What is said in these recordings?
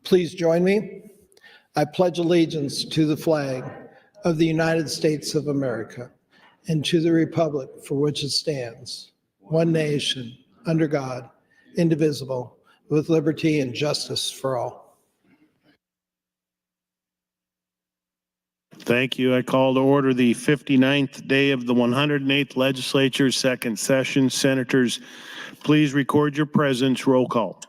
Please join me. I pledge allegiance to the flag of the United States of America and to the republic for which it stands, one nation, under God, indivisible, with liberty and justice for all. Thank you. I call to order the 59th day of the 108th Legislature, second session. Senators, please record your presence. Roll call.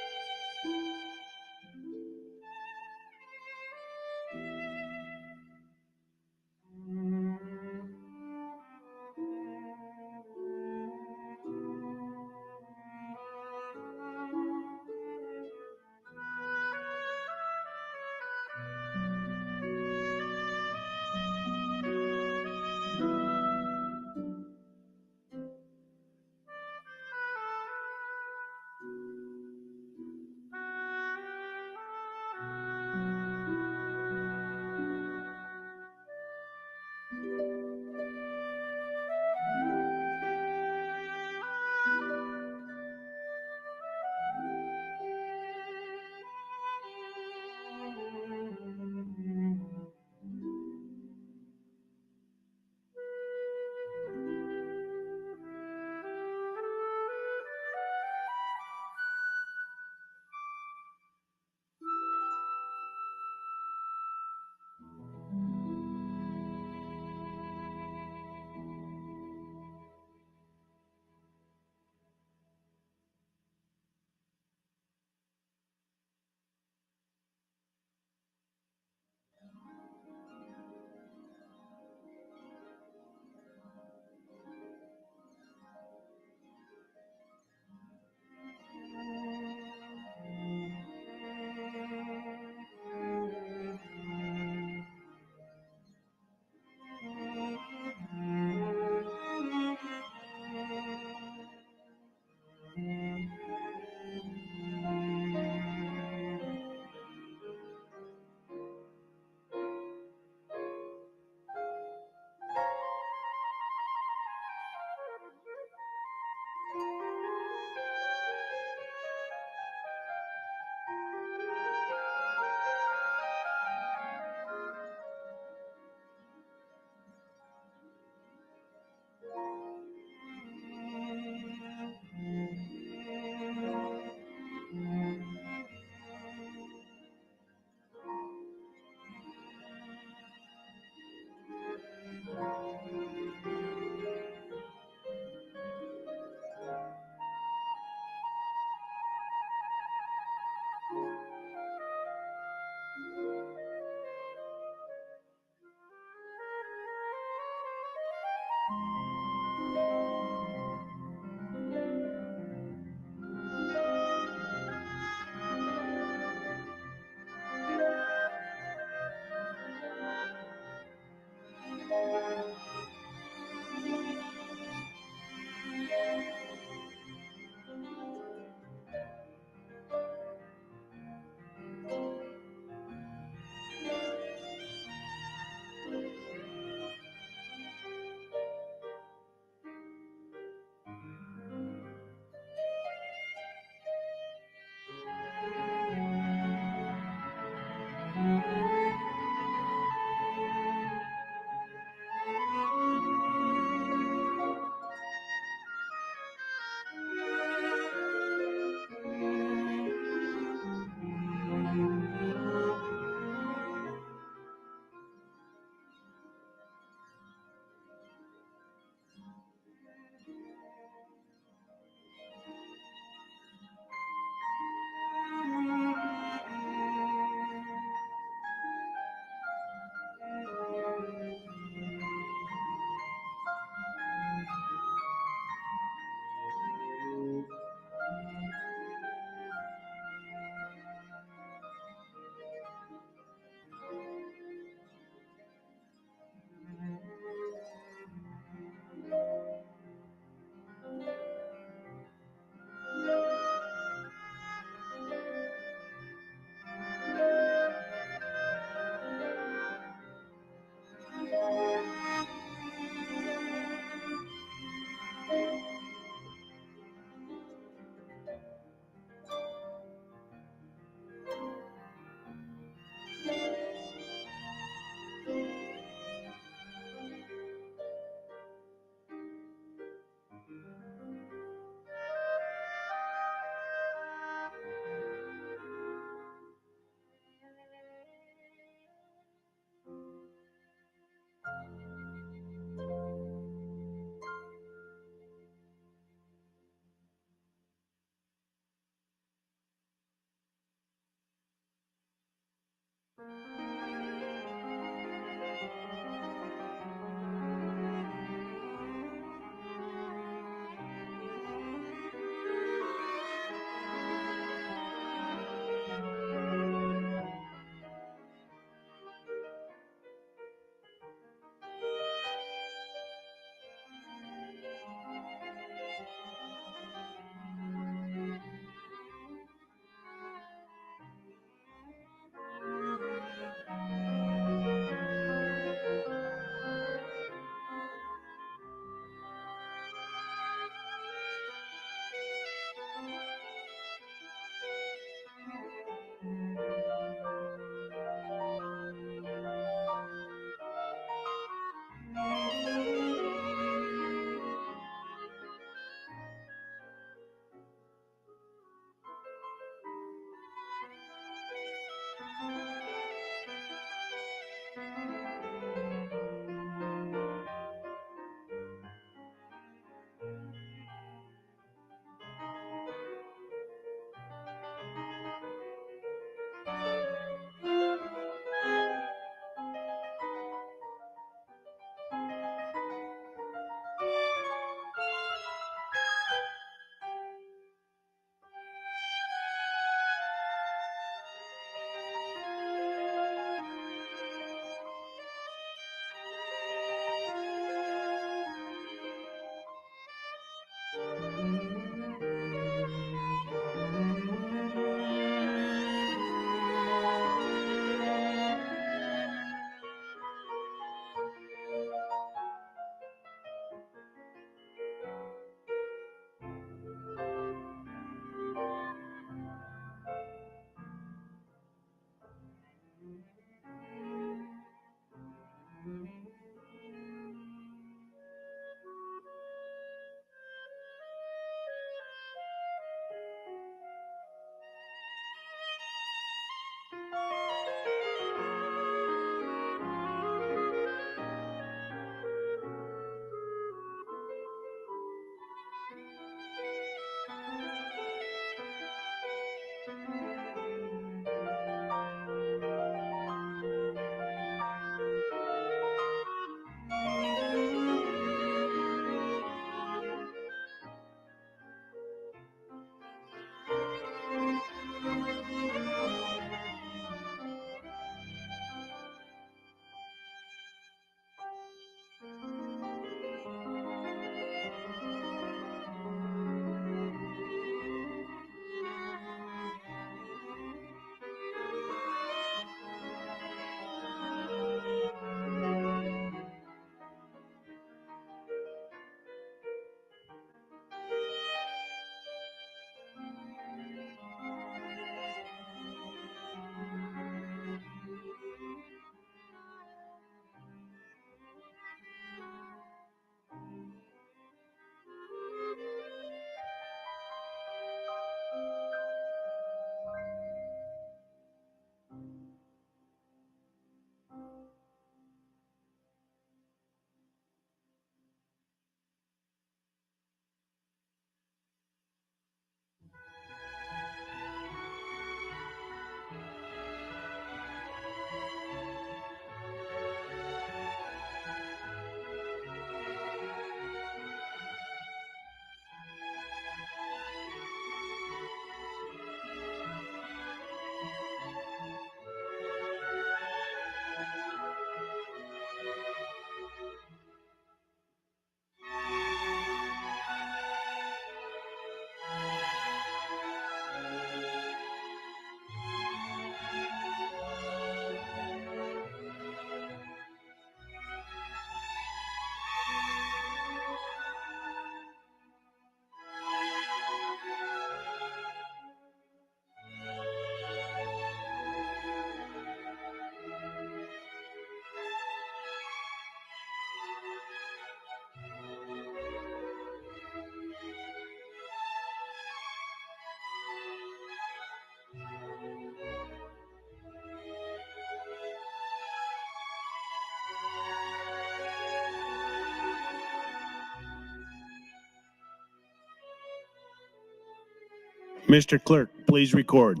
Mr. Clerk, please record.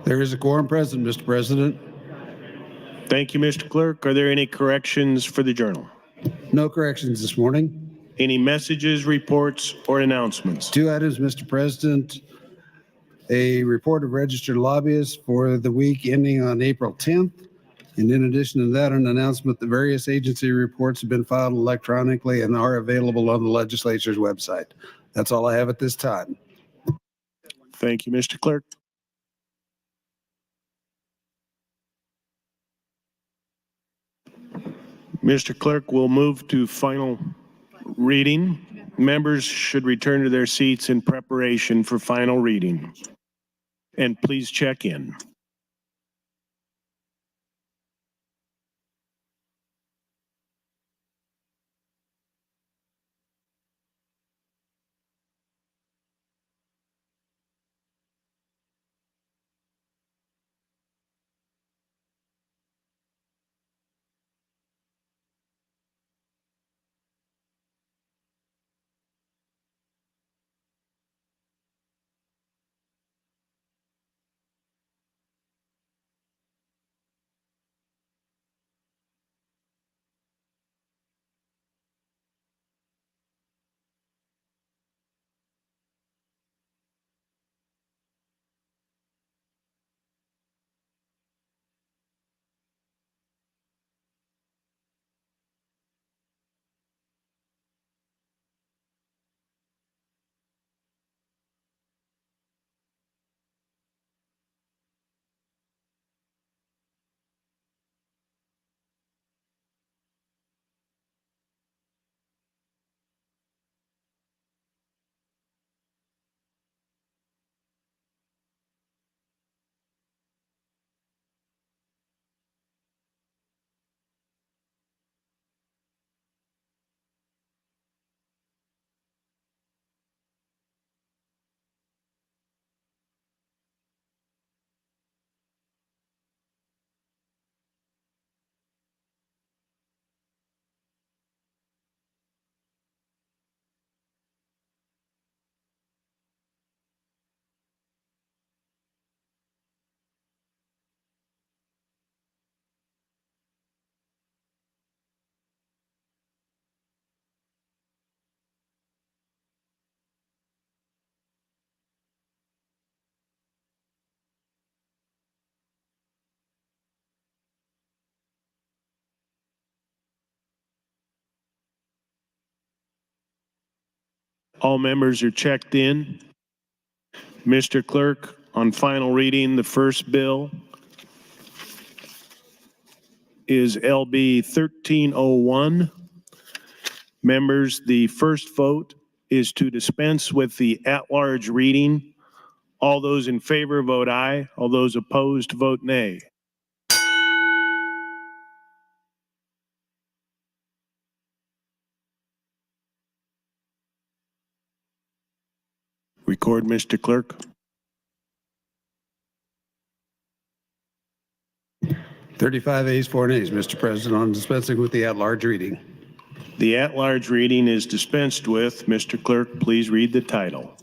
There is a quorum present, Mr. President. Thank you, Mr. Clerk. Are there any corrections for the journal? No corrections this morning. Any messages, reports, or announcements? Two items, Mr. President. A report of registered lobbyists for the week ending on April 10th. And in addition to that, an announcement that various agency reports have been filed electronically and are available on the legislature's website. That's all I have at this time. Thank you, Mr. Clerk. Mr. Clerk, we'll move to final reading. Members should return to their seats in preparation for final reading. And please check in. All members are checked in. Mr. Clerk, on final reading, the first bill is LB 1301. Members, the first vote is to dispense with the at-large reading. All those in favor vote aye. All those opposed vote nay. Record, Mr. Clerk. 35 ayes, 4 nays, Mr. President, on dispensing with the at-large reading. The at-large reading is dispensed with. Mr. Clerk, please read the title.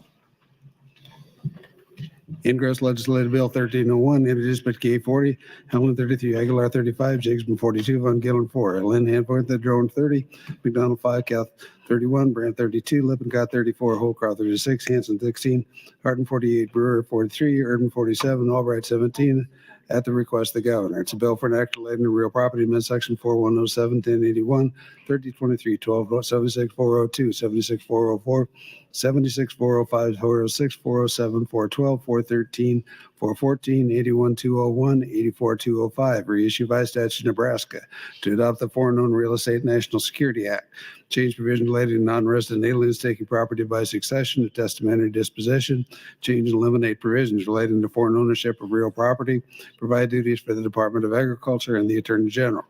Ingress Legislative Bill 1301, introduced by Kay 40, Helen 33, Aguilar 35, Jacobson 42, Von Gillen 4, Lynn Hanforth, Drone 30, McDonald 5, Kath 31, Brandt 32, Lippincott 34, Holcroft 36, Hanson 16, Harden 48, Brewer 43, Urban 47, Albright 17, at the request of the governor. It's a bill for an act relating to real property, section 4107, 1081, 3023, 12, 76402, 76404, 76405, 406, 407, 412, 413, 414, 81201, 84205, reissue by statute Nebraska to adopt the Foreknown Real Estate National Security Act, change provision relating to non-resident aliens taking property by succession to testamentary disposition, change and eliminate provisions relating to foreign ownership of real property, provide duties for the Department of Agriculture and the Attorney General.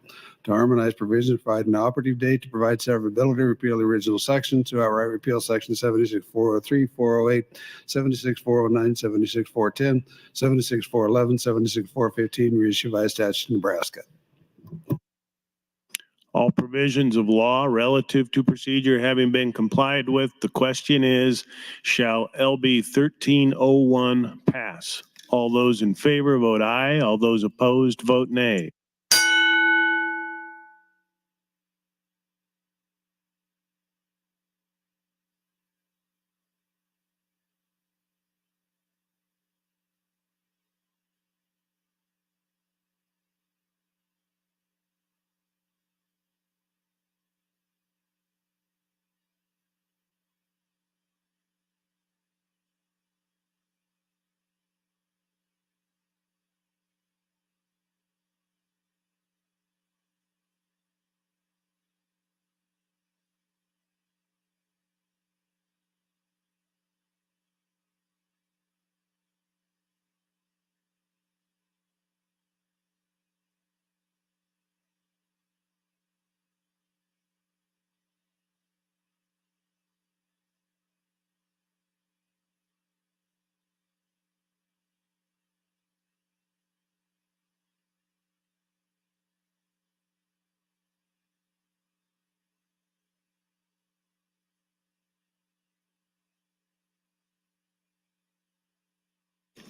To harmonize provisions, provide an operative date to provide severability, repeal the original section, to outright repeal section 76403, 408, 76409, 76410, 76411, 76415, reissue by statute Nebraska. All provisions of law relative to procedure having been complied with, the question is, shall LB 1301 pass? All those in favor vote aye. All those opposed vote nay.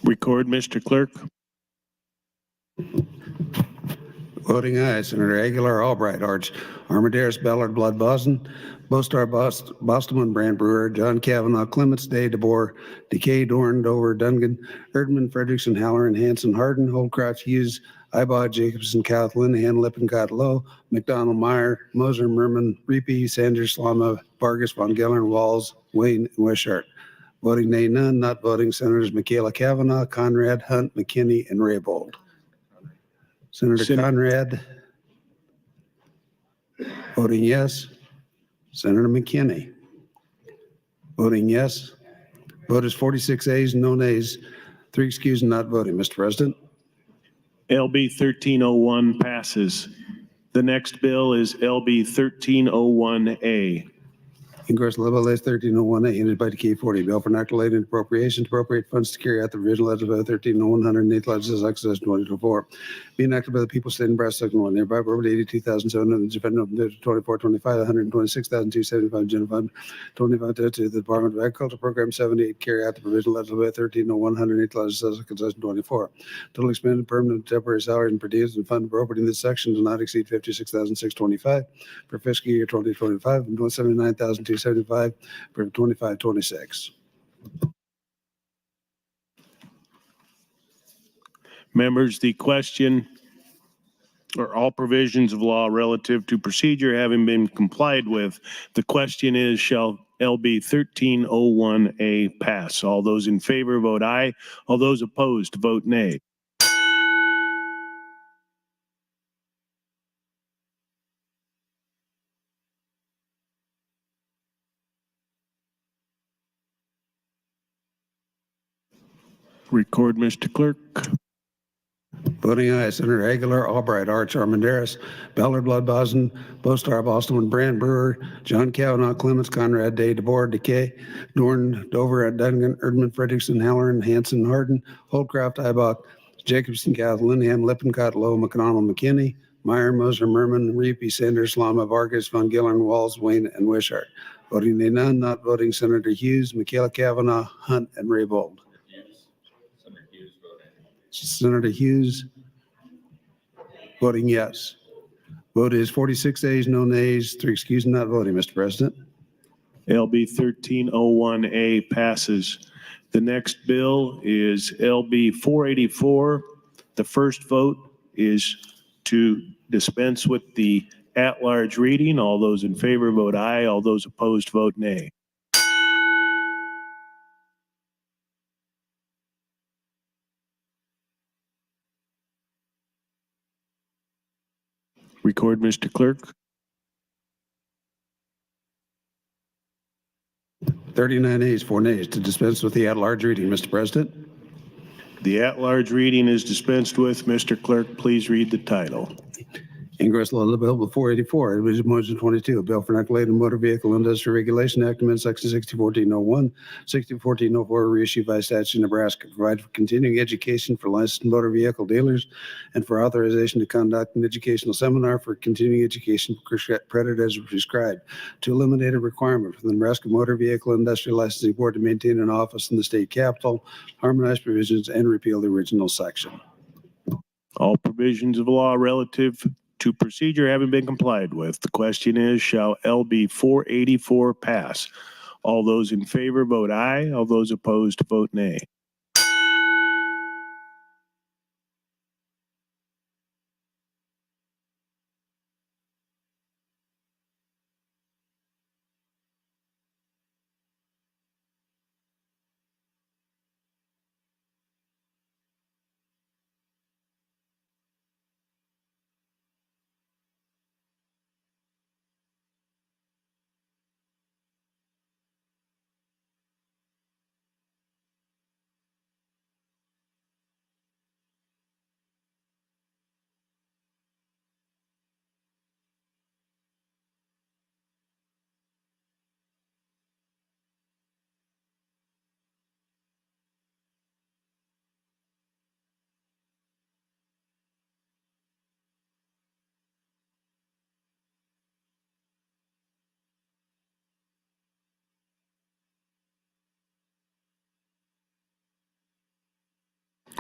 Record, Mr. Clerk. Voting aye, Senator Aguilar, Albright, Arch, Armendariz, Ballard, Blood, Boston, Bostar, Bostelman, Brand, Brewer, John Kavanaugh, Clements, Day, DeBoer, Decay, Dorn, Dover, Dungan, Erdman, Frederickson, Halloran, Hanson, Hardin, Holdcroft, Hughes, Ibod, Jacobson, South, Linehan, Lippincott, Low, McDonald, Meyer, Moser, Merman, Reapy, Sanders, Slama, Vargas, Von Gellern, Walls, Wayne, and Wishart. Voting nay, none. Not voting, Senators Michaela Kavanaugh, Conrad, Hunt, McKinney, and Raybold. Senator Conrad. Voting yes. Senator McKinney. Voting yes. Vote is 46 ayes, no nays, 3 excused and not voting. Mr. President. LB 1301 passes. The next bill is LB 1301A. Congressional Level 1301A, introduced by Decay 40, bill for an act relating to appropriation to appropriate funds to carry out the provision legislative 130108 legislative access 2024. Being enacted by the people of the state of Nebraska, Section 1, thereby appropriate $82,700, defendant of 2425, $126,275, general fund 25 to the Department of Agriculture, Program 78, carry out the provision legislative 130108 legislative concession 24. Total expended permanent temporary salaries and per diems and fund appropriating this section does not exceed $56,625 for fiscal year 2025 and $79,275 for 25-26. Members, the question, or all provisions of law relative to procedure having been complied with, the question is, shall LB 1301A pass? All those in favor vote aye. All those opposed vote nay. Record, Mr. Clerk. Voting aye, Senator Aguilar, Albright, Arch, Armendariz, Ballard, Blood, Boston, Bostar, Bostelman, Brand, Brewer, John Kavanaugh, Clements, Conrad, Day, DeBoer, Decay, Dorn, Dover, Dungan, Erdman, Frederickson, Halloran, Hanson, Hardin, Holdcroft, Ibach, Jacobson, South, Linehan, Lippincott, Low, McDonald, McKinney, Meyer, Moser, Merman, Reapy, Sanders, Lama, Vargas, Von Gellern, Walls, Wayne, and Wishart. Voting nay, none. Not voting, Senator Hughes, Michaela Kavanaugh, Hunt, and Raybold. Senator Hughes voting yes. Vote is 46 ayes, no nays, 3 excused and not voting, Mr. President. LB 1301A passes. The next bill is LB 484. The first vote is to dispense with the at-large reading. All those in favor vote aye. All those opposed vote nay. Record, Mr. Clerk. 39 ayes, 4 nays to dispense with the at-large reading, Mr. President. The at-large reading is dispensed with. Mr. Clerk, please read the title. Ingress law bill 484, Division Motion 22, a bill for enacting motor vehicle industry regulation act amendment section 601401, 601404, reissue by statute Nebraska, provide for continuing education for licensed motor vehicle dealers and for authorization to conduct an educational seminar for continuing education credit as prescribed, to eliminate a requirement for the Nebraska Motor Vehicle Industry Licensing Board to maintain an office in the state capitol, harmonize provisions, and repeal the original section. All provisions of law relative to procedure having been complied with. The question is, shall LB 484 pass? All those in favor vote aye. All those opposed vote nay.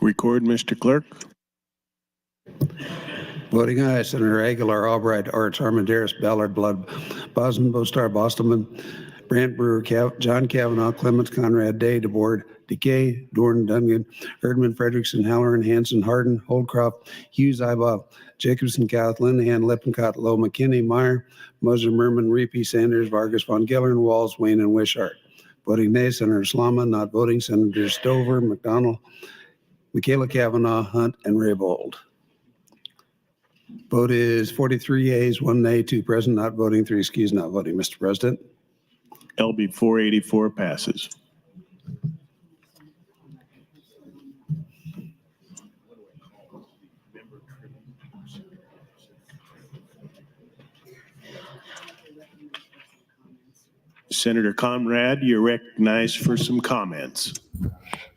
Record, Mr. Clerk. Voting aye, Senator Aguilar, Albright, Arts, Armandaris, Ballard, Blood, Bosman, Bostar, Bostelman, Brandt, Brewer, John Kavanaugh, Clements, Conrad, Day, DeBoard, Decay, Dorn, Dungan, Erdman, Frederickson, Halloran, Hanson, Hardin, Holdcroft, Hughes, Ibaugh, Jacobson, Cath, Linehan, Lippincott, Lowe, McKinney, Meyer, Moser, Merman, Reapy, Sanders, Vargas, Von Gellern, Walls, Wayne, and Wishart. Voting nay, Senator Slama. Not voting, Senators Stover, McDonald, Michaela Kavanaugh, Hunt, and Raybold. Vote is 43 yeas, 1 nay, 2 present, not voting, 3 excused, not voting. Mr. President. LB 484 passes. Senator Conrad, you're recognized for some comments.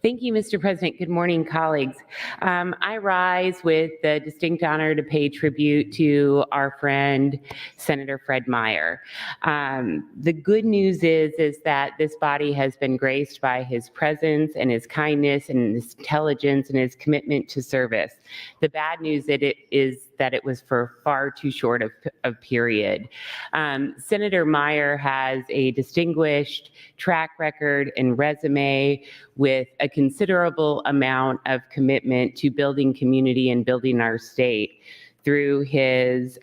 Thank you, Mr. President. Good morning, colleagues. I rise with the distinct honor to pay tribute to our friend, Senator Fred Meyer. The good news is that this body has been graced by his presence and his kindness and his intelligence and his commitment to service. The bad news is that it was for far too short of period. Senator Meyer has a distinguished track record and resume with a considerable amount of commitment to building community and building our state through his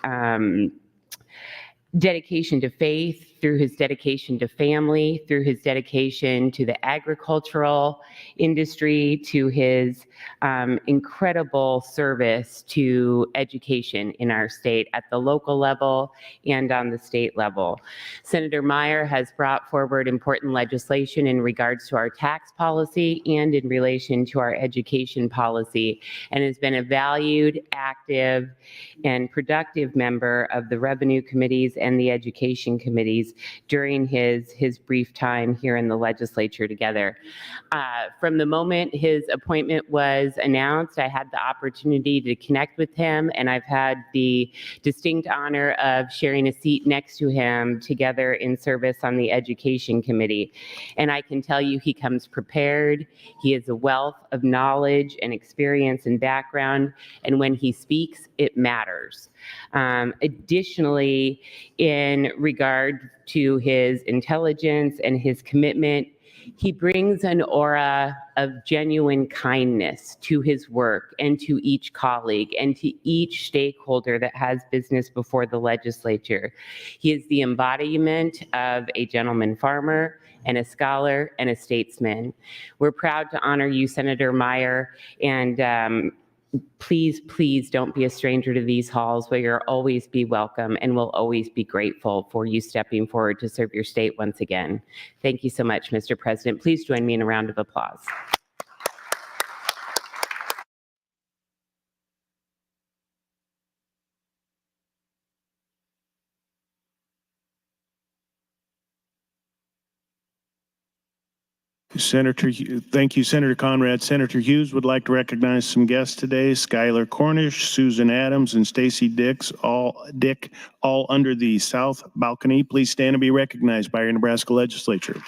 dedication to faith, through his dedication to family, through his dedication to the agricultural industry, to his incredible service to education in our state at the local level and on the state level. Senator Meyer has brought forward important legislation in regards to our tax policy and in relation to our education policy, and has been a valued, active, and productive member of the revenue committees and the education committees during his brief time here in the legislature together. From the moment his appointment was announced, I had the opportunity to connect with him, and I've had the distinct honor of sharing a seat next to him together in service on the education committee. And I can tell you he comes prepared. He is a wealth of knowledge and experience and background, and when he speaks, it matters. Additionally, in regard to his intelligence and his commitment, he brings an aura of genuine kindness to his work and to each colleague and to each stakeholder that has business before the legislature. He is the embodiment of a gentleman farmer and a scholar and a statesman. We're proud to honor you, Senator Meyer, and please don't be a stranger to these halls, where you'll always be welcome, and we'll always be grateful for you stepping forward to serve your state once again. Thank you so much, Mr. President. Please join me in a round of applause. Thank you, Senator Conrad. Senator Hughes would like to recognize some guests today: Skylar Cornish, Susan Adams, and Stacy Dick, all under the south balcony. Please stand and be recognized by your Nebraska Legislature.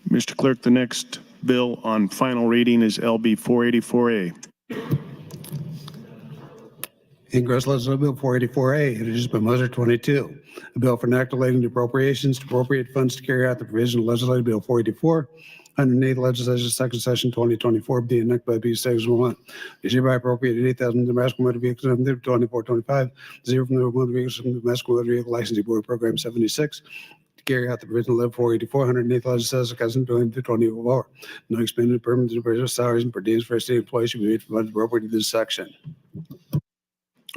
Mr. Clerk, the next bill on final reading is LB 484A. Ingress Legislative Bill 484A, introduced by Measure 22, a bill for enacting relating to appropriations to appropriate funds to carry out the provision of Legislative Bill 484, 108th Legislature Second Session 2024, being enacted by B. Section 1. Is hereby appropriated 8,000 Nebraska Motor Vehicles from 2425, zero from the Motor Vehicles from the Nebraska Motor Vehicle Licensing Board Program 76. To carry out the provision of Legislative 484, 108th Legislature Second 2024. No expended permanent salaries and per diems for state employees should be made from funds appropriated to this section.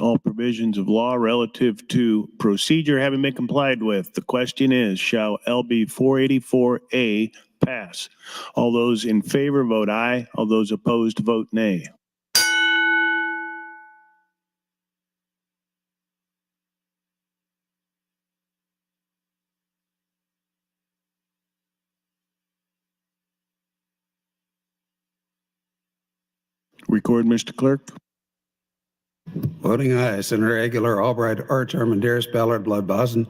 All provisions of law relative to procedure having been complied with. The question is, shall LB 484A pass? All those in favor vote aye. All those opposed vote nay. Record, Mr. Clerk. Voting aye, Senator Aguilar, Albright, Arch, Armandaris, Ballard, Blood, Boston,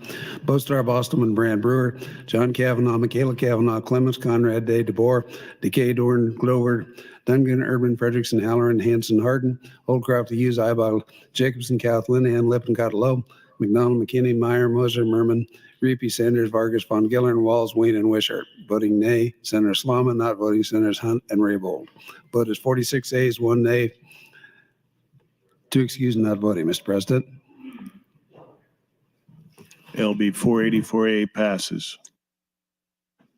Bostar, Bostelman, Brand, Brewer, John Kavanaugh, Michaela Kavanaugh, Clemens, Conrad, Day, DeBoer, Decay, Dorn, Glover, Duncan, Urban, Frederickson, Halloran, Hanson, Hardin, Holdcroft, Hughes, Eyebottle, Jacobson, Kathleen, Linehan, Lippin, Cottalow, McDonald, McKinney, Meyer, Moser, Merman, Reapy, Sanders, Vargas, Von Gillern, Walls, Wayne, and Wishart. Voting nay, Senator Slama. Not voting, Senators Hunt and Raybold. Vote is 46 ayes, 1 nay. 2 excused, not voting, Mr. President. LB 484A passes.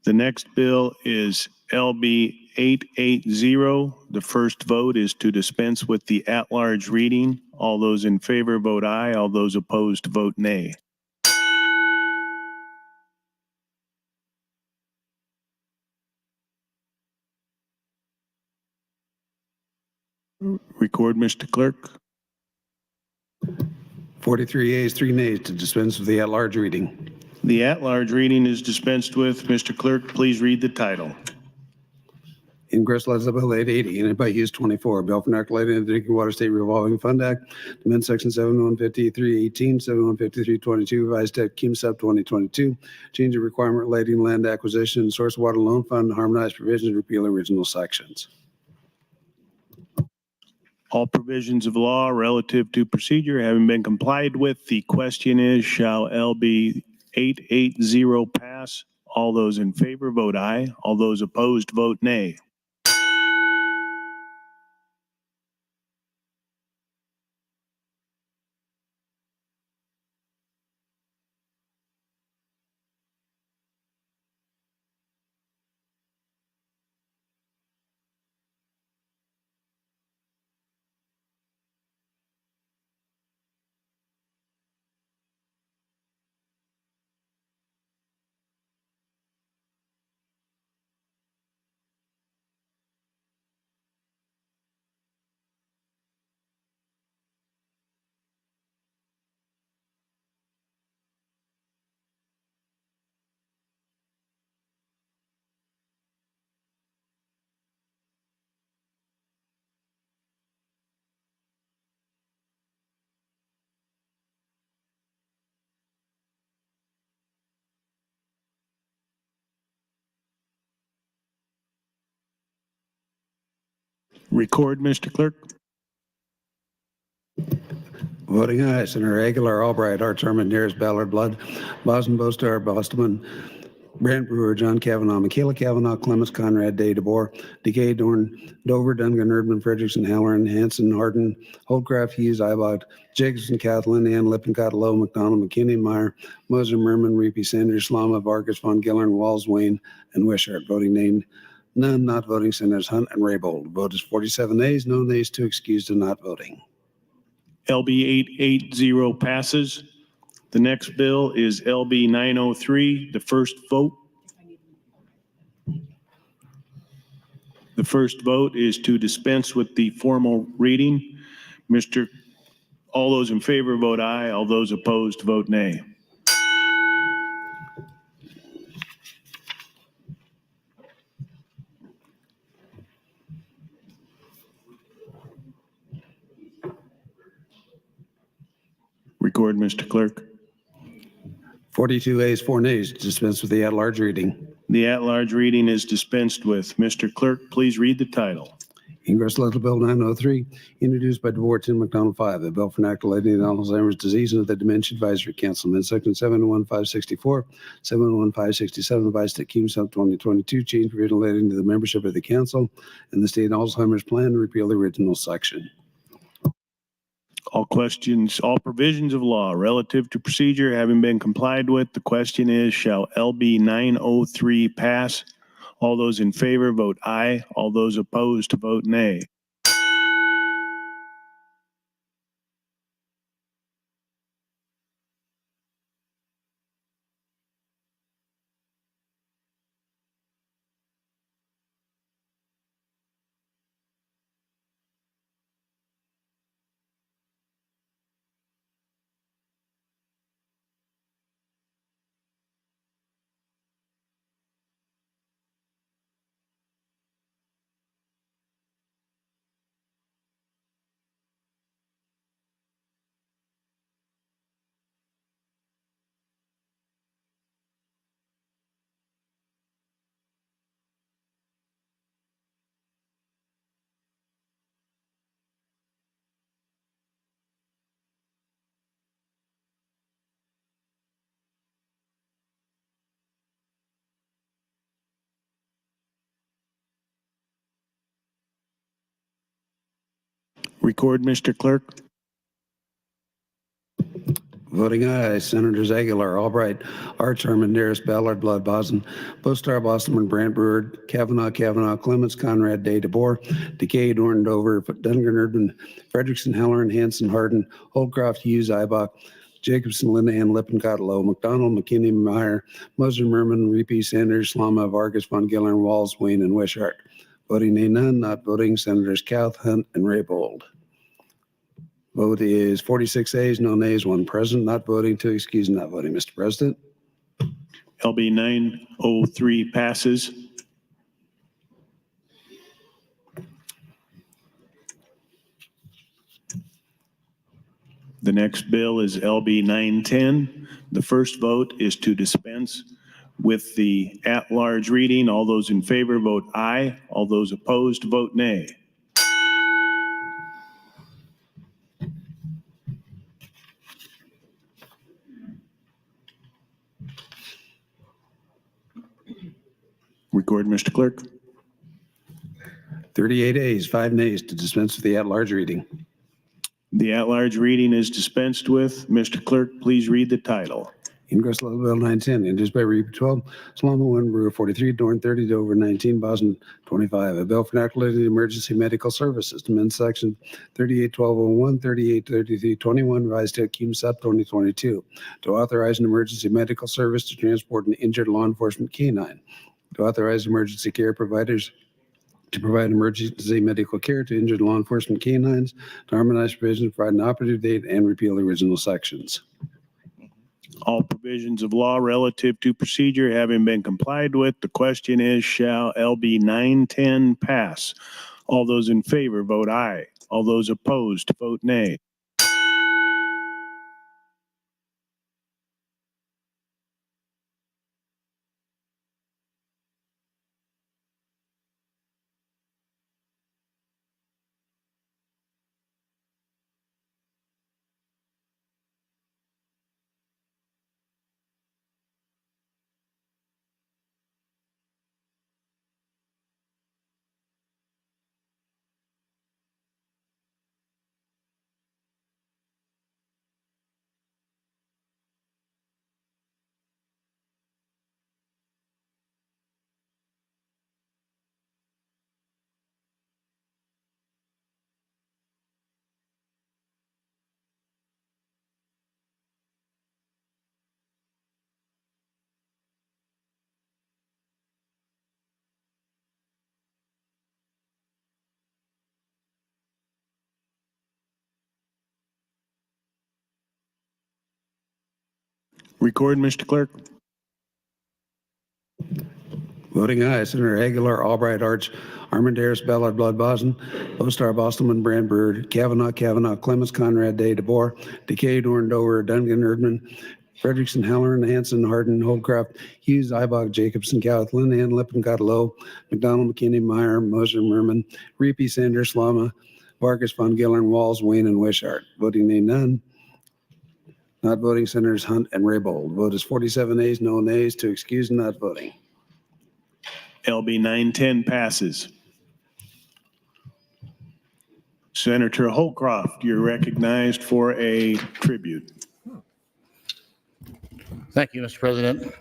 The next bill is LB 880. The first vote is to dispense with the at-large reading. All those in favor vote aye. All those opposed vote nay. Record, Mr. Clerk. 43 ayes, 3 nays to dispense with the at-large reading. The at-large reading is dispensed with. Mr. Clerk, please read the title. Ingress Legislative Bill 880, and by use 24, bill for enacting relating to the Drinking Water State Revolving Fund Act, amend section 715318, 715322, revised Act Sub 2022, change the requirement relating to land acquisition and source water loan fund, harmonize provisions, repeal original sections. All provisions of law relative to procedure having been complied with, the question is, shall LB 880 pass? All those in favor vote aye. All those opposed vote nay. Record, Mr. Clerk. Voting aye, Senator Aguilar, Albright, Arch, Armandaris, Ballard, Blood, Boston, Bostar, Bostelman, Brand, Brewer, John Kavanaugh, Michaela Kavanaugh, Clemens, Conrad, Day, DeBoer, Decay, Dorn, Dover, Duncan, Erdman, Frederickson, Halloran, Hanson, Hardin, Holdcraft, Hughes, Eibach, Jacobson, Kathleen, Ann, Lippin, Cottalow, McDonald, McKinney, Meyer, Moser, Merman, Reapy, Sanders, Slama, Vargas, Von Gillern, Walls, Wayne, and Wishart. Voting nay, none. Not voting, Senators Hunt and Raybold. Vote is 47 ayes, no nays, 2 excused, and not voting. LB 880 passes. The next bill is LB 903. The first vote. The first vote is to dispense with the formal reading. Mr. All those in favor vote aye. All those opposed vote nay. Record, Mr. Clerk. 42 ayes, 4 nays, dispense with the at-large reading. The at-large reading is dispensed with. Mr. Clerk, please read the title. Ingress Legislative Bill 903, introduced by DeVore Tim McDonald 5, a bill for inoculating Alzheimer's disease and the Dementia Advisory Council, amend section 71564, 71567, revised at Cume Sub 2022, change provision relating to the membership of the council and the state Alzheimer's plan, repeal the original section. All provisions of law relative to procedure having been complied with, the question is, shall LB 903 pass? All those in favor vote aye. All those opposed vote nay. Record, Mr. Clerk. Voting aye, Senators Aguilar, Albright, Arch, Armandaris, Ballard, Blood, Boson, Bostar, Bosselman, Brandt, Brewer, Kavanaugh, Clements, Conrad, Day, DeBoer, Decay, Dorn, Dover, Duncan, Urban, Frederickson, Halloran, Hanson, Hardin, Holdcroft, Hughes, Ibach, Jacobson, Linehan, Lippincott, Lowe, McDonald, McKinney, Meyer, Moser, Merman, Reapy, Sanders, Slama, Vargas, Von Giller, Walls, Wayne, and Wishart. Voting nay, none. Not voting, Senators Kauth, Hunt, and Raybold. Vote is 46 ayes, no nays, 1 present. Not voting, 2 excused, not voting. Mr. President. LB 903 passes. The next bill is LB 910. The first vote is to dispense with the at-large reading. All those in favor vote aye. All those opposed vote nay. Record, Mr. Clerk. 38 ayes, 5 nays to dispense with the at-large reading. The at-large reading is dispensed with. Mr. Clerk, please read the title. Ingress Legislative Bill 910, introduced by Reaper 12, Salama 1, Brewer 43, Dorn 30, Dover 19, Boston 25. A bill for inoculating emergency medical services to amend section 381201, 383321, revised to Cume Sub 2022, to authorize an emergency medical service to transport an injured law enforcement canine, to authorize emergency care providers to provide emergency medical care to injured law enforcement canines, to harmonize provisions, provide an operative date, and repeal the original sections. All provisions of law relative to procedure having been complied with, the question is, shall LB 910 pass? All those in favor vote aye. All those opposed vote nay. Record, Mr. Clerk. Voting aye, Senator Aguilar, Albright, Arch, Armandaris, Ballard, Blood, Boson, Ostar, Bostelman, Brandberg, Kavanaugh, Clemens, Conrad, Day, DeBoer, Decay, Dorn, Dover, Duncan, Erdman, Frederickson, Halloran, Hanson, Hardin, Holdcraft, Hughes, Ibach, Jacobson, Gauth, Linehan, Lippincott, Lowe, McDonald, McKinney, Meyer, Moser, Merman, Reapy, Sanders, Lama, Vargas, Von Gillern, Walls, Wayne, and Wishart. Voting nay, none. Not voting, Senators Hunt and Raybold. Vote is 47 ayes, no nays, to excuse not voting. LB 910 passes. Senator Holcroft, you're recognized for a tribute. Thank you, Mr. President.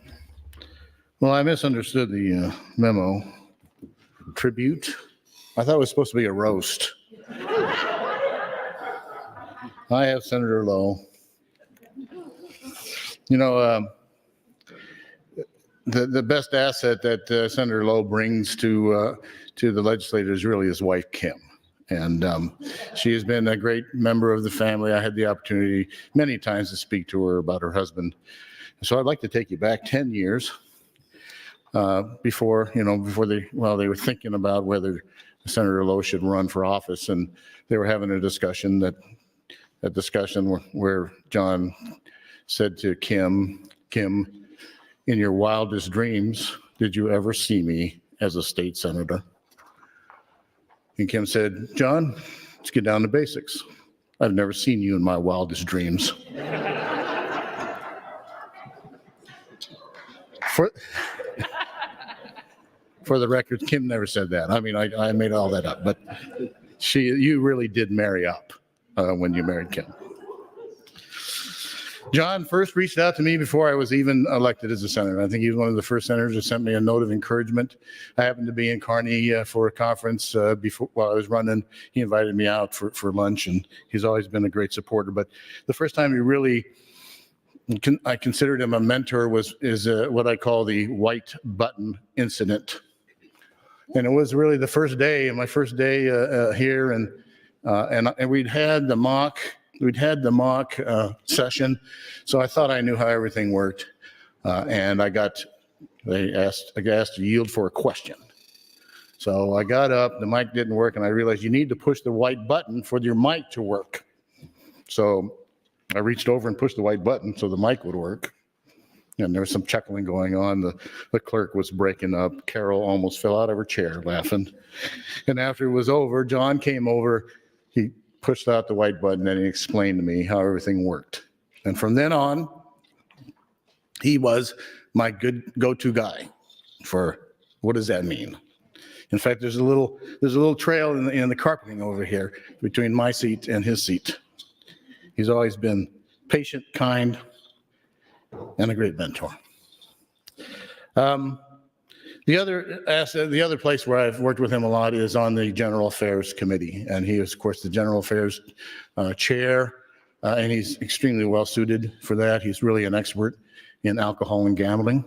Well, I misunderstood the memo. Tribute? I thought it was supposed to be a roast. I have Senator Lowe. You know, the best asset that Senator Lowe brings to the legislature is really his wife, Kim. And she has been a great member of the family. I had the opportunity many times to speak to her about her husband. So I'd like to take you back 10 years before they were thinking about whether Senator Lowe should run for office, and they were having a discussion where John said to Kim, in your wildest dreams, did you ever see me as a state senator? And Kim said, John, let's get down to basics. I've never seen you in my wildest dreams. For the record, Kim never said that. I mean, I made all that up, but you really did marry up when you married Kim. John first reached out to me before I was even elected as a senator. I think he was one of the first senators who sent me a note of encouragement. I happened to be in Kearney for a conference while I was running. He invited me out for lunch, and he's always been a great supporter. But the first time I considered him a mentor is what I call the white button incident. And it was really my first day here, and we'd had the mock session, so I thought I knew how everything worked, and I got asked to yield for a question. So I got up, the mic didn't work, and I realized you need to push the white button for your mic to work. So I reached over and pushed the white button so the mic would work. And there was some chuckling going on. The clerk was breaking up. Carol almost fell out of her chair laughing. And after it was over, John came over. He pushed out the white button and he explained to me how everything worked. And from then on, he was my good go-to guy for what does that mean. In fact, there's a little trail in the carpeting over here between my seat and his seat. He's always been patient, kind, and a great mentor. The other place where I've worked with him a lot is on the General Affairs Committee, and he is, of course, the General Affairs Chair, and he's extremely well suited for that. He's really an expert in alcohol and gambling.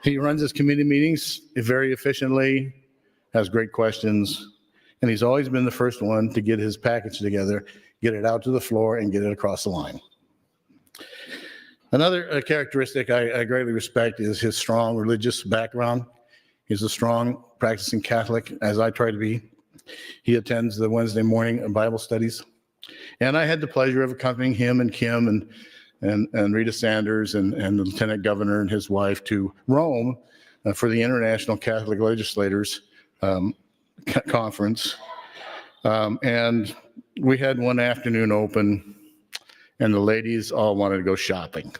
He runs his committee meetings very efficiently, has great questions, and he's always been the first one to get his package together, get it out to the floor, and get it across the line. Another characteristic I greatly respect is his strong religious background. He's a strong practicing Catholic, as I try to be. He attends the Wednesday morning Bible studies. And I had the pleasure of accompanying him and Kim and Rita Sanders and the Lieutenant Governor and his wife to Rome for the International Catholic Legislators Conference. And we had one afternoon open, and the ladies all wanted to go shopping.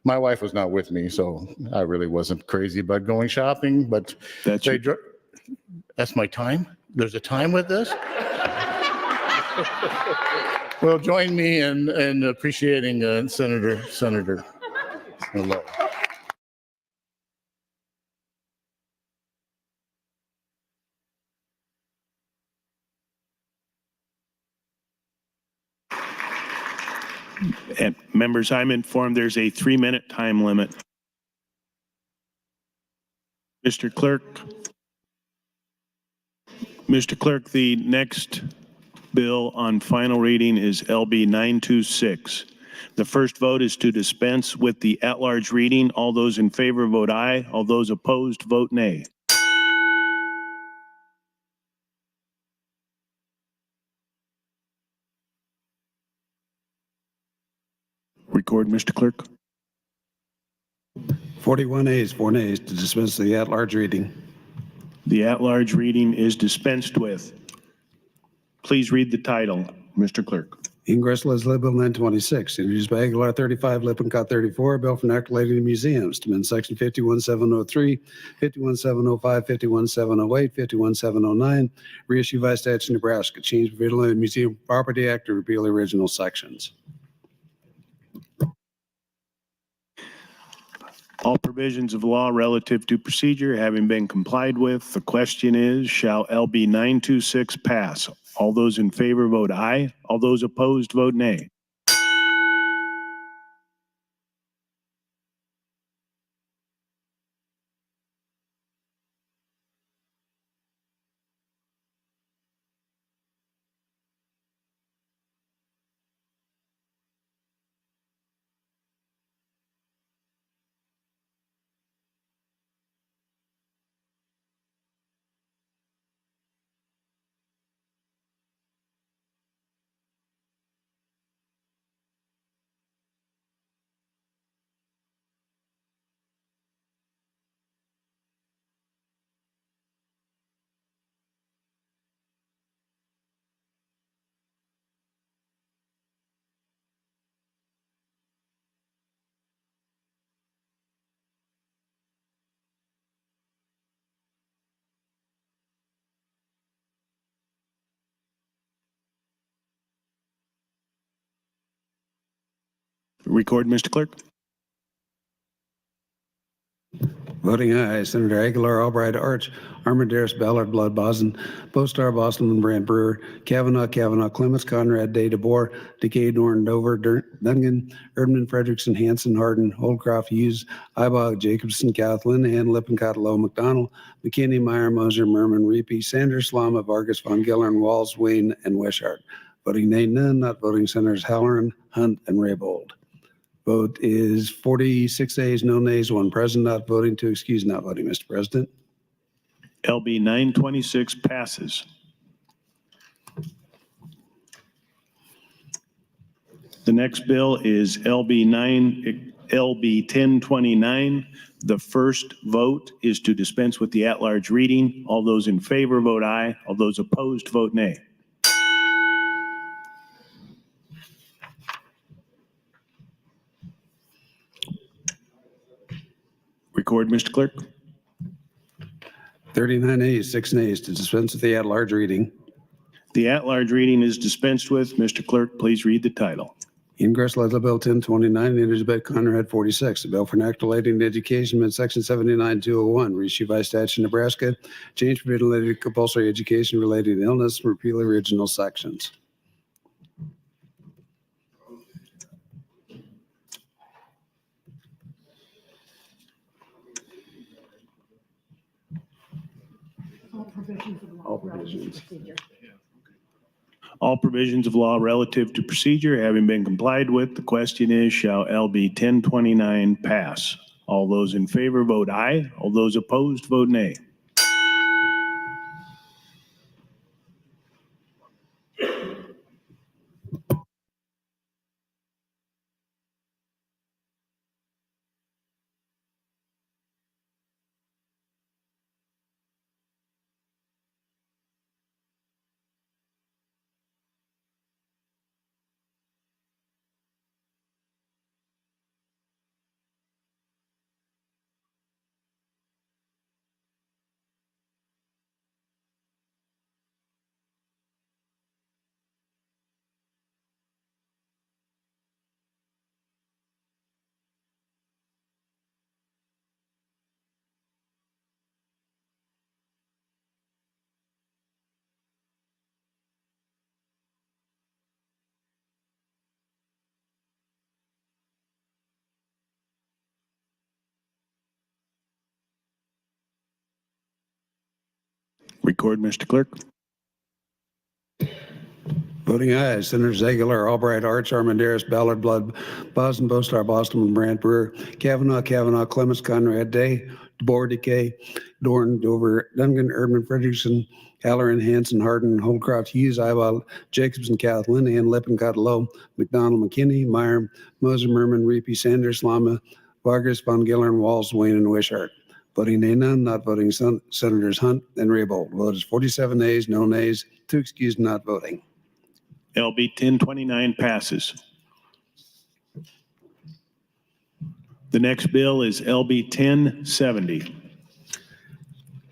My wife was not with me, so I really wasn't crazy about going shopping, but that's my time? There's a time with this? Well, join me in appreciating Senator Lowe. And members, I'm informed there's a 3-minute time limit. Mr. Clerk, the next bill on final reading is LB 926. The first vote is to dispense with the at-large reading. All those in favor vote aye. All those opposed vote nay. Record, Mr. Clerk. 41 ayes, 4 nays to dispense the at-large reading. The at-large reading is dispensed with. Please read the title, Mr. Clerk. Ingress Legislative Bill 926, introduced by Aguilar 35, Lippincott 34, a bill for enacting museums to amend section 51703, 51705, 51708, 51709, reissue by statute Nebraska, change provisional museum property act to repeal the original sections. All provisions of law relative to procedure having been complied with, the question is, shall LB 926 pass? All those in favor vote aye. All those opposed vote nay. Record, Mr. Clerk. Voting aye, Senator Aguilar, Albright, Arch, Armendariz, Ballard, Blood, Boson, Bostar, Boston, Brandt, Brewer, Kavanaugh, Clements, Conrad, Day, DeBoer, Decay, Norton, Dover, Dungan, Erdman, Frederickson, Hanson, Hardin, Holdcroft, Hughes, Ibog, Jacobson, Kathleen, and Lippincott, Lowe, McDonald, McKinney, Meyer, Moser, Merman, Reapy, Sanders, Lama, Vargas, Von Gillern, Walls, Wayne, and Wishart. Voting nay, none. Not voting Senators Halloran, Hunt, and Raybold. Vote is 46 ayes, no nays, 1 present, not voting to excuse not voting, Mr. President. LB 926 passes. The next bill is LB 1029. The first vote is to dispense with the at-large reading. All those in favor vote aye. All those opposed vote nay. Record, Mr. Clerk. 39 ayes, 6 nays to dispense with the at-large reading. The at-large reading is dispensed with. Mr. Clerk, please read the title. Ingress Legislative Bill 1029, introduced by Conrad 46, a bill for enacting education in section 79201, reissue by statute Nebraska, change provision related to compulsory education related to illness, repeal original sections. All provisions. All provisions of law relative to procedure having been complied with, the question is, shall LB 1029 pass? All those in favor vote aye. All those opposed vote nay. Record, Mr. Clerk. Voting aye, Senators Aguilar, Albright, Arch, Armandaris, Ballard, Blood, Boston, Bostar, Boston, Brandt, Brewer, Kavanaugh, Clements, Conrad, Day, DeBoer, Decay, Dorn, Dover, Duncan, Urban, Frederickson, Halloran, Hanson, Hardin, Holdcroft, Hughes, Iwald, Jacobson, Cath, Linehan, Lippincott, Lowe, McDonald, McKinney, Meyer, Moser, Merman, Reapy, Sanders, Lama, Vargas, Von Gillern, Walls, Wayne, and Wishart. Voting nay, none. Not voting, Senators Hunt and Raybold. Vote is 47 nays, no nays, 2 excused, not voting. LB 1029 passes. The next bill is LB 1070.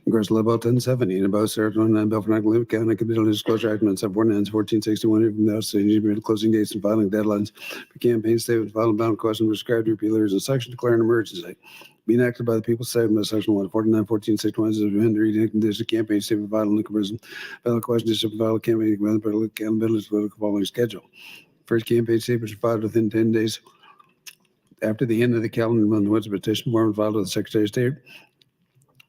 Congress Bill 1070, and about served on bill for Limit County Committee Disclosure Act on Ordinance 1461 from the state closing dates and filing deadlines for campaign statements, filing bound question prescribed repealers and section declaring emergency. Being acted by the people, statement by section 149, 1461 is amended reading condition campaign statement filing and conversion ballot question district file campaign political accountability political following schedule. First campaign statements are filed within 10 days after the end of the calendar month. Once a petition form filed with the Secretary of State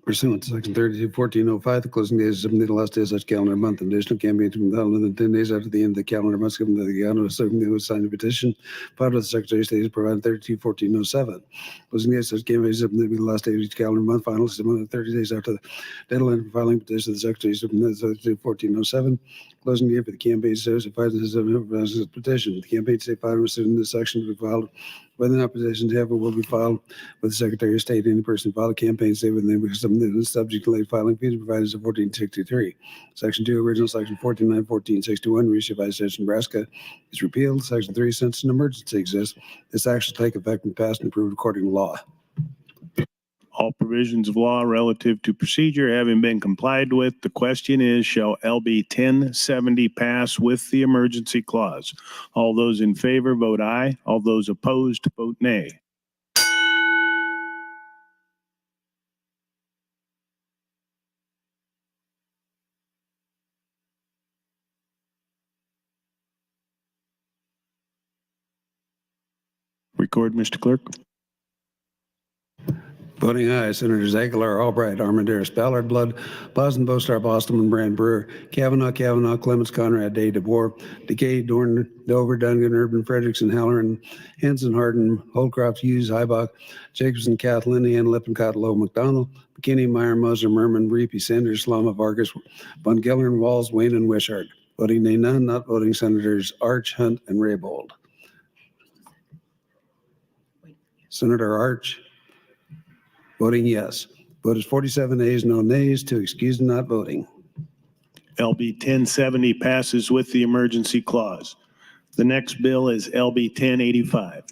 pursuant to section 32-1405, the closing date is the last day of such calendar month. Additional campaign to be filed within 10 days after the end of the calendar month, given to the calendar, who signed the petition filed with the Secretary of State is provided 32-1407. Closing date of such campaign is to be the last day of each calendar month. Final submitted 30 days after the deadline for filing petition to the Secretary of State 32-1407. Closing date for the campaign says if I petition, the campaign state filing in this section to be filed whether an opposition to ever will be filed with the Secretary of State. Any person filed a campaign statement and they subject to late filing fees provided as 1463. Section 2, original section 14.9, 1461, reissued by State of Nebraska is repealed. Section 3, since an emergency exists, this act shall take effect and passed and approved according to law. All provisions of law relative to procedure having been complied with, the question is, shall LB 1070 pass with the emergency clause? All those in favor vote aye. All those opposed vote nay. Record, Mr. Clerk. Voting aye, Senators Aguilar, Albright, Armandaris, Ballard, Blood, Boston, Bostar, Boston, Brand, Brewer, Kavanaugh, Clements, Conrad, Day, DeBoer, Decay, Dorn, Dover, Duncan, Urban, Frederickson, Halloran, Hanson, Hardin, Holdcroft, Hughes, Hybach, Jacobson, Cath, Linehan, Lippincott, Lowe, McDonald, McKinney, Meyer, Moser, Merman, Reapy, Sanders, Lama, Vargas, Von Gillern, Walls, Wayne, and Wishart. Voting nay, none. Not voting, Senators Arch, Hunt, and Raybold. Senator Arch. Voting yes. Vote is 47 ayes, no nays, 2 excused and not voting. LB 1070 passes with the emergency clause. The next bill is LB 1085.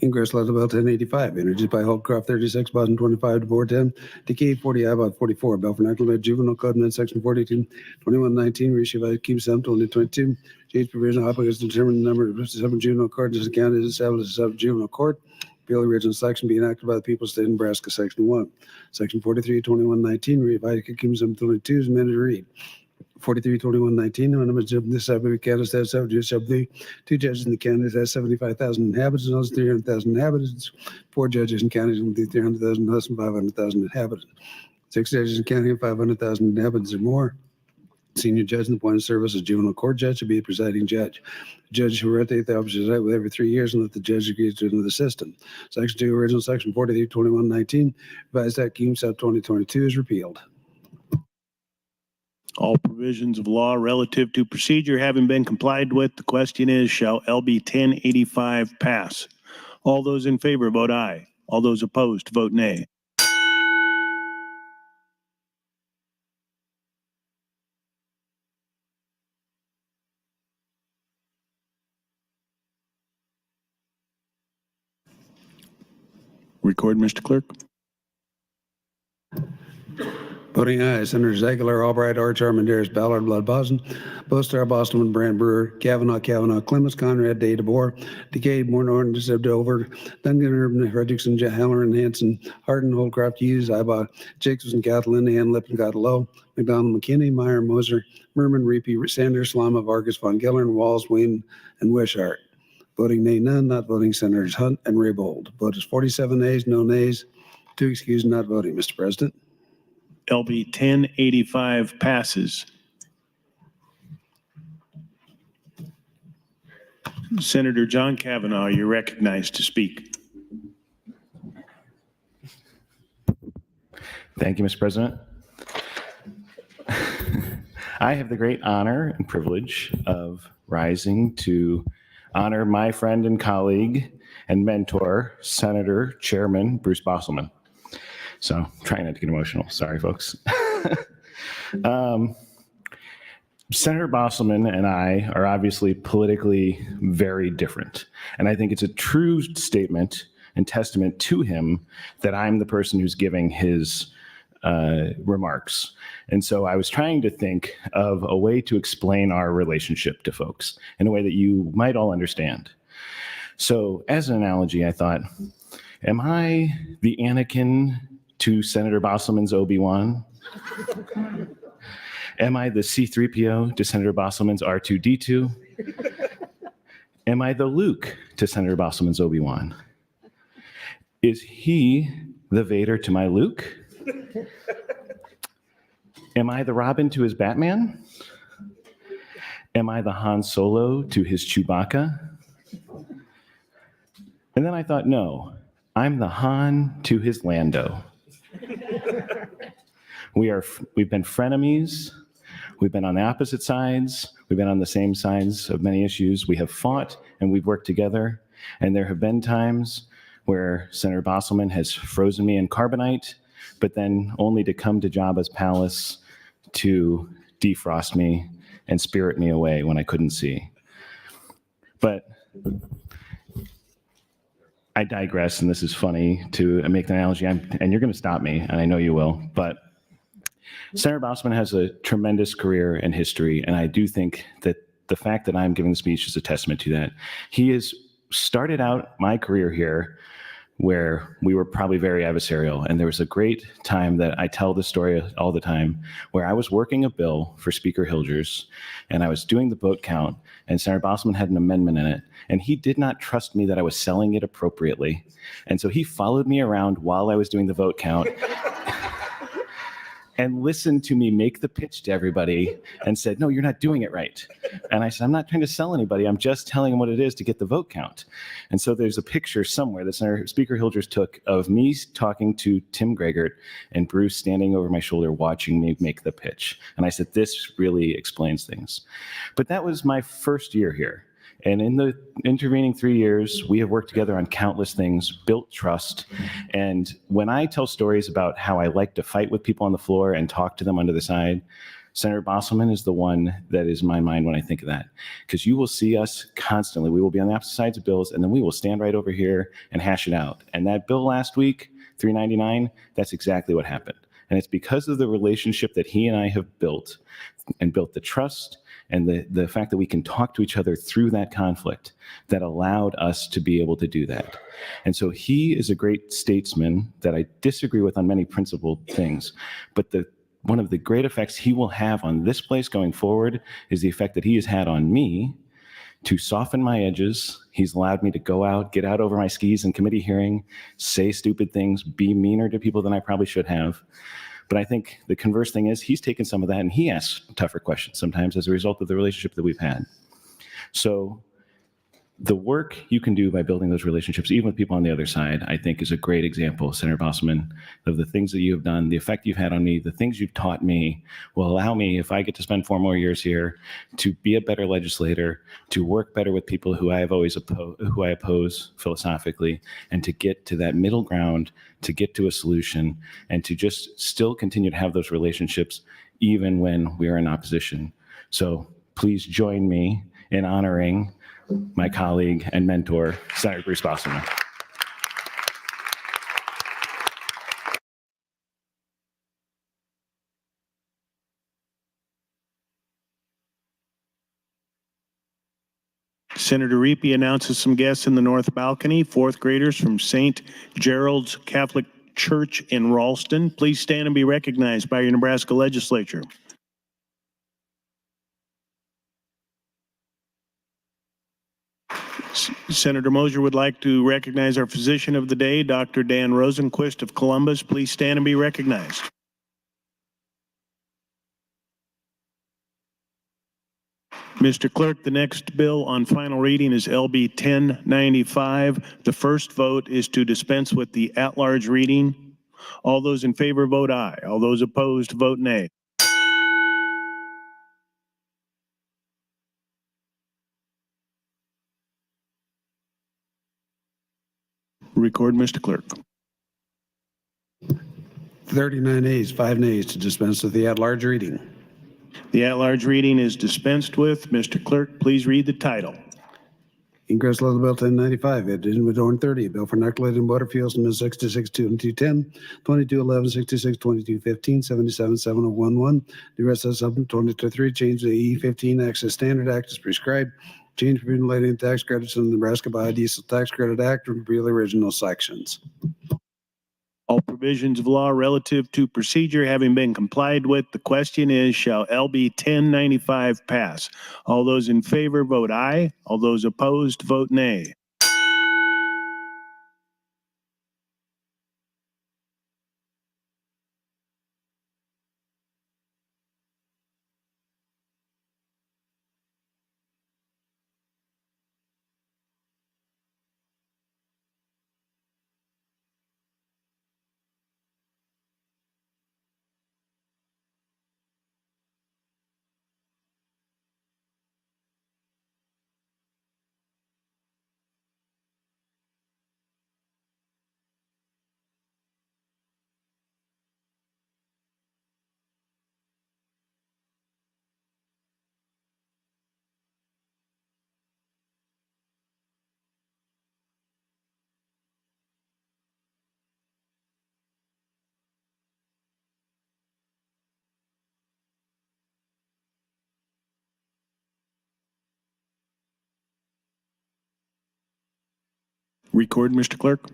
Ingress Legislative Bill 1085, introduced by Holdcroft 36, Boston 25, DeBoer 10, Decay 40, Ibot 44, Bill for National Juvenile Code Amendment Section 42, 2119, reissued by Keem 7, 2022. Change provision applicants determine the number of 7 juvenile courts in the county is established as a juvenile court. Bill original section being acted by the people of the state of Nebraska, Section 1. Section 43, 2119, revised Keem 7, 22 is amended to read. 43-21-19, on this Assembly Canada has 2 judges in the county that has 75,000 inhabitants, and also 300,000 inhabitants. 4 judges in counties with 300,000 less than 500,000 inhabitants. 6 judges in county with 500,000 inhabitants or more. Senior judge in the appointed service as juvenile court judge should be the presiding judge. The judge who rotate the office with every 3 years and let the judge agree to the system. Section 2, original section 43-21-19, revised Act Keem 2022 is repealed. All provisions of law relative to procedure having been complied with, the question is, shall LB 1085 pass? All those in favor vote aye. All those opposed vote nay. Record, Mr. Clerk. Voting aye, Senators Aguilar, Albright, Arch, Armandaris, Ballard, Blood, Boston, Bostar, Boston, Brand, Brewer, Kavanaugh, Clements, Conrad, Day, DeBoer, Decay, Mornorton, Dover, Duncan, Urban, Frederickson, Halloran, Hanson, Hardin, Holdcroft, Hughes, Ibot, Jacobson, Kathleen, Ann, Lippincott, Lowe, McDonald, McKinney, Meyer, Moser, Merman, Reapy, Sanders, Lama, Vargas, Von Gillern, Walls, Wayne, and Wishart. Voting nay, none. Not voting, Senators Hunt and Raybold. Vote is 47 ayes, no nays, 2 excused, not voting, Mr. President. LB 1085 passes. Senator John Kavanaugh, you're recognized to speak. Thank you, Mr. President. I have the great honor and privilege of rising to honor my friend and colleague and mentor, Senator Chairman Bruce Bosselman. So trying not to get emotional. Sorry, folks. Senator Bosselman and I are obviously politically very different. And I think it's a true statement and testament to him that I'm the person who's giving his remarks. And so I was trying to think of a way to explain our relationship to folks in a way that you might all understand. So as an analogy, I thought, am I the Anakin to Senator Bosselman's Obi-Wan? Am I the C-3PO to Senator Bosselman's R2-D2? Am I the Luke to Senator Bosselman's Obi-Wan? Is he the Vader to my Luke? Am I the Robin to his Batman? Am I the Han Solo to his Chewbacca? And then I thought, no, I'm the Han to his Lando. We've been frenemies. We've been on the opposite sides. We've been on the same sides of many issues. We have fought and we've worked together. And there have been times where Senator Bosselman has frozen me in carbonite, but then only to come to Jabba's palace to defrost me and spirit me away when I couldn't see. But I digress, and this is funny to make the analogy, and you're going to stop me, and I know you will, but Senator Bosselman has a tremendous career and history, and I do think that the fact that I'm giving the speech is a testament to that. He has started out my career here where we were probably very adversarial. And there was a great time that I tell this story all the time where I was working a bill for Speaker Hilgers and I was doing the vote count and Senator Bosselman had an amendment in it. And he did not trust me that I was selling it appropriately. And so he followed me around while I was doing the vote count and listened to me make the pitch to everybody and said, no, you're not doing it right. And I said, I'm not trying to sell anybody. I'm just telling them what it is to get the vote count. And so there's a picture somewhere that Senator Speaker Hilgers took of me talking to Tim Gregert and Bruce standing over my shoulder watching me make the pitch. And I said, this really explains things. But that was my first year here. And in the intervening 3 years, we have worked together on countless things, built trust. And when I tell stories about how I like to fight with people on the floor and talk to them under the side, Senator Bosselman is the one that is in my mind when I think of that. Because you will see us constantly. We will be on the opposite sides of bills, and then we will stand right over here and hash it out. And that bill last week, 399, that's exactly what happened. And it's because of the relationship that he and I have built and built the trust and the fact that we can talk to each other through that conflict that allowed us to be able to do that. And so he is a great statesman that I disagree with on many principled things, but one of the great effects he will have on this place going forward is the effect that he has had on me to soften my edges. He's allowed me to go out, get out over my skis in committee hearing, say stupid things, be meaner to people than I probably should have. But I think the converse thing is he's taken some of that and he asks tougher questions sometimes as a result of the relationship that we've had. So the work you can do by building those relationships, even with people on the other side, I think is a great example, Senator Bosselman, of the things that you have done, the effect you've had on me, the things you've taught me will allow me, if I get to spend 4 more years here, to be a better legislator, to work better with people who I oppose philosophically, and to get to that middle ground, to get to a solution, and to just still continue to have those relationships even when we are in opposition. So please join me in honoring my colleague and mentor, Senator Bruce Bosselman. Senator Riepe announces some guests in the north balcony, 4th graders from St. Gerald's Catholic Church in Ralston. Please stand and be recognized by your Nebraska Legislature. Senator Moser would like to recognize our physician of the day, Dr. Dan Rosenquist of Columbus. Please stand and be recognized. Mr. Clerk, the next bill on final reading is LB 1095. The first vote is to dispense with the at-large reading. All those in favor vote aye. All those opposed vote nay. Record, Mr. Clerk. 39 ayes, 5 nays to dispense with the at-large reading. The at-large reading is dispensed with. Mr. Clerk, please read the title. Ingress Legislative Bill 1095, Edition with Order 30, a bill for inoculating motor fuels, Amendment 66, 2 and 210, 2211, 66, 2215, 77, 7011. The rest of Supplement 2223, change the E15 Access Standard Act as prescribed, change provision relating to tax credits in the Nebraska Biodiesel Tax Credit Act, and repeal the original sections. All provisions of law relative to procedure having been complied with, the question is, shall LB 1095 pass? All those in favor vote aye. All those opposed vote nay. Record, Mr. Clerk.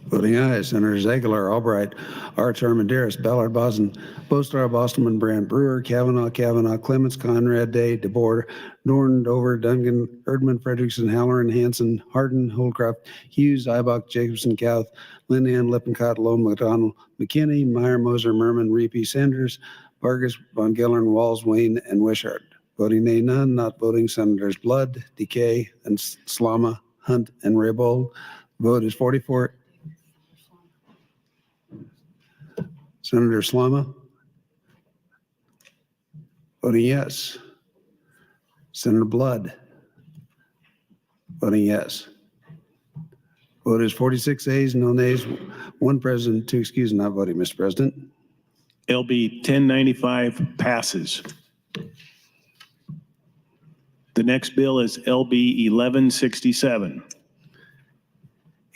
Voting aye, Senators Aguilar, Albright, Archer, Armendariz, Ballard, Boson, Bostar, Bostelman, Brandt, Brewer, Kavanaugh, Clements, Conrad, Day, DeBoer, Dorn, Dover, Duncan, Erdman, Frederickson, Halloran, Hanson, Hardin, Holdcroft, Hughes, Ibach, Jacobson, Kauth, Linehan, Lippincott, Lone, McDonald, McKinney, Meyer, Moser, Merman, Reapy, Sanders, Vargas, Von Gellern, Walls, Wayne, and Wishart. Voting nay, none. Not voting, Senators Blood, Decay, and Slama, Hunt, and Raybold. Vote is 44. Senator Slama? Voting yes. Senator Blood? Voting yes. Vote is 46 ayes, no nays, 1 present, 2 excused, not voting, Mr. President. LB 1095 passes. The next bill is LB 1167.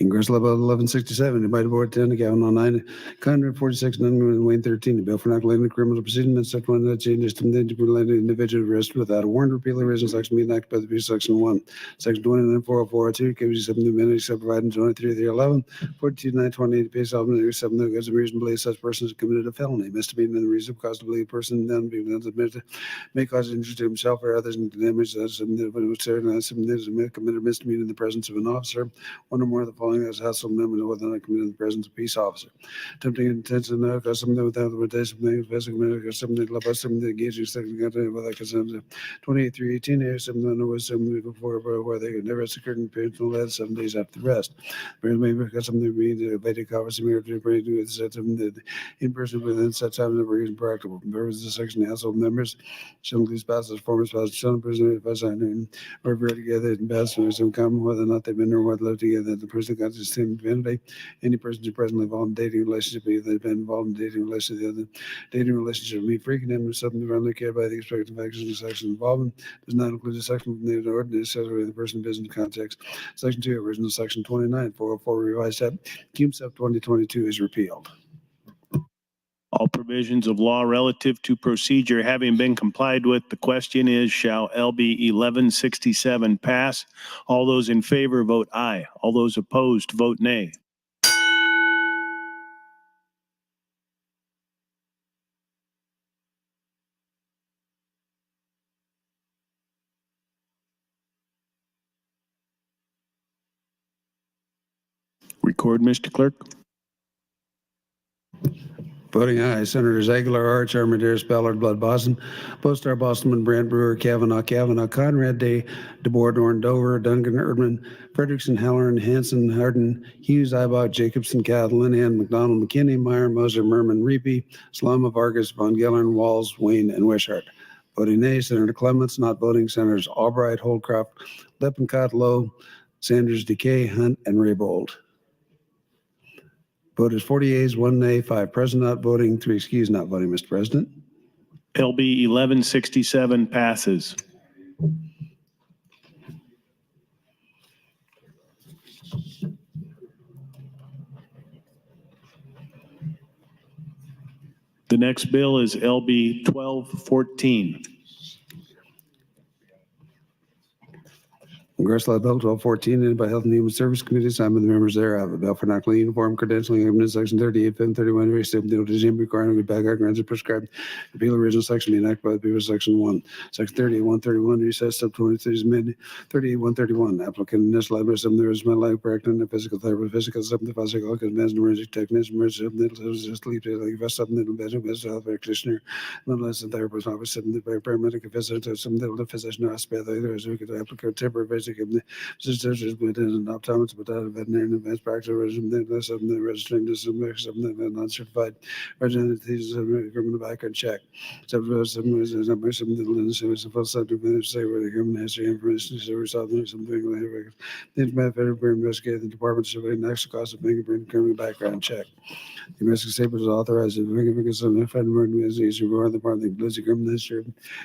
Ingress Level 1167, divided board 10, to Gavin 9, Conrad 46, none, Wayne 13. The bill for inoculating criminal proceeding and such one that changes to the individual arrested without a warrant, repeal the reason section being enacted by the Peace Section 1. Section 29402, gives you 7 new minutes, providing 2311, 42928, pays off, 7 no gives a reason to believe such person has committed a felony, misdemeanor, and the reason cause to believe a person then being admitted may cause injury to himself or others and damage that something committed misdemeanor in the presence of an officer, one or more of the following as household member whether not committed in the presence of a peace officer. Attempting intention to cause something without the limitation of physical something love something engaging second without consent. 28/3/18 years, something was something before where they could never occurred in painful led 7 days after the rest. Maybe because something being the lady conference mirror to bring to the in person within such time never is practical. Members of the section household members, children, spouses, former spouses, children, prisoners, advisors, or very together in bachelors in common whether or not they've been or whether lived together. The person got the same divinity. Any person who presently involved in dating relationship, either they've been involved in dating relationship, the other dating relationship may frequent him with something friendly cared by the expected actions of sexual involvement does not include a section from the ordinance set with the person business context. Section 2, original section 29, 404 revised at CUMSEP 2022 is repealed. All provisions of law relative to procedure having been complied with, the question is, shall LB 1167 pass? All those in favor vote aye. All those opposed vote nay. Record, Mr. Clerk. Voting aye, Senators Aguilar, Arch, Armendariz, Ballard, Blood, Boston, Postar, Bostelman, Brandt, Brewer, Kavanaugh, Conrad, Day, DeBoer, Dorn, Dover, Duncan, Erdman, Frederickson, Halloran, Hanson, Hardin, Hughes, Ibach, Jacobson, Catt, Linehan, McDonald, McKinney, Meyer, Moser, Merman, Reapy, Slama, Vargas, Von Gellern, Walls, Wayne, and Wishart. Voting nay, Senator Clements. Not voting, Senators Albright, Holdcroft, Lippincott, Lowe, Sanders, Decay, Hunt, and Raybold. Vote is 40 yeas, 1 nay, 5 present not voting, 3 excused not voting, Mr. President. LB 1167 passes. The next bill is LB 1214. Congressional Bill 1214, introduced by Health and Human Service Committee, signed by the members thereof. A bill for national uniform credentialing, amendment section 38, 31, 37, the regime requiring background grants are prescribed. Repeal original section be enacted by the people, section 1. Section 38, 131, recess, sub 23 is amended. 38, 131, applicant initial address of the mental life practice and physical therapy, physical something, physical, advanced emergency technician, emergency, sleep, like something, mental health practitioner, mental health therapist, office, something, paramedic, physician, something, physician, hospital, applicant, temporary basic, sisters, but an optometrist, but a veterinarian, advanced practice, something, registering to some non-certified representatives, criminal background check. Something, full subject, say where the criminal history information is resolved, something like the federal investigator, the department survey, next cost of fingerprint, criminal background check. The Nebraska State was authorized to fingerprint some federal organization for the part that includes the criminal history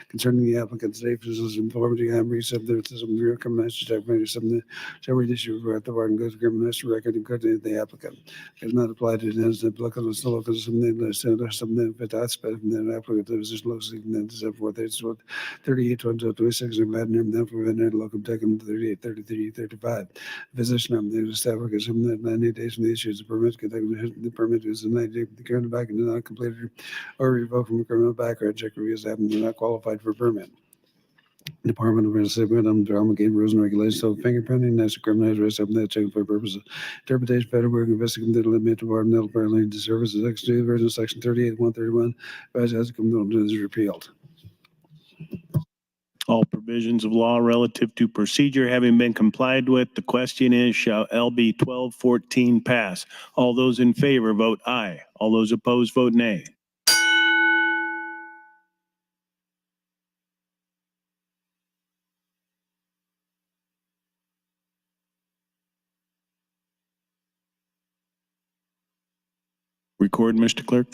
concerning the applicant's state physicians informative memories of the real criminal history check, maybe something shall read issue for the part includes criminal history record and could the applicant. Does not apply to the applicant, still local something fit aspect and then applicant is locally and then set forth. It's what 38, 26 and veterinary, then for veterinary local tech and 38, 33, 35. Physician, the establishment something 90 days from the issues of permit, the permit is a 90 day, the criminal back and not completed or revoked from a criminal background check reviews that they're not qualified for permit. Department of Investigative promulgated rules and regulations of fingerprinting, national criminalized arrest of that check for purposes of interpretation, federal work, investigative limit to our mental parallel services, executive version, section 38, 131, as is repealed. All provisions of law relative to procedure having been complied with, the question is, shall LB 1214 pass? All those in favor vote aye. All those opposed vote nay. Record, Mr. Clerk.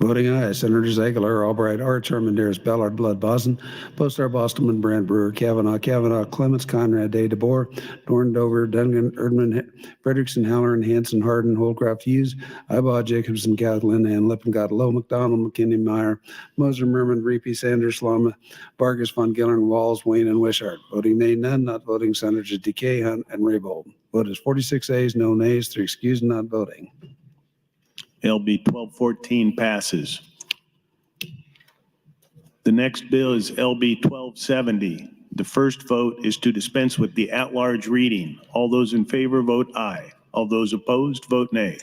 Voting aye, Senators Aguilar, Albright, Arch, Armendariz, Ballard, Blood, Boston, Postar, Bostelman, Brandt, Brewer, Kavanaugh, Clements, Conrad, Day, DeBoer, Dorn, Dover, Duncan, Erdman, Frederickson, Halloran, Hanson, Hardin, Holdcroft, Hughes, Ibach, Jacobson, Catlin, and Lippincott, Lowe, McDonald, McKinney, Meyer, Moser, Merman, Reapy, Sanders, Slama, Vargas, Von Gellern, Walls, Wayne, and Wishart. Voting nay, none. Not voting, Senators Decay, Hunt, and Raybold. Vote is 46 ayes, no nays, 3 excused, not voting. LB 1214 passes. The next bill is LB 1270. The first vote is to dispense with the at-large reading. All those in favor vote aye. All those opposed vote nay.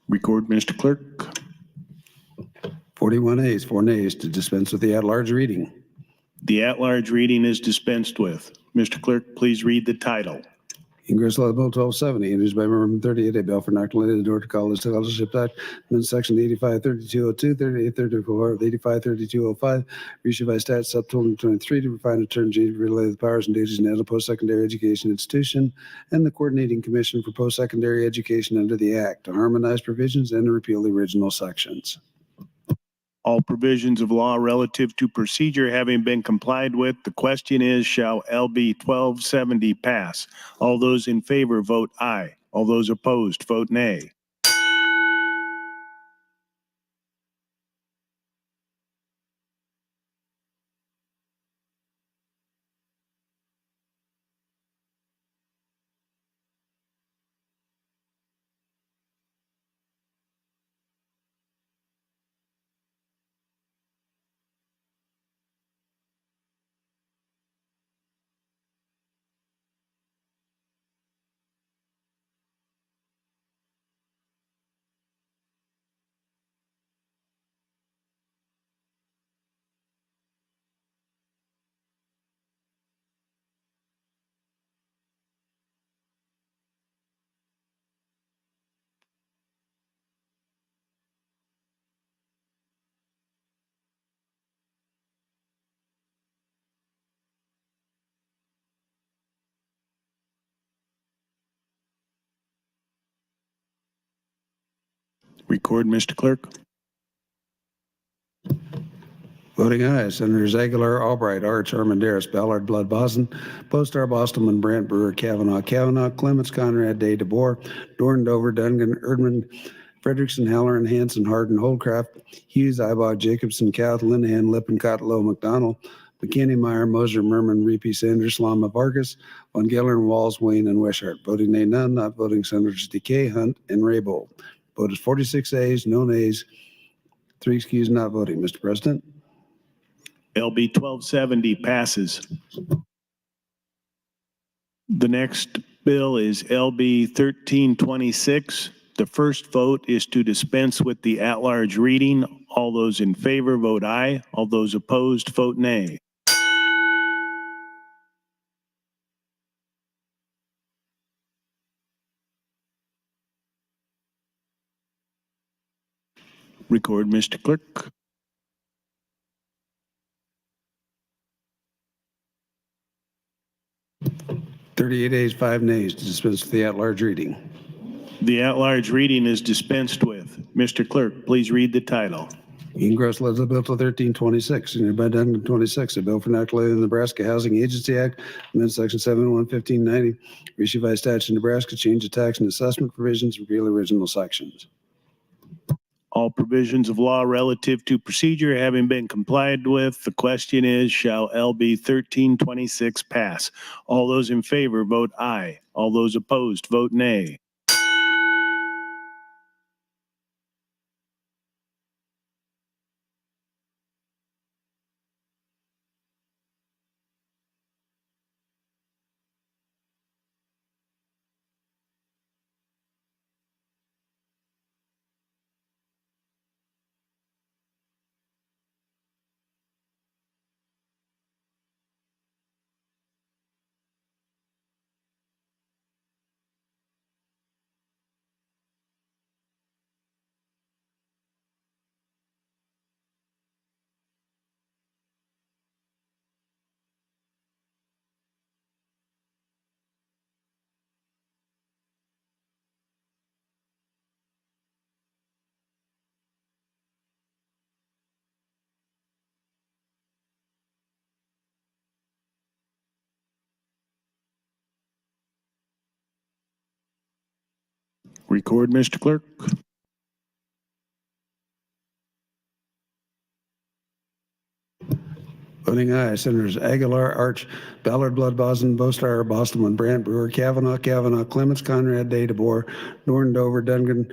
Record, Mr. Clerk. 41 ayes, 4 nays to dispense with the at-large reading. The at-large reading is dispensed with. Mr. Clerk, please read the title. Congressional Bill 1270, introduced by Member 38, a bill for enacting the Door to College Scholarship Act, amendment section 853202, 3834, 853205, reissued by statute sub 2023 to refine a term change related to the powers and duties of the post-secondary education institution and the coordinating commission for post-secondary education under the Act to harmonize provisions and to repeal the original sections. All provisions of law relative to procedure having been complied with, the question is, shall LB 1270 pass? All those in favor vote aye. All those opposed vote nay. Record, Mr. Clerk. Voting aye, Senators Aguilar, Albright, Arch, Armandaris, Ballard, Blood, Boston, Postar, Bostelman, Brandt, Brewer, Kavanaugh, Clements, Conrad, Day, DeBoer, Dorn, Dover, Dungan, Erdman, Frederickson, Halloran, Hanson, Hardin, Holdcraft, Hughes, Ibach, Jacobson, Cowth, Linehan, Lippincott, Lowe, McDonald, McKinney, Meyer, Moser, Merman, Reapy, Sanders, Lama, Vargas, Von Gellern, Walls, Wayne, and Wishart. Voting nay, none. Not voting Senators Decay, Hunt, and Raybold. Vote is 46 ayes, no nays, 3 excused, not voting. Mr. President. LB 1270 passes. The next bill is LB 1326. The first vote is to dispense with the at-large reading. All those in favor vote aye. All those opposed vote nay. Record, Mr. Clerk. $38 ayes, 5 nays to dispense with the at-large reading. The at-large reading is dispensed with. Mr. Clerk, please read the title. Engross Legislative Bill 1326, and by Duncan 26, a bill for enacting the Nebraska Housing Agency Act, amend Section 7-1-1590, reissue by statute in Nebraska, change the tax and assessment provisions, repeal original sections. All provisions of law relative to procedure having been complied with, the question is, shall LB 1326 pass? All those in favor vote aye. All those opposed vote nay. Record, Mr. Clerk. Voting aye, Senators Aguilar, Arch, Ballard, Blood, Boston, Bostar, Bostelman, Brandt, Brewer, Kavanaugh, Clements, Conrad, Day, DeBoer, Dorn, Dover, Dungan,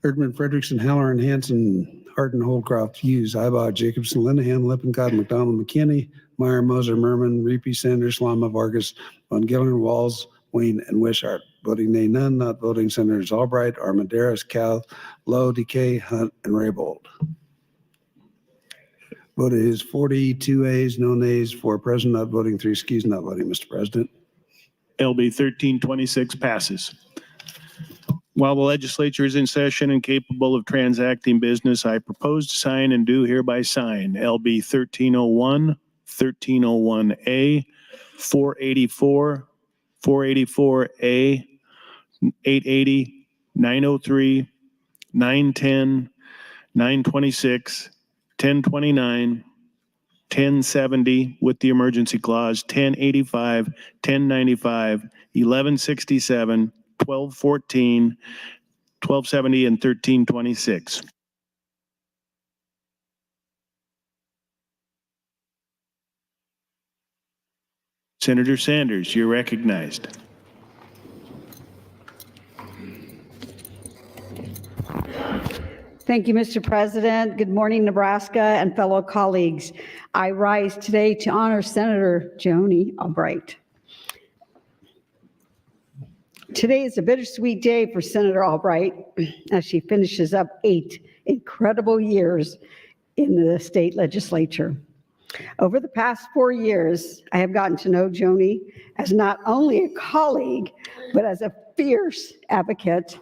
Erdman, Frederickson, Halloran, Hanson, Hardin, Holdcroft, Hughes, Ibach, Jacobson, Linehan, Lippincott, McDonald, McKinney, Meyer, Moser, Merman, Reapy, Sanders, Lama, Vargas, Von Gellern, Walls, Wayne, and Wishart. Voting nay, none. Not voting Senators Albright, Armandaris, Cowth, Lowe, Decay, Hunt, and Raybold. Vote is 42 ayes, no nays, 4 present, not voting, 3 excused, not voting, Mr. President. LB 1326 passes. While the legislature is in session and capable of transacting business, I propose to sign and do hereby sign LB 1301, 1301A, 484, 484A, 880, 903, 910, 926, 1029, 1070 with the emergency clause, 1085, 1095, 1167, 1214, 1270, and 1326. Senator Sanders, you're recognized. Thank you, Mr. President. Good morning, Nebraska and fellow colleagues. I rise today to honor Senator Joni Albright. Today is a bittersweet day for Senator Albright as she finishes up 8 incredible years in the state legislature. Over the past 4 years, I have gotten to know Joni as not only a colleague, but as a fierce advocate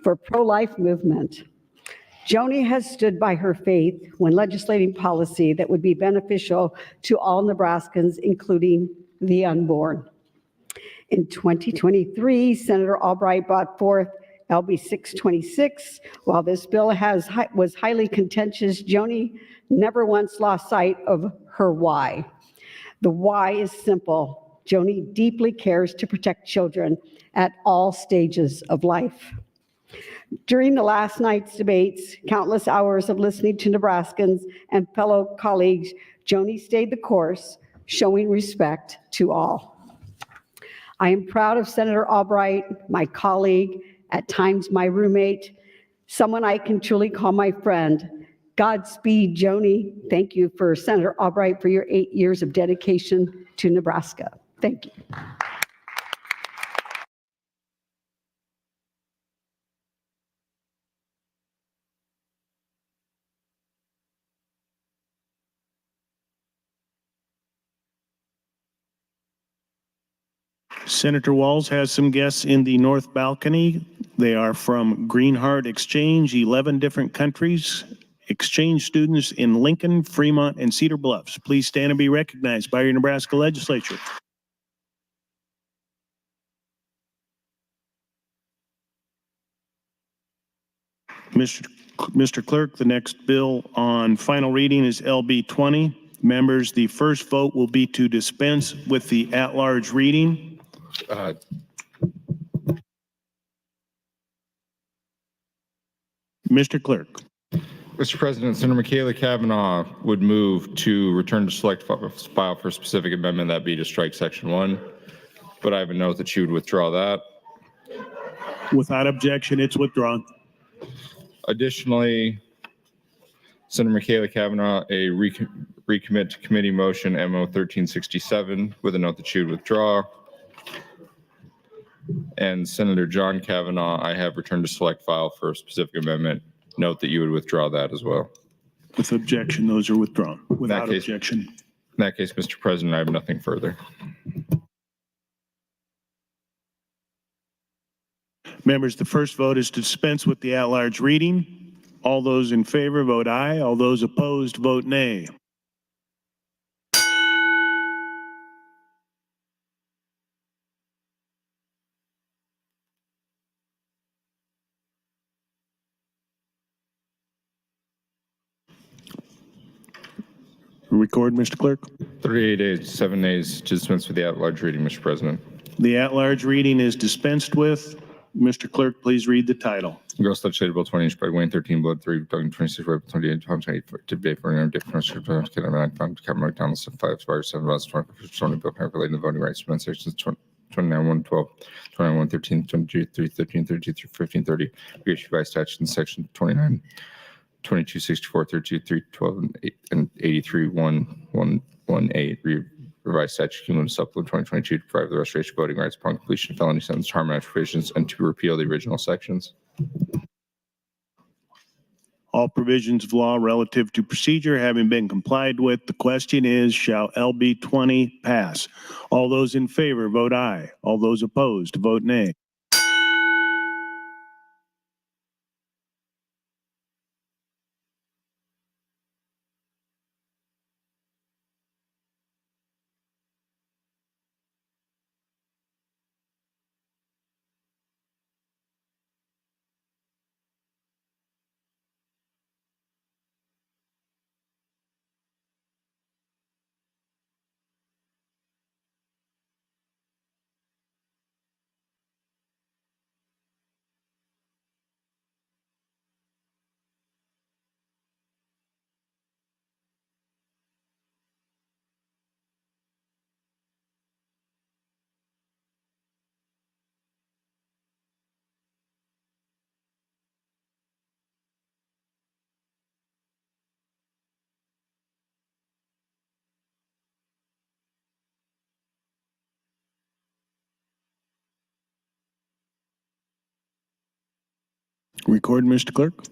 for pro-life movement. Joni has stood by her faith when legislating policy that would be beneficial to all Nebraskans, including the unborn. In 2023, Senator Albright brought forth LB 626. While this bill was highly contentious, Joni never once lost sight of her why. The why is simple. Joni deeply cares to protect children at all stages of life. During the last night's debates, countless hours of listening to Nebraskans and fellow colleagues, Joni stayed the course, showing respect to all. I am proud of Senator Albright, my colleague, at times my roommate, someone I can truly call my friend. Godspeed, Joni. Thank you for Senator Albright for your 8 years of dedication to Nebraska. Thank you. Senator Walz has some guests in the north balcony. They are from Greenheart Exchange, 11 different countries. Exchange students in Lincoln, Fremont, and Cedar Bluffs. Please stand and be recognized by your Nebraska Legislature. Mr. Clerk, the next bill on final reading is LB 20. Members, the first vote will be to dispense with the at-large reading. Mr. Clerk. Mr. President, Senator Michaela Cavanaugh would move to return to select file for a specific amendment, that be to strike section 1. But I have a note that she would withdraw that. Without objection, it's withdrawn. Additionally, Senator Michaela Cavanaugh, a recommit to committee motion MO 1367 with a note that she would withdraw. And Senator John Cavanaugh, I have returned to select file for a specific amendment. Note that you would withdraw that as well. With objection, those are withdrawn. Without case, objection. In that case, Mr. President, I have nothing further. Members, the first vote is to dispense with the at-large reading. All those in favor vote aye. All those opposed vote nay. Record, Mr. Clerk. 38 days, 7 days to dispense with the at-large reading, Mr. President. The at-large reading is dispensed with. Mr. Clerk, please read the title. Gross Legislative Bill 20 by Wayne 13 Blood 3 Doug 26 Web 28 Tom 28 debate for an different Kid I found Cameron McDonald's 5 Spire 7 Ross 20 Bill relating to voting rights amendment sections 29 112 29 113 22 3 13 32 through 15 30 reissued by statute in section 29 22 64 32 3 12 and 83 1 118 revised statute cumulative supplement 2022 to provide the restoration of voting rights upon completion of felony sentence harmonized provisions and to repeal the original sections. All provisions of law relative to procedure having been complied with, the question is, shall LB 20 pass? All those in favor vote aye. All those opposed vote nay. Record, Mr. Clerk.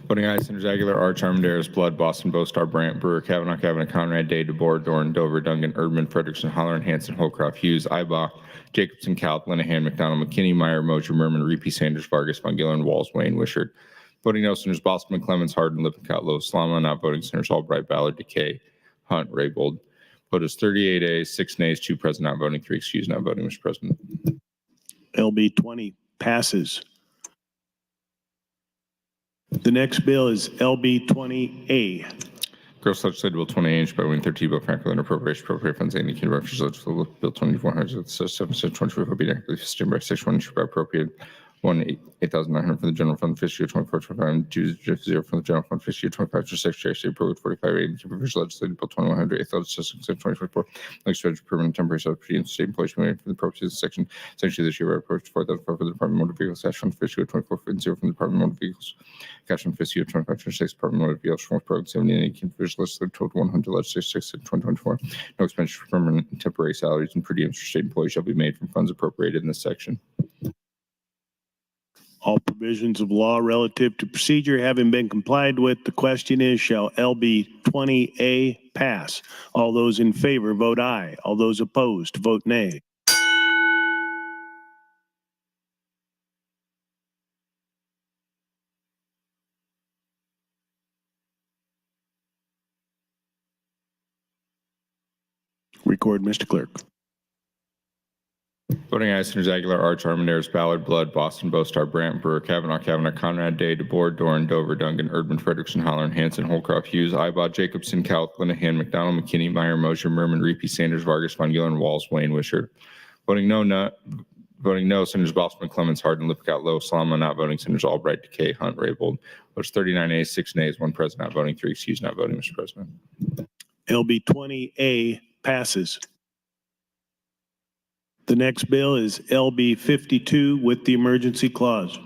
Voting aye, Senators Aguilar, Arch, Armendariz, Blood, Boston, Bostar, Brandt, Brewer, Kavanaugh, Conrad, Day, DeBoer, Dorn, Dover, Duncan, Erdman, Frederickson, Holleran, Hanson, Holcroft, Hughes, Ibach, Jacobson, Calp, Linehan, McDonald, McKinney, Meyer, Moser, Merman, Reapy, Sanders, Vargas, Von Gillern, Walls, Wayne, Wishart. Voting no, Senators Boston, Clemens, Hardin, Lippincott, Lowe, Slama. Not voting, Senators Albright, Ballard, Decay, Hunt, Raybold. Vote is 38 ayes, 6 nays, 2 present, not voting, 3 excused, not voting, Mr. President. LB 20 passes. The next bill is LB 20A. Gross Legislative Bill 20, introduced by Wayne 13, Bill Franklin, appropriate funds, any King Refuge Legislative Bill 2100, 724, be enacted, sustained by Section 1, issued by appropriate 8,900 from the general fund, fiscal year 24-25, 2 from the general fund, fiscal year 25 to Secretary of State, approved 45, 8, Provincial Legislative Bill 2100, 8th Legislative Section 2024, legislature permanent temporary subsidy and state employees made for the purposes of section this year, approach 4,004 for the Department of Motor Vehicles, cash fund, fiscal year 24, 0 from the Department of Motor Vehicles, cash fund, fiscal year 25-26, Department of Motor Vehicles, from Program 78, Provincial Legislative total 100, Legislative 6 in 2024. No expenditure for permanent and temporary salaries and per diems for state employees shall be made from funds appropriated in this section. All provisions of law relative to procedure having been complied with, the question is, shall LB 20A pass? All those in favor vote aye. All those opposed vote nay. Record, Mr. Clerk. Voting ayes, Senators Aguilar, Arch, Armendariz, Ballard, Blood, Boston, Boestar, Brandt, Brewer, Kavanaugh, Conrad, Day, DeBoer, Doran, Dover, Duncan, Erdman, Frederickson, Holleran, Hanson, Holcroft, Hughes, Ibach, Jacobson, Cowell, Linehan, McDonald, McKinney, Meyer, Mosher, Merman, Reapy, Sanders, Vargas, Von Gillen, Walls, Wayne, Wishart. Voting no, Senators Bossman, Clemens, Hardin, Lippincott, Lowe, Salama. Not voting, Senators Albright, Decay, Hunt, Raybold. Votes 39 ayes, 6 nays, 1 present, not voting, 3 excused, not voting, Mr. President. LB 20A passes. The next bill is LB 52 with the emergency clause.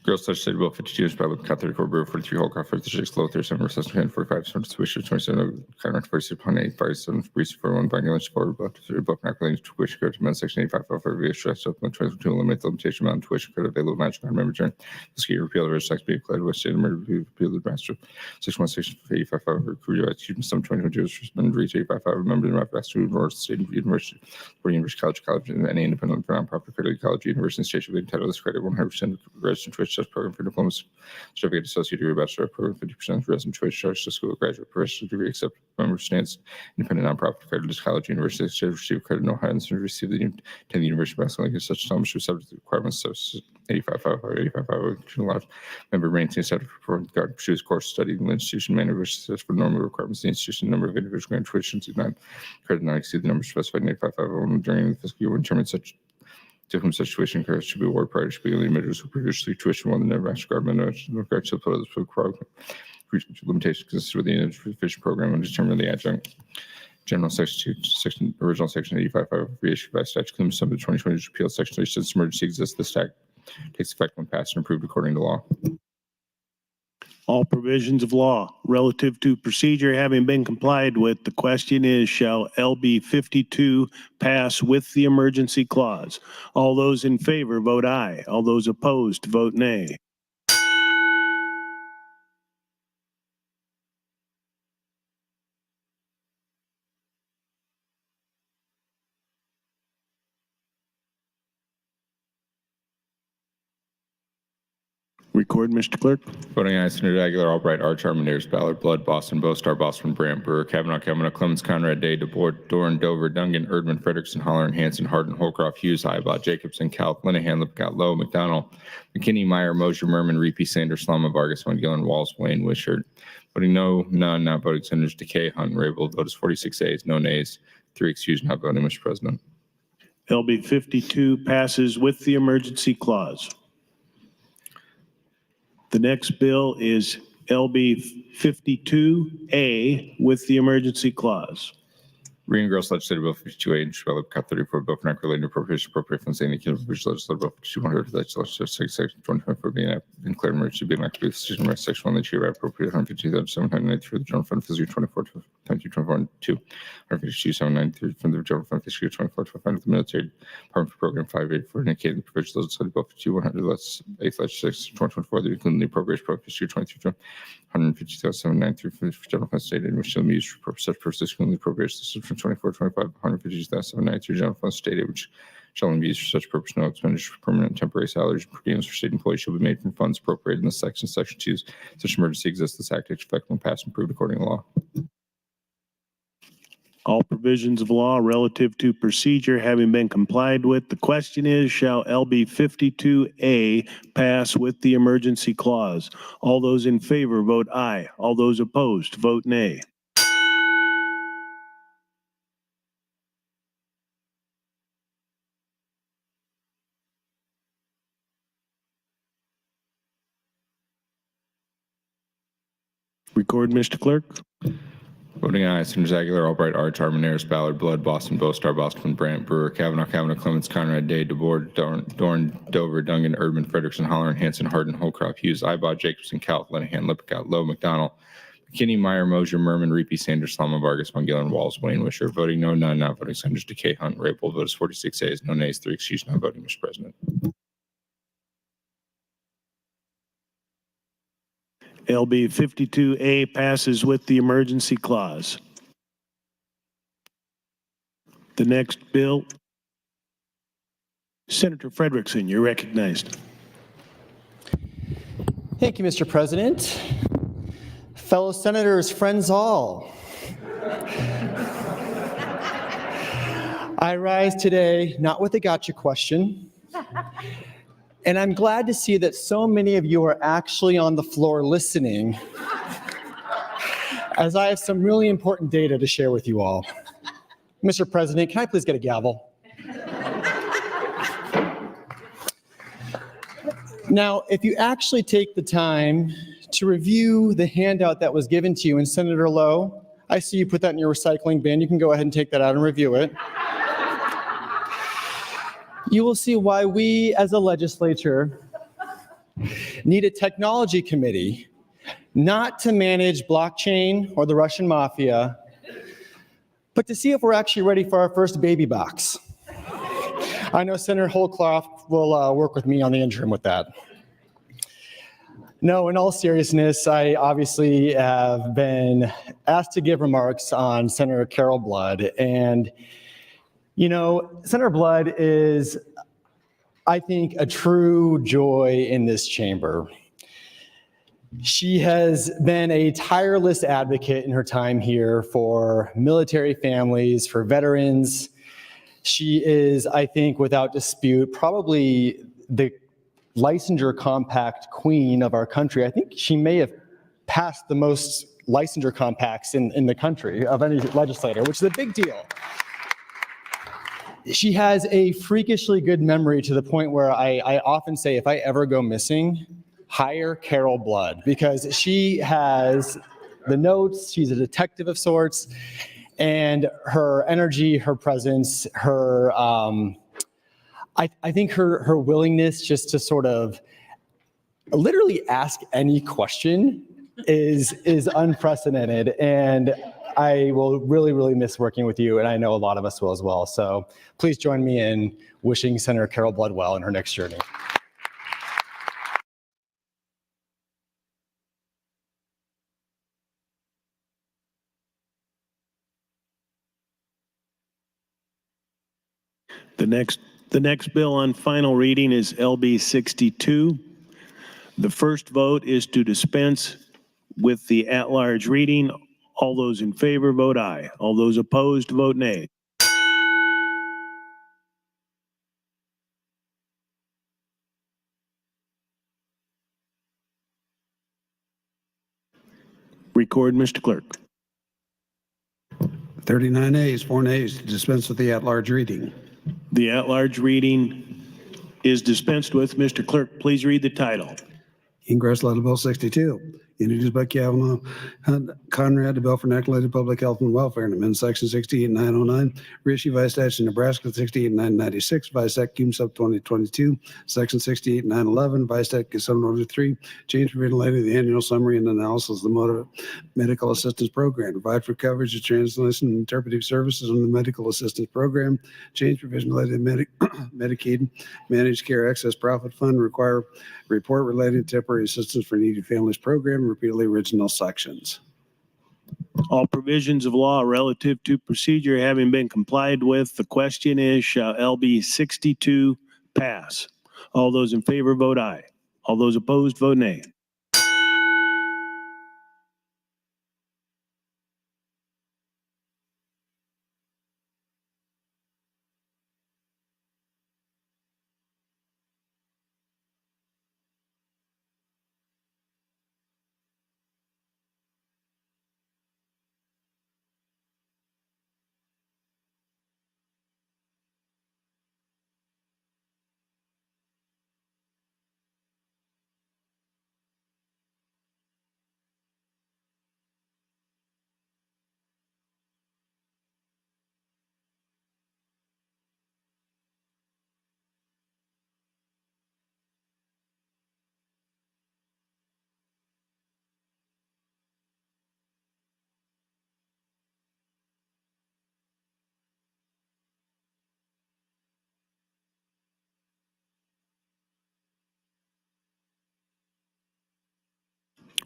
Gross Legislative Bill 52, introduced by Lippincott, 34, Brewer, 43, Holcroft, 36, Lowe, 37, Recession, 45, 72, 27, Conrad, 46.8, 47, Reese, 41, Von Gillen, 4, Book, not relating to tuition credit, amendment section 85, via stress, open, to eliminate the limitation amount of tuition credit available, match, non member return. This year, repeal the Rich Tax being declared West State of Murder, repeal the Nebraska. 61, section 85, recruit, students, some 2022, suspended, reach 85, remember the Nebraska State University, or University College, and any independent nonprofit accredited college, university, station, will be entitled to credit 100% of registered tuition program for diplomas, certificate, associate degree, bachelor program, 50% resident choice charge to school, graduate professional degree, except member stands independent nonprofit accredited college, university, should receive credit no higher than receive the attend the University of Nebraska Legislature. Such time should be subject to the requirements of 85 member maintains subject for regard choose course study in the institution manner which says for normal requirements of the institution number of individual grant tuitions do not credit not exceed the number specified in 8550 during the fiscal year when determined such to whom such tuition credit should be awarded prior to being the individuals who previously tuition won the Nebraska government in regards to the program. Limitations consistent with the insufficient program and determine the adjunct general original section 85 reissued by statute claims some of the 2020 repeal section 3 since emergency exists. This act takes effect when passed and approved according to law. All provisions of law relative to procedure having been complied with, the question is, shall LB 52 pass with the emergency clause? All those in favor vote aye. All those opposed vote nay. Record, Mr. Clerk. Voting ayes, Senator Aguilar, Albright, Arch, Armendariz, Ballard, Blood, Boston, Boestar, Boston, Brandt, Brewer, Kavanaugh, Clemens, Conrad, Day, DeBoer, Doran, Dover, Duncan, Erdman, Frederickson, Holleran, Hanson, Hardin, Holcroft, Hughes, Ibach, Jacobson, Cowell, Linehan, Lippincott, Lowe, McDonald, McKinney, Meyer, Mosher, Merman, Reapy, Sanders, Slama, Vargas, Von Gillen, Walls, Wayne, Wishart. Voting no, none, not voting, Senators Decay, Hunt, Raybold. Vote is 46 ayes, no nays, 3 excused, not voting, Mr. President. LB 52 passes with the emergency clause. The next bill is LB 52A with the emergency clause. Reading Gross Legislative Bill 52A, introduced by Lippincott, 34, Bill for relating to appropriation from saying the Provincial Legislative Bill 5200, Legislature 6, Section 2024, being declared emergency, being acted with Section 1, the year appropriate 150,793 for the General Fund, fiscal year 24 to 22, 152,793 from the General Fund, fiscal year 24 to 500 the Military Department for Program 584, indicating the Provincial Legislative Bill 5100, 8th Legislature 2024, that including the appropriation for fiscal year 22, 150,793 for the General Fund State aid, which shall be used for such purposes, including the appropriation from 24, 25, 150,793 General Fund State aid, which shall be used for such purpose. No expenditure for permanent and temporary salaries and per diems for state employees shall be made from funds appropriated in this section. Section 2, such emergency exists. This act takes effect when passed and approved according to law. All provisions of law relative to procedure having been complied with, the question is, shall LB 52A pass with the emergency clause? All those in favor vote aye. All those opposed vote nay. Record, Mr. Clerk. Voting aye, Senators Aguilar, Albright, Arch, Armendariz, Ballard, Blood, Boston, Boastar, Boston, Brandt, Brewer, Kavanaugh, Clements, Conrad, Day, DeBoer, Dorn, Dover, Dungan, Erdman, Frederickson, Holleran, Hanson, Hardin, Holcroft, Hughes, Ibach, Jacobson, Calif, Lenahan, Lippincott, Lowe, McDonald, McKinney, Meyer, Mosier, Merman, Reapy, Sanders, Salma, Vargas, Von Gillen, Walls, Wayne, Wisher. Voting no, none, not voting. Senators Decay, Hunt, Rapel. Vote is 46 ayes, no nays, 3 excused, not voting, Mr. President. LB 52A passes with the emergency clause. The next bill, Senator Frederickson, you're recognized. Thank you, Mr. President. Fellow senators, friends all. I rise today not with a gotcha question, and I'm glad to see that so many of you are actually on the floor listening, as I have some really important data to share with you all. Mr. President, can I please get a gavel? Now, if you actually take the time to review the handout that was given to you, and Senator Lowe, I see you put that in your recycling bin. You can go ahead and take that out and review it. You will see why we as a legislature need a technology committee, not to manage blockchain or the Russian mafia, but to see if we're actually ready for our first baby box. I know Senator Holcroft will work with me on the interim with that. No, in all seriousness, I obviously have been asked to give remarks on Senator Carol Blood. And, you know, Senator Blood is, I think, a true joy in this chamber. She has been a tireless advocate in her time here for military families, for veterans. She is, I think, without dispute, probably the licensure compact queen of our country. I think she may have passed the most licensure compacts in the country of any legislator, which is a big deal. She has a freakishly good memory to the point where I often say, if I ever go missing, hire Carol Blood, because she has the notes, she's a detective of sorts, and her energy, her presence, her, I think her willingness just to sort of literally ask any question is unprecedented. And I will really, really miss working with you, and I know a lot of us will as well. So please join me in wishing Senator Carol Blood well in her next journey. The next bill on final reading is LB 62. The first vote is to dispense with the at-large reading. All those in favor vote aye. All those opposed vote nay. Record, Mr. Clerk. 39 ayes, 4 nays to dispense with the at-large reading. The at-large reading is dispensed with. Mr. Clerk, please read the title. Ingress Letter Bill 62, introduced by Kavanaugh, Conrad, a bill for enacting public health and welfare, and amend section 68-909, reissue vice statute Nebraska 68-996, vice act cum sub 2022, section 68-911, vice act cum sub 103, change provision related to the annual summary and analysis of the medical assistance program, provide for coverage of translation and interpretive services on the medical assistance program, change provision related to Medicaid managed care excess profit fund, require report relating to temporary assistance for needy families program, repeal the original sections. All provisions of law relative to procedure having been complied with, the question is, shall LB 62 pass? All those in favor vote aye. All those opposed vote nay.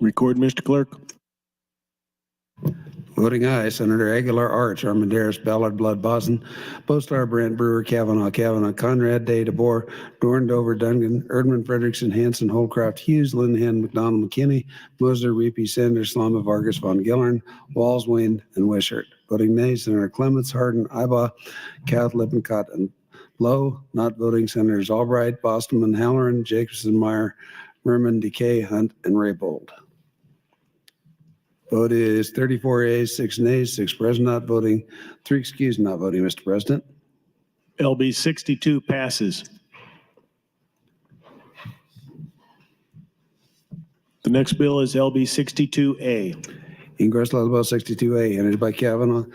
Record, Mr. Clerk. Voting aye, Senator Aguilar, Arch, Armandaris, Ballard, Blood, Boston, Bostar, Brandt, Brewer, Kavanaugh, Conrad, Day, DeBoer, Dorn, Dover, Duncan, Erdman, Frederickson, Hanson, Holcroft, Hughes, Linehan, McDonald, McKinney, Moser, Reapy, Sanders, Slama, Vargas, Von Gillern, Walls, Wayne, and Wishart. Voting nay, Senator Clements, Hardin, Iba, Cath, Lippincott, and Lowe. Not voting, Senators Albright, Bostelman, Halloran, Jacobson, Meyer, Merman, Decay, Hunt, and Raybold. Vote is 34 ayes, 6 nays, 6 present not voting, 3 excused not voting, Mr. President. LB 62 passes. The next bill is LB 62A. Ingress Law Bill 62A, introduced by Kavanaugh.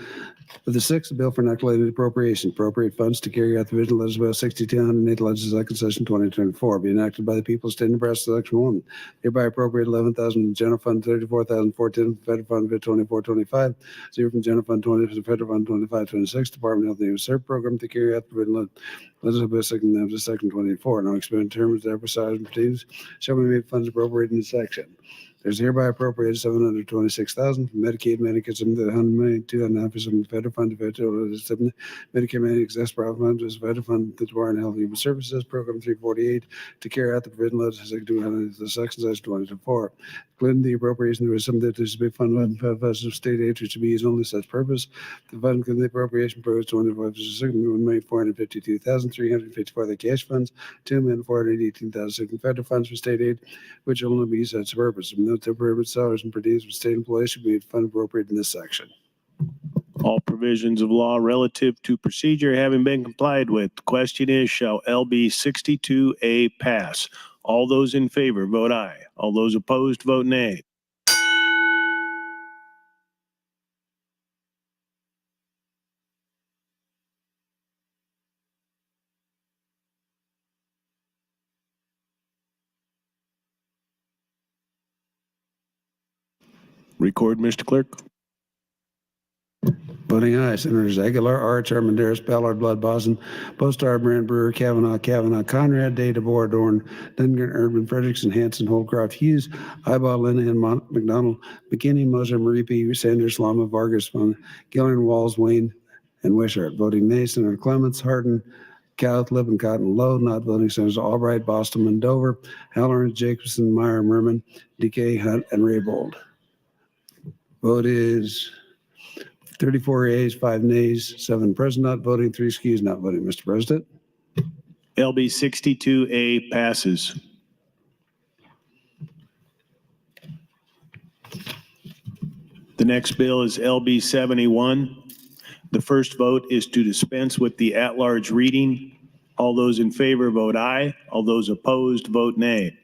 Of the sixth, a bill for inoculated appropriation, appropriate funds to carry out the vision of Legislative Bill 6208, Legislative Session 2024, be enacted by the people of the state of Nebraska, Section 1. Hereby appropriate 11,000 from General Fund 34,410, Federal Fund 2425, 0 from General Fund 20 to Federal Fund 2526, Department of Health and Human Services Program to carry out the provision of Legislative Bill Section 24. No expended terms that precise and pertains shall be made funds appropriated in the section. There's hereby appropriated $726,000 from Medicaid, Medicare, $100 million, $209 from the Federal Fund, Medicare, Medicare, Access Profit Fund, Federal Fund, the Department of Health and Human Services, Program 348, to carry out the provision of the Section 2024. Including the appropriation, there is some that is to be funded by state aid, which should be used only for such purpose. The fund, the appropriation proposed $1,452,354 the cash funds, $2,418,000 federal funds for state aid, which will only be used for such purpose. No temporary salaries and per diems from state employees should be fund appropriated in this section. All provisions of law relative to procedure having been complied with. The question is, shall LB 62A pass? All those in favor, vote aye. All those opposed, vote nay. Record, Mr. Clerk. Voting aye, Senators Aguilar, Arch, Armandaris, Ballard, Blood, Boston, Bostar, Brandt, Brewer, Kavanaugh, Conrad, Day, DeBoer, Dorn, Duncan, Erdman, Frederickson, Hanson, Holcroft, Hughes, Iba, Linehan, McDonald, McKinney, Moser, Maripi, Sanders, Lama, Vargas, Von Gillern, Walls, Wayne, and Wishart. Voting nay, Senator Clements, Hardin, Cowth, Lippincott, and Lowe. Not voting, Senators Albright, Bostelman, Dover, Halloran, Jacobson, Meyer, Merman, Decay, Hunt, and Raybold. Vote is 34 yeas, 5 nays, 7 present not voting, 3 excused not voting, Mr. President. LB 62A passes. The next bill is LB 71. The first vote is to dispense with the at-large reading. All those in favor vote aye. All those opposed vote nay.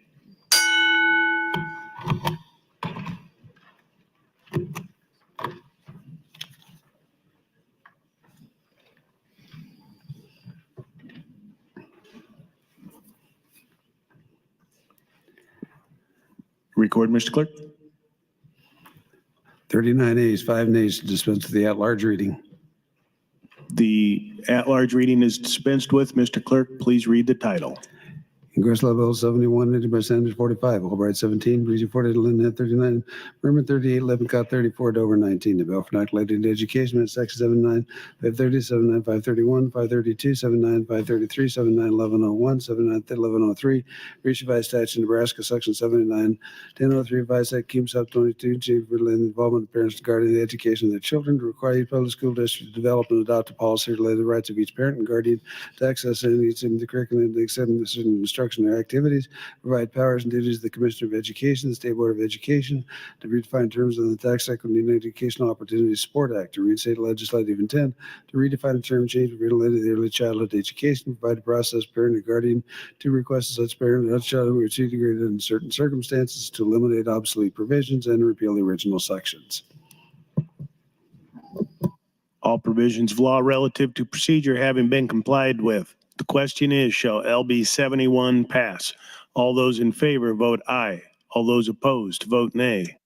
Record, Mr. Clerk. 39 ayes, 5 nays to dispense with the at-large reading. The at-large reading is dispensed with. Mr. Clerk, please read the title. Ingress Law Bill 71, introduced by Sanders 45, Albright 17, Breezy 40, Linehan 39, Merman 38, Lippincott 34, Dover 19. The bill for inoculated education at Section 79, 530, 79, 531, 532, 79, 533, 79, 1101, 79, 1103. Revised statute Nebraska Section 79, 1003, revised at Keeps Up 22, chief related involvement of parents regarding the education of their children to require each public school district to develop and adopt a policy related to the rights of each parent and guardian to access and needs in the curriculum, the acceptance of certain instruction or activities, provide powers and duties to the Commissioner of Education, the State Board of Education, to redefine terms of the Tax Equity and Educational Opportunities Support Act, to reinstate legislative intent, to redefine a term change related to the early childhood education, provide a process parent or guardian to request such parent or child who receive degree in certain circumstances, to eliminate obsolete provisions and repeal the original sections. All provisions of law relative to procedure having been complied with. The question is, shall LB 71 pass? All those in favor vote aye. All those opposed vote nay.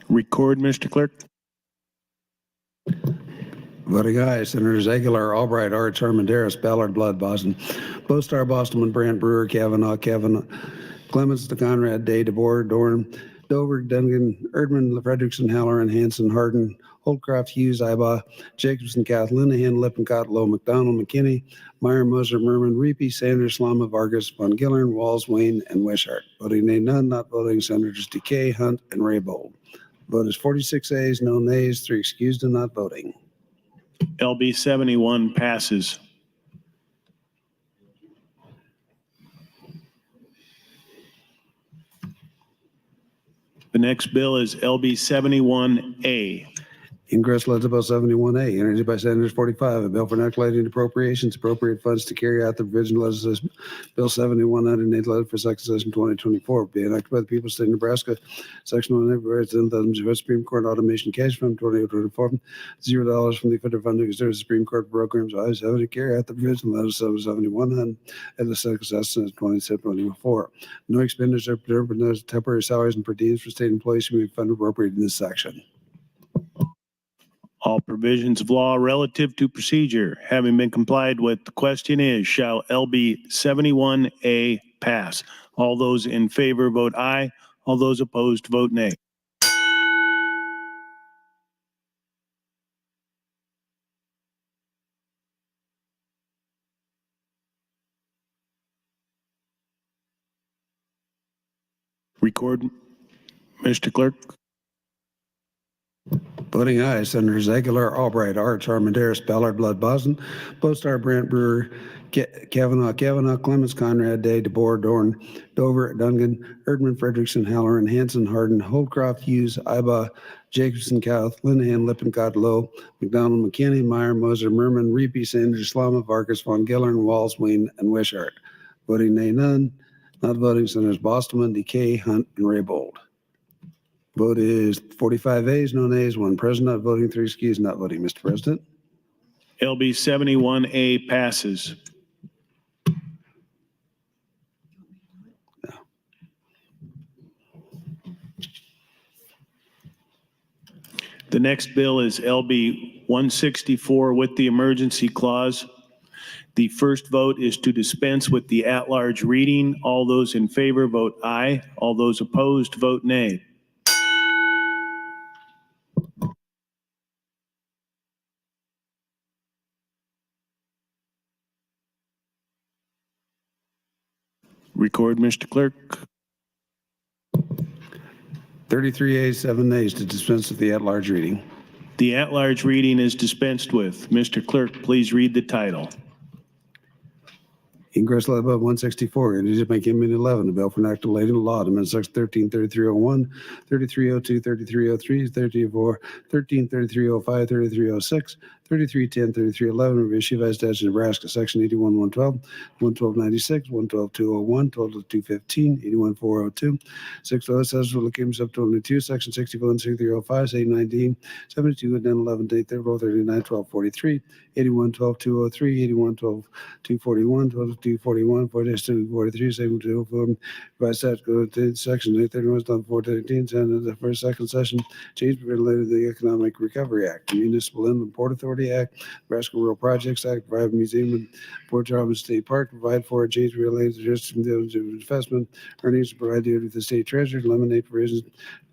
Record, Mr. Clerk. Voting aye, Senators Aguilar, Albright, Arts, Armandaris, Ballard, Blood, Boston, Bostar, Bostelman, Brandt, Brewer, Kavanaugh, Clemens, DeConrad, Day, DeBoer, Dorn, Dover, Duncan, Erdman, Frederickson, Halloran, Hanson, Hardin, Holdcroft, Hughes, Ibaugh, Jacobson, Kath, Linehan, Lippincott, Lowe, McDonald, McKinney, Meyer, Moser, Merman, Reapy, Sanders, Slama, Vargas, Von Gillern, Walls, Wayne, and Wishart. Voting nay, none. Not voting, Senators Decay, Hunt, and Raybold. Vote is 46 ayes, no nays, 3 excused and not voting. LB 71 passes. The next bill is LB 71A. Ingress Legislative Bill 71A, introduced by Senators 45, a bill for enacting appropriations, appropriate funds to carry out the provision of legislation Bill 7108, letter for second session 2024, be enacted by the people of the state of Nebraska, Section 1, the Supreme Court Automation Cash Fund 2024, $0 from the federal fund to consider Supreme Court programs, I-70 to carry out the provision of legislation 7100 at the second session of 2024. No expenditure for temporary salaries and per diems for state employees should be funded appropriated in this section. All provisions of law relative to procedure having been complied with, the question is, shall LB 71A pass? All those in favor vote aye. All those opposed vote nay. Record, Mr. Clerk. Voting aye, Senators Aguilar, Albright, Arts, Armandaris, Ballard, Blood, Boston, Bostar, Brandt, Brewer, Kavanaugh, Clemens, Conrad, Day, DeBoer, Dorn, Dover, Duncan, Erdman, Frederickson, Halloran, Hanson, Hardin, Holdcroft, Hughes, Ibaugh, Jacobson, Kauth, Linehan, Lippincott, Lowe, McDonald, McKinney, Meyer, Moser, Merman, Reapy, Sanders, Slama, Vargas, Von Gillern, Walls, Wayne, and Wishart. Voting nay, none. Not voting, Senators Bostelman, Decay, Hunt, and Raybold. Vote is 45 ayes, no nays, 1 present, not voting, 3 excused, not voting. Mr. President. LB 71A passes. The next bill is LB 164 with the emergency clause. The first vote is to dispense with the at-large reading. All those in favor vote aye. All those opposed vote nay. Record, Mr. Clerk. 33 ayes, 7 nays to dispense with the at-large reading. The at-large reading is dispensed with. Mr. Clerk, please read the title. Ingress Legislative Bill 164, introduced by Committee 11, a bill for enacting relating to law to amend Section 13, 3301, 3302, 3303, 34, 13, 3305, 3306, 3310, 3311, revision by statute of Nebraska, Section 81-112, 112-96, 112-201, 12-215, 81-402, 606, locations up to 22, Section 61, 6305, 819, 72, and 11, 39, 1243, 81-12-203, 81-12-241, 12-241, 42-43, 72, by statute, Section 831, 413, and the first, second session, change related to the Economic Recovery Act, Municipal Inland Port Authority Act, Nebraska Rural Projects Act, Private Museum and Port Charles State Park, provide for a change related to investment earnings, provide due to the state treasurer, eliminate provisions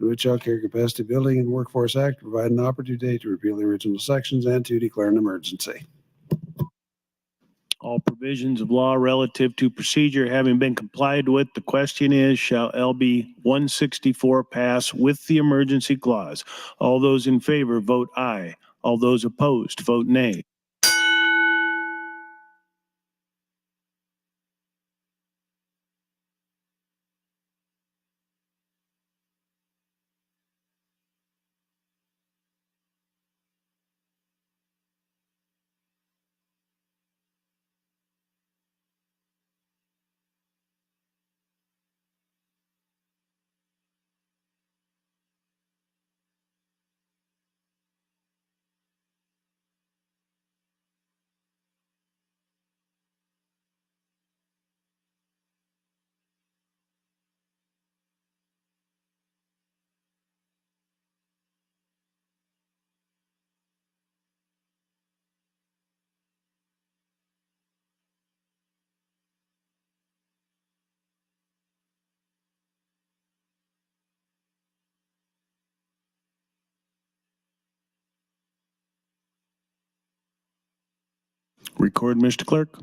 of the Child Care Capacity Building and Workforce Act, provide an opportunity to repeal the original sections and to declare an emergency. All provisions of law relative to procedure having been complied with, the question is, shall LB 164 pass with the emergency clause? All those in favor vote aye. All those opposed vote nay. Record, Mr. Clerk.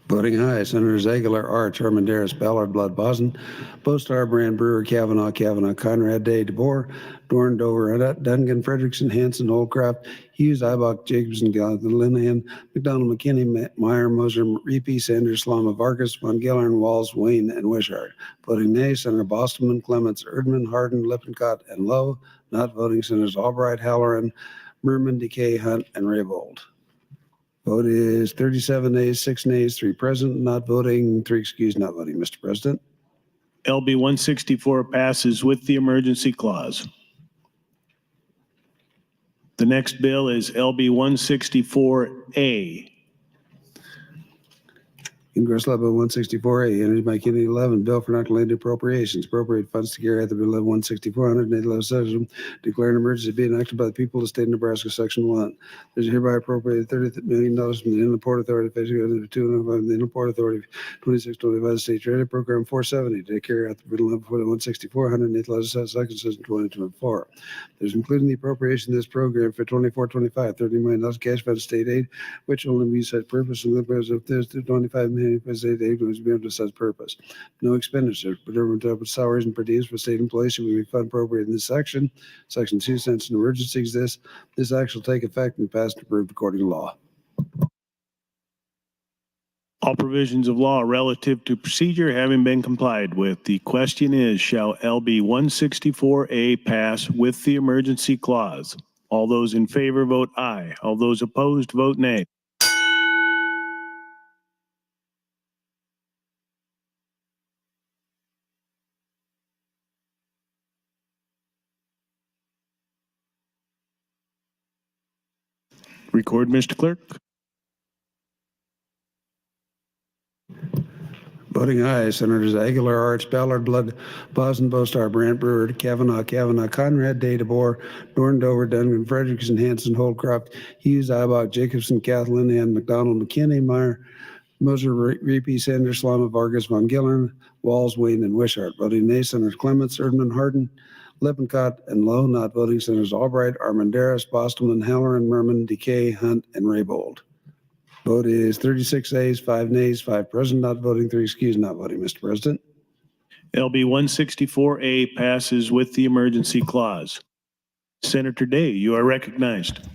Voting aye, Senators Aguilar, Arch, Armandaris, Ballard, Blood, Boson, Bostar, Brand, Brewer, Kavanaugh, Conrad, Day, DeBoer, Dorn, Dover, Dungan, Frederickson, Hanson, Holcraft, Hughes, Ibach, Jacobson, Gallatin, Linehan, McDonald, McKinney, Meyer, Moser, Reapy, Sanders, Slama, Vargas, Von Gillern, Walls, Wayne, and Wishart. Voting nay, Senator Bostelman, Clements, Erdman, Hardin, Lippincott, and Lowe. Not voting, Senators Albright, Halloran, Merman, Decay, Hunt, and Raybold. Vote is 37 nays, 6 nays, 3 present, not voting, 3 excused, not voting, Mr. President. LB 164 passes with the emergency clause. The next bill is LB 164A. Congress Level 164A, introduced by Kennedy 11, bill for not-related appropriations, appropriate funds to carry out the bill level 16400, declare an emergency being enacted by the people of the state of Nebraska, Section 1. There's hereby appropriated $30 million from the Inland Port Authority, the Inland Port Authority 2625, the State Trade Program 470 to carry out the bill level 16400, Section 2024. There's including the appropriation of this program for 24-25, $30 million cash fund state aid, which will only be such purpose and the president of this $25 million state aid was beyond to such purpose. No expenditure, but salaries and per diems for state employees should be fund appropriated in this section. Section 2, since an emergency exists, this act shall take effect and pass and approved according to law. All provisions of law relative to procedure having been complied with, the question is, shall LB 164A pass with the emergency clause? All those in favor vote aye. All those opposed vote nay. Record, Mr. Clerk. Voting aye, Senators Aguilar, Arch, Ballard, Blood, Boson, Bostar, Brandt, Brewer, Kavanaugh, Conrad, Day, DeBoer, Dorn, Dover, Duncan, Frederickson, Hanson, Holdcroft, Hughes, Ibach, Jacobson, Kathleen, and McDonald, McKinney, Meyer, Moser, Reapy, Sanders, Slama, Vargas, Von Gillern, Walls, Wayne, and Wishart. Voting nay, Senators Clements, Erdman, Hardin, Lippincott, and Lowe. Not voting, Senators Albright, Armandaris, Bostelman, Halloran, Merman, Decay, Hunt, and Raybold. Vote is 36 ayes, 5 nays, 5 present, not voting, 3 excused, not voting, Mr. President. LB 164A passes with the emergency clause. Senator Day, you are recognized.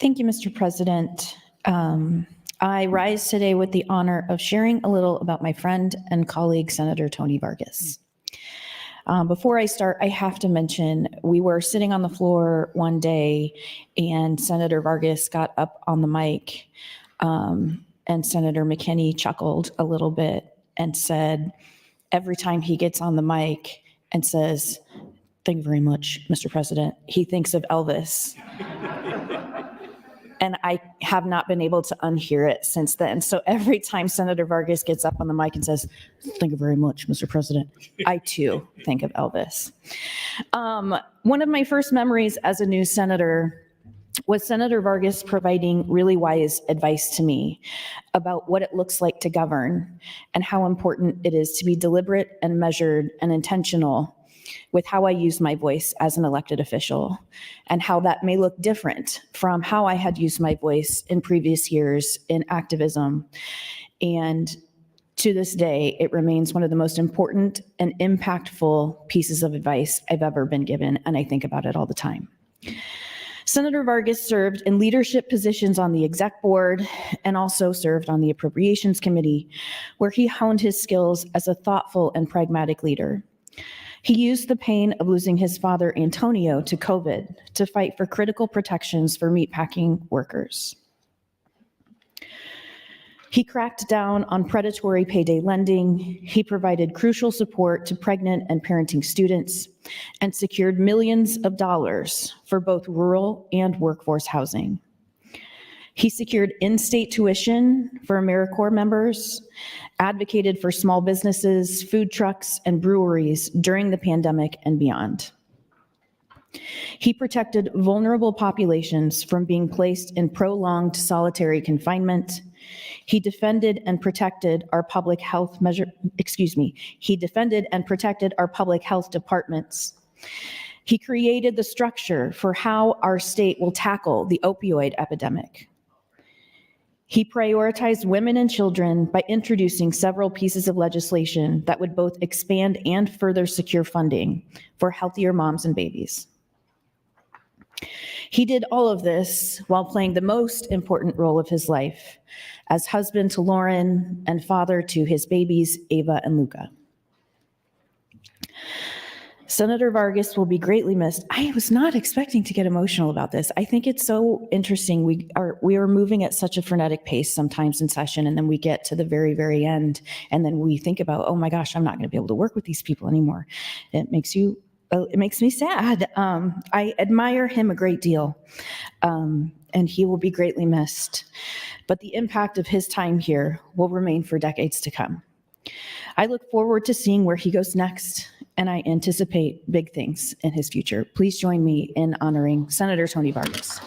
Thank you, Mr. President. I rise today with the honor of sharing a little about my friend and colleague, Senator Tony Vargas. Before I start, I have to mention, we were sitting on the floor one day and Senator Vargas got up on the mic and Senator McKinney chuckled a little bit and said, every time he gets on the mic and says, "Thank you very much, Mr. President," he thinks of Elvis. And I have not been able to unhear it since then. So every time Senator Vargas gets up on the mic and says, "Thank you very much, Mr. President," I too think of Elvis. One of my first memories as a new senator was Senator Vargas providing really wise advice to me about what it looks like to govern and how important it is to be deliberate and measured and intentional with how I use my voice as an elected official, and how that may look different from how I had used my voice in previous years in activism. And to this day, it remains one of the most important and impactful pieces of advice I've ever been given, and I think about it all the time. Senator Vargas served in leadership positions on the exec board and also served on the Appropriations Committee, where he honed his skills as a thoughtful and pragmatic leader. He used the pain of losing his father, Antonio, to COVID to fight for critical protections for meatpacking workers. He cracked down on predatory payday lending. He provided crucial support to pregnant and parenting students and secured millions of dollars for both rural and workforce housing. He secured in-state tuition for AmeriCorps members, advocated for small businesses, food trucks, and breweries during the pandemic and beyond. He protected vulnerable populations from being placed in prolonged solitary confinement. He defended and protected our public health departments. He created the structure for how our state will tackle the opioid epidemic. He prioritized women and children by introducing several pieces of legislation that would both expand and further secure funding for healthier moms and babies. He did all of this while playing the most important role of his life as husband to Lauren and father to his babies, Ava and Luca. Senator Vargas will be greatly missed. I was not expecting to get emotional about this. I think it's so interesting. We are moving at such a frenetic pace sometimes in session, and then we get to the very, very end, and then we think about, oh my gosh, I'm not going to be able to work with these people anymore. It makes me sad. I admire him a great deal, and he will be greatly missed. But the impact of his time here will remain for decades to come. I look forward to seeing where he goes next, and I anticipate big things in his future. Please join me in honoring Senator Tony Vargas.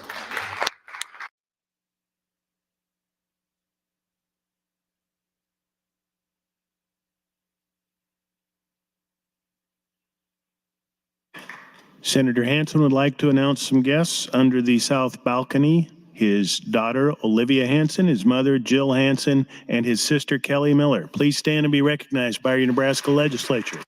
Senator Hansen would like to announce some guests under the south balcony. His daughter, Olivia Hansen, his mother, Jill Hansen, and his sister, Kelly Miller. Please stand and be recognized by your Nebraska Legislature.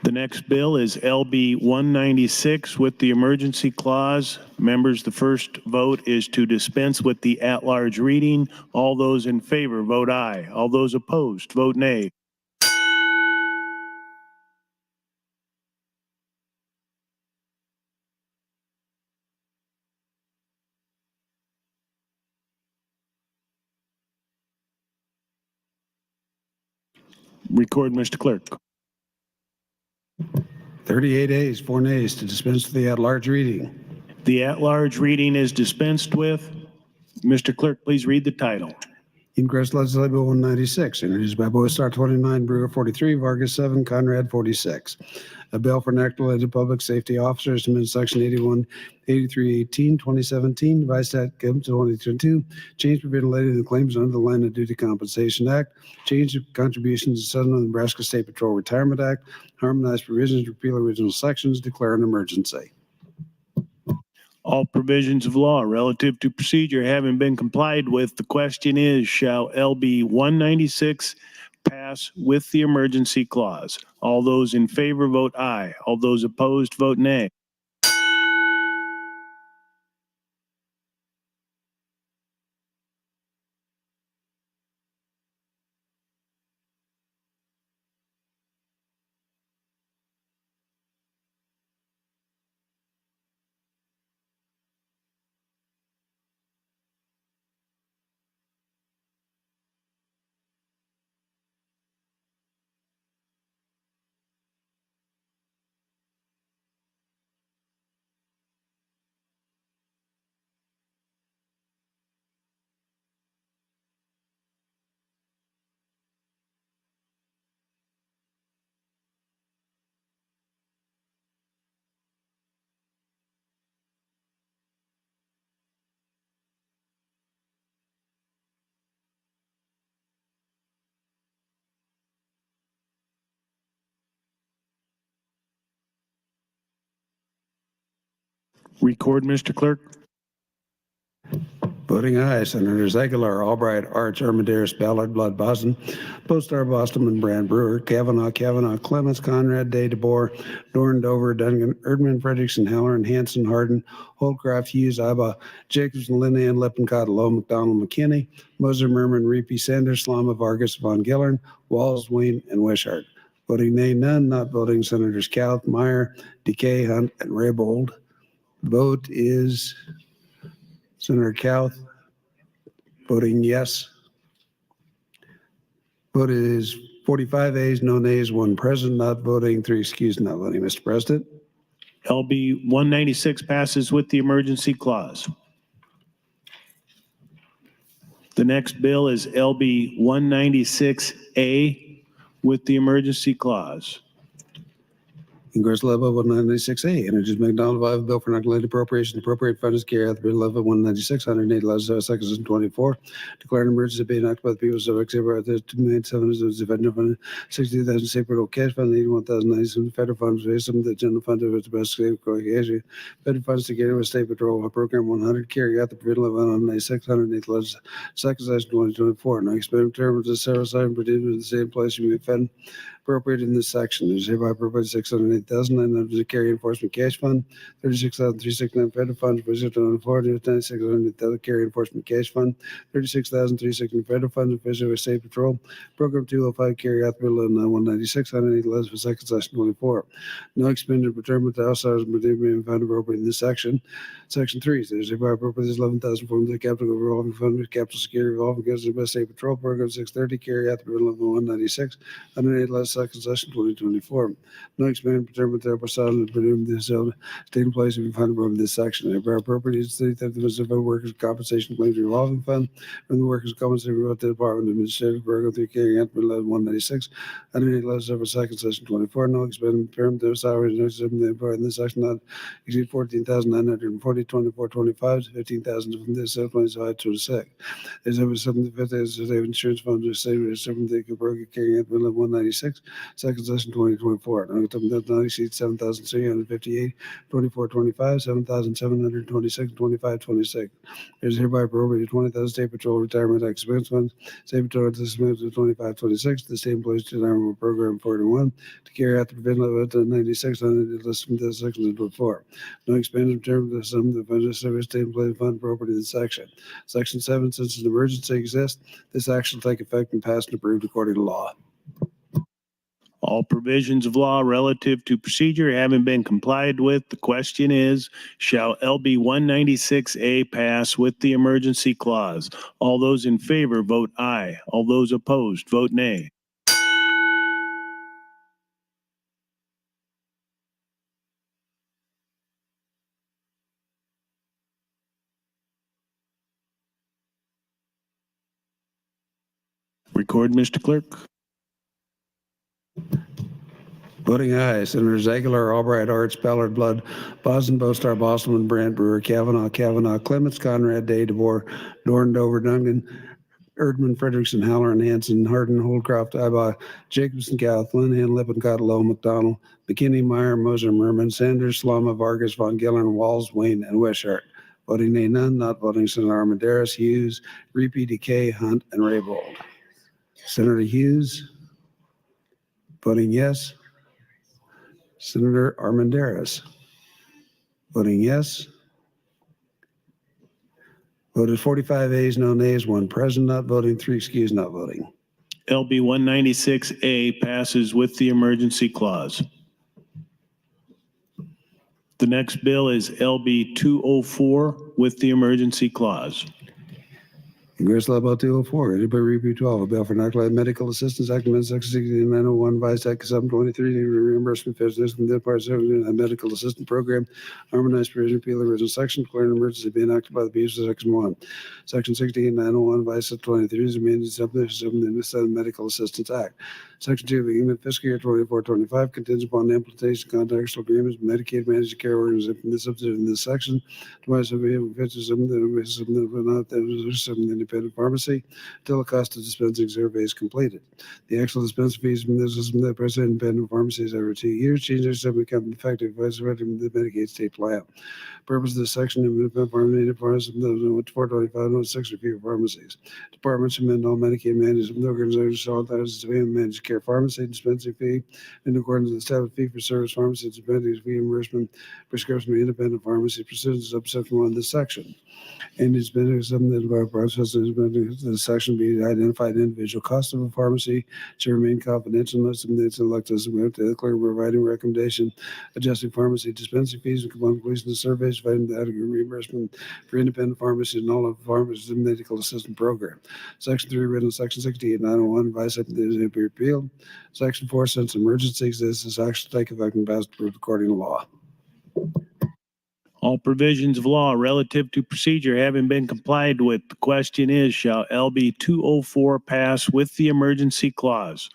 The next bill is LB 196 with the emergency clause. Members, the first vote is to dispense with the at-large reading. All those in favor vote aye. All those opposed vote nay. Record, Mr. Clerk. 38 ayes, 4 nays to dispense with the at-large reading. The at-large reading is dispensed with. Mr. Clerk, please read the title. Nebraska Legislative Bill 196, introduced by Boistar 29, Brewer 43, Vargas 7, Conrad 46. A bill for Nebraska Public Safety Officers to amend Section 818318, 2017, Revised Statute 2022, change provision related to the claims under the Line of Duty Compensation Act, change of contributions to settlement of the Nebraska State Patrol Retirement Act, harmonize provisions, repeal original sections, declare an emergency. All provisions of law relative to procedure having been complied with, the question is, shall LB 196 pass with the emergency clause? All those in favor vote aye. All those opposed vote nay. Record, Mr. Clerk. Voting aye, Senators Aguilar, Albright, Arch, Armendariz, Ballard, Blood, Boston, Boastar, Boston, Brand, Brewer, Kavanaugh, Clements, Conrad, Day, DeBoer, Dorn, Dover, Duncan, Erdman, Frederickson, Halloran, Hanson, Hardin, Holdcraft, Hughes, Iba, Jacobson, Linehan, Lippincott, Lowe, McDonald, McKinney, Moser, Merman, Reapy, Sanders, Slama, Vargas, Von Gillern, Walls, Wayne, and Wishart. Voting nay, none. Not voting, Senators Kauth, Meyer, Decay, Hunt, and Raybold. Vote is Senator Kauth. Voting yes. Vote is 45 ayes, no nays, 1 present, not voting, 3 excused, not voting. Mr. President. LB 196 passes with the emergency clause. The next bill is LB 196A with the emergency clause. Congress level 196A, introduced McDonald by a bill for non-related appropriation to appropriate funds carry out the bill level 196, 108, legislative section 24, declare an emergency being enacted by the people of except for the 2,760,000 state federal cash fund, 81,097 federal funds, based on the general fund of the best state cohesion, federal funds together with state patrol program 100 carry out the bill level 196, 108, legislative section 2024. No expended term of the service item produced in the same place you may fund appropriated in this section. There's hereby appropriated $608,900 to carry enforcement cash fund, $36,369 federal funds for 604, $96,000 carry enforcement cash fund, $36,360 federal funds official with state patrol, program 205 carry out the bill on 196, 108 less for second section 24. No expended return to outsiders being found appropriate in this section. Section 3 says hereby appropriated $11,000 from the capital revolving fund, capital security revolving against the best state patrol program 630 carry out the bill on 196, 108 less second session 2024. No expanded procurement therefore silent and this taking place if you find above this section. If our appropriate is the Minnesota Workers' Compensation Claims Revolving Fund from the Workers' Compensation Revolving Department of Administrative Program 3 carrying out 196, 108 less for second session 24. No expanded procurement their salaries no except in this section not exceed 14,940 2425 to 15,000 from this 25 26. There's over 75 insurance funds or savings from the program carrying out 196. Second session 2024. Not exceed 7,358, 2425, 7,726, 2526. There's hereby appropriated 20,000 State Patrol Retirement Expense Funds, State Patrol Expense of 2526, the State Employees Retirement Program 41, to carry out the provision of 96 on the list from this section 24. No expenditure term of the sum of the budget service State Employee Fund appropriated in this section. Section 7, since an emergency exists, this action will take effect and pass and approved according to law. All provisions of law relative to procedure having been complied with, the question is, shall LB 196A pass with the emergency clause? All those in favor vote aye. All those opposed vote nay. Record, Mr. Clerk. Voting aye, Senators Aguilar, Albright, Arts, Ballard, Blood, Boston, Bostar, Bosselman, Brandt, Brewer, Kavanaugh, Clements, Conrad, Day, DeBoer, Dorn, Dover, Duncan, Erdman, Frederickson, Halloran, Hanson, Hardin, Holdcroft, Iba, Jacobson, Gauth, Linehan, Lippincott, Lowe, McDonald, McKinney, Meyer, Moser, Merman, Sanders, Slama, Vargas, Von Gillern, Walls, Wayne, and Wishart. Voting nay, none. Not voting, Senator Armendariz, Hughes, Reapy, Decay, Hunt, and Raybold. Senator Hughes. Voting yes. Senator Armendariz. Voting yes. Voted 45 ayes, no nays, 1 present not voting, 3 excused not voting. LB 196A passes with the emergency clause. The next bill is LB 204 with the emergency clause. Congress Law Bill 204, ready by Review 12, a bill for non-client medical assistance, Act Amendment Section 6901, Vice Act 723, reimbursement business from the Part 7 medical assistance program, harmonized provision, repeal the original section, declaring an emergency being enacted by the abuse of Section 1. Section 68901, Vice Act 23 is amended to the Medical Assistance Act. Section 2, beginning of fiscal year 24-25, contingent upon the implementation of contractual agreements with Medicaid managed care organizations in this section. Twice of independent pharmacy until the cost of dispensing survey is completed. The actual dispensing fees from this system that present independent pharmacies every 2 years. Changes have become effective by surrendering the Medicaid state plan. Purpose of this section of independent pharmacy 425-06 review pharmacies. Departments amend all Medicaid managed organizations all thousands of managed care pharmacy dispensing fee in accordance with the established fee for service pharmacy dispensing fee reimbursement prescription to independent pharmacy pursuant to subsection 1 of this section. And it's been something that our process has been the section be identified individual cost of a pharmacy to remain confidential unless it's elected as to declare providing recommendation adjusting pharmacy dispensing fees and completion of surveys providing the adequate reimbursement for independent pharmacies and all of pharmacies in the medical assistance program. Section 3 written Section 68-901 Vice Act is to be repealed. Section 4 since emergency exists is actually take effect and passed approved according to law. All provisions of law relative to procedure having been complied with, the question is, shall LB 204 pass with the emergency clause?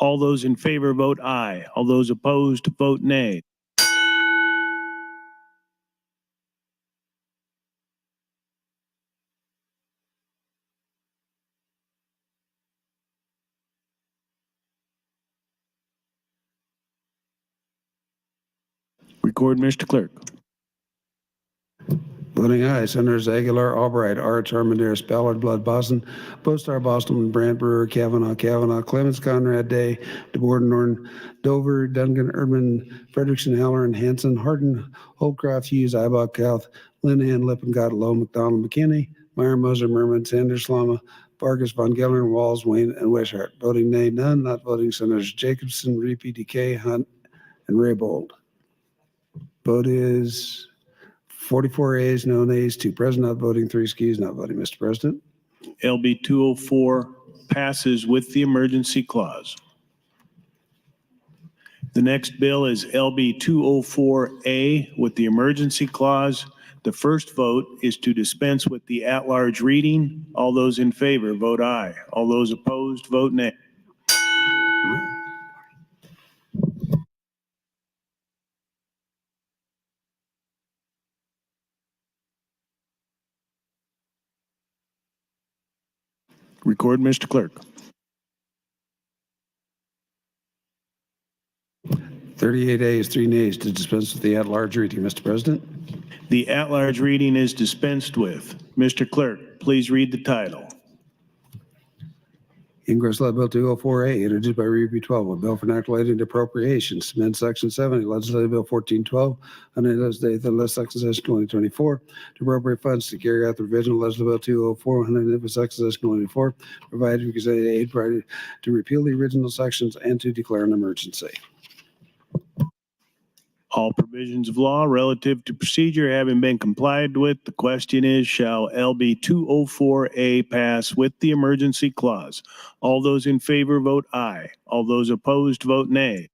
All those in favor vote aye. All those opposed vote nay. Record, Mr. Clerk. Voting aye, Senators Aguilar, Albright, Arch, Armandaris, Ballard, Blood, Boston, Boastar, Boston, Brandt, Brewer, Kavanaugh, Clemens, Conrad, Day, DeBoer, Norton, Dover, Duncan, Erdman, Frederickson, Halloran, Hanson, Hardin, Holcroft, Hughes, Ibach, South, Linehan, Lippincott, Lowe, McDonald, McKinney, Meyer, Moser, Merman, Sanders, Lama, Vargas, Von Gellern, Walls, Wayne, and Wishart. Voting nay, none. Not voting, Senators Jacobson, Reapy, Decay, Hunt, and Raybold. Vote is 44 ayes, no nays, 2 present, not voting, 3 excused, not voting, Mr. President. LB 204 passes with the emergency clause. The next bill is LB 204A with the emergency clause. The first vote is to dispense with the at-large reading. All those in favor vote aye. All those opposed vote nay. Record, Mr. Clerk. 38 ayes, 3 nays to dispense with the at-large reading, Mr. President. The at-large reading is dispensed with. Mr. Clerk, please read the title. Ingress Law Bill 204A, introduced by Reapy 12, a bill for enacting appropriations, amend Section 70, Legislative Bill 1412, on the Section Session 2024, to appropriate funds to carry out the revision of Legislative Bill 204, on the Section Session 2024, provide for aid to repeal the original sections and to declare an emergency. All provisions of law relative to procedure having been complied with, the question is, shall LB 204A pass with the emergency clause? All those in favor vote aye. All those opposed vote nay.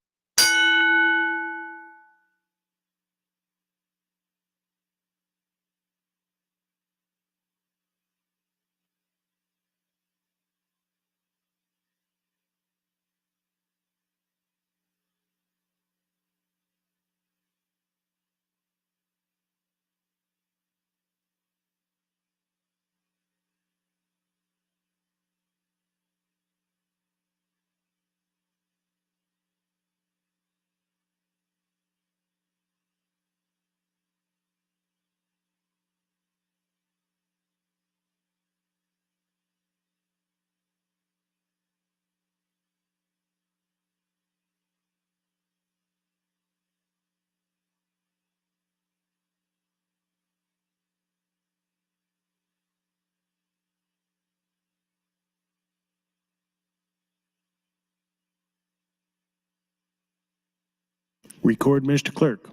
Record, Mr. Clerk.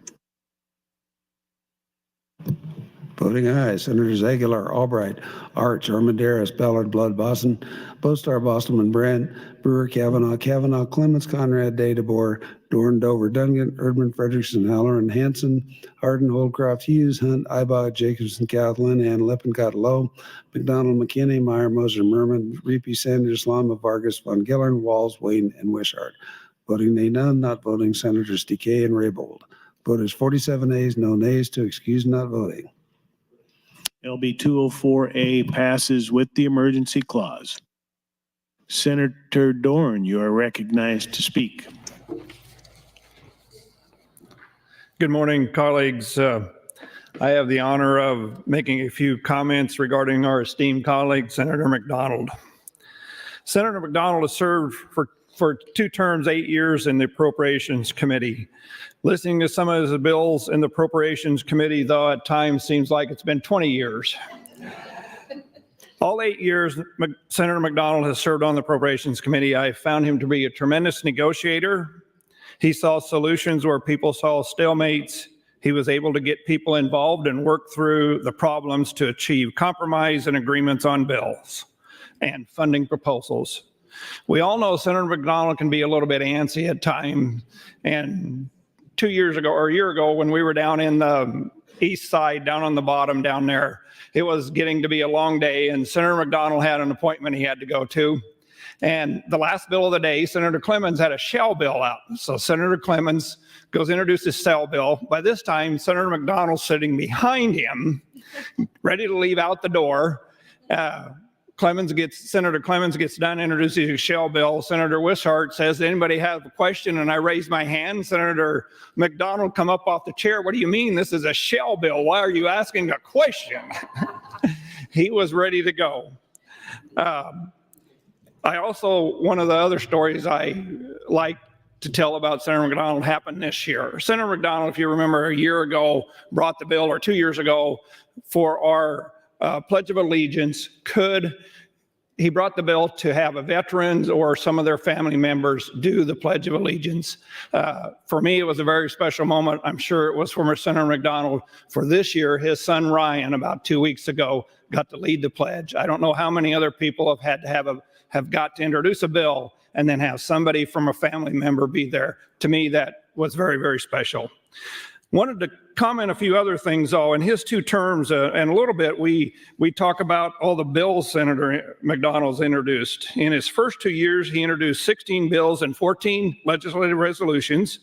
Voting aye, Senators Aguilar, Albright, Arch, Armandaris, Ballard, Blood, Boston, Boastar, Bostelman, Brandt, Brewer, Kavanaugh, Clemens, Conrad, Day, DeBoer, Dorn, Dover, Duncan, Erdman, Frederickson, Halloran, Hanson, Hardin, Holdcroft, Hughes, Hunt, Ibach, Jacobson, Kathleen, and Lippincott, Lowe, McDonald, McKinney, Meyer, Moser, Merman, Reapy, Sanders, Lama, Vargas, Von Gellern, Walls, Wayne, and Wishart. Voting nay, none. Not voting, Senators Decay and Raybold. Vote is 47 ayes, no nays, to excuse not voting. LB 204A passes with the emergency clause. Senator Dorn, you are recognized to speak. Good morning, colleagues. I have the honor of making a few comments regarding our esteemed colleague, Senator McDonald. Senator McDonald has served for 2 terms, 8 years in the Appropriations Committee. Listening to some of his bills in the Appropriations Committee, though, at times seems like it's been 20 years. All 8 years Senator McDonald has served on the Appropriations Committee, I found him to be a tremendous negotiator. He saw solutions where people saw stalemates. He was able to get people involved and work through the problems to achieve compromise and agreements on bills and funding proposals. We all know Senator McDonald can be a little bit antsy at times, and 2 years ago or a year ago when we were down in the east side, down on the bottom down there, it was getting to be a long day, and Senator McDonald had an appointment he had to go to. And the last bill of the day, Senator Clemens had a shell bill out. So Senator Clemens goes to introduce his shell bill. By this time, Senator McDonald's sitting behind him, ready to leave out the door. Senator Clemens gets done introducing his shell bill. Senator Wishart says, anybody have a question? And I raise my hand. Senator McDonald come up off the chair. What do you mean? This is a shell bill. Why are you asking a question? He was ready to go. I also, one of the other stories I like to tell about Senator McDonald happened this year. Senator McDonald, if you remember, a year ago brought the bill, or 2 years ago, for our Pledge of Allegiance. He brought the bill to have a veterans or some of their family members do the Pledge of Allegiance. For me, it was a very special moment. I'm sure it was for Senator McDonald. For this year, his son Ryan, about 2 weeks ago, got to lead the pledge. I don't know how many other people have got to introduce a bill and then have somebody from a family member be there. To me, that was very, very special. Wanted to comment a few other things, though. In his 2 terms, and a little bit, we talk about all the bills Senator McDonald's introduced. In his first 2 years, he introduced 16 bills and 14 legislative resolutions.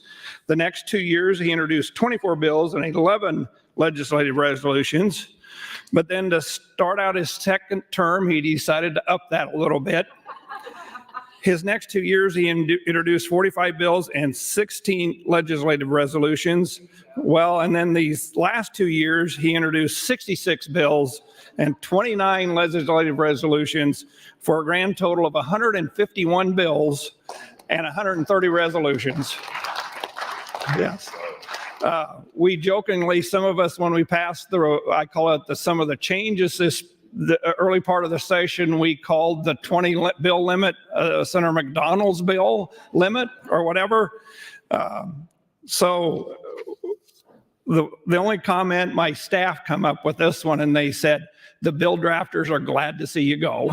The next 2 years, he introduced 24 bills and 11 legislative resolutions. But then to start out his second term, he decided to up that a little bit. His next 2 years, he introduced 45 bills and 16 legislative resolutions. Well, and then these last 2 years, he introduced 66 bills and 29 legislative resolutions for a grand total of 151 bills and 130 resolutions. Yes. We jokingly, some of us, when we passed I call it some of the changes the early part of the session, we called the 20 bill limit Senator McDonald's bill limit or whatever. So the only comment, my staff come up with this one, and they said, the bill drafters are glad to see you go.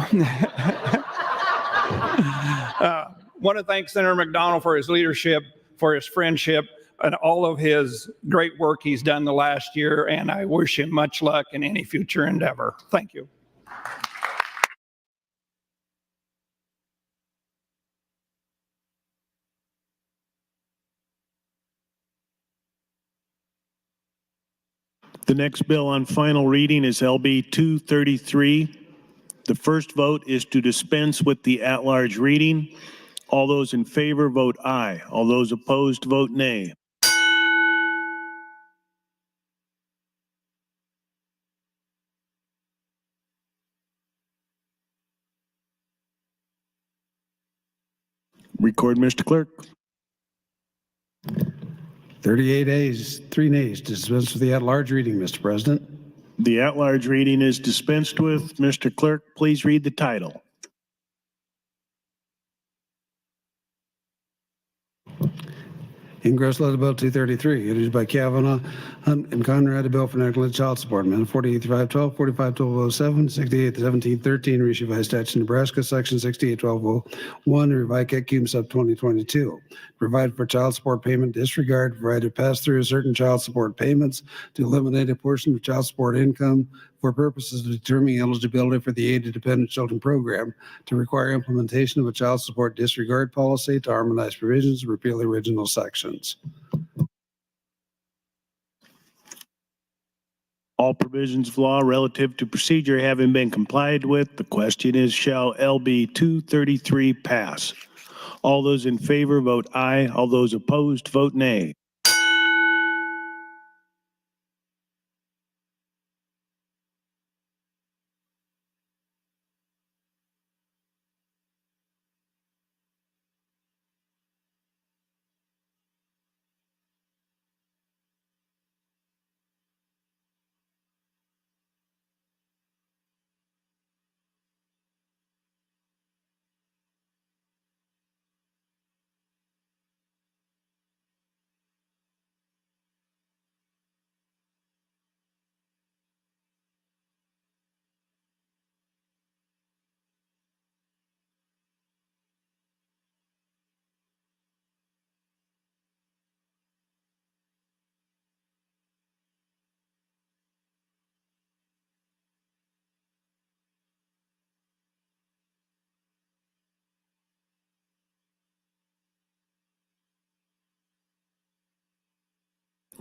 Want to thank Senator McDonald for his leadership, for his friendship, and all of his great work he's done the last year, and I wish him much luck in any future endeavor. Thank you. The next bill on final reading is LB 233. The first vote is to dispense with the at-large reading. All those in favor vote aye. All those opposed vote nay. Record, Mr. Clerk. 38 ayes, 3 nays to dispense with the at-large reading, Mr. President. The at-large reading is dispensed with. Mr. Clerk, please read the title. Ingress Legislative Bill 233, introduced by Kavanaugh, Hunt, and Conrad, a bill for enactment of child support amendment 48-512, 45-1207, 68-1713, reissued by statute Nebraska, section 68-1201, revised cum sub 2022. Provide for child support payment disregard, provide to pass through certain child support payments to eliminate a portion of child support income for purposes of determining eligibility for the Aid to Dependent Children program, to require implementation of a child support disregard policy, to harmonize provisions, repeal the original sections. All provisions of law relative to procedure having been complied with, the question is, shall LB 233 pass? All those in favor vote aye. All those opposed vote nay.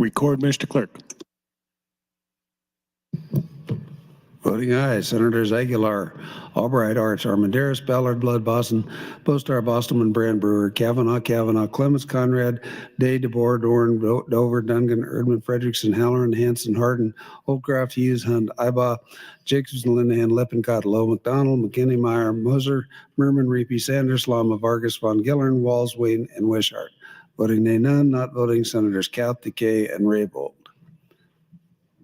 Record, Mr. Clerk. Voting aye, Senators Aguilar, Albright, Arts, Armandaris, Ballard, Blood, Boston, Bostar, Bostelman, Brand, Brewer, Kavanaugh, Clements, Conrad, Day, DeBoer, Dorn, Dover, Dungan, Erdman, Frederickson, Halloran, Hanson, Hardin, Holdcraft, Hughes, Hunt, Ibaugh, Jacobson, Linehan, Lippincott, Lowe, McDonald, McKinney, Meyer, Moser, Merman, Reapy, Sanders, Lama, Vargas, Von Gillern, Walls, Wayne, and Wishart. Voting nay, none. Not voting, Senators Count, Decay, and Raybold.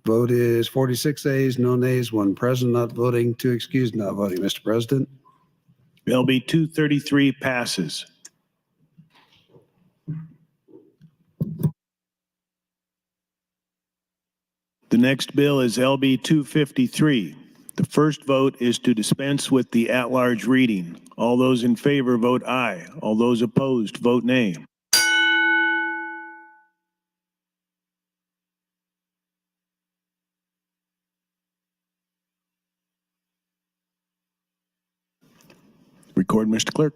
Vote is 46 ayes, no nays, 1 present, not voting, 2 excused, not voting. Mr. President. LB 233 passes. The next bill is LB 253. The first vote is to dispense with the at-large reading. All those in favor vote aye. All those opposed vote nay. Record, Mr. Clerk.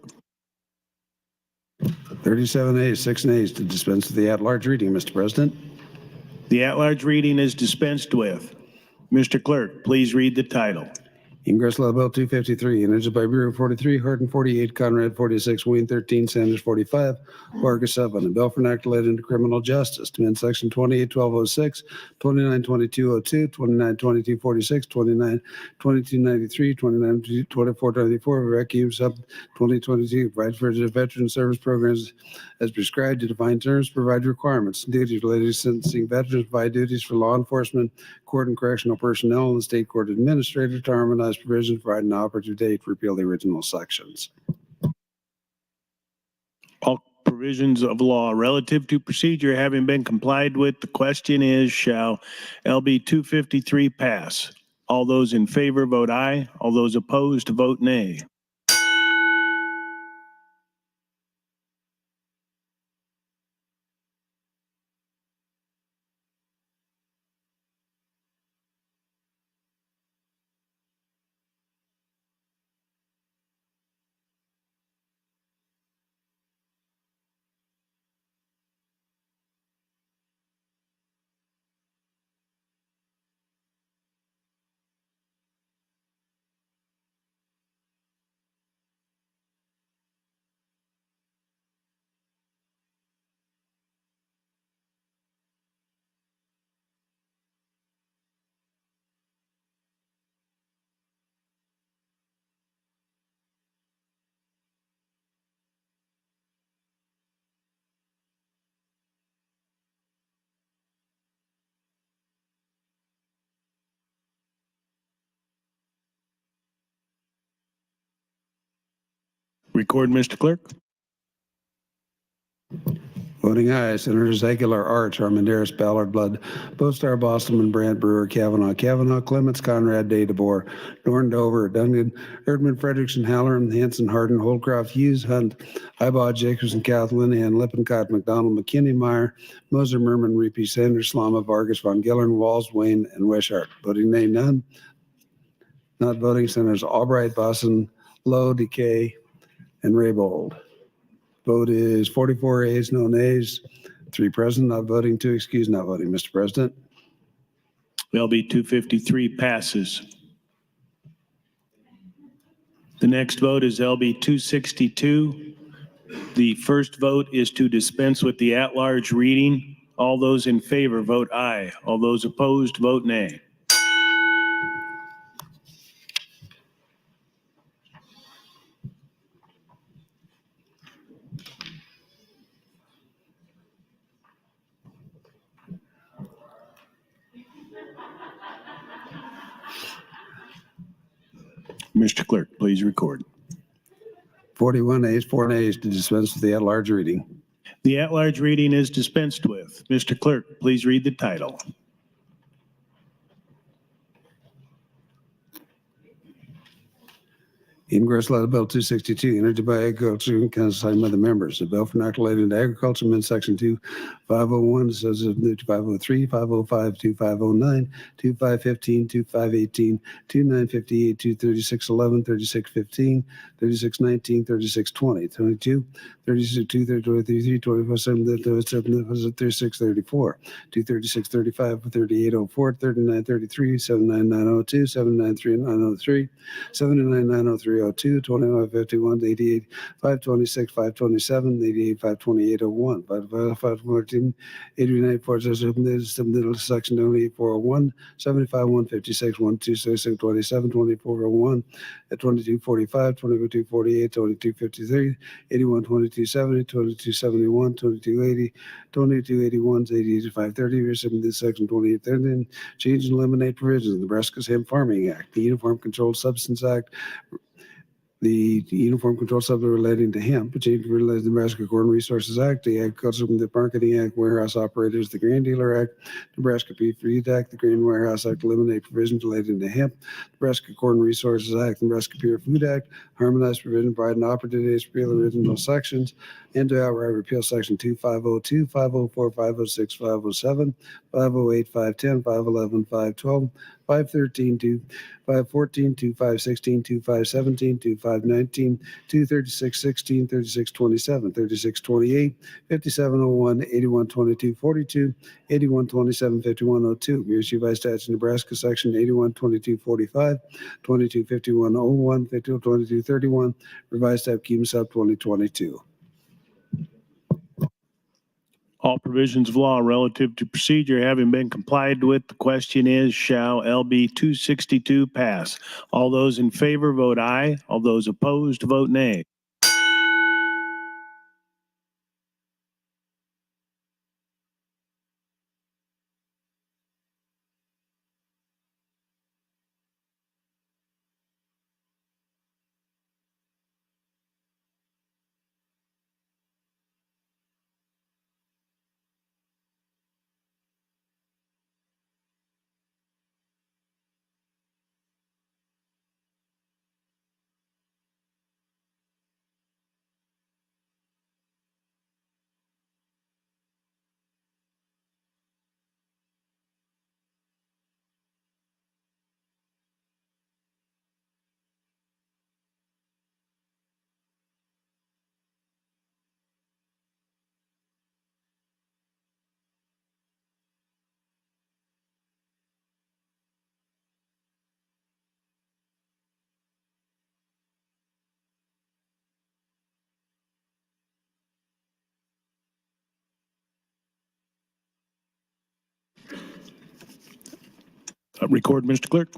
37 ayes, 6 nays to dispense with the at-large reading, Mr. President. The at-large reading is dispensed with. Mr. Clerk, please read the title. Ingress Law Bill 253, introduced by Bureau 43, Hardin 48, Conrad 46, Wayne 13, Sanders 45, Vargas 7. A bill for an act related to criminal justice to amend section 281206, 292202, 292246, 292293, 292424 vacuum sub 2022, provide for veteran service programs as prescribed to define terms, provide requirements and duties related to sentencing veterans, provide duties for law enforcement, court and correctional personnel, and the state court administrator to harmonize provisions, provide an operative date to repeal the original sections. All provisions of law relative to procedure having been complied with, the question is, shall LB 253 pass? All those in favor vote aye. All those opposed vote nay. Record, Mr. Clerk. Voting aye, Senators Aguilar, Arch, Armandaris, Ballard, Blood, Bostar, Bostelman, Brandt, Brewer, Kavanaugh, Clements, Conrad, Day, DeBoer, Dorn, Dover, Dungan, Erdman, Frederickson, Halloran, Hanson, Hardin, Holdcroft, Hughes, Hunt, Ibaugh, Jacobson, Kathleen, Lippincott, McDonald, McKinney, Meyer, Moser, Merman, Reapy, Sanders, Lama, Vargas, Von Gillern, Walls, Wayne, and Wishart. Voting nay, none. Not voting, Senators Albright, Boston, Lowe, Decay, and Raybold. Vote is 44 ayes, no nays, 3 present, not voting, 2 excused, not voting. Mr. President. LB 253 passes. The next vote is LB 262. The first vote is to dispense with the at-large reading. All those in favor vote aye. All those opposed vote nay. Mr. Clerk, please record. 41 ayes, 4 nays to dispense with the at-large reading. The at-large reading is dispensed with. Mr. Clerk, please read the title. Ingress Legislative Bill 262, introduced by Agriculture and Council, signed by the members. The bill for not related to agriculture, amendment section 2501, says 2503, 505, 2509, 2515, 2518, 2958, 23611, 3615, 3619, 3620, 22, 32, 33, 24, 3634, 23635, 3804, 3933, 79902, 793903, 7990302, 2151, 88, 526, 527, 88, 52801, 514, 89, 477, section 401, 75, 156, 1266, 27, 2401, at 2245, 2248, 2253, 81, 2270, 2271, 2280, 2281, 8530, rescind this section 2830, change and eliminate provisions of the Nebraska's Hemp Farming Act, the Uniform Controlled Substance Act, the Uniform Control Substance relating to hemp, change related to the Nebraska Corn Resources Act, the Agricultural the Marketing Act, Warehouse Operators, the Grain Dealer Act, Nebraska Beef Feed Act, the Grain Warehouse Act, eliminate provisions relating to hemp, Nebraska Corn Resources Act, Nebraska Pure Food Act, harmonize provision, provide an opportunity to repeal original sections, and to outright repeal section 2502, 504, 506, 507, 508, 510, 511, 512, 513, 2514, 2516, 2517, 2519, 23616, 3627, 3628, 5701, 8122, 42, 8127, 5102. Issued by statute Nebraska section 812245, 225101, 2231, revised tab Keem sub 2022. All provisions of law relative to procedure having been complied with, the question is, shall LB 262 pass? All those in favor vote aye. All those opposed vote nay. Record, Mr. Clerk.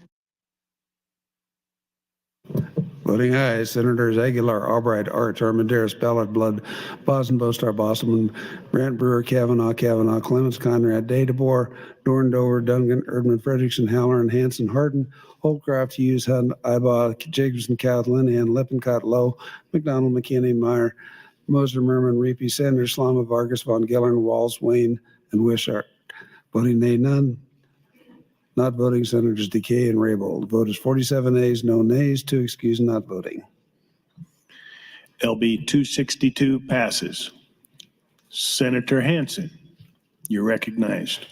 Voting aye, Senators Aguilar, Albright, Arch, Armendariz, Ballard, Blood, Boston, Bostar, Bosselman, Brandt, Brewer, Kavanaugh, Clemens, Conrad, Day, DeBoer, Dorn, Dover, Duncan, Erdman, Frederickson, Halloran, Hanson, Hardin, Holcroft, Hughes, Hunt, Ibaugh, Jacobson, Catlin, and Lippincott, Lowe, McDonald, McKinney, Meyer, Moser, Merman, Reapy, Sanders, Slama, Vargas, Von Gellern, Walls, Wayne, and Wishart. Voting nay, none. Not voting, Senators Decay and Raybold. The vote is 47 ayes, no nays, 2 excused, not voting. LB 262 passes. Senator Hansen, you're recognized.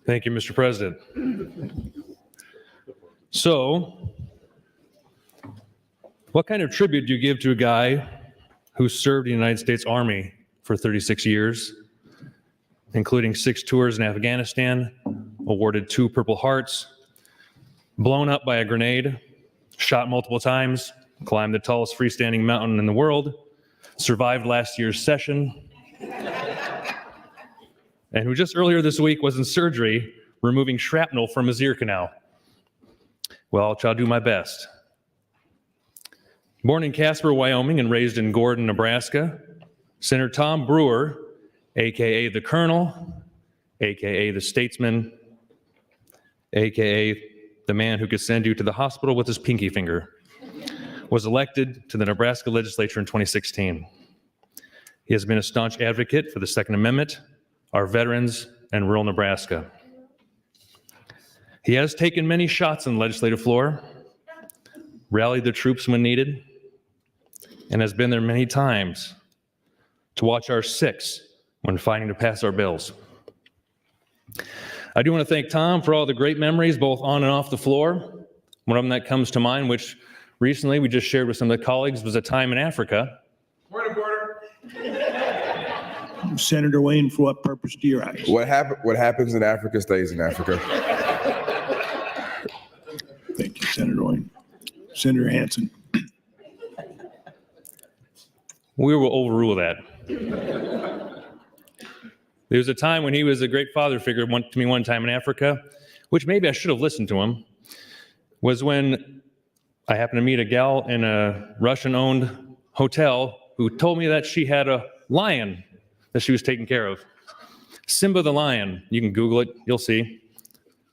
Thank you, Mr. President. So, what kind of tribute do you give to a guy who served in the United States Army for 36 years, including 6 tours in Afghanistan, awarded 2 Purple Hearts, blown up by a grenade, shot multiple times, climbed the tallest freestanding mountain in the world, survived last year's session, and who just earlier this week was in surgery removing shrapnel from his ear canal? Well, I'll try to do my best. Born in Casper, Wyoming, and raised in Gordon, Nebraska, Senator Tom Brewer, AKA the Colonel, AKA the Statesman, AKA the man who could send you to the hospital with his pinky finger, was elected to the Nebraska Legislature in 2016. He has been a staunch advocate for the Second Amendment, our veterans, and rural Nebraska. He has taken many shots on the legislative floor, rallied the troops when needed, and has been there many times to watch our six when fighting to pass our bills. I do want to thank Tom for all the great memories, both on and off the floor. One of them that comes to mind, which recently we just shared with some of the colleagues, was a time in Africa. Senator Wayne, for what purpose do you rise? What happens in Africa stays in Africa. Thank you, Senator Wayne. Senator Hansen. We will overrule that. There was a time when he was a great father figure to me one time in Africa, which maybe I should have listened to him, was when I happened to meet a gal in a Russian-owned hotel who told me that she had a lion that she was taking care of. Simba the lion. You can Google it. You'll see.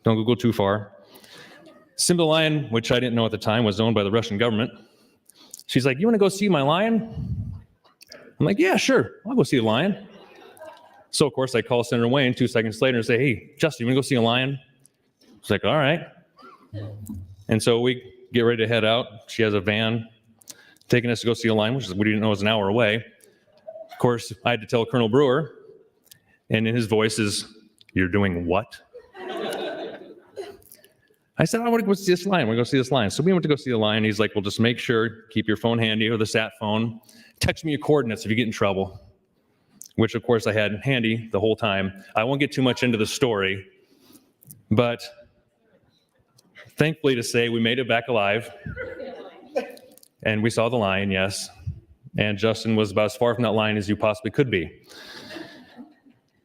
Don't Google too far. Simba the lion, which I didn't know at the time, was owned by the Russian government. She's like, "You want to go see my lion?" I'm like, "Yeah, sure. I'll go see a lion." So, of course, I call Senator Wayne 2 seconds later and say, "Hey, Justin, you want to go see a lion?" She's like, "All right." And so we get ready to head out. She has a van taking us to go see a lion, which we didn't know was an hour away. Of course, I had to tell Colonel Brewer, and in his voice is, "You're doing what?" I said, "I want to go see this lion. We're going to go see this lion." So we went to go see the lion. He's like, "Well, just make sure, keep your phone handy or the sat phone. Text me your coordinates if you get in trouble," which of course I had handy the whole time. I won't get too much into the story, but thankfully to say we made it back alive and we saw the lion, yes. And Justin was about as far from that lion as you possibly could be.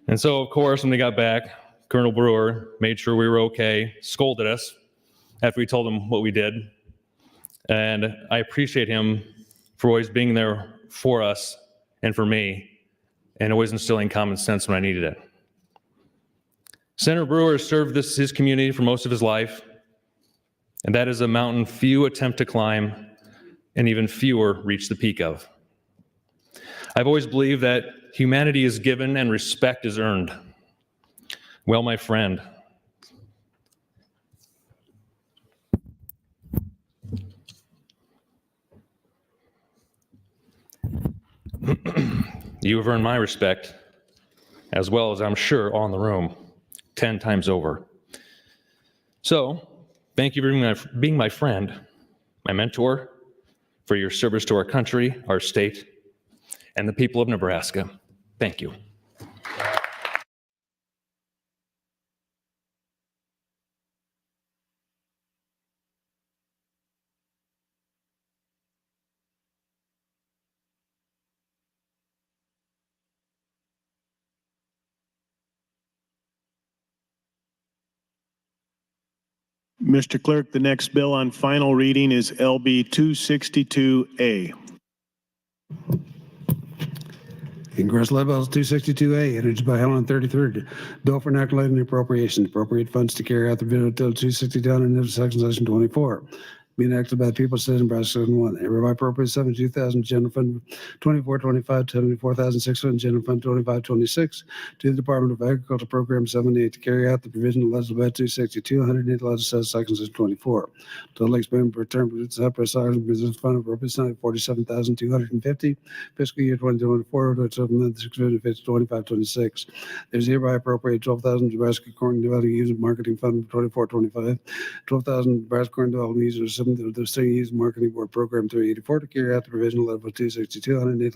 And so, of course, when we got back, Colonel Brewer made sure we were okay, scolded us after we told him what we did. And I appreciate him for always being there for us and for me, and always instilling common sense when I needed it. Senator Brewer has served his community for most of his life, and that is a mountain few attempt to climb, and even fewer reach the peak of. I've always believed that humanity is given and respect is earned. Well, my friend, you have earned my respect, as well as I'm sure all in the room, 10 times over. So, thank you for being my friend, my mentor, for your service to our country, our state, and the people of Nebraska. Thank you. Mr. Clerk, the next bill on final reading is LB 262A. Congressional Bill 262A, introduced by Helen 33rd. Bill for enacting the appropriation to appropriate funds to carry out the bill until 262 and section 24. Being enacted by the people of the state of Nebraska. 1. Hereby appropriate 72,000 general fund 2425, 74,600 general fund 2526 to the Department of Agriculture Program 78 to carry out the provision of legislative 262, 108 legislative sections 24. Total expenditure per term for the Sergeant Business Fund appropriate 47,250 fiscal year 2024 to 2526. There's hereby appropriate 12,000 Nebraska Corn Development User Marketing Fund 2425, 12,000 Nebraska Corn Development Users the State Youth Marketing Board Program 384 to carry out the provisional level 262, 108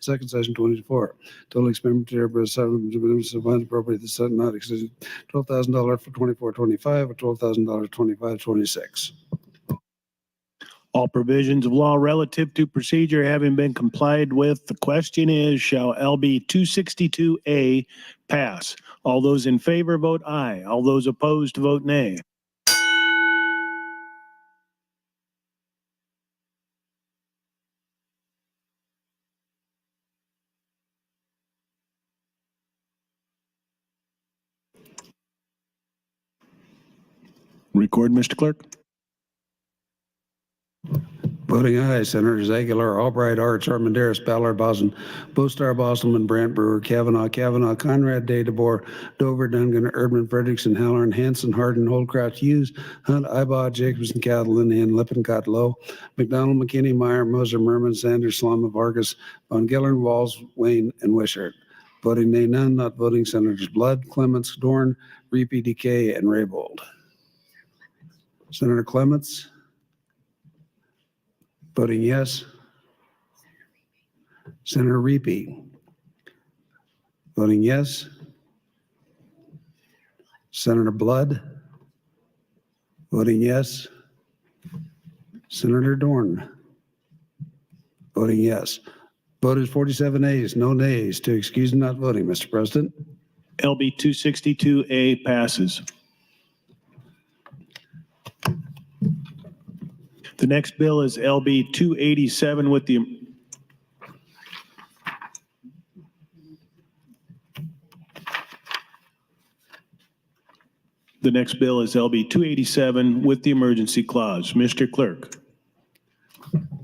second session 24. Total expenditure for funds appropriate the set not exceed $12,000 for 2425 or $12,000 2526. All provisions of law relative to procedure having been complied with, the question is, shall LB 262A pass? All those in favor vote aye. All those opposed vote nay. Record, Mr. Clerk. Voting aye, Senators Aguilar, Albright, Arch, Armandaris, Ballard, Boston, Bostar, Bostelman, Brandt, Brewer, Kavanaugh, Conrad, Day, DeBoer, Dover, Dungan, Erdman, Frederickson, Halloran, Hanson, Hardin, Holdcraft, Hughes, Hunt, Ibaugh, Jacobson, Catlin, and Lippincott, Low, McDonald, McKinney, Meyer, Moser, Merman, Sanders, Slama, Vargas, Von Gillern, Walls, Wayne, and Wishart. Voting nay, none. Not voting, Senators Blood, Clements, Dorn, Reapy, Decay, and Raybold. Senator Clements? Voting yes. Senator Reapy? Voting yes. Senator Blood? Voting yes. Senator Dorn? Voting yes. Vote is 47 ayes, no nays. To excuse not voting, Mr. President. LB 262A passes. The next bill is LB 287 with the next bill is LB 287 with the emergency clause. Mr. Clerk.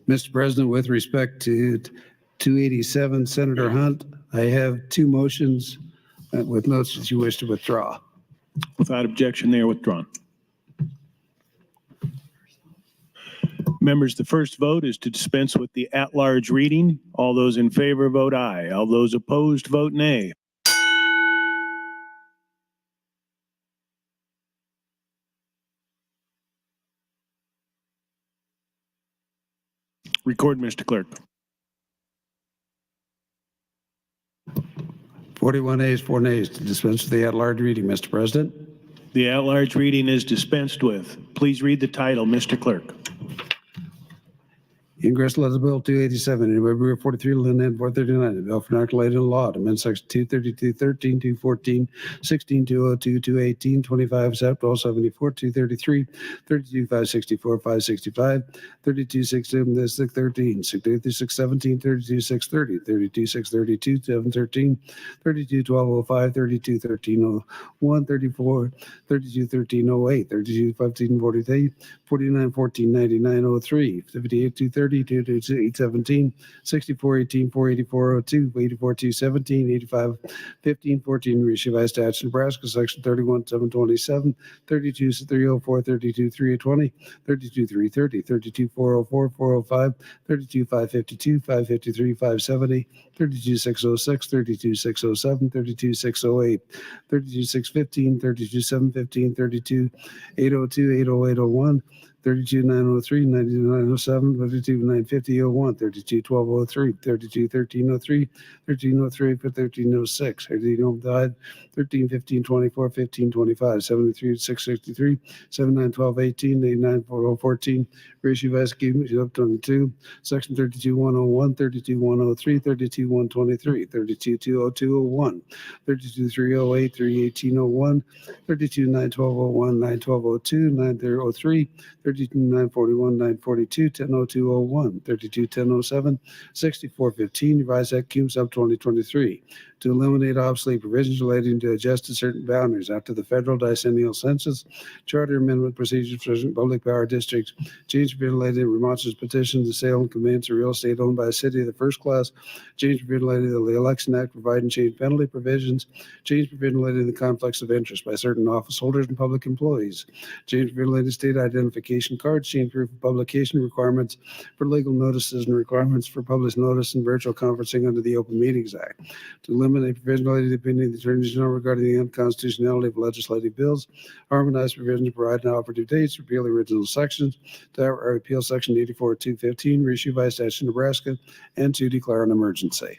Mr. President, with respect to 287, Senator Hunt, I have two motions with notes that you wish to withdraw. Without objection, they are withdrawn. Members, the first vote is to dispense with the at-large reading. All those in favor vote aye. All those opposed vote nay. Record, Mr. Clerk. 41 ayes, 4 nays to dispense with the at-large reading, Mr. President. The at-large reading is dispensed with. Please read the title, Mr. Clerk. Ingress Bill 287, in February 43, Lynn 439, the bill for enacting law to amend section 232, 13, 214, 16, 202, 218, 25, 1274, 233, 32, 564, 565, 32, 613, 32, 617, 32, 630, 32, 632, 713, 32, 1205, 32, 1301, 34, 32, 1308, 32, 1543, 49, 14, 99, 03, 58, 230, 817, 64, 18, 484, 02, 84, 217, 85, 15, 14, revised statute Nebraska, section 31, 727, 32, 304, 32, 320, 32, 330, 32, 404, 405, 32, 552, 553, 570, 32, 606, 32, 607, 32, 608, 32, 615, 32, 715, 32, 802, 808, 01, 32, 903, 9907, 32, 950, 01, 32, 1203, 32, 1303, 1303, 1306, 1305, 13, 15, 24, 15, 25, 73, 663, 79, 12, 18, 89, 4014, ratio of execution up 22, section 32, 101, 32, 103, 32, 123, 32, 20201, 32, 308, 31801, 32, 91201, 91202, 9003, 32, 941, 942, 100201, 32, 1007, 6415, revised Act Cubes up 2023, to eliminate obsolete provisions relating to adjust to certain boundaries after the federal decennial census, charter amendment procedures for certain public power districts, change related remonstrance petitions, the sale and conveyance of real estate owned by a city of the first class, change related to the Election Act, providing change penalty provisions, change related to the conflicts of interest by certain office holders and public employees, change related to state identification cards, change proof of publication requirements for legal notices and requirements for published notice and virtual conferencing under the Open Meetings Act, to eliminate provision related to the opinion of the Attorney General regarding the unconstitutionality of legislative bills, harmonize provisions to provide an operative dates, repeal the original sections, to repeal section 84-215, reissue by statute Nebraska, and to declare an emergency.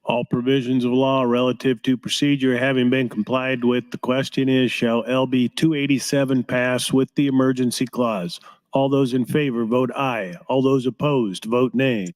All provisions of law relative to procedure having been complied with, the question is, shall LB 287 pass with the emergency clause? All those in favor vote aye. All those opposed vote nay.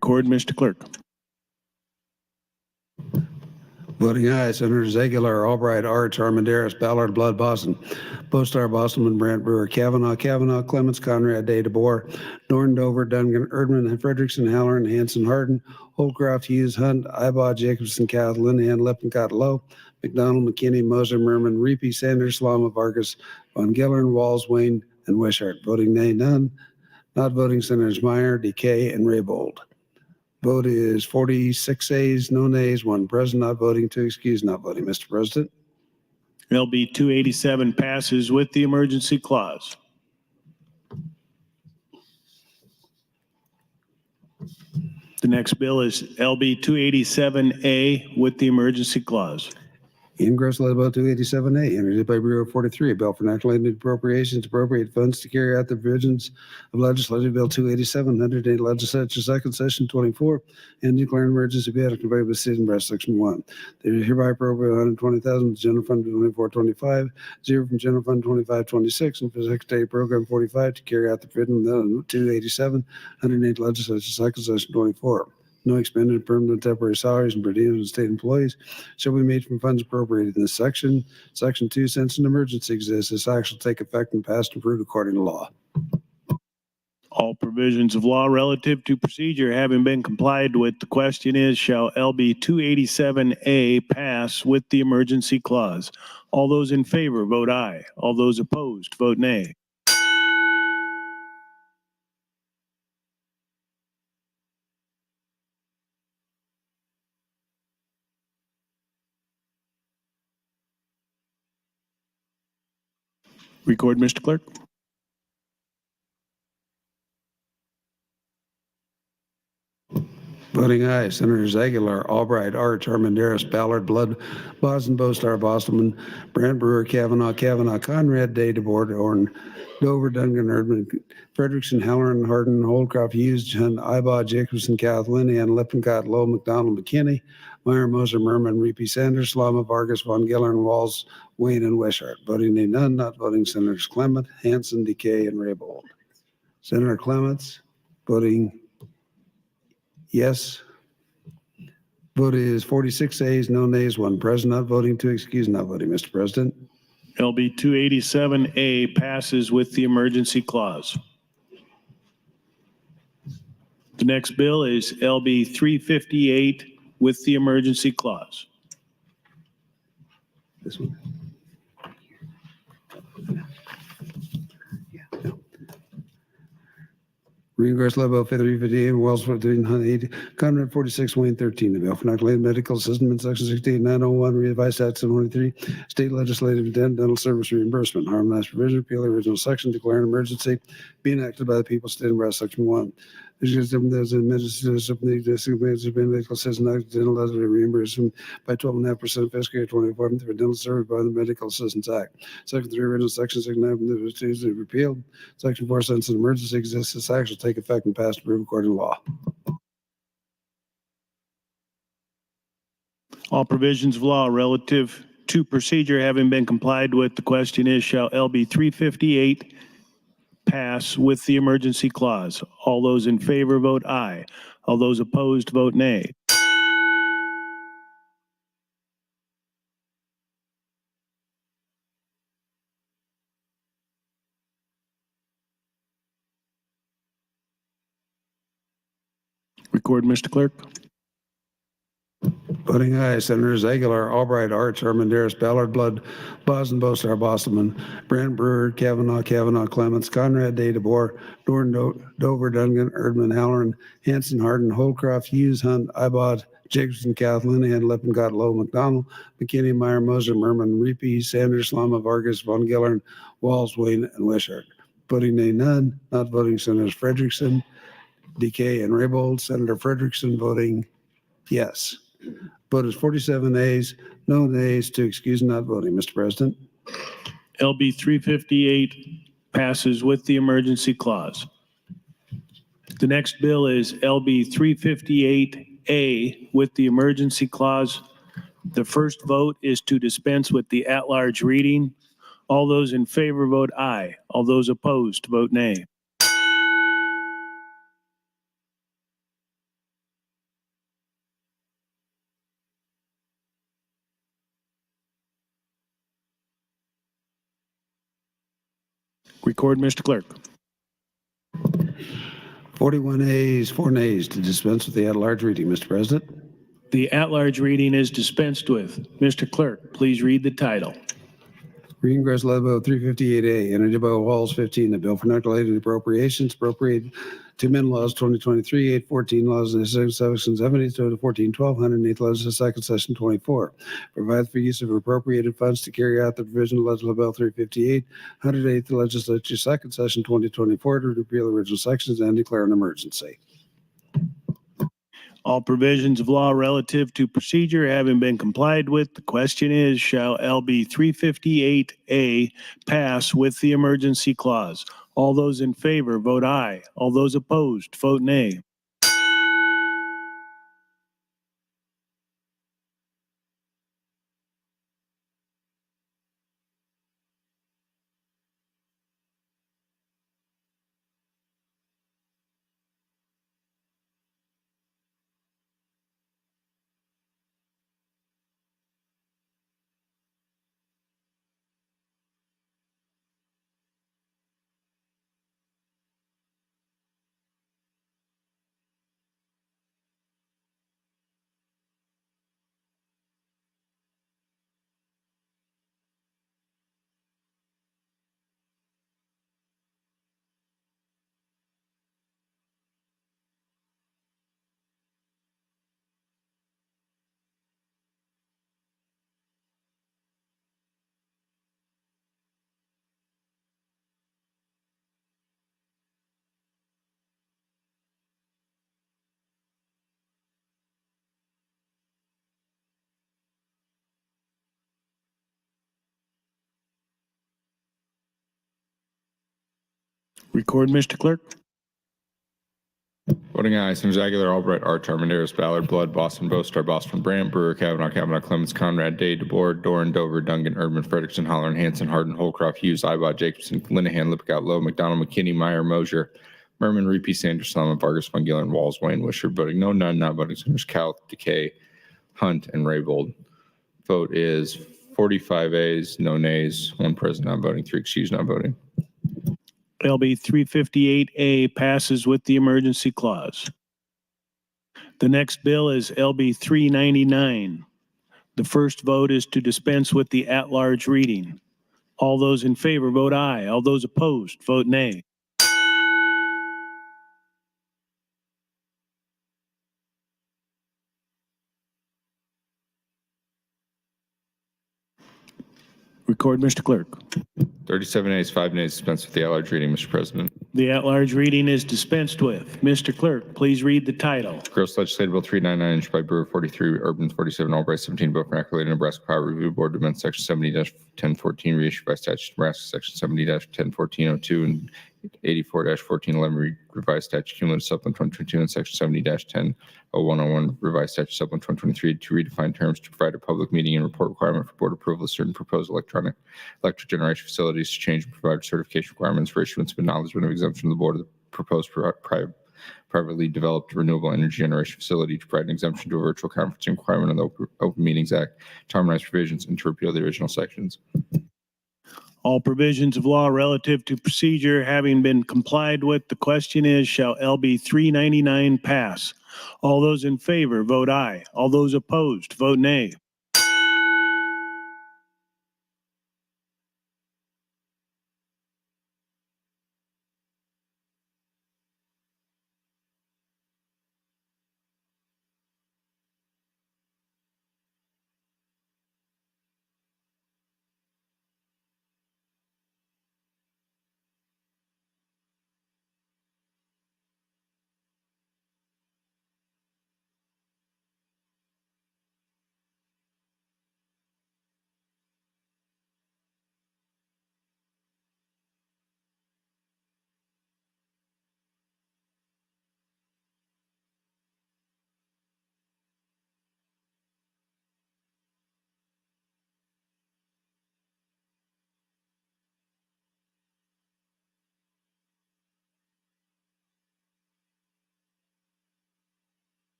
Record, Mr. Clerk. Voting aye, Senators Aguilar, Albright, Arch, Armandaris, Ballard, Blood, Boston, Bostar, Bostelman, Brandt, Brewer, Kavanaugh, Clements, Conrad, Day, DeBoer, Dorn, Dover, Duncan, Erdman, Frederickson, Halloran, Hanson, Hardin, Holcroft, Hughes, Hunt, Ibaugh, Jacobson, Cath, Linehan, Lippincott, Lowe, McDonald, McKinney, Moser, Merman, Reapy, Sanders, Slama, Vargas, Von Gillern, Walls, Wayne, and Wishart. Voting nay, none. Not voting, Senators Meyer, Decay, and Raybold. Vote is 46 ayes, no nays, 1 present, not voting, 2 excused, not voting. Mr. President. LB 287 passes with the emergency clause. The next bill is LB 287A with the emergency clause. Ingress Lead Bill 287A, introduced by Bureau 43, a bill for national aid and appropriations to appropriate funds to carry out the provisions of Legislative Bill 287, 108 Legislature Second Session 24, and declaring emergency bill conveyed by the State of Nebraska Section 1. They are hereby appropriate 120,000 from General Fund 2425, 0 from General Fund 2526, and for Secretary Program 45 to carry out the provision of 287, 108 Legislature Second Session 24. No expended permanent temporary salaries and per diem of state employees shall be made from funds appropriated in this section. Section 2, since an emergency exists, this act shall take effect and pass and approved according to law. All provisions of law relative to procedure having been complied with, the question is, shall LB 287A pass with the emergency clause? All those in favor vote aye. All those opposed vote nay. Record, Mr. Clerk. Voting aye, Senators Aguilar, Albright, Arch, Armandaris, Ballard, Blood, Boston, Bostar, Bostelman, Brandt, Brewer, Kavanaugh, Conrad, Day, DeBoer, Dorn, Dover, Duncan, Erdman, Frederickson, Halloran, Hardin, Holdcroft, Hughes, Hunt, Ibaugh, Jacobson, Cath, Linehan, Lippincott, Lowe, McDonald, McKinney, Meyer, Moser, Merman, Reapy, Sanders, Slama, Vargas, Von Gillern, Walls, Wayne, and Wishart. Voting nay, none. Not voting, Senators Clement, Hanson, Decay, and Raybold. Senator Clements, voting yes. Vote is 46 ayes, no nays, 1 present, not voting, 2 excused, not voting. Mr. President. LB 287A passes with the emergency clause. The next bill is LB 358 with the emergency clause. This one. Regress level 358, Wells 1380, Conrad 46, Wayne 13. The bill for non-related medical system in section 68901, revised Act 723, state legislative dental service reimbursement, harmonized provision, repeal the original section, declare an emergency, being enacted by the people of the state of Nebraska, section 1. There's administrative medical assistance dental reimbursement by 12.5% of fiscal year 24 for dental service by the Medical Assistance Act. Section 3, original section 69 is repealed. Section 4, since an emergency exists, this act shall take effect and pass and approve according to law. All provisions of law relative to procedure having been complied with, the question is, shall LB 358 pass with the emergency clause? All those in favor vote aye. All those opposed vote nay. Record, Mr. Clerk. Voting aye, Senators Aguilar, Albright, Arch, Armandaris, Ballard, Blood, Boston, Bostar, Bostelman, Brandt, Brewer, Kavanaugh, Clements, Conrad, Day, DeBoer, Dorn, Dover, Duncan, Erdman, Halloran, Hanson, Hardin, Holdcroft, Hughes, Hunt, Ibaugh, Jacobson, Cath, Linehan, Lippincott, Lowe, McDonald, McKinney, Meyer, Moser, Merman, Reapy, Sanders, Slama, Vargas, Von Gillern, Walls, Wayne, and Wishart. Voting nay, none. Not voting, Senators Frederickson, Decay, and Raybold. Senator Frederickson voting yes. Vote is 47 ayes, no nays, 2 excused, not voting. Mr. President. LB 358 passes with the emergency clause. The next bill is LB 358A with the emergency clause. The first vote is to dispense with the at-large reading. All those in favor vote aye. All those opposed vote nay. Record, Mr. Clerk. 41 ayes, 4 nays to dispense with the at-large reading, Mr. President. The at-large reading is dispensed with. Mr. Clerk, please read the title. Reading Resolution Bill 358A, entered by Walls 15, a bill for non-related appropriations, appropriate to amend laws 2023, 814 laws in section 70 to 1412, 108 laws in second session 24. Provides for use of appropriated funds to carry out the provision of Legislative Bill 358, 108th Legislature second session 2024 to repeal original sections and declare an emergency. All provisions of law relative to procedure having been complied with, the question is, shall LB 358A pass with the emergency clause? All those in favor, vote aye. All those opposed, vote nay. Record, Mr. Clerk. Voting aye, Senators Aguilar, Albright, Arch, Armendariz, Ballard, Blood, Boston, Boastar, Boston, Brandt, Brewer, Kavanaugh, Clemens, Conrad, Day, DeBoer, Doran, Dover, Duncan, Erdman, Frederickson, Holler, Hanson, Hardin, Holcroft, Hughes, Ibot, Jacobson, Linehan, Lippincott, Lowe, McDonald, McKinney, Meyer, Mosier, Merman, Repe, Sanders, Solomon, Vargas, Von Gillen, Walls, Wayne, Wisher. Voting no, none, not voting. Senators Cal, Decay, Hunt, and Raybold. Vote is 45 ayes, no nays, 1 present not voting, 3 excused not voting. LB 358A passes with the emergency clause. The next bill is LB 399. The first vote is to dispense with the at-large reading. All those in favor vote aye. All those opposed vote nay. Record, Mr. Clerk. 37 ayes, 5 nays, dispense with the at-large reading, Mr. President. The at-large reading is dispensed with. Mr. Clerk, please read the title. Gross Legislative Bill 399, introduced by Brewer, 43, Urban, 47, Albright, 17, bill for accolade Nebraska Power Review Board to amend section 70-1014, reissued by statute Nebraska, section 70-101402 and 84-1411, revised statute cumulative supplement 2022 and section 70-100101, revised statute supplement 2023 to redefine terms to provide a public meeting and report requirement for board approval of certain proposed electric generation facilities to change and provide certification requirements for issuance of acknowledgement of exemption from the board of the proposed privately developed renewable energy generation facility to provide an exemption to a virtual conferencing requirement of the Open Meetings Act, to harmonize provisions, and to repeal the original sections. All provisions of law relative to procedure having been complied with, the question is, shall LB 399 pass? All those in favor vote aye. All those opposed vote nay.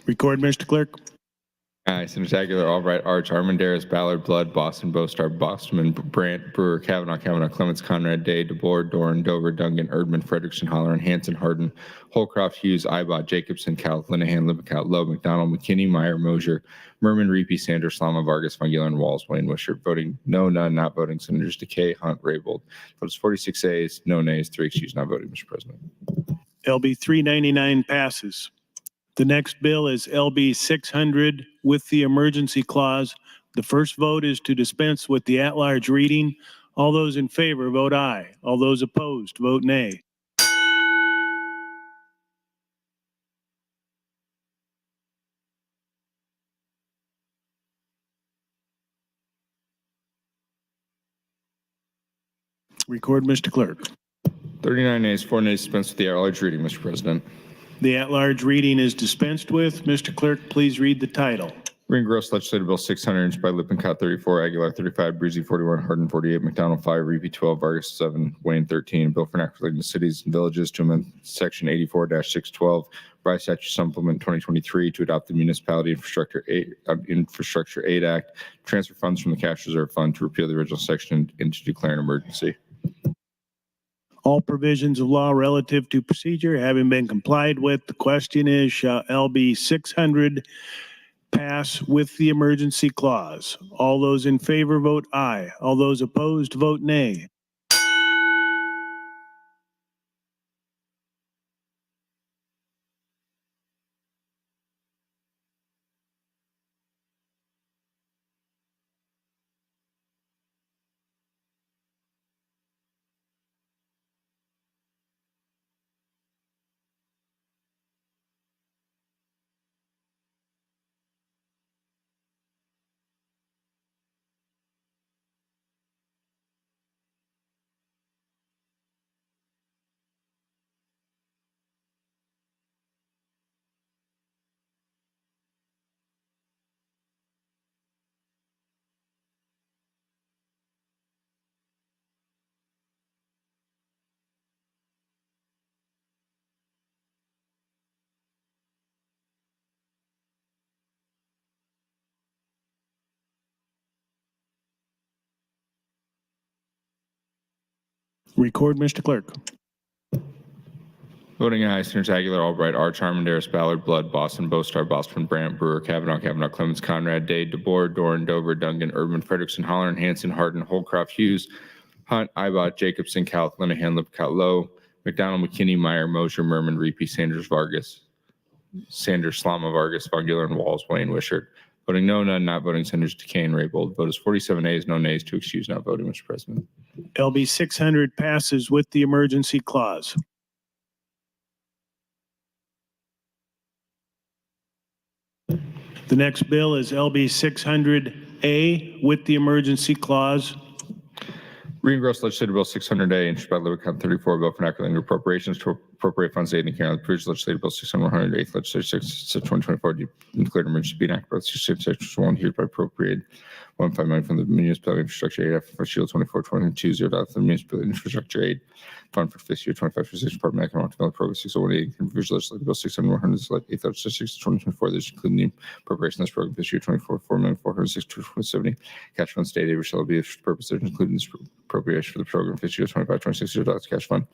Record, Mr. Clerk. Aye. Senators Aguilar, Albright, Arch, Armandaris, Ballard, Blood, Boston, Bostar, Bostman, Brandt, Brewer, Kavanaugh, Clements, Conrad, Day, DeBoer, Doran, Dover, Duncan, Erdman, Frederickson, Holleran, Hanson, Hardin, Holcroft, Hughes, Ibot, Jacobson, Cal, Linehan, Lippincott, Lowe, McDonald, McKinney, Meyer, Mosier, Merman, Reapy, Sanders, Slama, Vargas, Von Giller, and Walls, Wayne, Wishart. Voting no, none, not voting. Senators Decay, Hunt, Raybold. Votes 46 ayes, no nays, 3 excused, not voting, Mr. President. LB 399 passes. The next bill is LB 600 with the emergency clause. The first vote is to dispense with the at-large reading. All those in favor vote aye. All those opposed vote nay. Record, Mr. Clerk. 39 ayes, 4 nays, dispense with the at-large reading, Mr. President. The at-large reading is dispensed with. Mr. Clerk, please read the title. Greengross Legislative Bill 600, introduced by Lippincott 34, Aguilar 35, Breezy 41, Hardin 48, McDonald 5, Reapy 12, Vargas 7, Wayne 13. A bill for an act relating to cities and villages to amend Section 84-612, Revised Statute Supplement 2023 to adopt the Municipality Infrastructure Aid Act, transfer funds from the Cash Reserve Fund to repeal the original section and to declare an emergency. All provisions of law relative to procedure having been complied with, the question is, shall LB 600 pass with the emergency clause? All those in favor vote aye. All those opposed vote nay. Record, Mr. Clerk. Voting aye, Senators Aguilar, Albright, Arch, Armandaris, Ballard, Blood, Boston, Bostar, Boston, Brandt, Brewer, Kavanaugh, Clements, Conrad, Day, DeBoer, Doran, Dover, Duncan, Erdman, Frederickson, Holleran, Hanson, Hardin, Holcroft, Hughes, Hunt, Ibot, Jacobson, Cal, Linehan, Lippincott, Lowe, McDonald, McKinney, Meyer, Mosier, Merman, Reapy, Sanders, Slama, Vargas, Von Giller, and Walls, Wayne, Wishart. Voting no, none, not voting. Senators Decay and Raybold. Vote is 47 ayes, no nays, 2 excused, not voting, Mr. President. LB 600 passes with the emergency clause. The next bill is LB 600A with the emergency clause. Greengross Legislative Bill 600A, introduced by Lippincott 34, bill for enacting appropriations to appropriate funds aid and care of the previous Legislative Bill 600, 8th Legislative 6 of 2024, declared emergency being acted by the Section 1 hereby appropriated $1.5 million from the Municipality Infrastructure Aid for Shield 24-22 0 the Municipality Infrastructure Aid Fund for fiscal year 25-26 Department of Economic Development Program 601 individual Legislative Bill 600 8th Legislative 6 of 2024. This including the appropriation of this program fiscal year 24 $4,406,270 cash fund state aid which shall be for purposes including this appropriation for the program fiscal year 25-26 cash fund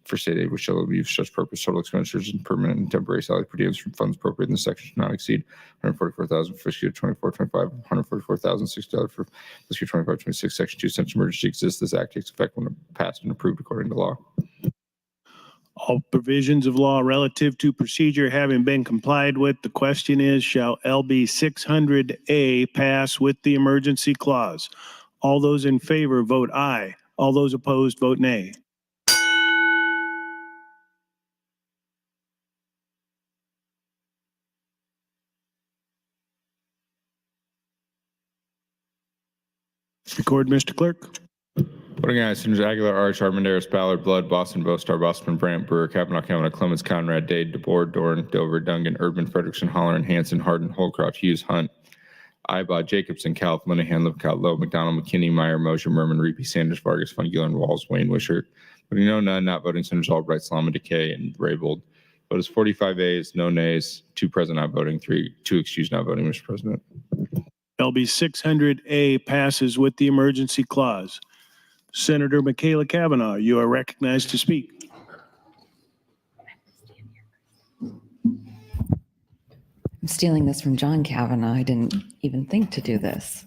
for state aid which shall be used for such purpose. Total expenditures and permanent and temporary salary per diems from funds appropriated in this section should not exceed $144,000 for fiscal year 24-25, $144,060 for fiscal year 25-26. Section 2, since emergency exists, this act takes effect when passed and approved according to law. All provisions of law relative to procedure having been complied with, the question is, shall LB 600A pass with the emergency clause? All those in favor vote aye. All those opposed vote nay. Record, Mr. Clerk. Voting aye, Senators Aguilar, Arch, Armandaris, Ballard, Blood, Boston, Bostar, Boston, Brandt, Brewer, Kavanaugh, Clements, Conrad, Day, DeBoer, Doran, Dover, Duncan, Erdman, Frederickson, Holleran, Hanson, Hardin, Holcroft, Hughes, Hunt, Ibot, Jacobson, Cal, Linehan, Lippincott, Lowe, McDonald, McKinney, Meyer, Mosier, Merman, Reapy, Sanders, Vargas, Von Giller, and Walls, Wayne, Wishart. Voting no, none, not voting, Senators Albright, Slama, Decay, and Raybold. Vote is 45 ayes, no nays, 2 present not voting, 2 excused not voting, Mr. President. LB 600A passes with the emergency clause. Senator Michaela Cavanaugh, you are recognized to speak. I'm stealing this from John Kavanaugh. I didn't even think to do this.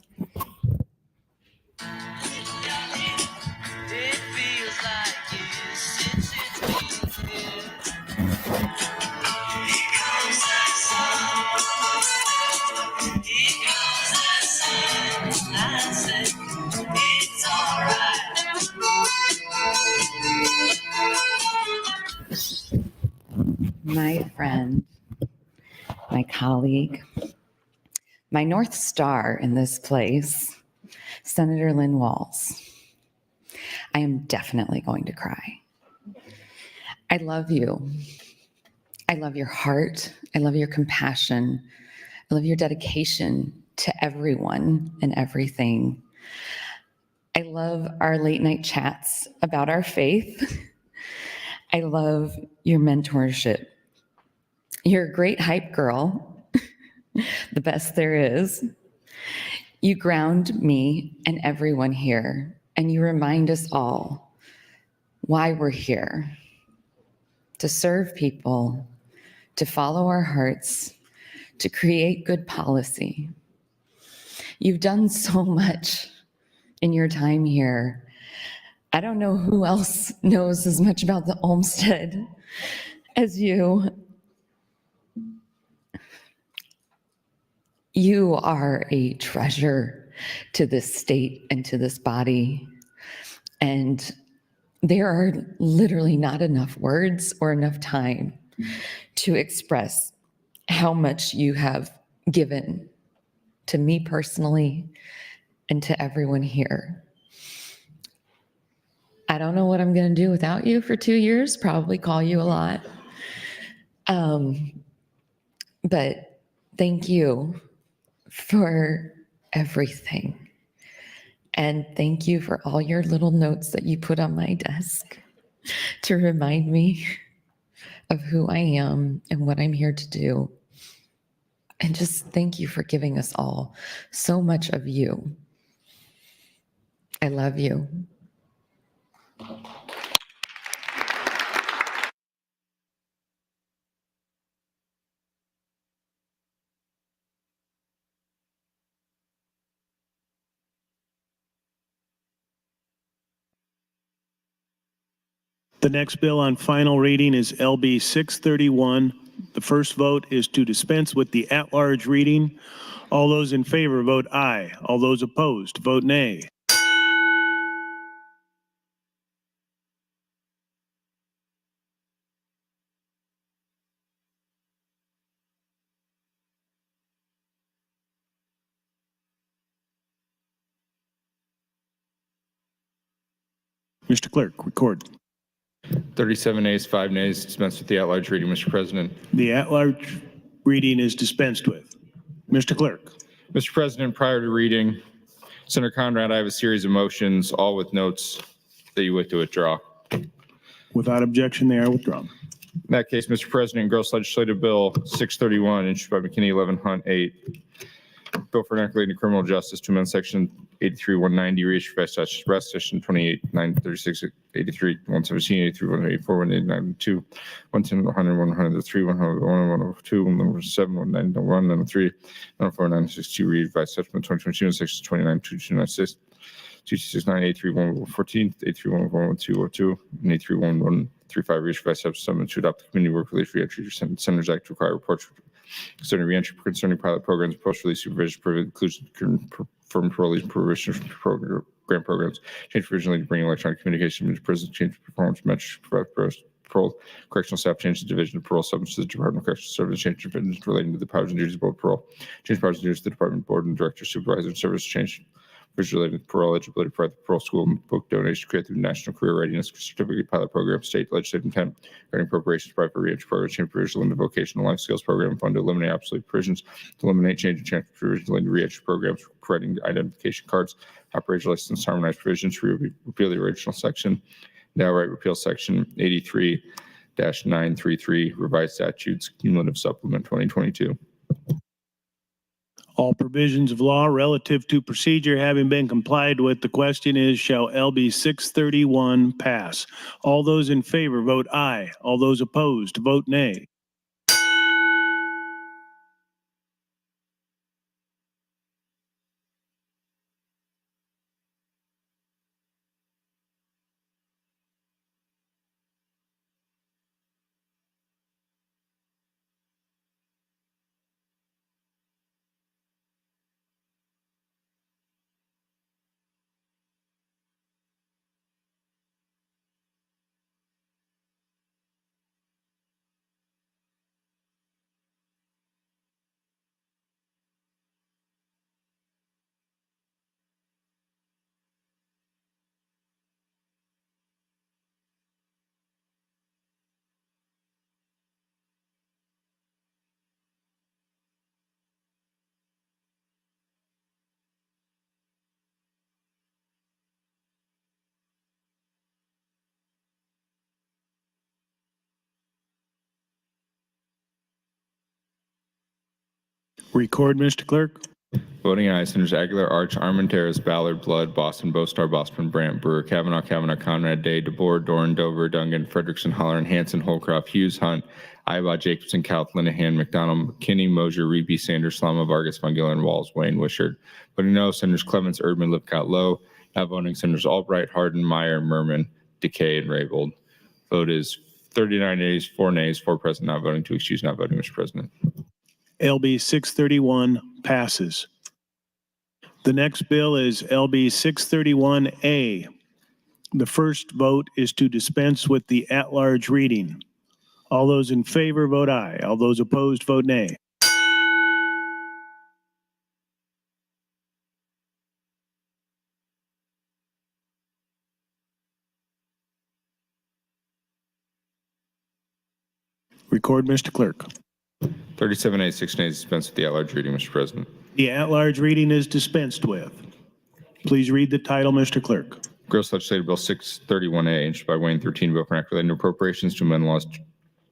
My friend, my colleague, my North Star in this place, Senator Lynn Walls. I am definitely going to cry. I love you. I love your heart. I love your compassion. I love your dedication to everyone and everything. I love our late night chats about our faith. I love your mentorship. You're a great hype girl, the best there is. You ground me and everyone here, and you remind us all why we're here: to serve people, to follow our hearts, to create good policy. You've done so much in your time here. I don't know who else knows as much about the Olmsted as you. You are a treasure to this state and to this body. And there are literally not enough words or enough time to express how much you have given to me personally and to everyone here. I don't know what I'm going to do without you for 2 years, probably call you a lot. But thank you for everything. And thank you for all your little notes that you put on my desk to remind me of who I am and what I'm here to do. And just thank you for giving us all so much of you. I love you. The next bill on final reading is LB 631. The first vote is to dispense with the at-large reading. All those in favor vote aye. All those opposed vote nay. Mr. Clerk, record. 37 ayes, 5 nays, dispense with the at-large reading, Mr. President. The at-large reading is dispensed with. Mr. Clerk. Mr. President, prior to reading, Senator Conrad, I have a series of motions, all with notes that you wish to withdraw. Without objection, they are withdrawn. In that case, Mr. President, gross legislative bill 631, introduced by McKinney, 11, Hunt, 8. Bill for enacting criminal justice to amend section 83190, reissued by statute, rest section 28, 936, 83, 117, 83, 184, 189, 110, 100, 103, 100, 102, 107, 191, 103, 104, 962, read by section 2022, section 29, 2296, 2269, 83114, 8311202, and 83135, reissued by section to adopt the community work relief reentry centers act to require reports concerning reentry, concerning pilot programs, post-release supervision, inclusion, confirmed parolees, probation grant programs, change provision to bring electronic communication into prison, change performance measures, parole, correctional staff, change the division of parole substance to the Department of Correctional Services, change provisions relating to the powers and duties of board parole, change powers and duties to the Department Board and Director, Supervisor, and Service, change related to parole eligibility, private parole school, book donation, create through National Career Readiness Certificate Pilot Program, state legislative intent regarding appropriations, private reentry program, change provision limited vocational life skills program, fund to eliminate obsolete provisions, to eliminate change and change provisions limited reentry programs, creating identification cards, operational license, harmonized provisions, repeal the original section, now right repeal section 83. 933 Revised Statutes Cumulative Supplement 2022. All provisions of law relative to procedure having been complied with, the question is, shall LB 631 pass? All those in favor vote aye. All those opposed vote nay. Record, Mr. Clerk. Voting aye, Senators Aguilar, Arch, Armenteros, Ballard, Blood, Boston, Bostar, Bosman, Brandt, Brewer, Kavanaugh, Conrad, Day, DeBoer, Doran, Dover, Dungan, Frederickson, Holleran, Hanson, Holcroft, Hughes, Hunt, Iowa, Jacobson, Couth, Linehan, McDonald, McKinney, Mosier, Reeby, Sanders, Slama, Vargas, Von Gillen, Walls, Wayne, Wishart. Voting no, Senators Clements, Erdman, Lipcott, Lowe. Not voting, Senators Albright, Hardin, Meyer, Merman, Decay, and Raybold. Vote is 39 ayes, 4 nays, 4 present, not voting, 2 excused, not voting, Mr. President. LB 631 passes. The next bill is LB 631A. The first vote is to dispense with the at-large reading. All those in favor vote aye. All those opposed vote nay. Record, Mr. Clerk. 37 ayes, 6 nays, dispense with the at-large reading, Mr. President. The at-large reading is dispensed with. Please read the title, Mr. Clerk. Gross Legislative Bill 631A, introduced by Wayne 13, Bill for Act relating to appropriations to amend laws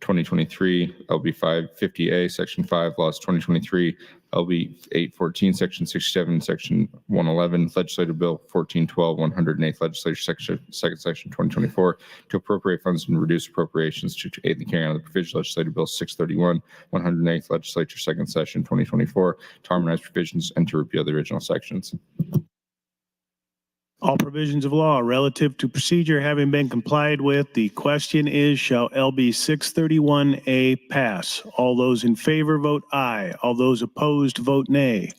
2023, LB 550A, Section 5, laws 2023, LB 814, Section 67, Section 111, Legislative Bill 1412, 108th Legislature, Second Section 2024, to appropriate funds and reduce appropriations to aid in the carrying out of the provisions Legislative Bill 631, 108th Legislature, Second Session 2024, to harmonize provisions and to repeal the original sections. All provisions of law relative to procedure having been complied with, the question is, shall LB 631A pass? All those in favor vote aye. All those opposed vote nay.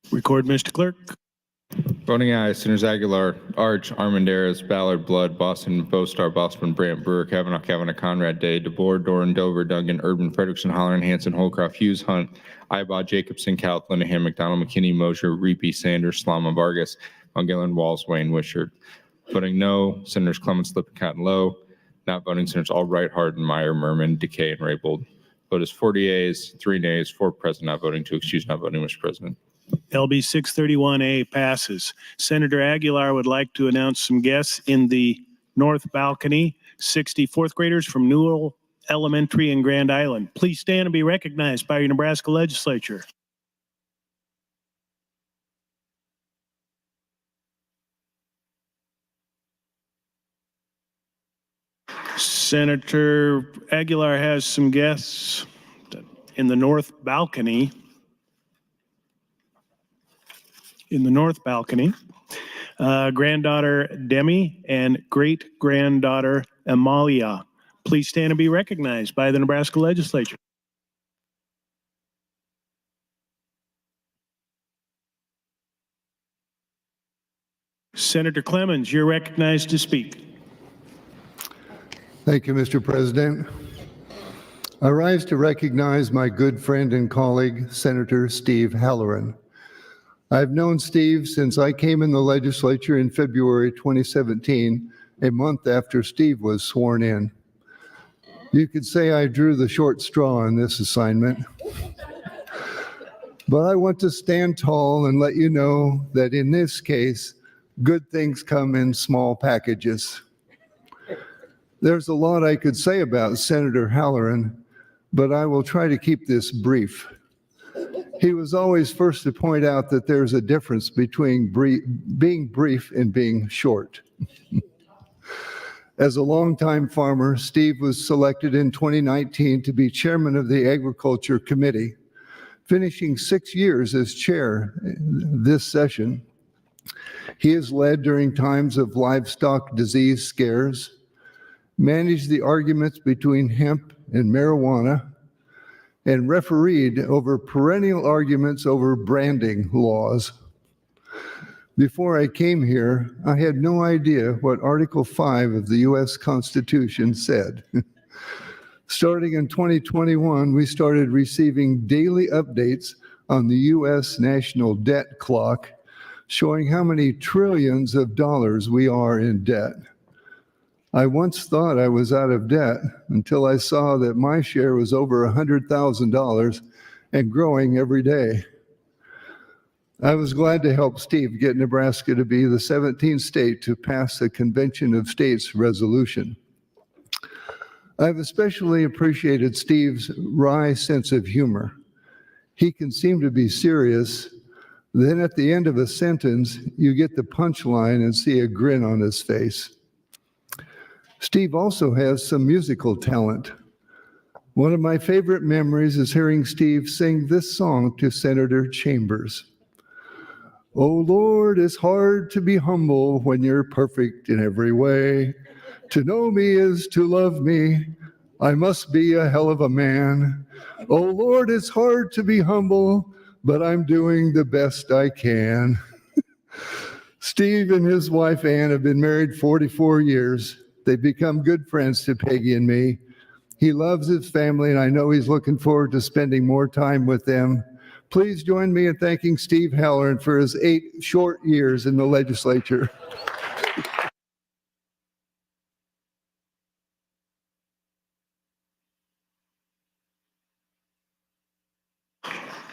Record, Mr. Clerk. Voting aye, Senators Aguilar, Arch, Armendaris, Ballard, Blood, Boston, Bostar, Bosman, Brandt, Brewer, Kavanaugh, Conrad, Day, DeBoer, Doran, Dover, Dungan, Urban, Frederickson, Holleran, Hanson, Holcroft, Hughes, Hunt, Ibach, Jacobson, Couth, Linehan, McDonald, McKinney, Mosier, Reeby, Sanders, Slama, Vargas, Von Gillen, Walls, Wayne, Wishart. Voting no, Senators Clements, Lippincott, and Lowe. Not voting, Senators Albright, Hardin, Meyer, Merman, Decay, and Raybold. Vote is 40 yeas, 3 nays, 4 present, not voting, 2 excused, not voting, Mr. President. LB 631A passes. Senator Aguilar would like to announce some guests in the north balcony, 60 fourth graders from Newell Elementary in Grand Island. Please stand and be recognized by your Nebraska Legislature. Senator Aguilar has some guests in the north balcony. Granddaughter Demi and great-granddaughter Amalia. Please stand and be recognized by the Nebraska Legislature. Senator Clemens, you're recognized to speak. Thank you, Mr. President. I rise to recognize my good friend and colleague, Senator Steve Halloran. I've known Steve since I came in the legislature in February 2017, a month after Steve was sworn in. You could say I drew the short straw on this assignment. But I want to stand tall and let you know that in this case, good things come in small packages. There's a lot I could say about Senator Halloran, but I will try to keep this brief. He was always first to point out that there's a difference between being brief and being short. As a longtime farmer, Steve was selected in 2019 to be chairman of the Agriculture Committee, finishing 6 years as chair this session. He has led during times of livestock disease scares, managed the arguments between hemp and marijuana, and refereed over perennial arguments over branding laws. Before I came here, I had no idea what Article 5 of the U.S. Constitution said. Starting in 2021, we started receiving daily updates on the U.S. national debt clock, showing how many trillions of dollars we are in debt. I once thought I was out of debt until I saw that my share was over $100,000 and growing every day. I was glad to help Steve get Nebraska to be the 17th state to pass the Convention of States resolution. I've especially appreciated Steve's wry sense of humor. He can seem to be serious, then at the end of a sentence, you get the punchline and see a grin on his face. Steve also has some musical talent. One of my favorite memories is hearing Steve sing this song to Senator Chambers. Oh Lord, it's hard to be humble when you're perfect in every way. To know me is to love me. I must be a hell of a man. Oh Lord, it's hard to be humble, but I'm doing the best I can. Steve and his wife Ann have been married 44 years. They've become good friends to Peggy and me. He loves his family, and I know he's looking forward to spending more time with them. Please join me in thanking Steve Halloran for his 8 short years in the legislature.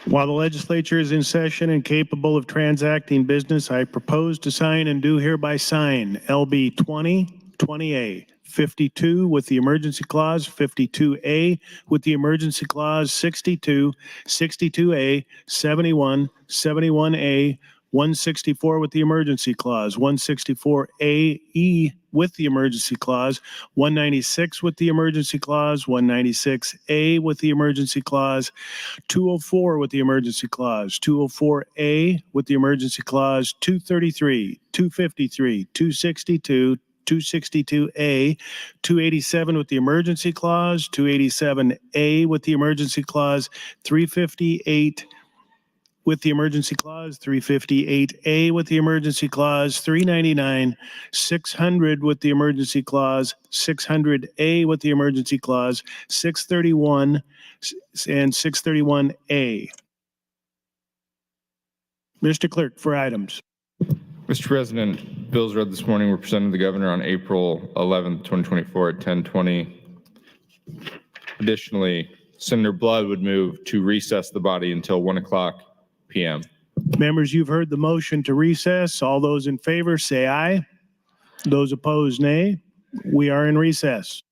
While the legislature is in session and capable of transacting business, I propose to sign and do hereby sign LB 20, 20A, 52 with the emergency clause, 52A with the emergency clause, 62, 62A, 71, 71A, 164 with the emergency clause, 164AE with the emergency clause, 196 with the emergency clause, 196A with the emergency clause, 204 with the emergency clause, 204A with the emergency clause, 233, 253, 262, 262A, 287 with the emergency clause, 287A with the emergency clause, 358 with the emergency clause, 358A with the emergency clause, 399, 600 with the emergency clause, 600A with the emergency clause, 631, and 631A. Mr. Clerk, for items. Mr. President, bills read this morning were presented to the governor on April 11th, 2024 at 10:20. Additionally, Senator Blood would move to recess the body until 1:00 p.m. Members, you've heard the motion to recess. All those in favor say aye. Those opposed, nay. We are in recess.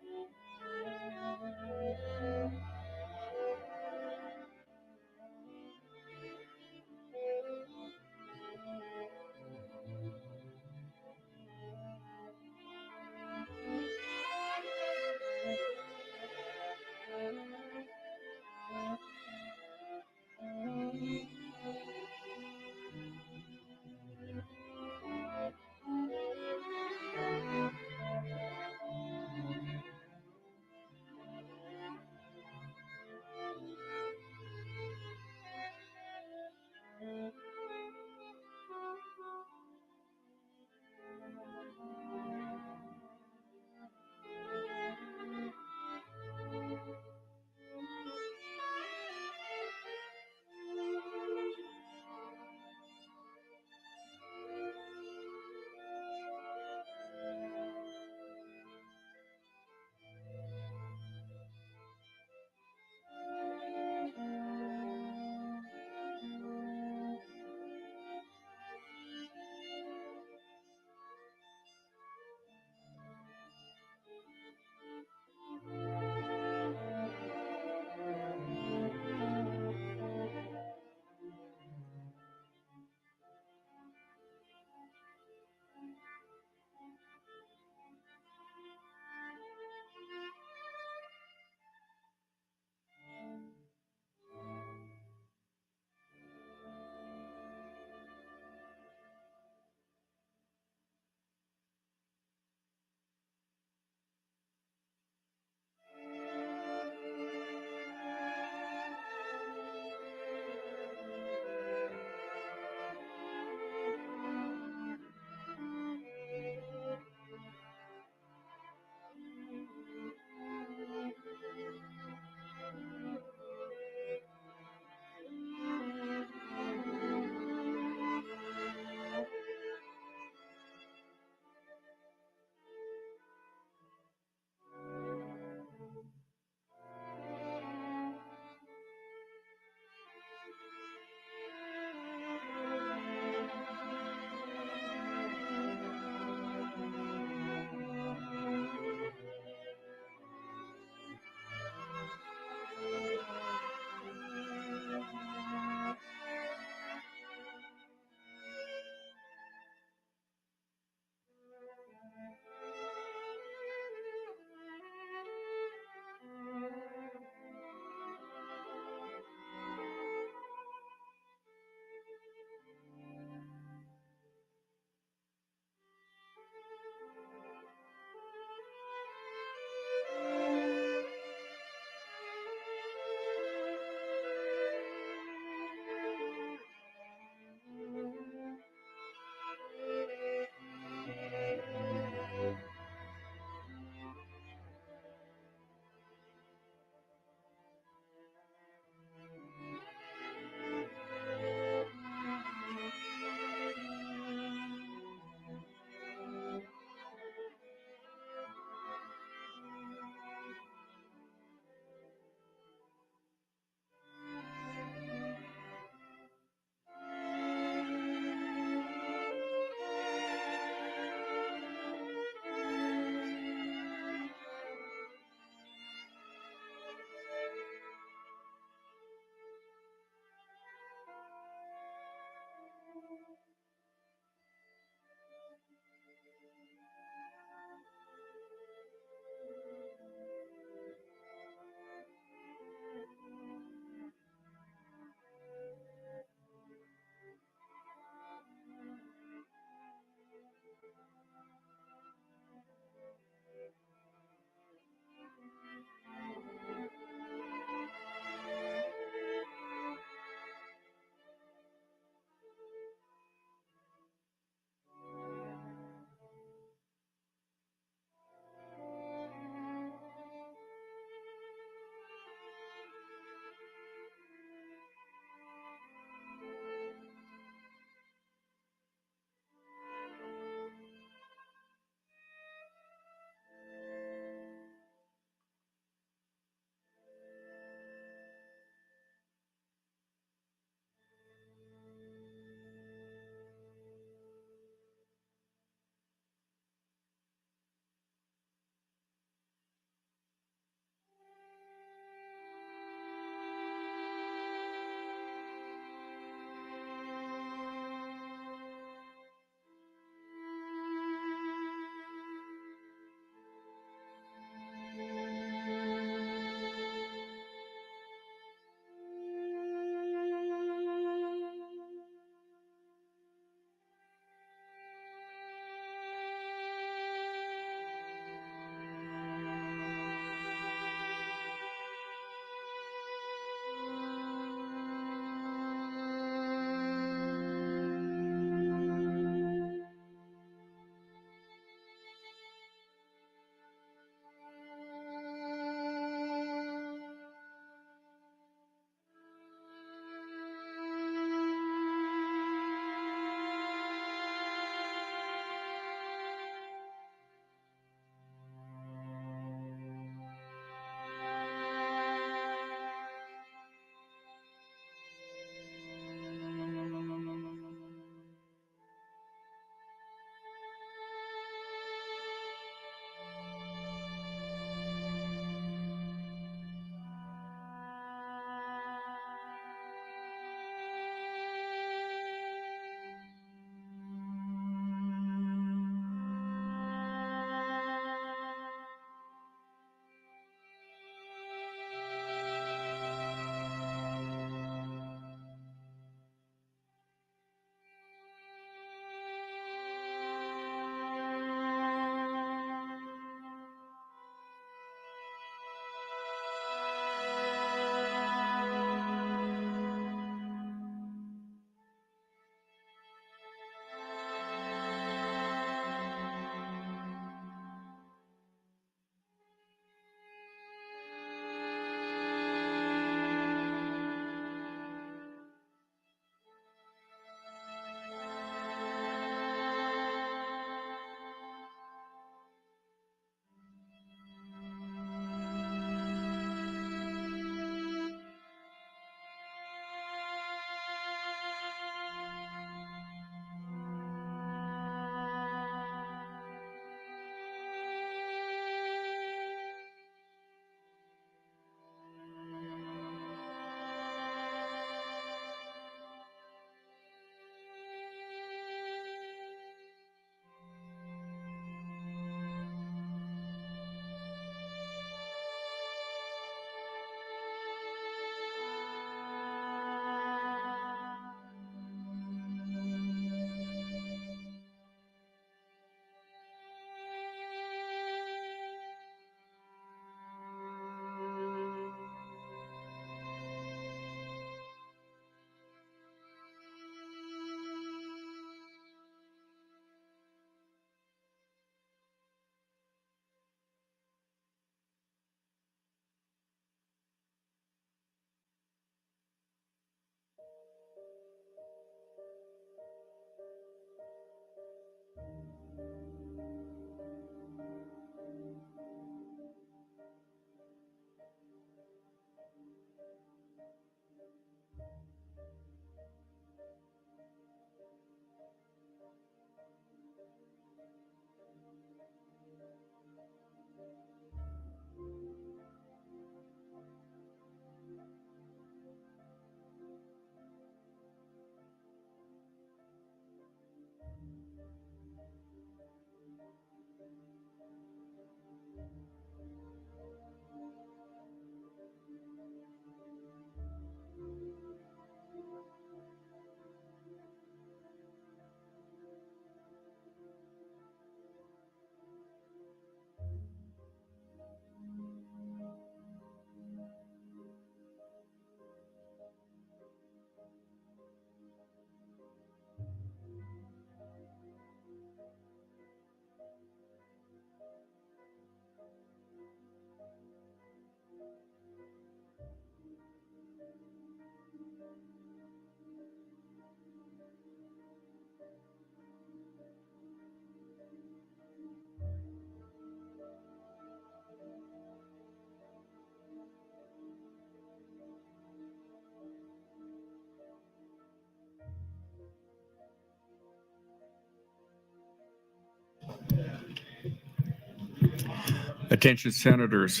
Attention senators,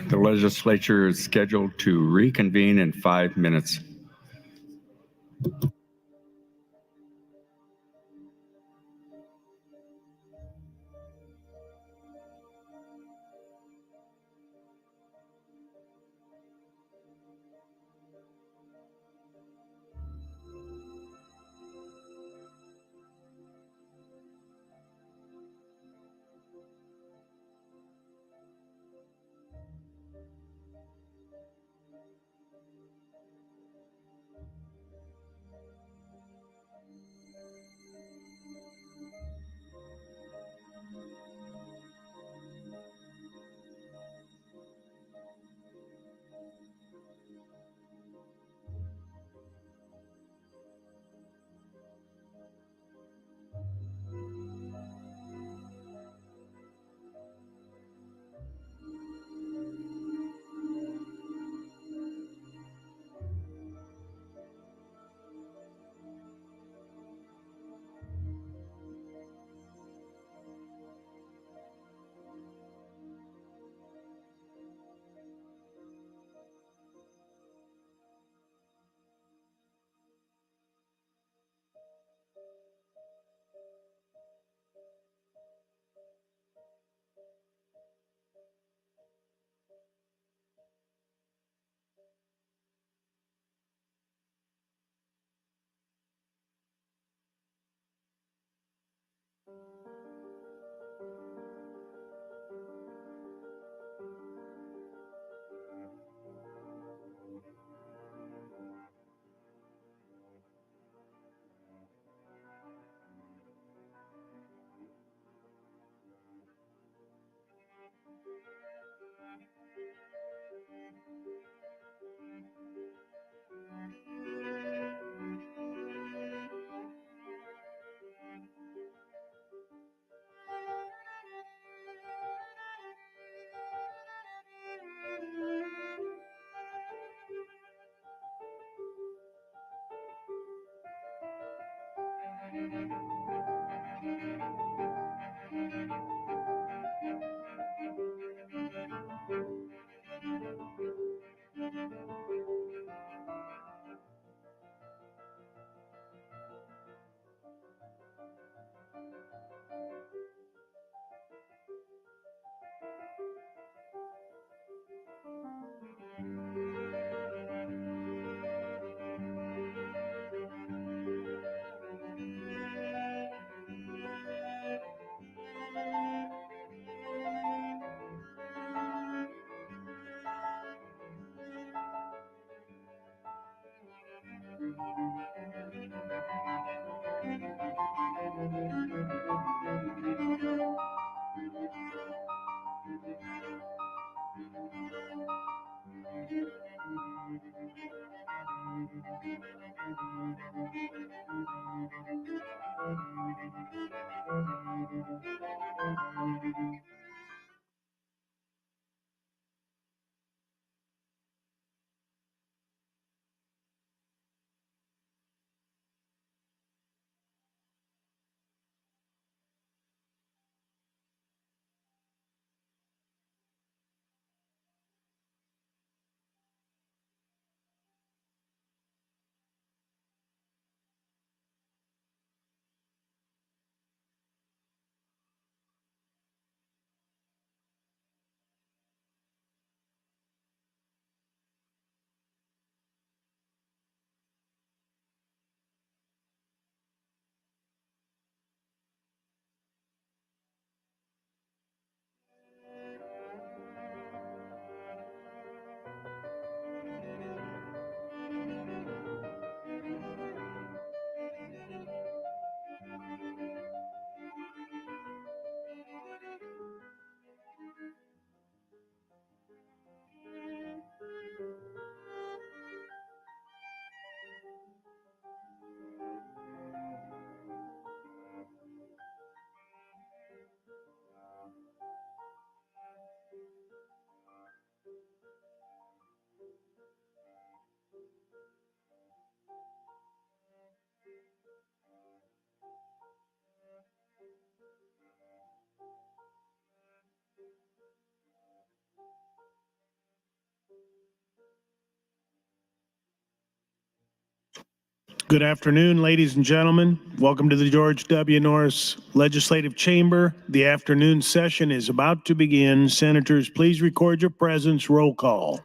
the legislature is scheduled to reconvene in 5 minutes. Good afternoon, ladies and gentlemen. Welcome to the George W. Norris Legislative Chamber. The afternoon session is about to begin. Senators, please record your presence. Roll call.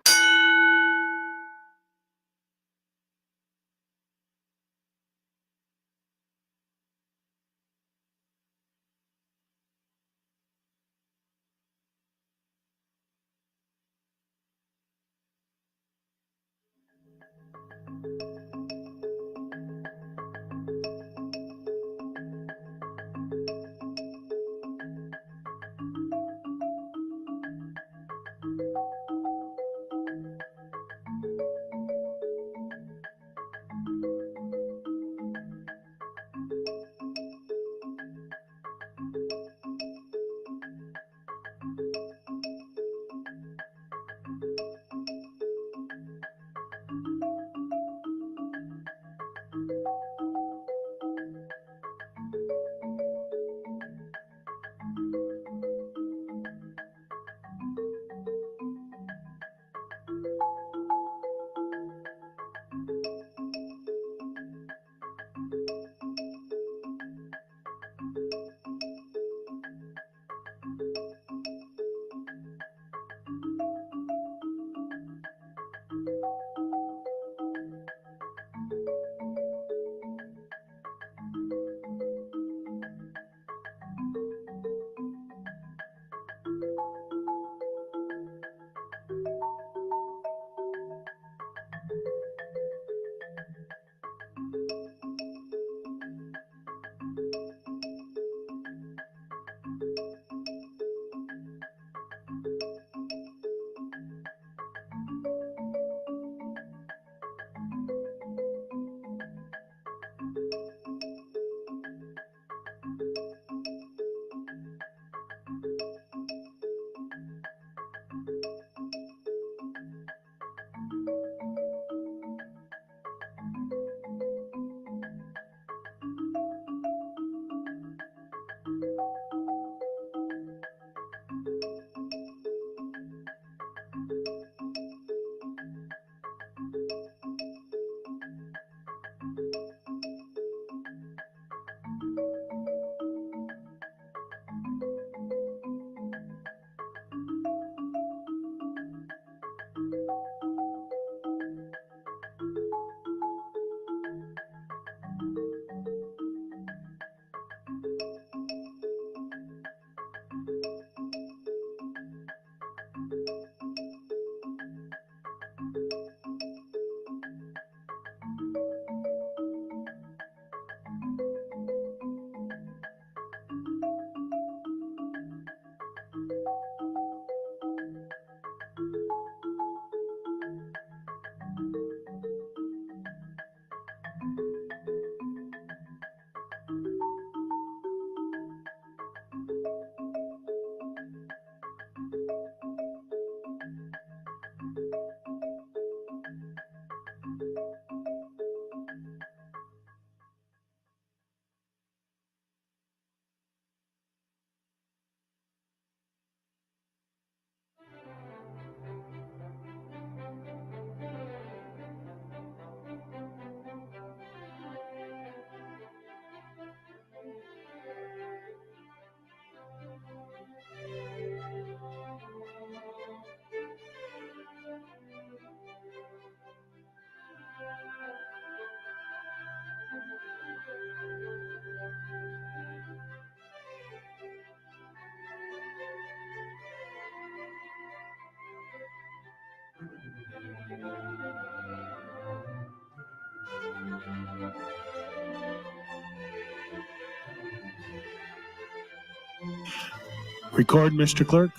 Record, Mr. Clerk.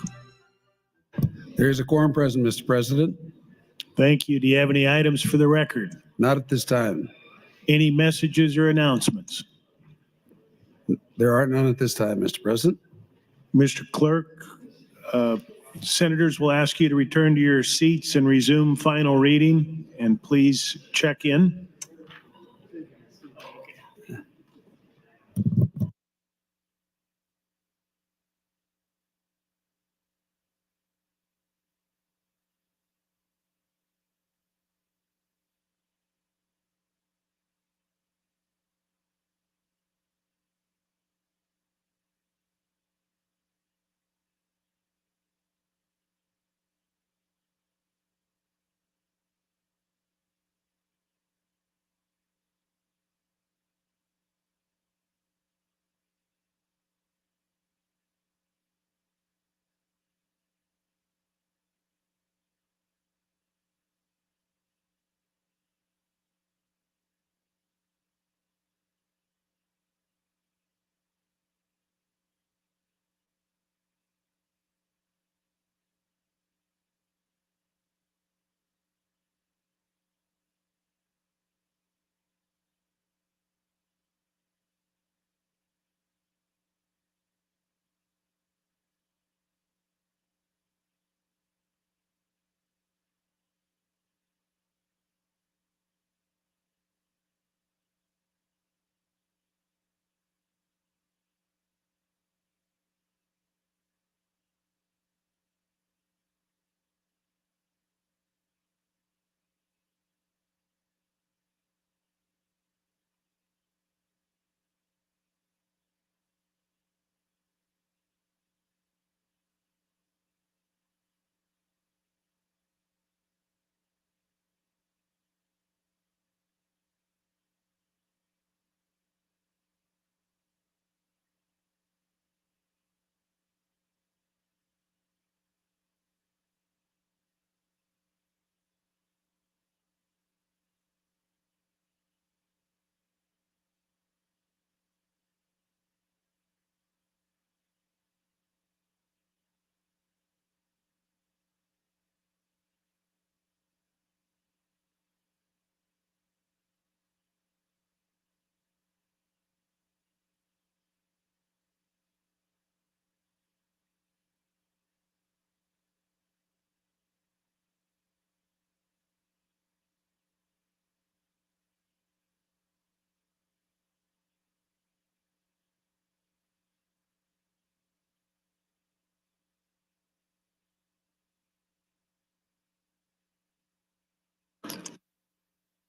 There is a quorum present, Mr. President. Thank you. Do you have any items for the record? Not at this time. Any messages or announcements? There are none at this time, Mr. President. Mr. Clerk, senators will ask you to return to your seats and resume final reading, and please check in.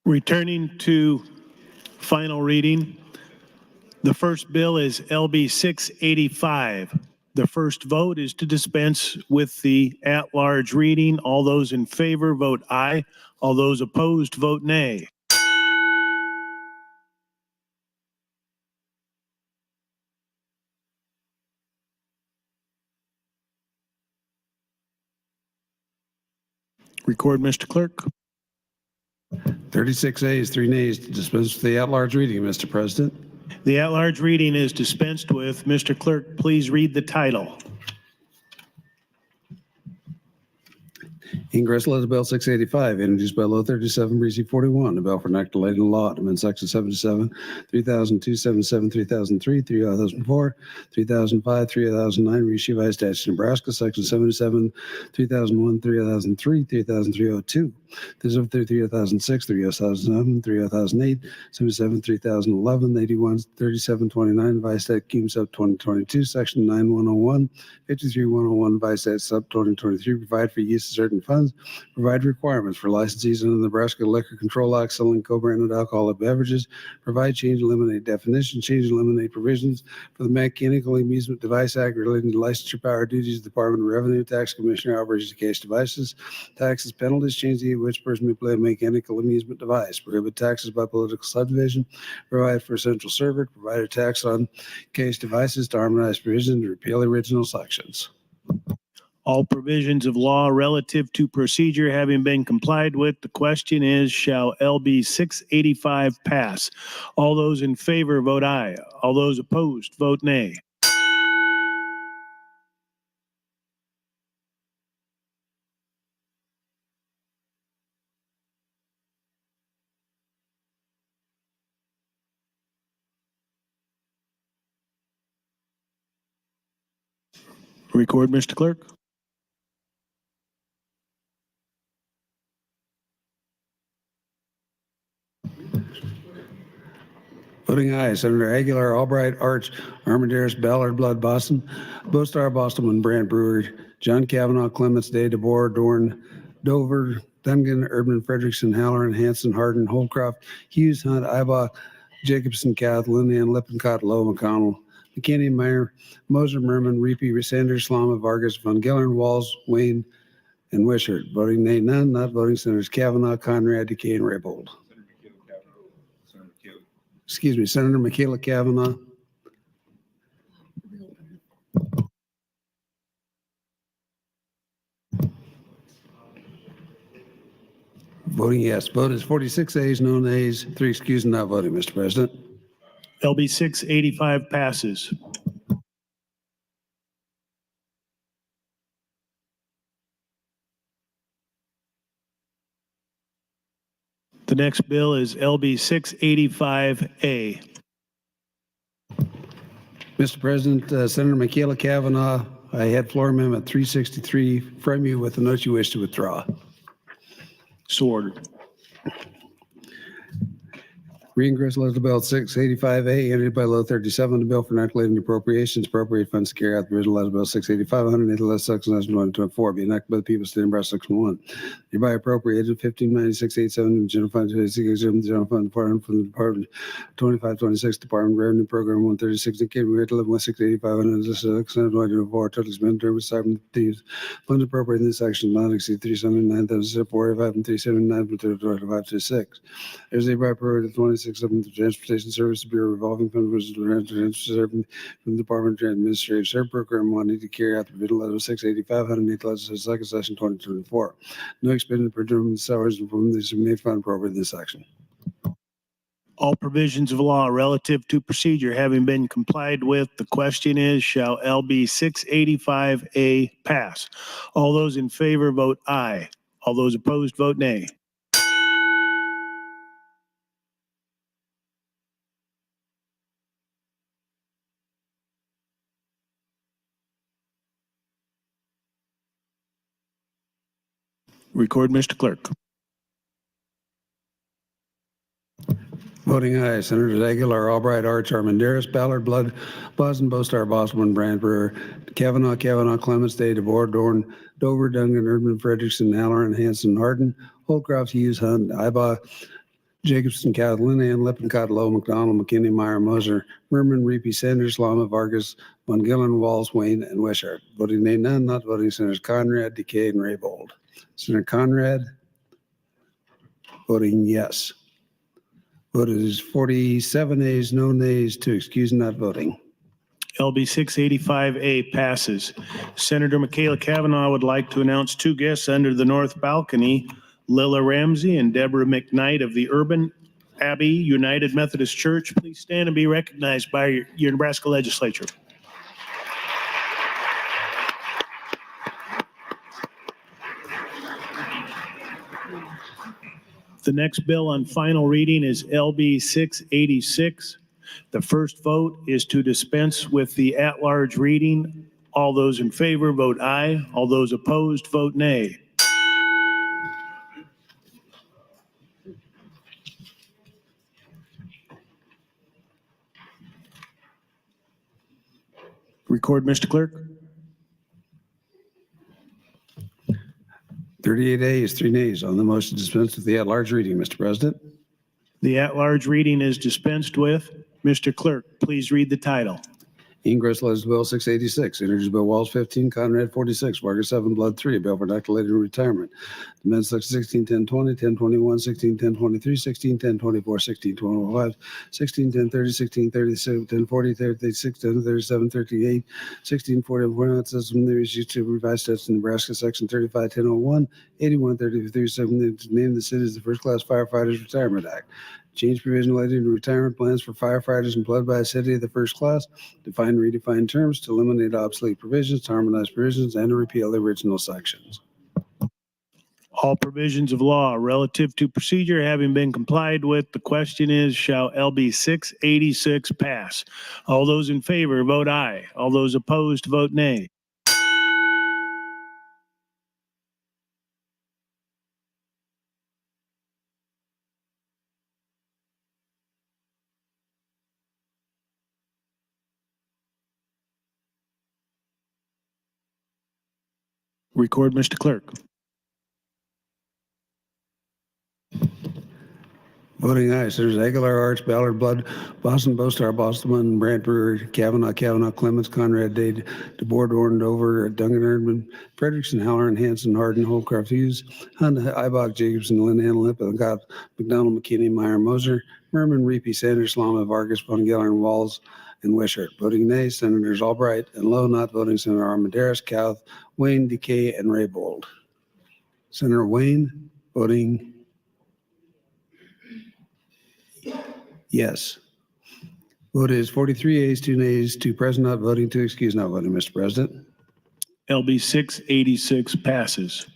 Returning to final reading, the first bill is LB 685. The first vote is to dispense with the at-large reading. All those in favor vote aye. All those opposed vote nay. Record, Mr. Clerk. 36 ayes, 3 nays to dispense with the at-large reading, Mr. President. The at-large reading is dispensed with. Mr. Clerk, please read the title. Ingress Legislative Bill 685, introduced by Law 37, Precinct 41, a bill for enacting relating law to amend Section 77, 3002, 77, 3003, 3004, 3005, 3009, revised statute of Nebraska, Section 77, 3001, 3003, 300302, 3006, 3007, 3008, 77, 3011, 81, 3729, revised statute Cum Sub 2022, Section 9101, 53101, revised statute Sub 2023, provide for use of certain funds, provide requirements for licensees under the Nebraska Liquor Control Act selling co-branded alcoholic beverages, provide, change, eliminate definitions, change, eliminate provisions for the Mechanical Amusement Device Act relating to licensure power duties of the Department of Revenue, Tax Commissioner, operations of case devices, taxes, penalties, change the which person may play a mechanical amusement device, prohibit taxes by political subdivision, provide for a central server, provide a tax on case devices to harmonize provisions and repeal original sections. All provisions of law relative to procedure having been complied with, the question is, shall LB 685 pass? All those in favor vote aye. All those opposed vote nay. Record, Mr. Clerk. Voting aye, Senator Aguilar, Albright, Arch, Armendariz, Ballard, Blood, Boston, Bostar, Bostelman, Brandt, Brewer, John Kavanaugh, Clements, Day, DeBoer, Dorn, Dover, Dungan, Urban, Frederickson, Halloran, Hanson, Hardin, Holcroft, Hughes, Hunt, Ibach, Jacobson, Cath, Linehan, Lippincott, Lowe, McConnell, McKinney, Meyer, Moser, Merman, Reapy, Sanders, Slama, Vargas, Von Gillern, Walls, Wayne, and Wishart. Voting nay, none. Not voting, Senators Kavanaugh, Conrad, DeKay, and Raybold. Excuse me, Senator Michaela Kavanaugh. Voting yes. Vote is 46 ayes, no nays, 3 excused and not voting, Mr. President. LB 685 passes. The next bill is LB 685A. Mr. President, Senator Michaela Kavanaugh, I had floor amendment 363 from you with the note you wish to withdraw. So ordered. Reingress Legislative Bill 685A, entered by Law 37, the bill for enacting appropriations, appropriate funds to carry out the original Legislative Bill 685, 180 less section 124, be enacted by the people of the state of Nebraska, Section 1. Hereby appropriated 159687 in general fund 2687, general fund department from the Department 2526, Department of Revenue Program 136, and came rate 11685, and this is 124, total expenditure with cyber thieves. Funds appropriated in this section not exceed 379,045 and 379 to 526. There's a by appropriated 26 of the Transportation Service Bureau revolving fund was from the Department of Administrative Service Program wanting to carry out the bid letter 685, 108 legislative second session 2024. No expenditure per term salaries from this made fund appropriate in this section. All provisions of law relative to procedure having been complied with, the question is, shall LB 685A pass? All those in favor vote aye. All those opposed vote nay. Record, Mr. Clerk. Voting aye, Senators Aguilar, Albright, Arch, Armendariz, Ballard, Blood, Boston, Bostar, Bostelman, Brandt, Brewer, Kavanaugh, Clements, Day, DeBoer, Dorn, Dover, Dungan, Urban, Frederickson, Halloran, Hanson, Hardin, Holcroft, Hughes, Hunt, Ibach, Jacobson, Cow, Linehan, Lippincott, Lowe, McDonald, McKinney, Meyer, Moser, Merman, Reapy, Sanders, Lama, Vargas, Von Gillen, Walls, Wayne, and Wishart. Voting nay, none. Not voting Senators Conrad, Decay, and Raybold. Senator Conrad, voting yes. Vote is 47 ayes, no nays, to excuse not voting. LB 685A passes. Senator Michaela Cavanaugh would like to announce two guests under the north balcony, Lila Ramsey and Deborah McKnight of the Urban Abbey United Methodist Church. Please stand and be recognized by your Nebraska Legislature. The next bill on final reading is LB 686. The first vote is to dispense with the at-large reading. All those in favor vote aye. All those opposed vote nay. Record, Mr. Clerk. 38 ayes, 3 nays on the motion to dispense with the at-large reading, Mr. President. The at-large reading is dispensed with. Mr. Clerk, please read the title. Ingress Legislative Bill 686, introduced by Walls 15, Conrad 46, Vargas 7, Blood 3, a bill for inoculated retirement. Amendments section 16, 1020, 1021, 16, 1023, 16, 1024, 16, 1205, 16, 1030, 16, 37, 1040, 36, 1037, 38, 16, 41, system there is used to revise statutes in Nebraska section 35, 1001, 81, 37, to name the city as the First Class Firefighters Retirement Act. Change provision relating to retirement plans for firefighters employed by a city of the first class, define and redefine terms to eliminate obsolete provisions, to harmonize provisions, and to repeal the original sections. All provisions of law relative to procedure having been complied with, the question is, shall LB 686 pass? All those in favor vote aye. All those opposed vote nay. Record, Mr. Clerk. Voting aye, Senators Aguilar, Arch, Ballard, Blood, Boston, Bostar, Bostelman, Brandt, Brewer, Kavanaugh, Clements, Conrad, Dade, DeBoer, Dorn, Dover, Duncan, Erdman, Frederickson, Halloran, Hanson, Hardin, Holcroft, Hughes, Hunt, Ibach, Jacobson, Linehan, Lippincott, McDonald, McKinney, Meyer, Moser, Merman, Reapy, Sanders, Lama, Vargas, Von Giller, Walls, and Wishart. Voting nay, Senators Albright and Lowe. Not voting, Senator Armendariz, Cowth, Wayne, Decay, and Raybold. Senator Wayne, voting yes. Vote is 43 ayes, 2 nays, 2 present, not voting, 2 excused, not voting, Mr. President. LB 686 passes.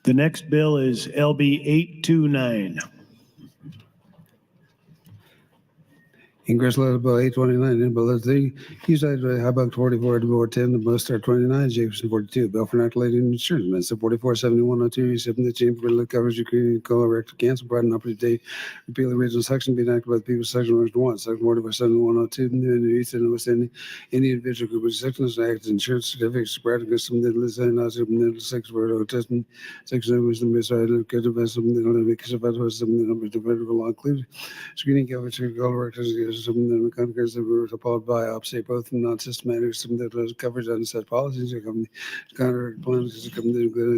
The next bill is LB 829. Ingress Legislative Bill 829, in Bill 3, Hughes, Ibach 44, DeBoer 10, the Mostar 29, Jacobson 42, bill for inoculating insurance, amendments 44, 7102, 7, the chamber for the coverage, Ukrainian colorectal cancer, provide an opportunity to repeal the original section, be enacted by the people, section 1, section 44, 7102, and the East and West any individual group with sickness, act, insurance certificates, spread against some that list, and also the 6 word autism, section was the misguided, because of some that only because of some number of the federal law included, screening coverage, colorectal, some of the countries that were appalled by upstate both non-systematic, some that was coverage on set policies, counter plans,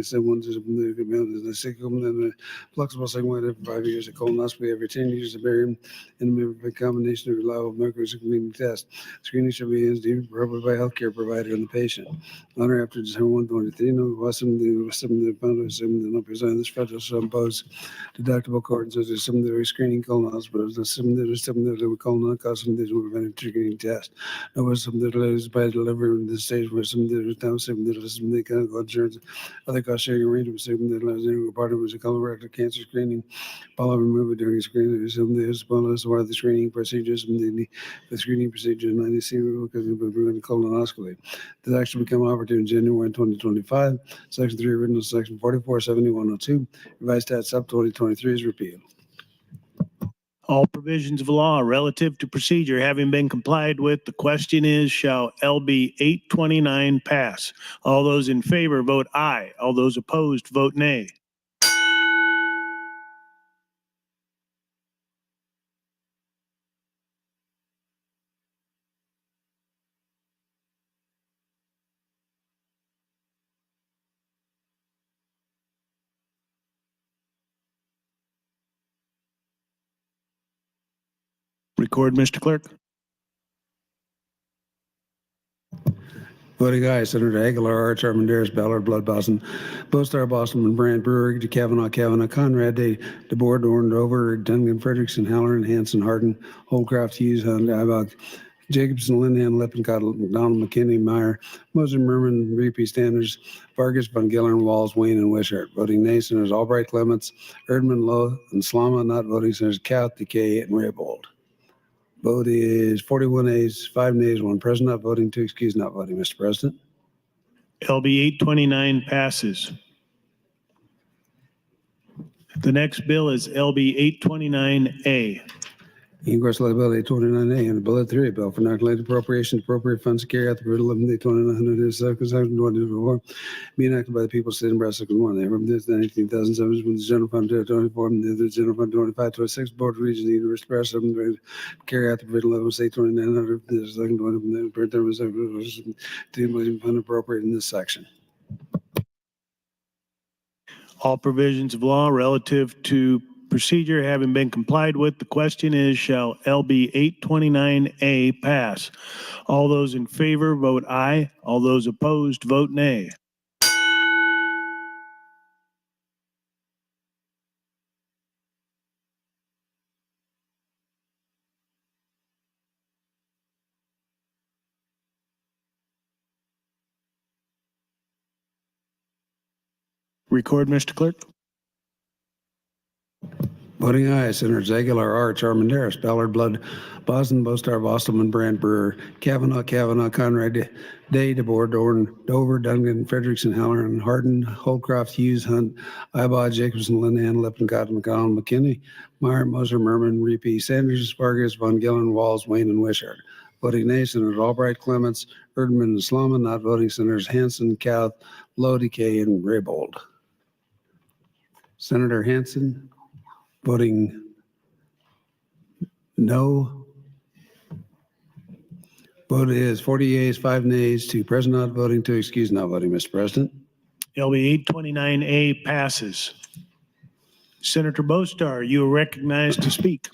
someone the sick, and flexible segment every 5 years, a colonoscopy every 10 years, a barium, and a combination of reliable markers and community tests. Screening should be deemed appropriate by healthcare provider and the patient. On or after December 1, 2023, no some of the numbers on this federal impose deductible codes, such as some of the screening colonoscopies, some that we call non-custom that were prevented screening test. There was some that is by delivery in the stage where some that was down, some that was some mechanical insurance, other cost sharing arrangements, some that was in part of was a colorectal cancer screening, follow removal during screening, some that is bonus one of the screening procedures, and the screening procedure 90C because of the colonoscopy. This actually become operative in January 2025. Section 3, original section 44, 7102, revised stat sub 2023 is repealed. All provisions of law relative to procedure having been complied with, the question is, shall LB 829 pass? All those in favor vote aye. All those opposed vote nay. Record, Mr. Clerk. Voting aye, Senator Aguilar, Arch, Armandaris, Ballard, Blood, Boston, Bostar, Boston, Brandt, Brewer, Kavanaugh, Conrad, DeBoer, Dorn, Dover, Duncan, Frederickson, Halloran, Hanson, Hardin, Holdcraft, Hughes, Hunt, Ibach, Jacobson, Linehan, Lippincott, McDonald, McKinney, Meyer, Moser, Merman, Reapy, Standers, Vargas, Von Gillern, Walls, Wayne, and Wishart. Voting nay, Senators Albright, Clements, Erdman, Lowe, and Slama. Not voting, Senators Count, Decay, and Raybold. Vote is 41 ayes, 5 nays, 1 present, not voting, 2 excused, not voting, Mr. President. LB 829 passes. The next bill is LB 829A. Ingress liability 29A and a bullet 3, bill for non-related appropriation to appropriate funds to carry out the Bill 11 2900 section 24 being acted by the people of the state of Nebraska. 1. They from this 19,007 from the general fund to 24 and the general fund 25 26 board of region the University of Nebraska carry out the Bill 11 state 2900 the second one from the per term of $2 fund appropriate in this section. All provisions of law relative to procedure having been complied with, the question is, shall LB 829A pass? All those in favor vote aye. All those opposed vote nay. Record, Mr. Clerk. Voting aye, Senators Aguilar, Arch, Armandaris, Ballard, Blood, Boston, Bostar, Bostelman, Brandt, Brewer, Kavanaugh, Conrad, Day, DeBoer, Dorn, Dover, Duncan, Frederickson, Halloran, Hardin, Holdcroft, Hughes, Hunt, Ibach, Jacobson, Linehan, Lippincott, McConnell, McKinney, Meyer, Moser, Merman, Reapy, Sanders, Vargas, Von Gillern, Walls, Wayne, and Wishart. Voting nay, Senators Albright, Clements, Erdman, and Slama. Not voting, Senators Hanson, Couth, Lowe, Decay, and Raybold. Senator Hanson. Voting no. Vote is 40 yeas, 5 nays, 2 present not voting, 2 excused not voting, Mr. President. LB 829A passes. Senator Bostar, you are recognized to speak.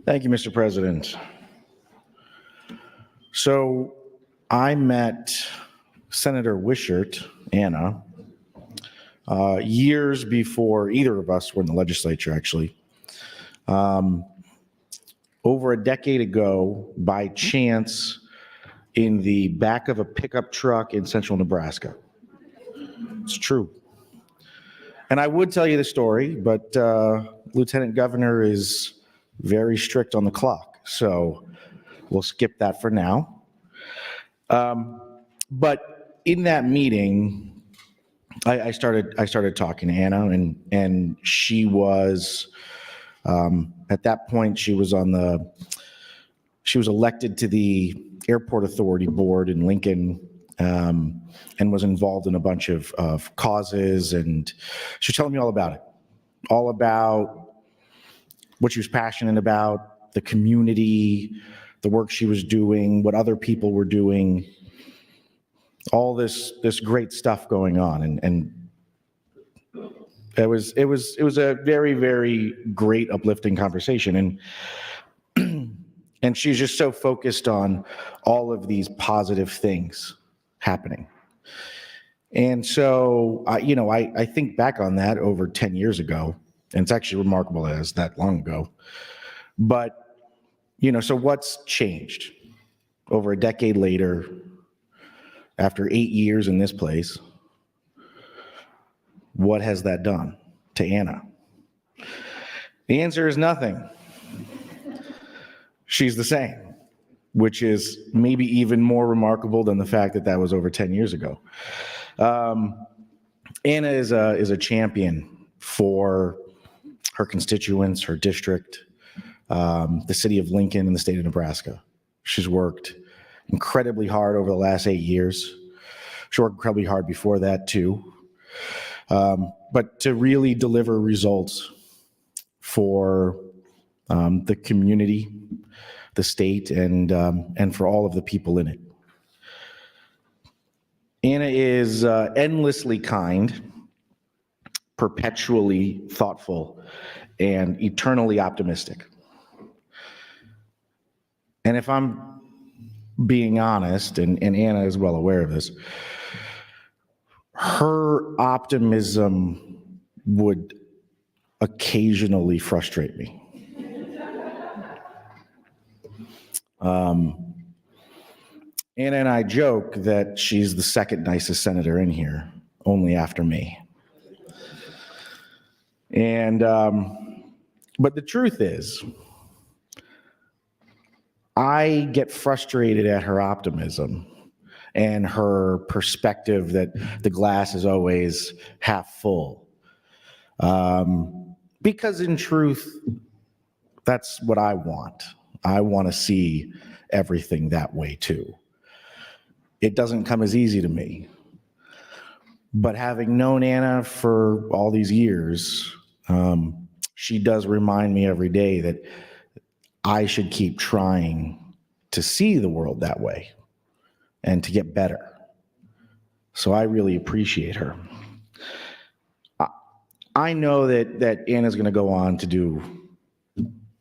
Thank you, Mr. President. So I met Senator Wishart, Anna, years before either of us were in the legislature, actually. Over a decade ago, by chance, in the back of a pickup truck in central Nebraska. It's true. And I would tell you the story, but Lieutenant Governor is very strict on the clock, so we'll skip that for now. But in that meeting, I started talking to Anna, and she was at that point she was elected to the Airport Authority Board in Lincoln, and was involved in a bunch of causes, and she was telling me all about what she was passionate about, the community, the work she was doing, what other people were doing. All this great stuff going on, and it was a very, very great, uplifting conversation, and she's just so focused on all of these positive things happening. And so I think back on that over 10 years ago, and it's actually remarkable that it's that long ago. But so what's changed over a decade later? After 8 years in this place, what has that done to Anna? The answer is nothing. She's the same, which is maybe even more remarkable than the fact that that was over 10 years ago. Anna is a champion for her constituents, her district, the city of Lincoln, and the state of Nebraska. She's worked incredibly hard over the last 8 years. She worked incredibly hard before that too. But to really deliver results for the community, the state, and for all of the people in it. Anna is endlessly kind perpetually thoughtful, and eternally optimistic. And if I'm being honest, and Anna is well aware of this, her optimism would occasionally frustrate me. Anna and I joke that she's the second nicest senator in here, only after me. And, but the truth is, I get frustrated at her optimism and her perspective that the glass is always half full. Because in truth, that's what I want. I want to see everything that way too. It doesn't come as easy to me. But having known Anna for all these years, she does remind me every day that I should keep trying to see the world that way and to get better. So I really appreciate her. I know that Anna's going to go on to do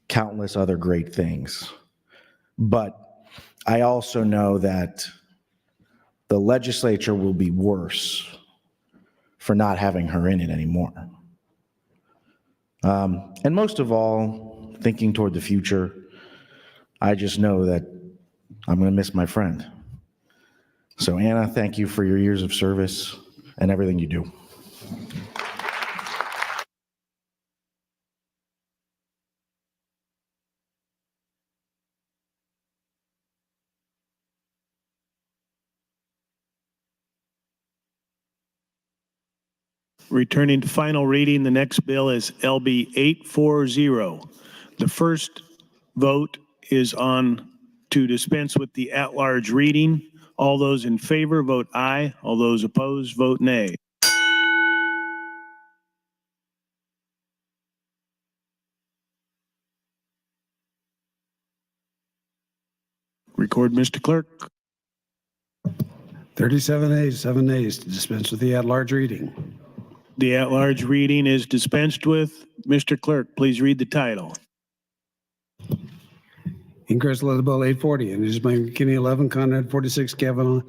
countless other great things, but I also know that the legislature will be worse for not having her in it anymore. And most of all, thinking toward the future, I just know that I'm going to miss my friend. So Anna, thank you for your years of service and everything you do. Returning to final reading, the next bill is LB 840. The first vote is on to dispense with the at-large reading. All those in favor vote aye. All those opposed vote nay. Record, Mr. Clerk. 37 ayes, 7 nays to dispense with the at-large reading. The at-large reading is dispensed with. Mr. Clerk, please read the title. Increase letter bill 840, introduced by McKinney 11, Conrad 46, Kavanaugh,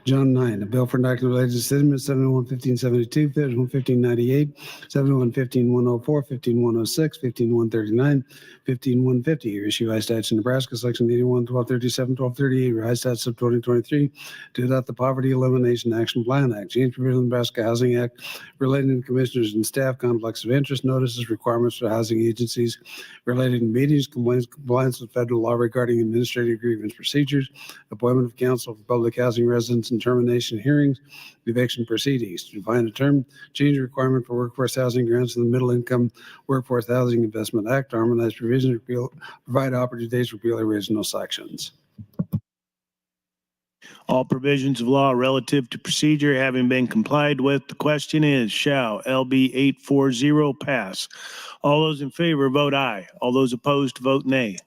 John 9. A bill for enactment related to Senate 71-1572, 71-1598, 71-15104, 5106, 5139, 15150. Issue high statute Nebraska, section 81, 1237, 1238, revised statutes of 2023 to adopt the Poverty Elimination Action Plan Act, change provision of the Nebraska Housing Act relating to commissioners and staff, conflicts of interest notices, requirements for housing agencies relating to meetings, compliance with federal law regarding administrative grievance procedures, appointment of counsel for public housing residents and termination hearings, eviction proceedings. To define a term, change the requirement for workforce housing grants in the Middle Income Workforce Housing Investment Act, harmonize provisions, repeal, provide opportunities, repeal original sections. All provisions of law relative to procedure having been complied with, the question is, shall LB 840 pass? All those in favor vote aye. All those opposed vote nay.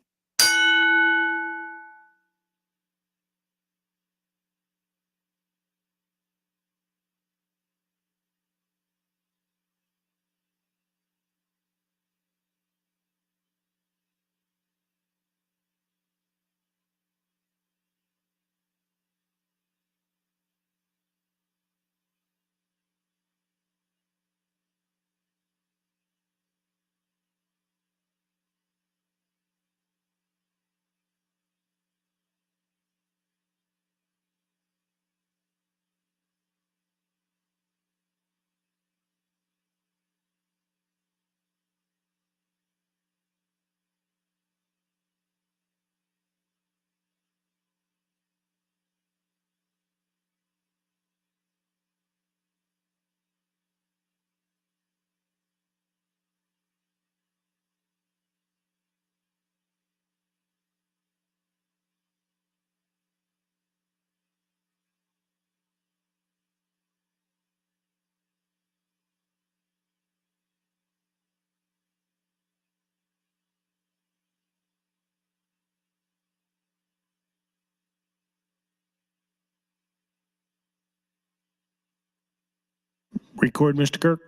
Record, Mr. Kirk.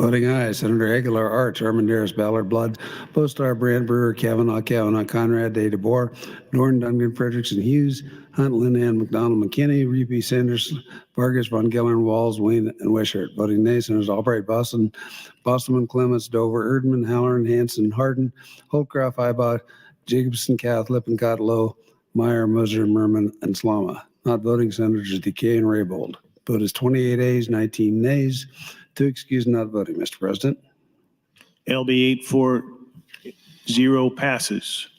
Voting aye, Senator Aguilar, Arch, Armandaris, Ballard, Blood, Postar, Brand, Brewer, Kavanaugh, Conrad, Day, DeBoer, Norton, Duncan, Frederickson, Hughes, Hunt, Linehan, McDonald, McKinney, Reapy, Sanders, Vargas, Von Gillern, Walls, Wayne, and Wishart. Voting nay, Senators Albright, Boston, Bostelman, Clements, Dover, Erdman, Halloran, Hanson, Hardin, Holtcroft, Ibach, Jacobson, Kath, Lippincott, Lowe, Meyer, Moser, Merman, and Slama. Not voting Senators Decay and Raybold. Vote is 28 ayes, 19 nays. 2 excused, not voting, Mr. President. LB 840 passes.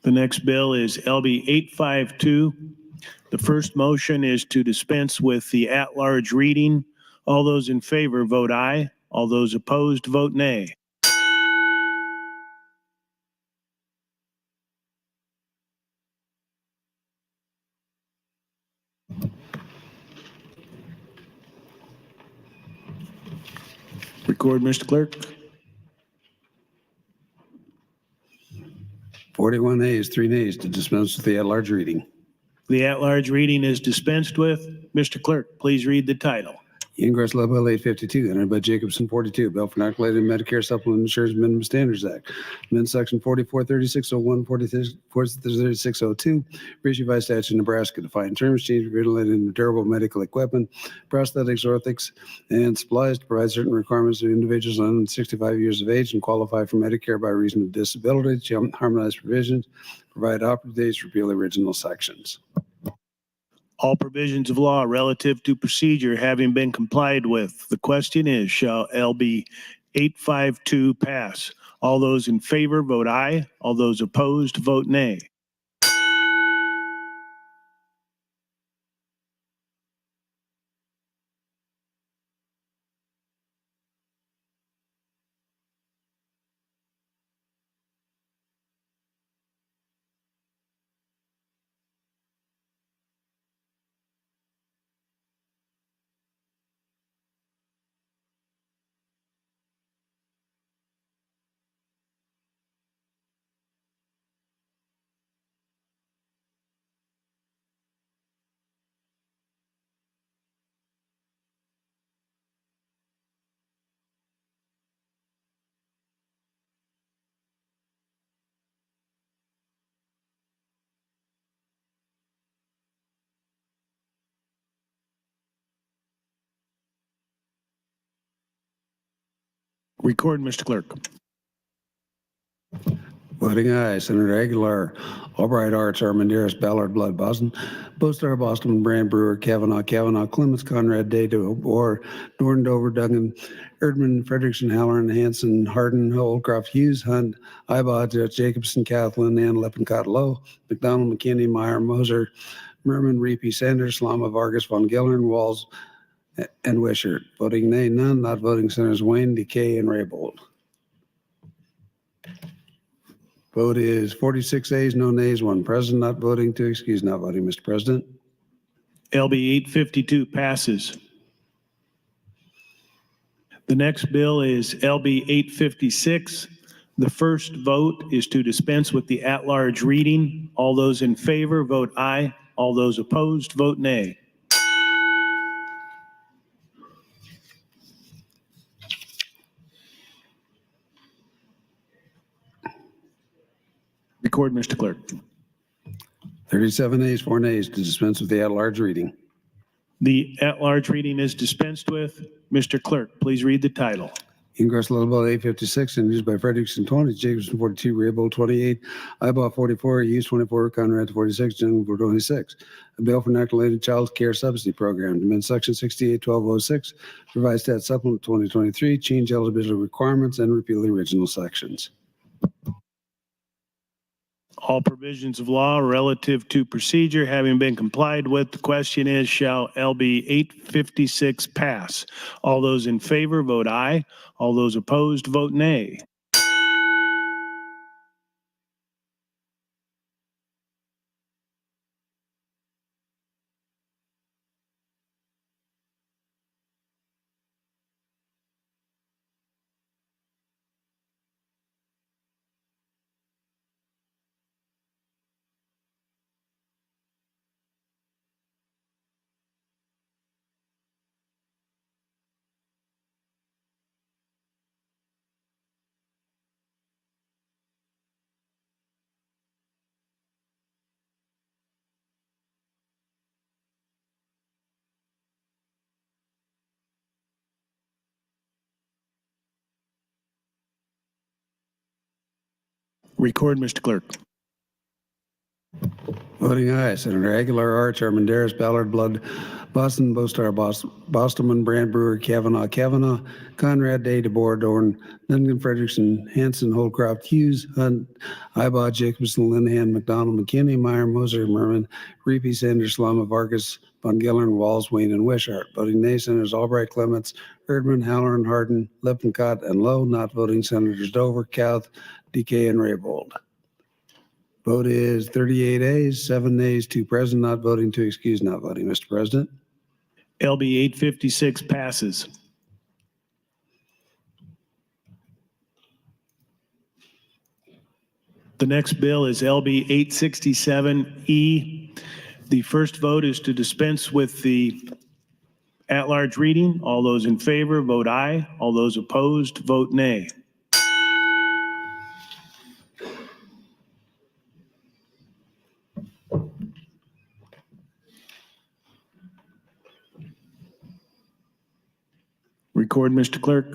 The next bill is LB 852. The first motion is to dispense with the at-large reading. All those in favor vote aye. All those opposed vote nay. Record, Mr. Clerk. 41 ayes, 3 nays to dispense with the at-large reading. The at-large reading is dispensed with. Mr. Clerk, please read the title. Ingress Law Bill 852, entered by Jacobson 42, Bill for Inoculated Medicare Supplement Insurance Minimum Standards Act. Amend Section 443601, 4602, revised statute in Nebraska, define terms, change related to durable medical equipment, prosthetics, orthotics, and supplies to provide certain requirements to individuals under 65 years of age and qualify for Medicare by reason of disability, harmonize provisions, provide operative dates, repeal the original sections. All provisions of law relative to procedure having been complied with, the question is, shall LB 852 pass? All those in favor vote aye. All those opposed vote nay. Record, Mr. Clerk. Voting aye, Senator Aguilar, Albright, Arts, Armandaris, Ballard, Blood, Boston, Bostar, Boston, Brand, Brewer, Kavanaugh, Clements, Conrad, Day, DeBoer, Norton, Dover, Duggan, Erdman, Frederickson, Halloran, Hanson, Hardin, Holcroft, Hughes, Hunt, Ibach, Jacobson, Kathleen, Ann, Lippincott, Lowe, McDonald, McKinney, Meyer, Moser, Merman, Reapy, Sanders, Slama, Vargas, Von Gillern, Walls, and Wishart. Voting nay, none. Not voting Senators Wayne, Decay, and Raybold. Vote is 46 ayes, no nays, 1 present, not voting, 2 excused, not voting, Mr. President. LB 852 passes. The next bill is LB 856. The first vote is to dispense with the at-large reading. All those in favor vote aye. All those opposed vote nay. Record, Mr. Clerk. 37 ayes, 4 nays to dispense with the at-large reading. The at-large reading is dispensed with. Mr. Clerk, please read the title. Ingress Law Bill 856, introduced by Frederickson 20, Jacobson 42, Raybold 28, Ibach 44, Hughes 24, Conrad 46, General 26. A bill for inoculated child care subsidy program to amend Section 681206, revised stat supplement 2023, change eligibility requirements, and repeal the original sections. All provisions of law relative to procedure having been complied with, the question is, shall LB 856 pass? All those in favor vote aye. All those opposed vote nay. Record, Mr. Clerk. Voting aye, Senator Aguilar, Arch, Armandaris, Ballard, Blood, Boston, Bostar, Bostelman, Brand, Brewer, Kavanaugh, Conrad, Day, DeBoer, Dorn, Lindgren, Frederickson, Hanson, Holcroft, Hughes, Hunt, Ibach, Jacobson, Linehan, McDonald, McKinney, Meyer, Moser, Merman, Reapy, Sanders, Lama, Vargas, Von Gillern, Walls, Wayne, and Wishart. Voting nay, Senators Albright, Clements, Erdman, Halloran, Hardin, Lippincott, and Lowe. Not voting, Senators Dover, Kauth, DK, and Raybold. Vote is 38 ayes, 7 nays, 2 present, not voting, 2 excused, not voting. Mr. President. LB 856 passes. The next bill is LB 867E. The first vote is to dispense with the at-large reading. All those in favor, vote aye. All those opposed, vote nay. Record, Mr. Clerk.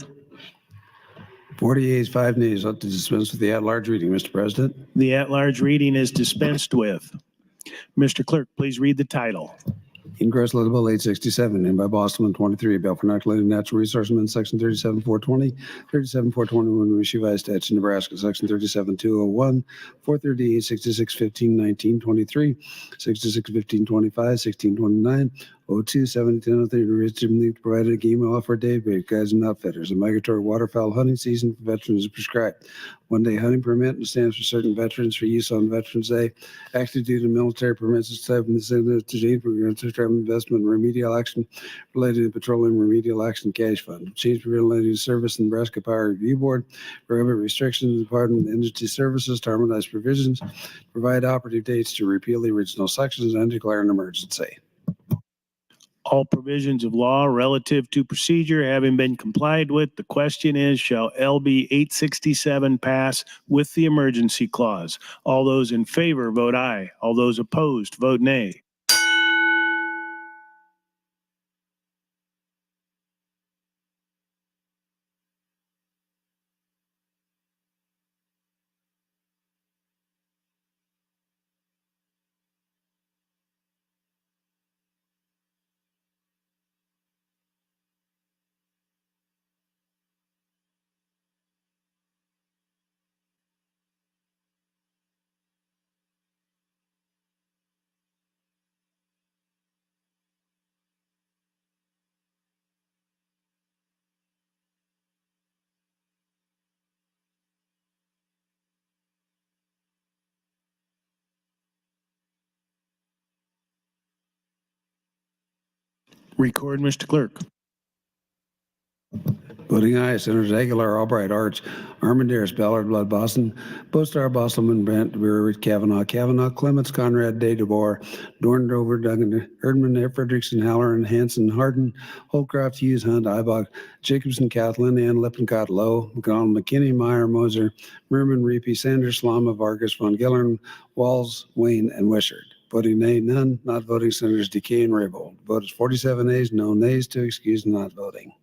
40 ayes, 5 nays. Up to dispense with the at-large reading, Mr. President. The at-large reading is dispensed with. Mr. Clerk, please read the title. Ingress Legislative Bill 867, in by Bostelman 23, a bill for inoculating natural resource amendment, section 37420, 37421, revised statute, Nebraska, section 37201, 438, 6615, 1923, 6615, 25, 1629, 02, 1703, originally provided a game law for day break, guides and outfitters. A migratory waterfowl hunting season for veterans is prescribed. 1-day hunting permit and stands for certain veterans for use on Veterans Day. Actually, due to military permits, it's type in the signature to change programs to term investment and remedial action related to petroleum remedial action cash fund. Change related to service in Nebraska Power Review Board. Prohibit restrictions, Department of Energy Services to harmonize provisions. Provide operative dates to repeal the original sections and declare an emergency. All provisions of law relative to procedure having been complied with, the question is, shall LB 867 pass with the emergency clause? All those in favor, vote aye. All those opposed, vote nay. Record, Mr. Clerk. Voting aye, Senators Aguilar, Albright, Arch, Armandaris, Ballard, Blood, Boston, Bostar, Bostelman, Brandt, DeBoer, Kavanaugh, Clements, Conrad, Day, DeBoer, Dorn, Dover, Duggan, Erdman, Frederickson, Halloran, Hanson, Hardin, Holcroft, Hughes, Hunt, Ibach, Jacobson, Kathleen, Ann, Lippincott, Lowe, McDonald, McKinney, Meyer, Moser, Merman, Reapy, Sanders, Lama, Vargas, Von Gillern, Walls, Wayne, and Wishart. Voting nay, none. Not voting, Senators DK and Raybold. Vote is 47 ayes, no nays, 2 excused, not voting.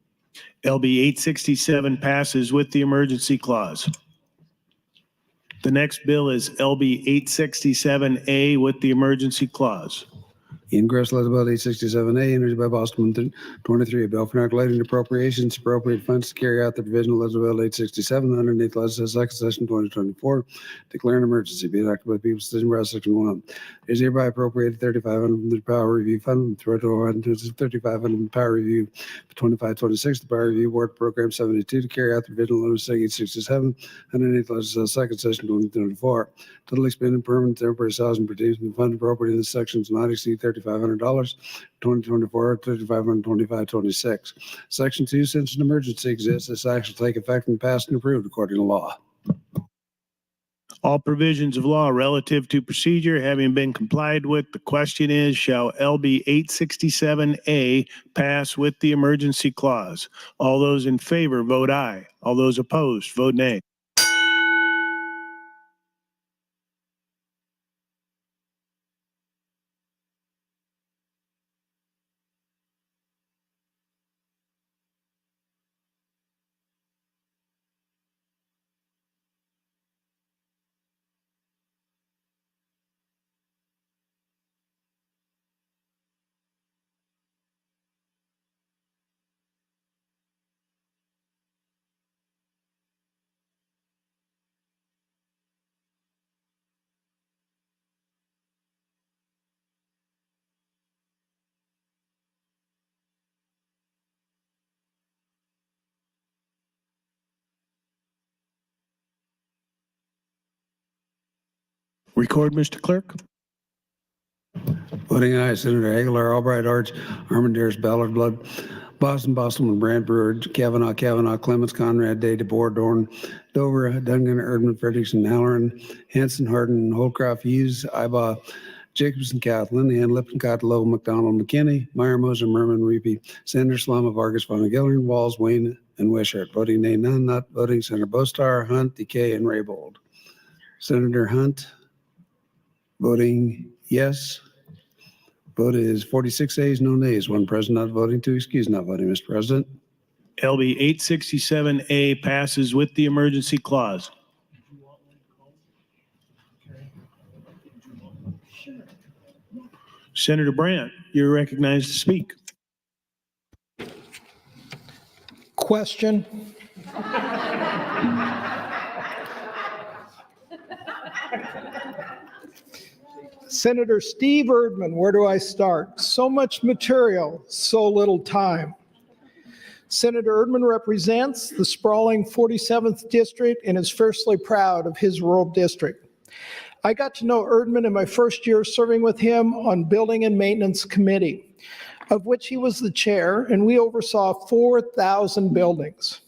LB 867 passes with the emergency clause. The next bill is LB 867A with the emergency clause. Ingress Legislative Bill 867A, introduced by Bostelman 23, a bill for inoculating appropriations, appropriate funds to carry out the provision of Legislative Bill 867, 108th Legislative Second Session 2024, declare an emergency, be enacted by the People's Decision by Section 1. Is hereby appropriated 3,500 from the Power Review Fund, through 3,500 from the Power Review 2526, the Power Review Board Program 72 to carry out the provision of Legislative 867, 108th Legislative Second Session 2024. Total expended permanent temporary salaries and protection fund appropriated in this section does not exceed $3,500, 2024, 3,525, 26. Section 2, since an emergency exists, this action will take effect and passed and approved according to law. All provisions of law relative to procedure having been complied with, the question is, shall LB 867A pass with the emergency clause? All those in favor, vote aye. All those opposed, vote nay. Record, Mr. Clerk. Voting aye, Senator Aguilar, Albright, Arch, Armandaris, Ballard, Blood, Boston, Bostelman, Brandt, Brewer, Kavanaugh, Clements, Conrad, Day, DeBoer, Dorn, Dover, Duncan, Erdman, Frederickson, Halloran, Hanson, Hardin, Holcroft, Hughes, Ibaugh, Jacobson, Cath, Linehan, Lippincott, Lowe, McDonald, McKinney, Meyer, Moser, Merman, Reapy, Sanders, Slama, Vargas, Von Gillern, Walls, Wayne, and Wishart. Voting nay, none. Not voting, Senator Bostar, Hunt, Decay, and Raybold. Senator Hunt, voting yes. Vote is 46 ayes, no nays. One present not voting, two excused not voting, Mr. President. LB 867A passes with the emergency clause. Senator Brandt, you're recognized to speak. Question. Senator Steve Erdman, where do I start? So much material, so little time. Senator Erdman represents the sprawling 47th district and is fiercely proud of his rural district. I got to know Erdman in my first year serving with him on Building and Maintenance Committee, of which he was the chair, and we oversaw 4,000 buildings.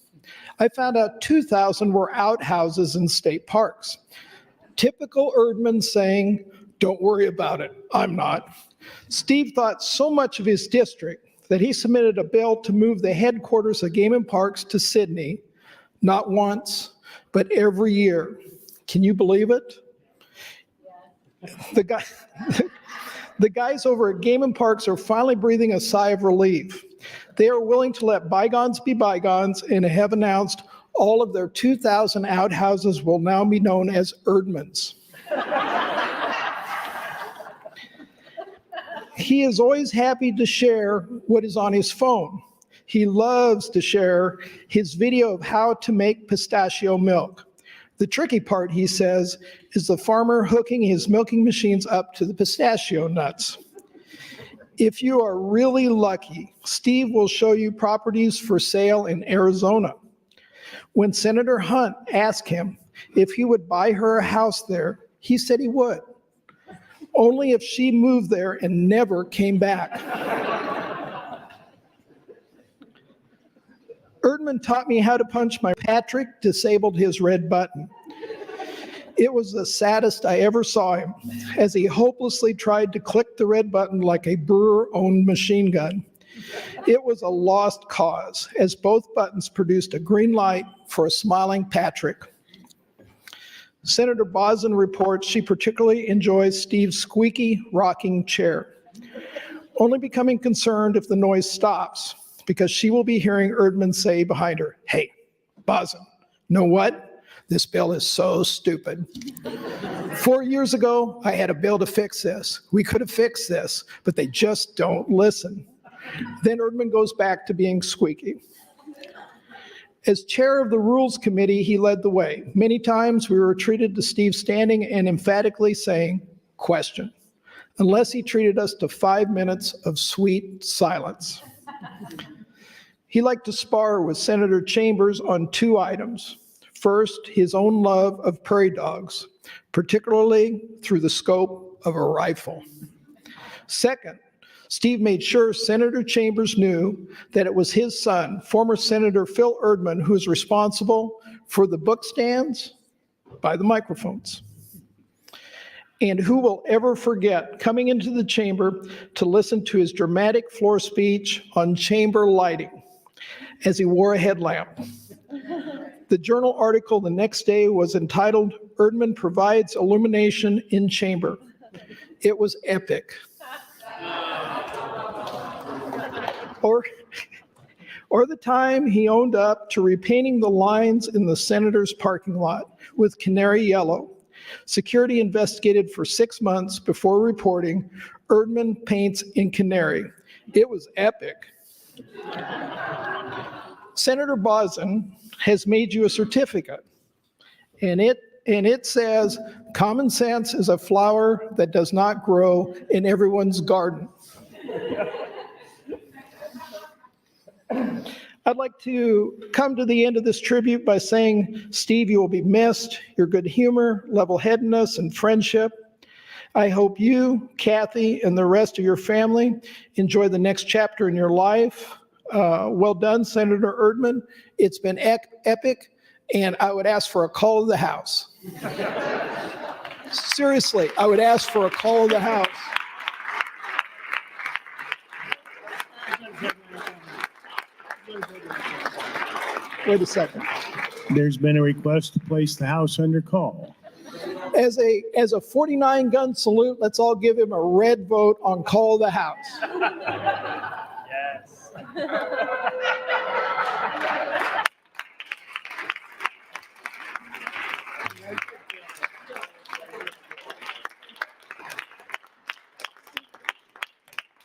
I found out 2,000 were outhouses in state parks. Typical Erdman saying, "Don't worry about it, I'm not." Steve thought so much of his district that he submitted a bill to move the headquarters of Game and Parks to Sydney, not once, but every year. Can you believe it? The guys over at Game and Parks are finally breathing a sigh of relief. They are willing to let bygones be bygones and have announced all of their 2,000 outhouses will now be known as Erdmans. He is always happy to share what is on his phone. He loves to share his video of how to make pistachio milk. The tricky part, he says, is the farmer hooking his milking machines up to the pistachio nuts. If you are really lucky, Steve will show you properties for sale in Arizona. When Senator Hunt asked him if he would buy her a house there, he said he would. Only if she moved there and never came back. Erdman taught me how to punch my Patrick, disabled his red button. It was the saddest I ever saw him, as he hopelessly tried to click the red button like a brewer-owned machine gun. It was a lost cause, as both buttons produced a green light for a smiling Patrick. Senator Bosin reports she particularly enjoys Steve's squeaky, rocking chair, only becoming concerned if the noise stops, because she will be hearing Erdman say behind her, "Hey, Bosin, know what? This bill is so stupid. 4 years ago, I had a bill to fix this. We could have fixed this, but they just don't listen." Then Erdman goes back to being squeaky. As chair of the Rules Committee, he led the way. Many times we were treated to Steve standing and emphatically saying, "Question," unless he treated us to 5 minutes of sweet silence. He liked to spar with Senator Chambers on 2 items. First, his own love of prairie dogs, particularly through the scope of a rifle. Second, Steve made sure Senator Chambers knew that it was his son, former Senator Phil Erdman, who is responsible for the book stands by the microphones. And who will ever forget coming into the chamber to listen to his dramatic floor speech on chamber lighting as he wore a headlamp. The Journal article the next day was entitled, "Erdman Provides Illumination in Chamber." It was epic. Or the time he owned up to repainting the lines in the senator's parking lot with canary yellow. Security investigated for 6 months before reporting Erdman paints in canary. It was epic. Senator Bosin has made you a certificate, and it says, "Common sense is a flower that does not grow in everyone's garden." I'd like to come to the end of this tribute by saying, Steve, you will be missed. Your good humor, level-headedness, and friendship. I hope you, Kathy, and the rest of your family enjoy the next chapter in your life. Well done, Senator Erdman. It's been epic, and I would ask for a call of the House. Seriously, I would ask for a call of the House. Wait a second. There's been a request to place the House under call. As a 49-gun salute, let's all give him a red vote on call of the House. Yes.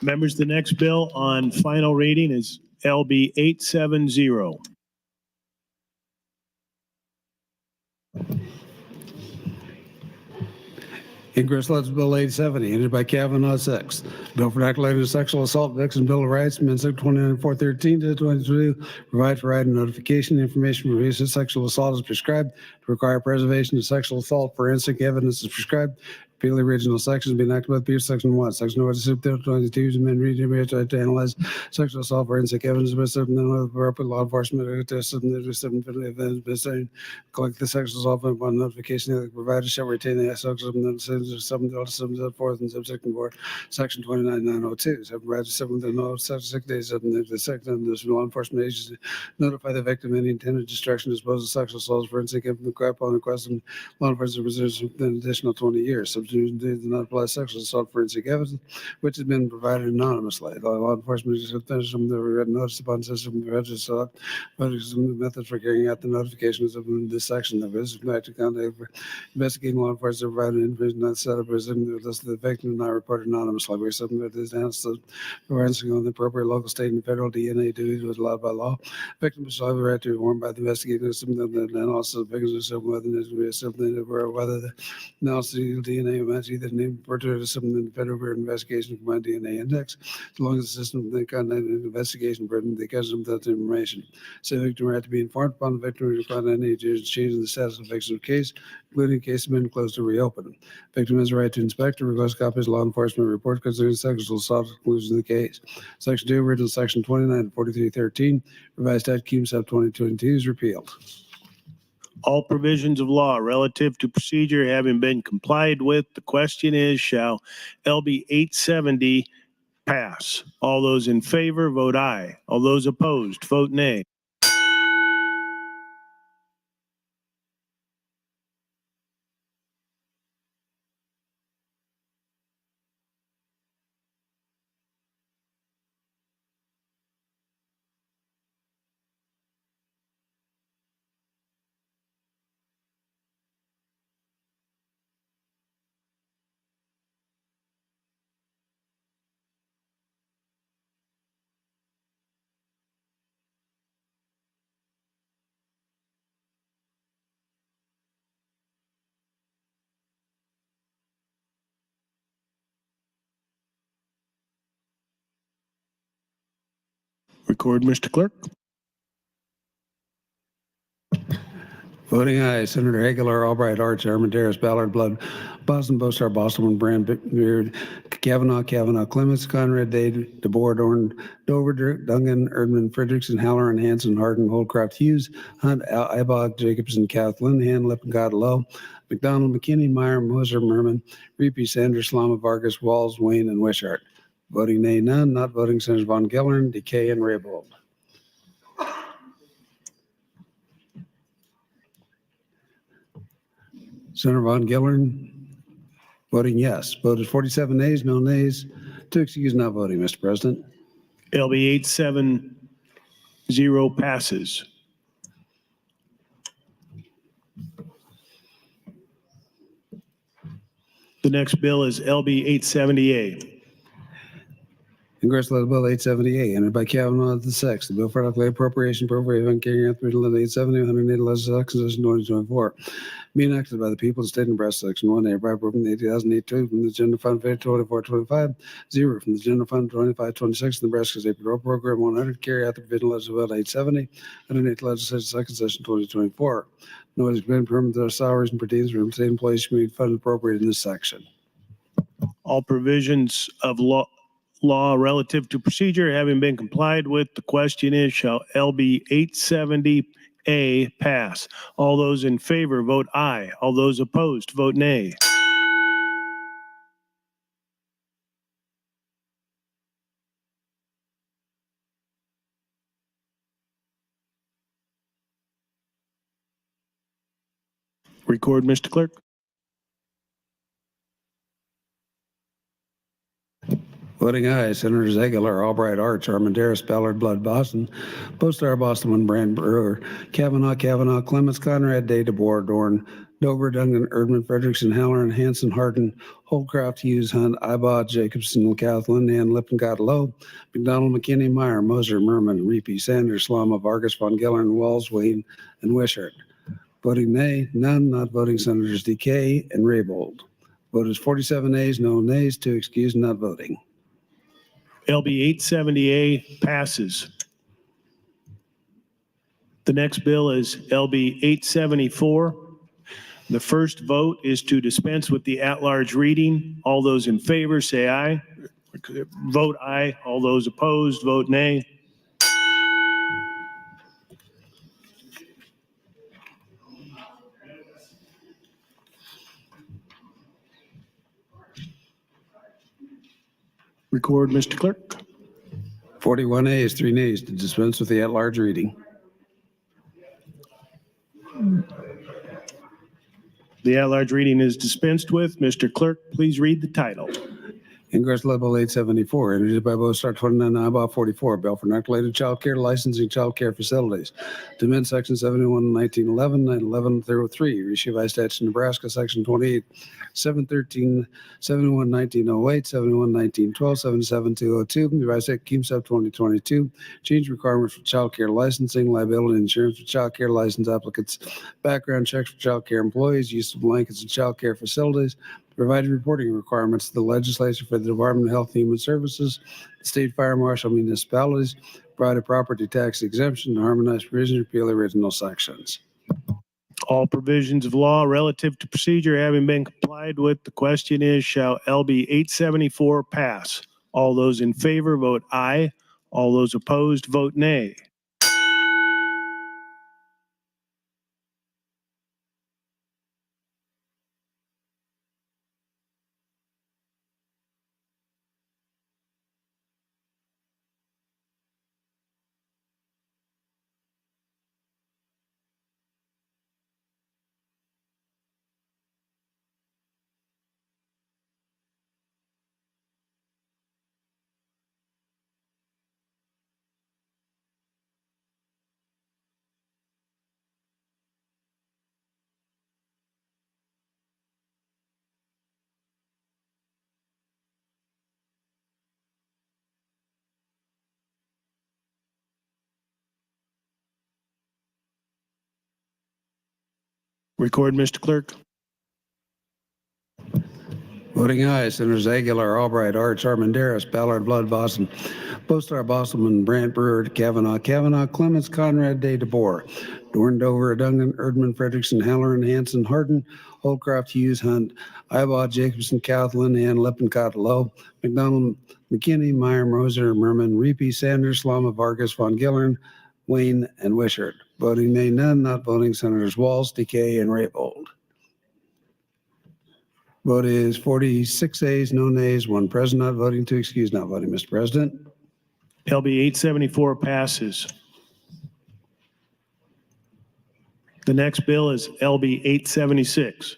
Members, the next bill on final reading is LB 870. Ingress Legislative Bill 870, introduced by Kavanaugh, 6. Bill for declaration of sexual assault victims Bill of Rights, amendment section 29.413 to 22, provide for right of notification, information for use of sexual assault is prescribed, to require preservation of sexual assault, forensic evidence is prescribed, repeal the original sections being enacted by the section 1. Section 22 to amend reading to analyze sexual assault forensic evidence by something of appropriate law enforcement collect the sexual assault upon notification the provider shall retain the sexual forth in subsection 4, section 29.902. Supervisor 7 to know 6 days of the second law enforcement agency notify the victim any intended destruction disposal of sexual assault forensic evidence upon request and law enforcement reserves within an additional 20 years. Substitution does not apply sexual assault forensic evidence, which has been provided anonymously. Law enforcement is the written notice upon system of register methods for carrying out the notifications of this section of this conduct for investigating law enforcement provided information not set up as in the list of the victim not reported anonymously. We're submitting that this answer forensic on the appropriate local, state, and federal DNA duties was allowed by law. Victims shall have the right to be warned by the investigator and also the victims of whether the analysis of DNA match either name referred to something in the Federal Bureau of Investigation Combined DNA Index, as long as the system they conduct an investigation burden, they custom that information. So the victim right to be informed upon the victim upon any change in the status of the victim's case, including case been closed to reopen. Victim has a right to inspect or request copies of law enforcement report concerning sexual assault conclusion of the case. Section 2, original section 29 4313, revised Act Cume sub 2022 is repealed. All provisions of law relative to procedure having been complied with, the question is, shall LB 870 pass? All those in favor, vote aye. All those opposed, vote nay. Record, Mr. Clerk. Voting aye, Senator Aguilar, Albright, Arch, Armendariz, Ballard, Blood, Boston, Bostar, Boston, Brand, Beard, Kavanaugh, Clements, Conrad, Day, DeBoer, Dorn, Dover, Dungan, Erdman, Frederickson, Halloran, Hanson, Hardin, Holdcroft, Hughes, Hunt, Ibog, Jacobson, Kath, Linehan, Lippincott, Lowe, McDonald, McKinney, Meyer, Moser, Merman, Reapy, Sanders, Slama, Vargas, Walls, Wayne, and Wishart. Voting nay, none. Not voting, Senators Von Gellern, Decay, and Raybold. Senator Von Gellern voting yes. Voted 47 nays, no nays. 2 excused not voting, Mr. President. LB 870 passes. The next bill is LB 870A. Congress Legislative Bill 878, entered by Kavanaugh the sixth. The bill for allocated appropriation carrying out 870, 108 legislation session 2024. Being enacted by the people of the state of Nebraska, section 1, A, by approval from the 2008 from the General Fund 2425, 0 from the General Fund 2526, Nebraska State Patrol Program 100, carry out the provision of Legislative Bill 870, 108 legislation second session 2024. No has been permanent their salaries and pertains from state employees community fund appropriated in this section. All provisions of law relative to procedure having been complied with, the question is, shall LB 870A pass? All those in favor vote aye. All those opposed vote nay. Record, Mr. Clerk. Voting aye, Senators Aguilar, Albright, Arch, Armandaris, Ballard, Blood, Boston, Postar, Boston, Brand, Brewer, Kavanaugh, Clements, Conrad, Day, DeBoer, Dorn, Dover, Duncan, Erdman, Frederickson, Halloran, Hanson, Hardin, Holdcroft, Hughes, Hunt, Ibod, Jacobson, Kathleen, Linehan, Lippincott, Lowe, McDonald, McKinney, Meyer, Moser, Merman, Reapy, Sanders, Slama, Vargas, Von Gillern, Walls, Wayne, and Wishart. Voting nay, none. Not voting, Senators Decay and Raybold. Vote is 47 nays, no nays, 2 excused, not voting. LB 870A passes. The next bill is LB 874. The first vote is to dispense with the at-large reading. All those in favor say aye. Vote aye. All those opposed vote nay. Record, Mr. Clerk. 41 ayes, 3 nays to dispense with the at-large reading. The at-large reading is dispensed with. Mr. Clerk, please read the title. Congress Level 874, introduced by Bow Star 29, Ibod 44, bill for narcoleptic child care licensing child care facilities. To amend section 71, 1911, and 1103, reissue by statute Nebraska, section 28, 713, 71, 1908, 71, 1912, 77202, revised statute Keemsub 2022, change requirements for child care licensing, liability insurance for child care license applicants, background checks for child care employees, use of blankets in child care facilities, provided reporting requirements to the legislature for the Department of Health and Human Services, the state fire marshal, municipalities, provided property tax exemption, and harmonized provisions, repeal the original sections. All provisions of law relative to procedure having been complied with, the question is, shall LB 874 pass? All those in favor vote aye. All those opposed vote nay. Record, Mr. Clerk. Voting aye, Senators Aguilar, Albright, Arch, Armandaris, Ballard, Blood, Boston, Postar, Bostelman, Brandt, Brewer, Kavanaugh, Clements, Conrad, Day, DeBoer, Dorn, Dover, Duncan, Erdman, Frederickson, Halloran, Hanson, Hardin, Holdcroft, Hughes, Hunt, Ibod, Jacobson, Kathleen, Linehan, Lippincott, Lowe, McDonald, McKinney, Meyer, Moser, Merman, Reapy, Sanders, Slama, Vargas, Von Gillern, Wayne, and Wishart. Voting nay, none. Not voting, Senators Walls, Decay, and Raybold. Vote is 46 ayes, no nays, 1 present, not voting, 2 excused, not voting. Mr. President. LB 874 passes. The next bill is LB 876.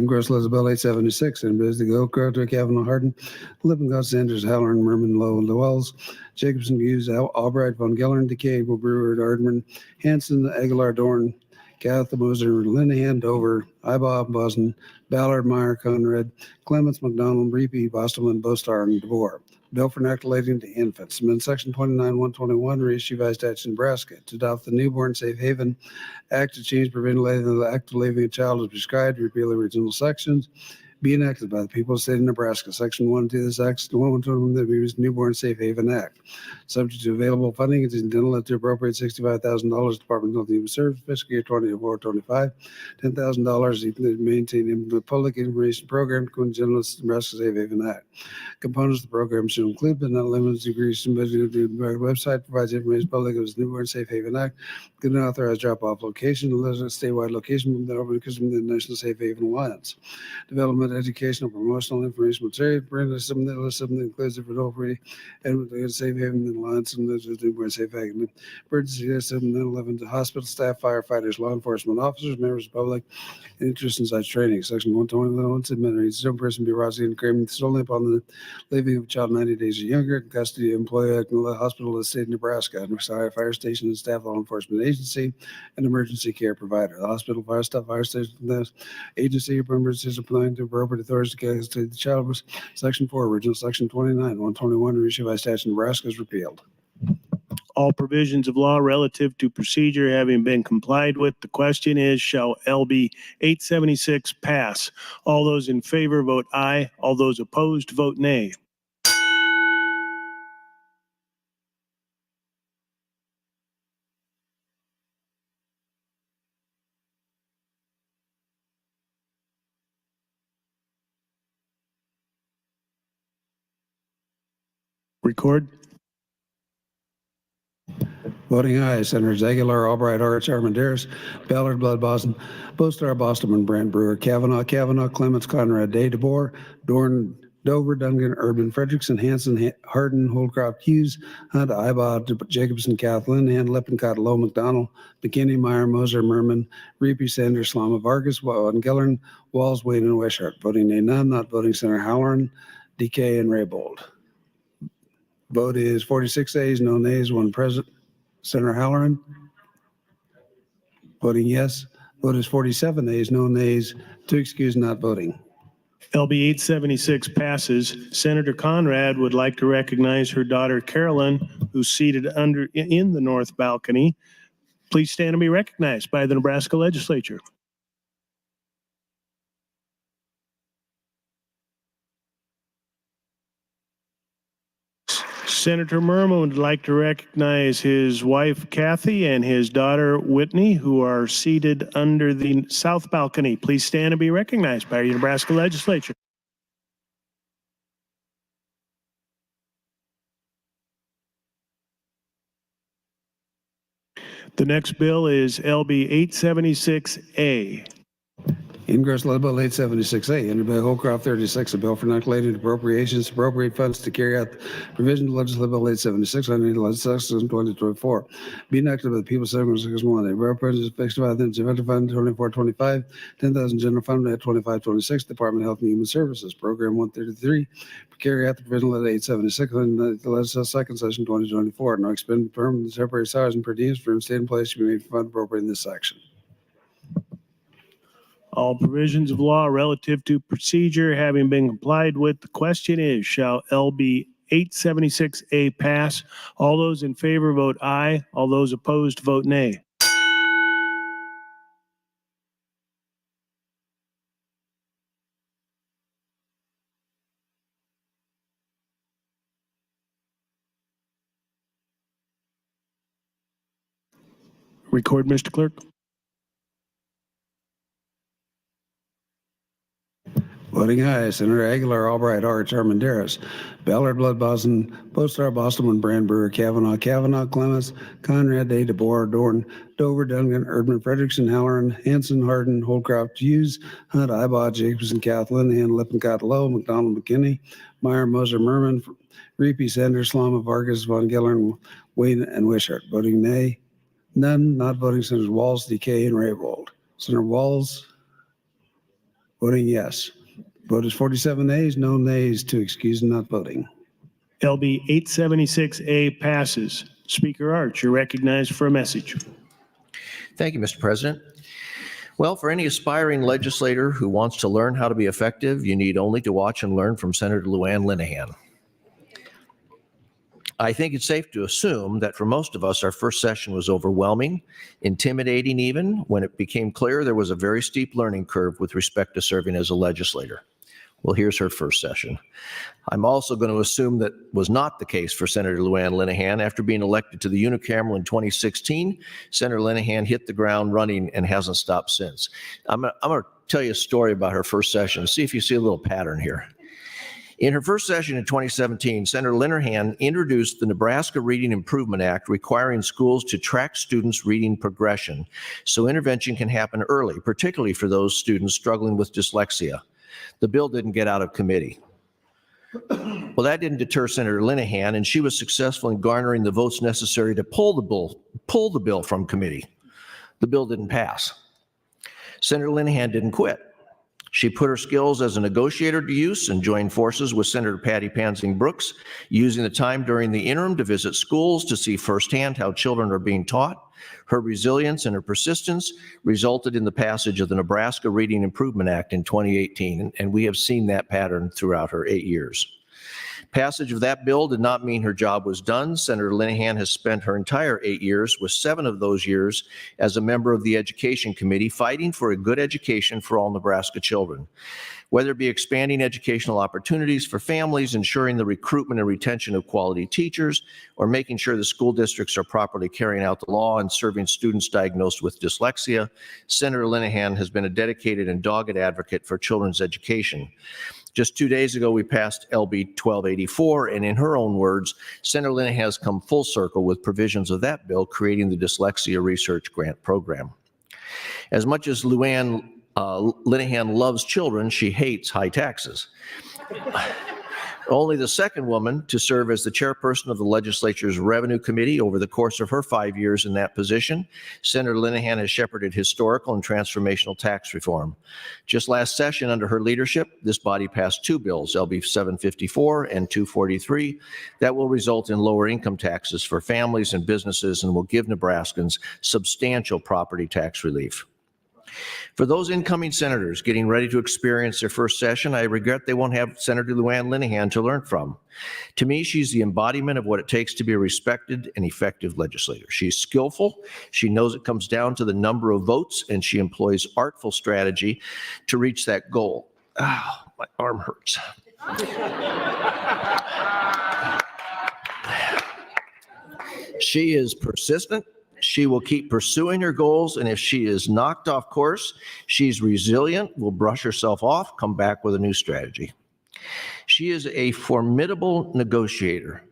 Gross Legislative Bill 876, and Biz to Crowder, Kavanaugh, Hardin, Lippincott, Sanders, Halloran, Merman, Lowe, Wells, Jacobson, Hughes, Albright, Von Gillern, Decay, Brewer, Ardman, Hanson, Aguilar, Dorn, Kath Moser, Linehan, Dover, Ibob, Buzzin, Ballard, Meyer, Conrad, Clements, McDonald, Reapy, Bostelman, Bostar, and DeVore. Bill for inoculating to infants. Amendment Section 29-121, reissue by statute Nebraska to adopt the Newborn Safe Haven Act to change provision relating to the act of leaving a child as prescribed, repeal the original sections, be enacted by the people of the state of Nebraska. Section 1 to this act, 121, the Newborn Safe Haven Act. Subject to available funding, it is intended to appropriate $65,000 Department of Health and Human Services fiscal year 24-25, $10,000 to maintain the public information program to general Nebraska Safe Haven Act. Components of the program should include, but not limited to, degrees submitted to the website provides information public of the Newborn Safe Haven Act, good and authorized drop-off location, statewide location from the organization of the National Safe Haven Alliance. Development, educational, promotional information material, printed something that includes the appropriate and the Safe Haven Alliance and the Newborn Safe Haven. Emergency 711 to hospital staff, firefighters, law enforcement officers, members of the public, interest in such training. Section 121, submitted, some person be prosecuted criminally solely upon the leaving of a child 90 days or younger in custody of employee at the hospital of the state of Nebraska, and fire station and staff law enforcement agency, and emergency care provider. The hospital, fire staff, fire station, the agency or emergencies applying to appropriate authorities to the child was Section 4, original Section 29-121, reissued by statute Nebraska is repealed. All provisions of law relative to procedure having been complied with, the question is, shall LB 876 pass? All those in favor vote aye. All those opposed vote nay. Record. Voting aye, Senators Aguilar, Albright, Arch, Armandaris, Ballard, Blood, Boston, Bostar, Bostelman, Brandt, Brewer, Kavanaugh, Clements, Conrad, Day, DeBoer, Dorn, Dover, Duncan, Urban, Frederickson, Hanson, Hardin, Holdcroft, Hughes, Hunt, Ibod, Jacobson, Kathleen, Hand, Lippincott, Lowe, McDonald, McKinney, Meyer, Moser, Merman, Reapy, Sanders, Slama, Vargas, Van Gillern, Walls, Wade, and Wishart. Voting nay, none. Not voting, Senator Halloran, DK, and Raybold. Vote is 46 ayes, no nays, one present. Senator Halloran. Voting yes. Vote is 47 ayes, no nays, 2 excused, not voting. LB 876 passes. Senator Conrad would like to recognize her daughter Carolyn, who's seated in the north balcony. Please stand and be recognized by the Nebraska Legislature. Senator Merman would like to recognize his wife Kathy and his daughter Whitney, who are seated under the south balcony. Please stand and be recognized by the Nebraska Legislature. The next bill is LB 876A. Ingress Lead Bill 876A, entered by Holcroft 36, a bill for inoculating appropriations, appropriate funds to carry out the provision of Legislative Bill 876 under legislation 2024. Be enacted by the people of 761. A representative fixed by the Incentive Fund 2425, 10,000 General Fund at 2526, Department of Health and Human Services, Program 133, carry out the provision of 876 in the legislative second session 2024. No expended permanent temporary salaries and per diems for state employees should be made fund appropriate in this section. All provisions of law relative to procedure having been complied with, the question is, shall LB 876A pass? All those in favor vote aye. All those opposed vote nay. Record, Mr. Clerk. Voting aye, Senator Aguilar, Albright, Arch, Armandaris, Ballard, Blood, Boston, Bostar, Bostelman, Brand, Brewer, Kavanaugh, Clements, Conrad, Day, DeBoer, Dorn, Dover, Duncan, Erdman, Frederickson, Halloran, Hanson, Hardin, Holdcroft, Hughes, Hunt, Ibod, Jacobson, Kathleen, Hand, Lippincott, Lowe, McDonald, McKinney, Meyer, Moser, Merman, Reapy, Sanders, Slama, Vargas, Von Gillern, Wayne, and Wishart. Voting nay, none. Not voting, Senators Walls, DK, and Raybold. Senator Walls, voting yes. Vote is 47 ayes, no nays, 2 excused, not voting. LB 876A passes. Speaker Arch, you're recognized for a message. Thank you, Mr. President. Well, for any aspiring legislator who wants to learn how to be effective, you need only to watch and learn from Senator Luann Linehan. I think it's safe to assume that for most of us, our first session was overwhelming, intimidating even, when it became clear there was a very steep learning curve with respect to serving as a legislator. Well, here's her first session. I'm also going to assume that was not the case for Senator Luann Linehan. After being elected to the unicameral in 2016, Senator Linehan hit the ground running and hasn't stopped since. I'm going to tell you a story about her first session. See if you see a little pattern here. In her first session in 2017, Senator Linehan introduced the Nebraska Reading Improvement Act, requiring schools to track students' reading progression so intervention can happen early, particularly for those students struggling with dyslexia. The bill didn't get out of committee. Well, that didn't deter Senator Linehan, and she was successful in garnering the votes necessary to pull the bill from committee. The bill didn't pass. Senator Linehan didn't quit. She put her skills as a negotiator to use and joined forces with Senator Patty Pansing Brooks, using the time during the interim to visit schools to see firsthand how children are being taught. Her resilience and her persistence resulted in the passage of the Nebraska Reading Improvement Act in 2018, and we have seen that pattern throughout her 8 years. Passage of that bill did not mean her job was done. Senator Linehan has spent her entire 8 years, with 7 of those years as a member of the Education Committee, fighting for a good education for all Nebraska children. Whether it be expanding educational opportunities for families, ensuring the recruitment and retention of quality teachers, or making sure the school districts are properly carrying out the law and serving students diagnosed with dyslexia, Senator Linehan has been a dedicated and dogged advocate for children's education. Just 2 days ago, we passed LB 1284, and in her own words, Senator Linehan has come full circle with provisions of that bill, creating the Dyslexia Research Grant Program. As much as Luann Linehan loves children, she hates high taxes. Only the second woman to serve as the chairperson of the legislature's Revenue Committee over the course of her 5 years in that position, Senator Linehan has shepherded historical and transformational tax reform. Just last session, under her leadership, this body passed 2 bills, LB 754 and 243, that will result in lower income taxes for families and businesses and will give Nebraskans substantial property tax relief. For those incoming senators getting ready to experience their first session, I regret they won't have Senator Luann Linehan to learn from. To me, she's the embodiment of what it takes to be a respected and effective legislator. She's skillful, she knows it comes down to the number of votes, and she employs artful strategy to reach that goal. Ah, my arm hurts. She is persistent. She will keep pursuing her goals, and if she is knocked off course, she's resilient, will brush herself off, come back with a new strategy. She is a formidable negotiator.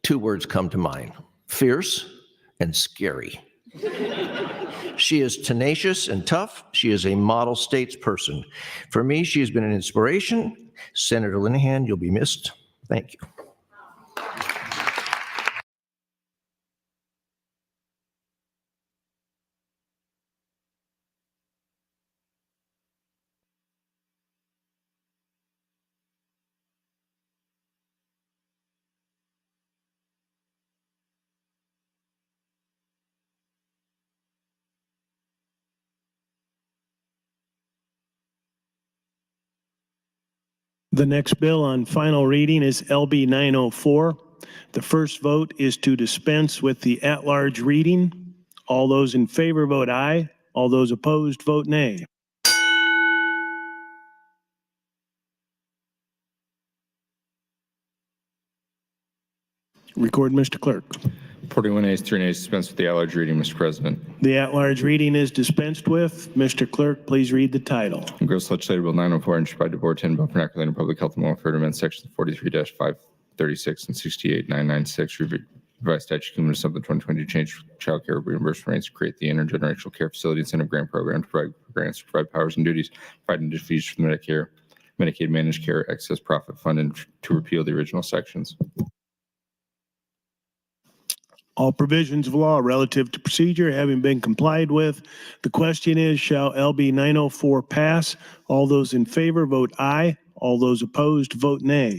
2 words come to mind: fierce and scary. She is tenacious and tough. She is a model statesperson. For me, she has been an inspiration. Senator Linehan, you'll be missed. Thank you. The next bill on final reading is LB 904. The first vote is to dispense with the at-large reading. All those in favor vote aye. All those opposed vote nay. Record, Mr. Clerk. 41 ayes, 3 nays, dispense with the at-large reading, Mr. President. The at-large reading is dispensed with. Mr. Clerk, please read the title. Gross Legislative Bill 904, introduced by Board 10, Bill for Vernacular and Public Health and Welfare to amend sections 43-536 and 68996, revised statute of something 2020 to change child care reimbursement rates to create the intergenerational care facility incentive grant program to provide grants, to provide powers and duties, provide fees for the Medicare, Medicaid managed care excess profit fund, and to repeal the original sections. All provisions of law relative to procedure having been complied with, the question is, shall LB 904 pass? All those in favor vote aye. All those opposed vote nay.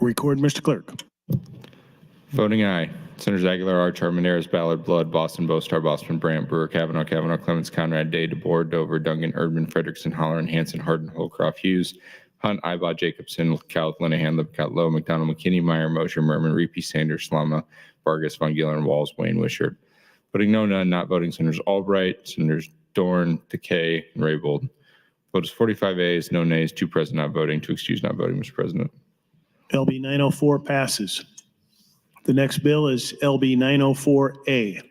Record, Mr. Clerk. Voting aye. Senators Aguilar, Arch, Armendariz, Ballard, Blood, Boston, Bostar, Boston, Brandt, Brewer, Kavanaugh, Clements, Conrad, Day, DeBoer, Dover, Duncan, Erdman, Frederickson, Holleran, Hanson, Hardin, Holcroft, Hughes, Hunt, Ibach, Jacobson, Cowles, Linehan, Lipcott, Lowe, McDonald, McKinney, Meyer, Mosher, Merman, Reapy, Sanders, Slama, Vargas, Von Giller, and Walls, Wayne, Wishart. Voting no, none, not voting, Senators Albright, Senators Dorn, Takei, and Raybold. Vote is 45 ayes, no nays, 2 present not voting, 2 excused not voting, Mr. President. LB 904 passes. The next bill is LB 904A.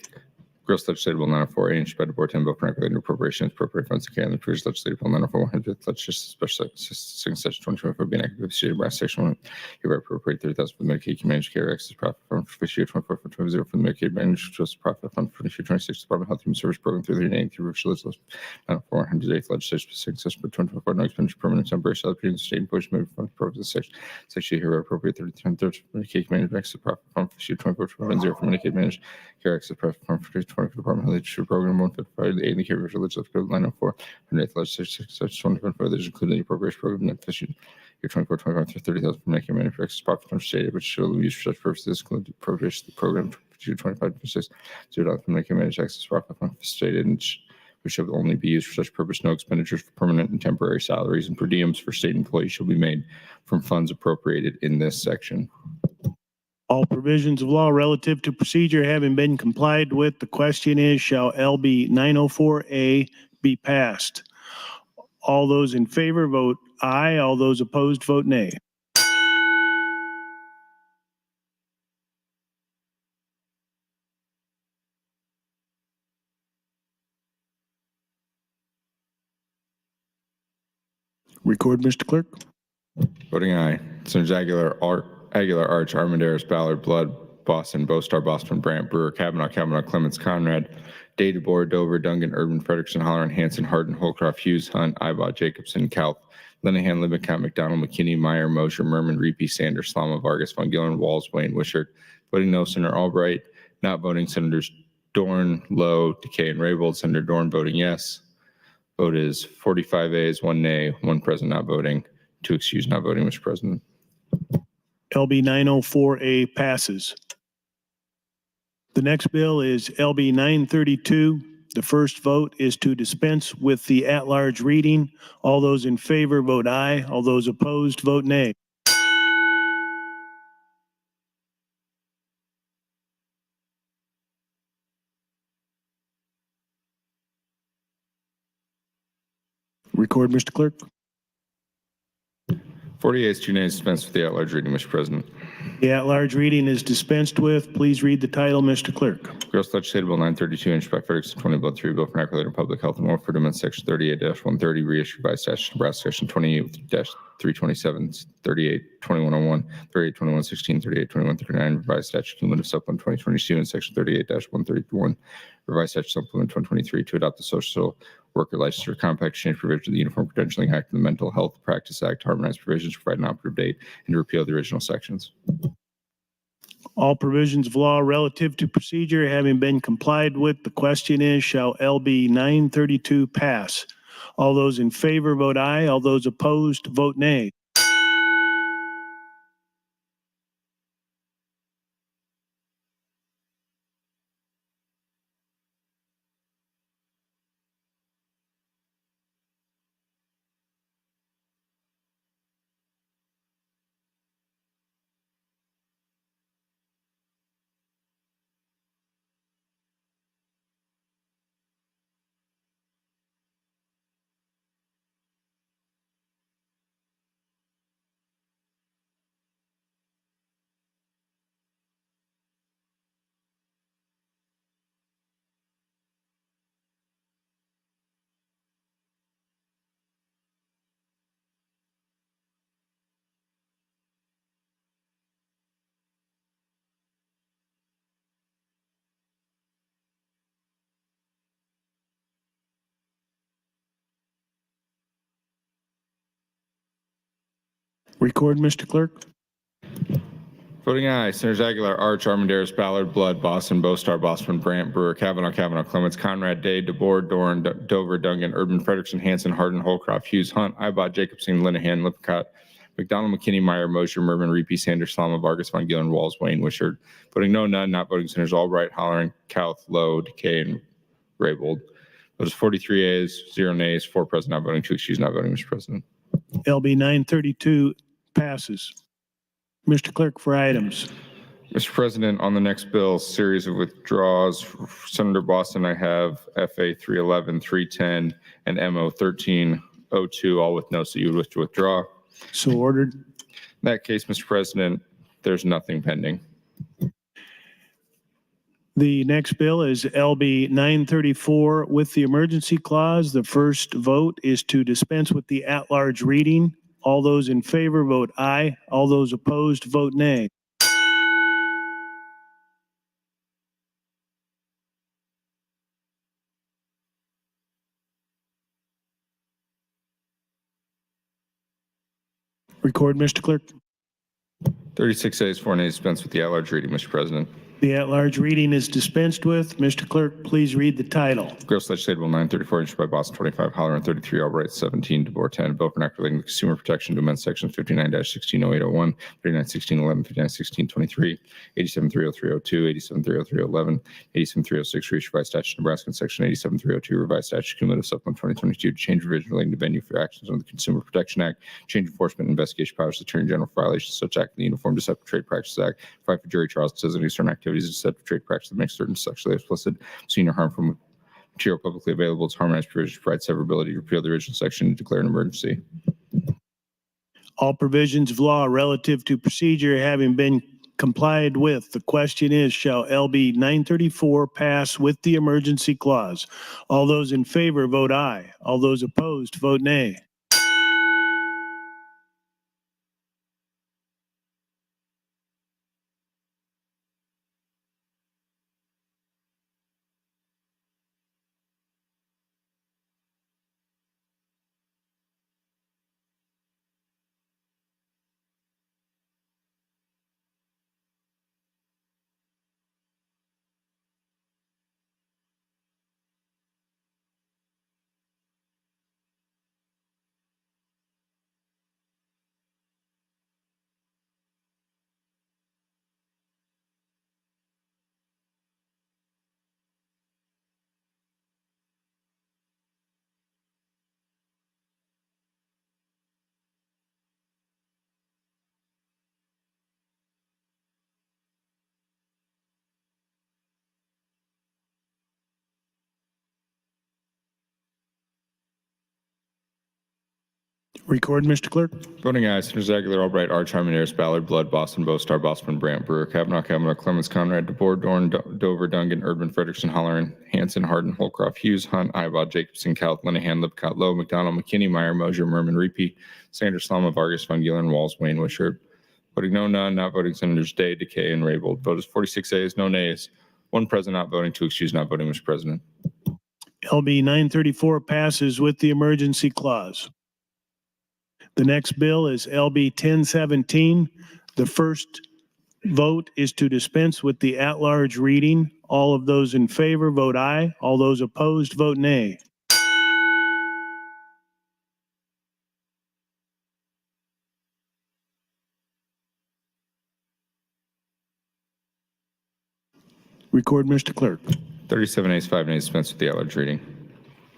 Gross Legislative Bill 904, introduced by the Board 10, bill for regulating appropriations, appropriate funds, and the previous Legislative Bill 904, 100th Legislative Special Section 2024, being acted by the state of Nebraska, Section 1, hereby appropriate 30,000 for the Medicaid Managed Care Access Profit Fund for fiscal year 24 for 20 for the Medicaid Managed Trust Profit Fund for fiscal year 26 Department of Health and Human Service Program 338 through Legislative 904, 108th Legislative Specific Session for 2024, no expenditure permanent temporary salary periods, state and push moving fund for this section. Section hereby appropriate 30,000 for Medicaid Managed Access Profit Fund for fiscal year 24 for Medicaid Managed Care Access Profit Fund for 2024 Department of Health Program 155, the 8th Care Official Legislative Code 904, 108th Legislature Section 2024, there's including the appropriation program that fiscal year 24, 25 through 30,000 for Medicare manufacturers profit from state, which shall be used for such purposes, including the appropriation of the program for year 25 to 26, $0 for Medicare managed access profit from state, and which shall only be used for such purpose. No expenditures for permanent and temporary salaries and per diems for state employees shall be made from funds appropriated in this section. All provisions of law relative to procedure having been complied with, the question is, shall LB 904A be passed? All those in favor vote aye. All those opposed vote nay. Record, Mr. Clerk. Voting aye. Senators Aguilar, Arch, Armendariz, Ballard, Blood, Boston, Bostar, Boston, Brandt, Brewer, Kavanaugh, Clements, Conrad, Day, DeBoer, Dover, Duncan, Urban, Frederickson, Holleran, Hanson, Hardin, Holcroft, Hughes, Hunt, Ibach, Jacobson, Cowles, Linehan, Lipcott, McDonald, McKinney, Meyer, Mosher, Merman, Reapy, Sanders, Slama, Vargas, Von Giller, Walls, Wayne, Wishart. Voting no, Senator Albright. Not voting, Senators Dorn, Lowe, Takei, and Raybold. Senator Dorn voting yes. Vote is 45 ayes, 1 nay, 1 present not voting, 2 excused not voting, Mr. President. LB 904A passes. The next bill is LB 932. The first vote is to dispense with the at-large reading. All those in favor vote aye. All those opposed vote nay. Record, Mr. Clerk. 40 ayes, 2 nays, dispense with the at-large reading, Mr. President. The at-large reading is dispensed with. Please read the title, Mr. Clerk. Gross Legislative Bill 932, introduced by Frederickson, 20 Bill 3, Bill for regulating public health and welfare, amendment section 38-130, reissued by statute Nebraska section 28-327, 38-2101, 38-2116, 38-2139, revised statute cumulative supplement 2022, and section 38-131, revised statute supplement 2023 to adopt the social worker licensure compact exchange provision of the Uniform Credentialing Act and the Mental Health Practice Act, harmonize provisions, provide an operative date, and to repeal the original sections. All provisions of law relative to procedure having been complied with, the question is, shall LB 932 pass? All those in favor vote aye. All those opposed vote nay. Record, Mr. Clerk. Voting aye, Senators Aguilar, Arch, Armendariz, Ballard, Blood, Boston, Bostar, Boston, Brandt, Brewer, Kavanaugh, Clements, Conrad, Day, DeBoer, Dorn, Dover, Duncan, Urban, Frederickson, Hanson, Hardin, Holcroft, Hughes, Hunt, Ibach, Jacobson, Linehan, Lipcott, McDonald, McKinney, Meyer, Mosher, Merman, Reapy, Sanders, Salama, Vargas, Von Gillen, Walls, Wayne, Wishart. Voting no, none. Not voting Senators Albright, Halloran, Kauth, Lowe, Decay, and Raybold. Votes 43 ayes, 0 nays, 4 present, not voting, 2 excused, not voting, Mr. President. LB 932 passes. Mr. Clerk, for items. Mr. President, on the next bill, series of withdrawals. For Senator Boston, I have FA 311, 310, and MO 1302, all with notes that you wish to withdraw. So ordered. In that case, Mr. President, there's nothing pending. The next bill is LB 934 with the emergency clause. The first vote is to dispense with the at-large reading. All those in favor vote aye. All those opposed vote nay. Record, Mr. Clerk. 36 ayes, 4 nays, dispense with the at-large reading, Mr. President. The at-large reading is dispensed with. Mr. Clerk, please read the title. Gross Legislative Bill 934, introduced by Boston 25, Halloran 33, Albright 17, DeBoer 10. Bill for an act relating to consumer protection to amend sections 59-160801, 59-1611, 59-1623, 87-30302, 87-30311, 87-306, reissued by statute Nebraska, and section 87-302, revised statute cumulative supplement 2022 to change revision relating to venue for actions under the Consumer Protection Act, change enforcement and investigation powers of the Attorney General for violations of such act in the Uniform Deceptive Trade Practices Act, provide for jury trials to designate certain activities of deceptive trade practice that make certain sexually explicit, obscene, or harmful material publicly available to harmonize provisions, provide severability, repeal the original section, and declare an emergency. All provisions of law relative to procedure having been complied with. The question is, shall LB 934 pass with the emergency clause? All those in favor vote aye. All those opposed vote nay. Record, Mr. Clerk. Voting ayes, Senators Aguilar, Albright, Arch, Harmon, Ballard, Blood, Boston, Bostar, Bosman, Brandt, Brewer, Kavanaugh, Clemens, Conrad, DeBoer, Dorn, Dover, Dungan, Erdman, Frederickson, Halloran, Hanson, Hardin, Holcroft, Hughes, Hunt, Ibach, Jacobson, Kauth, Linehan, Lipcott, Lowe, McDonald, McKinney, Meyer, Mosier, Merman, Reapy, Sanders, Salma, Vargas, Von Gillen, Walls, Wayne, Wishart. Voting no, none. Not voting Senators Day, Decay, and Raybold. Vote is 46 ayes, no nays. 1 present not voting, 2 excused not voting, Mr. President. LB 934 passes with the emergency clause. The next bill is LB 1017. The first vote is to dispense with the at-large reading. All of those in favor vote aye. All those opposed vote nay. Record, Mr. Clerk. 37 ayes, 5 nays, dispense with the at-large reading.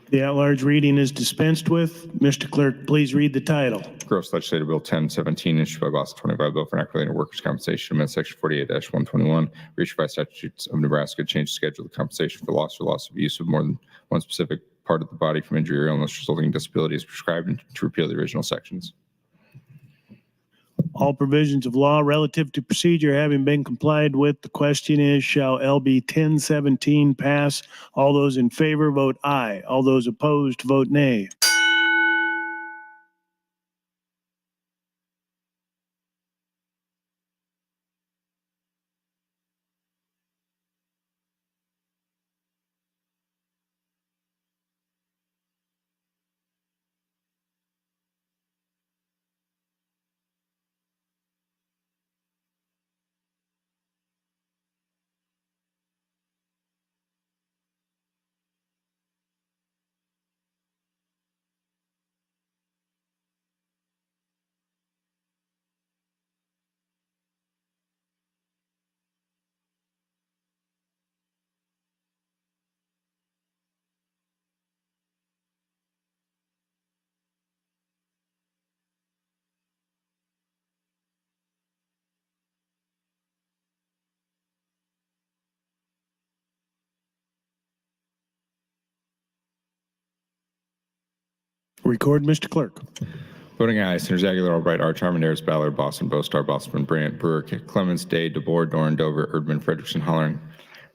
The at-large reading is dispensed with. Mr. Clerk, please read the title. Gross Legislative Bill 1017, issued by Boston 25, Bill for an act relating to workers' compensation, amend section 48-121, reissued by statutes of Nebraska, change the schedule of compensation for loss or loss of use of more than one specific part of the body from injury or illness resulting in disability as prescribed, and to repeal the original sections. All provisions of law relative to procedure having been complied with, the question is, shall LB 1017 pass? All those in favor vote aye. All those opposed vote nay. Record, Mr. Clerk. Voting aye, Senators Aguilar, Albright, Arch, Armendariz, Ballard, Boston, Boastar, Boston, Brandt, Brewer, Clemens, Day, DeBoer, Doran, Dover, Erdman, Frederickson, Hollering,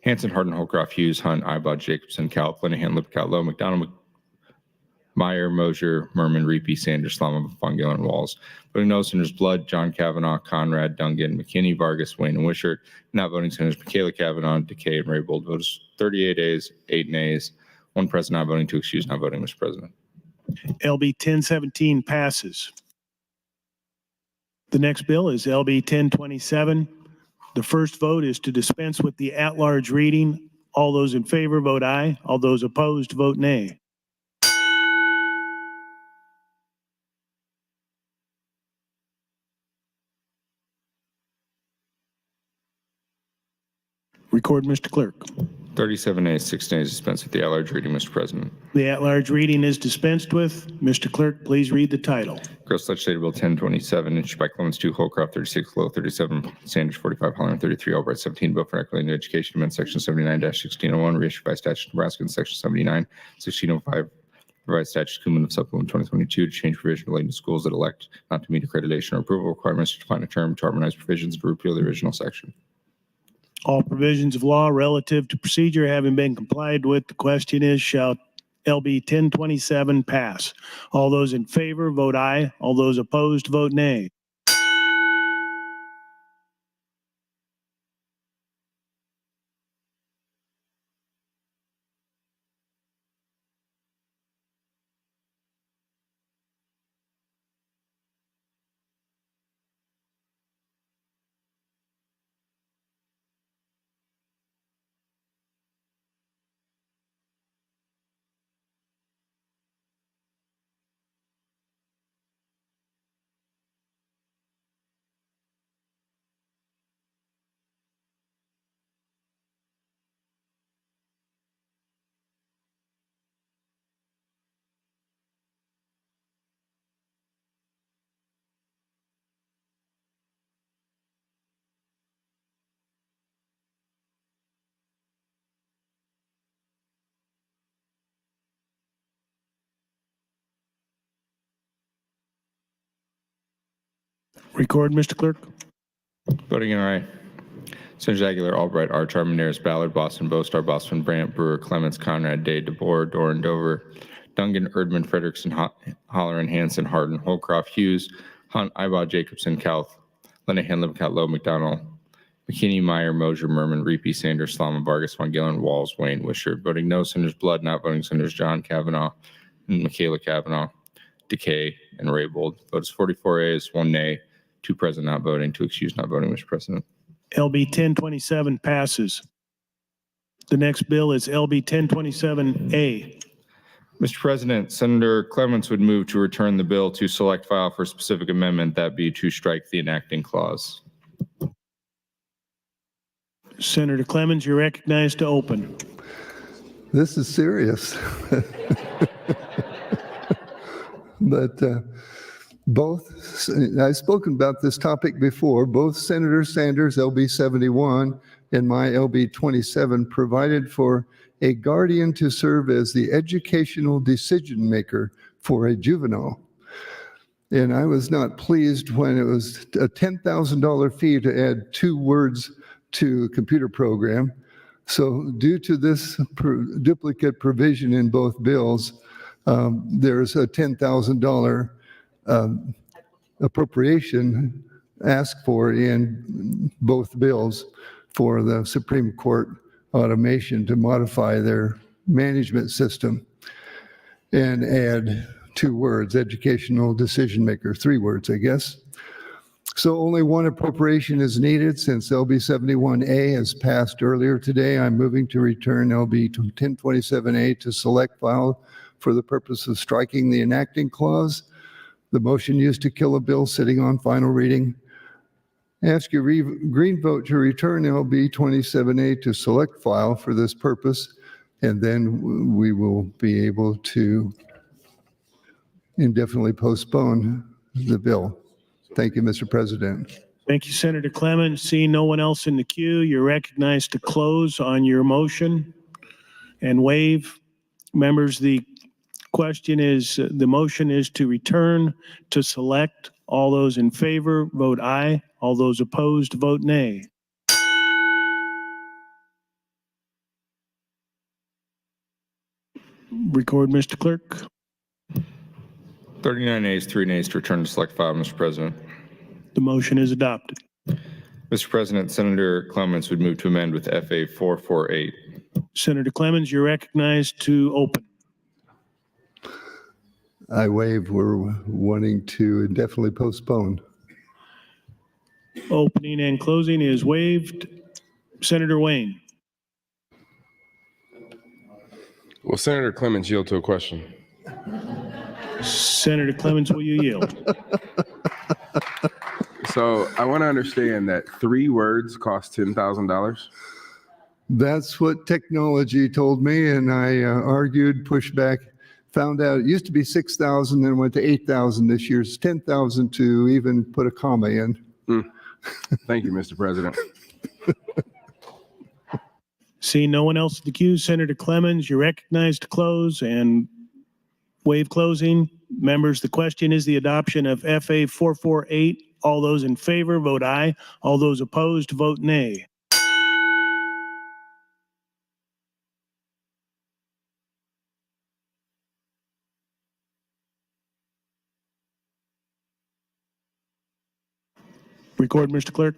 Hanson, Hardin, Holcroft, Hughes, Hunt, Ibod, Jacobson, Calp, Linehan, Lipcott, Lowe, McDonald, Meyer, Mosier, Merman, Reapy, Sanders, Slama, Von Gillen, Walls. Voting no, Senators Blood, John Kavanaugh, Conrad, Dungan, McKinney, Vargas, Wayne, and Wishart. Not voting, Senators Michaela Kavanaugh, Decay, and Raybold. Votes 38 ayes, 8 nays, 1 present not voting, 2 excused not voting, Mr. President. LB 1017 passes. The next bill is LB 1027. The first vote is to dispense with the at-large reading. All those in favor vote aye. All those opposed vote nay. Record, Mr. Clerk. 37 ayes, 6 nays, dispense with the at-large reading, Mr. President. The at-large reading is dispensed with. Mr. Clerk, please read the title. Gross Legislative Bill 1027, introduced by Clemens 2, Holcroft 36, Lowe 37, Sanders 45, Hollering 33, Albright 17, Bill for Equity Education, amend Section 79-1601, reissued by statute of Nebraska in Section 79, 1605, revised statutes cumulative supplement 2022 to change provision relating to schools that elect not to meet accreditation or approval requirements, to define a term, to harmonize provisions, to repeal the original section. All provisions of law relative to procedure having been complied with, the question is, shall LB 1027 pass? All those in favor vote aye. All those opposed vote nay. Record, Mr. Clerk. Voting in aye. Senators Aguilar, Albright, Arch, Armendariz, Ballard, Boston, Boastar, Boston, Brandt, Brewer, Clemens, Conrad, Day, DeBoer, Doran, Dover, Dungan, Erdman, Frederickson, Hollering, Hanson, Hardin, Holcroft, Hughes, Hunt, Ibod, Jacobson, Calth, Linehan, Lipcott, Lowe, McDonald, McKinney, Meyer, Mosier, Merman, Reapy, Sanders, Slama, Vargas, Von Gillen, Walls, Wayne, Wishart. Voting no, Senators Blood. Not voting, Senators John Kavanaugh and Michaela Kavanaugh, Decay, and Raybold. Votes 44 ayes, 1 nay, 2 present not voting, 2 excused not voting, Mr. President. LB 1027 passes. The next bill is LB 1027A. Mr. President, Senator Clemens would move to return the bill to select file for a specific amendment, that be to strike the enacting clause. Senator Clemens, you're recognized to open. This is serious. But I've spoken about this topic before. Both Senator Sanders, LB 71, and my LB 27 provided for a guardian to serve as the educational decision maker for a juvenile. And I was not pleased when it was a $10,000 fee to add 2 words to a computer program. So due to this duplicate provision in both bills, there's a $10,000 appropriation asked for in both bills for the Supreme Court automation to modify their management system and add 2 words, educational decision maker, 3 words, I guess. So only 1 appropriation is needed since LB 71A has passed earlier today. I'm moving to return LB 1027A to select file for the purpose of striking the enacting clause. The motion used to kill a bill sitting on final reading. Ask your green vote to return LB 27A to select file for this purpose, and then we will be able to indefinitely postpone the bill. Thank you, Mr. President. Thank you, Senator Clemens. Seeing no one else in the queue, you're recognized to close on your motion and waive. Members, the Question is, the motion is to return to select. All those in favor, vote aye. All those opposed, vote nay. Record, Mr. Clerk. 39 ayes, 3 nays to return to select file, Mr. President. The motion is adopted. Mr. President, Senator Clements would move to amend with FA 448. Senator Clemens, you're recognized to open. I waive. We're wanting to indefinitely postpone. Opening and closing is waived. Senator Wayne. Will Senator Clemens yield to a question? Senator Clemens, will you yield? So I want to understand that 3 words cost $10,000. That's what technology told me, and I argued, pushed back, found out it used to be 6,000, then went to 8,000 this year. It's 10,000 to even put a comma in. Thank you, Mr. President. See no one else in the queue. Senator Clemens, you're recognized to close and waive closing. Members, the question is the adoption of FA 448. All those in favor, vote aye. All those opposed, vote nay. Record, Mr. Clerk.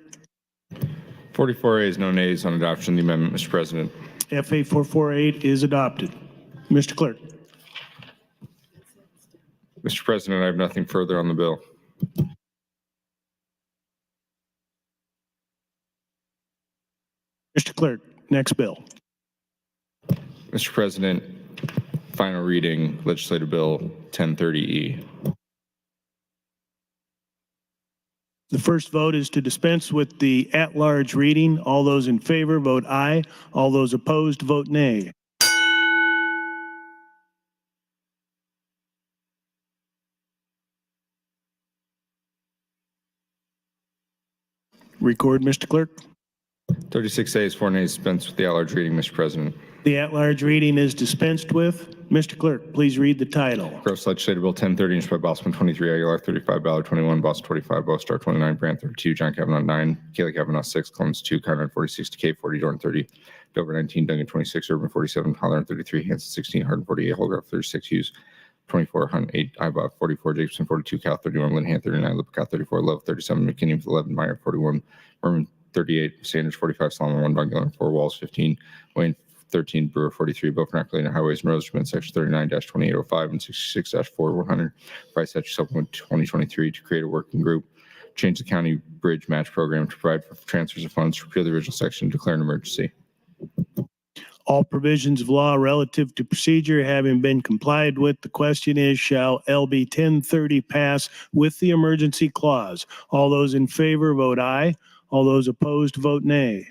44 ayes, no nays on adoption of the amendment, Mr. President. FA 448 is adopted. Mr. Clerk. Mr. President, I have nothing further on the bill. Mr. Clerk, next bill. Mr. President, final reading, Legislative Bill 1030E. The first vote is to dispense with the at-large reading. All those in favor, vote aye. All those opposed, vote nay. Record, Mr. Clerk. 36 ayes, 4 nays, dispense with the at-large reading, Mr. President. The at-large reading is dispensed with. Mr. Clerk, please read the title. Gross Legislative Bill 1030, introduced by Bossman 23, Aguilar 35, Ballard 21, Boss 25, Bostar 29, Brandt 32, John Kavanaugh 9, Kaylee Kavanaugh 6, Clemens 2, Conrad 46, Decay 40, Dorn 30, Dover 19, Duncan 26, Urban 47, Holler 33, Hanson 16, Hardin 48, Holgrove 36, Hughes 24, Hunt 8, Ibach 44, Jacobson 42, Cal 31, Linehan 39, Lippincott 34, Love 37, McKinney 11, Meyer 41, Merman 38, Sanders 45, Solomon 1, Von Gillen 4, Walls 15, Wayne 13, Brewer 43, both for Accolade Highways and Roads, section 39-2805 and 66-4100, Price Statute Supplement 2023 to create a working group, change the county bridge match program to provide for transfers of funds, repeal the original section, declare an emergency. All provisions of law relative to procedure having been complied with, the question is, shall LB 1030 pass with the emergency clause? All those in favor, vote aye. All those opposed, vote nay.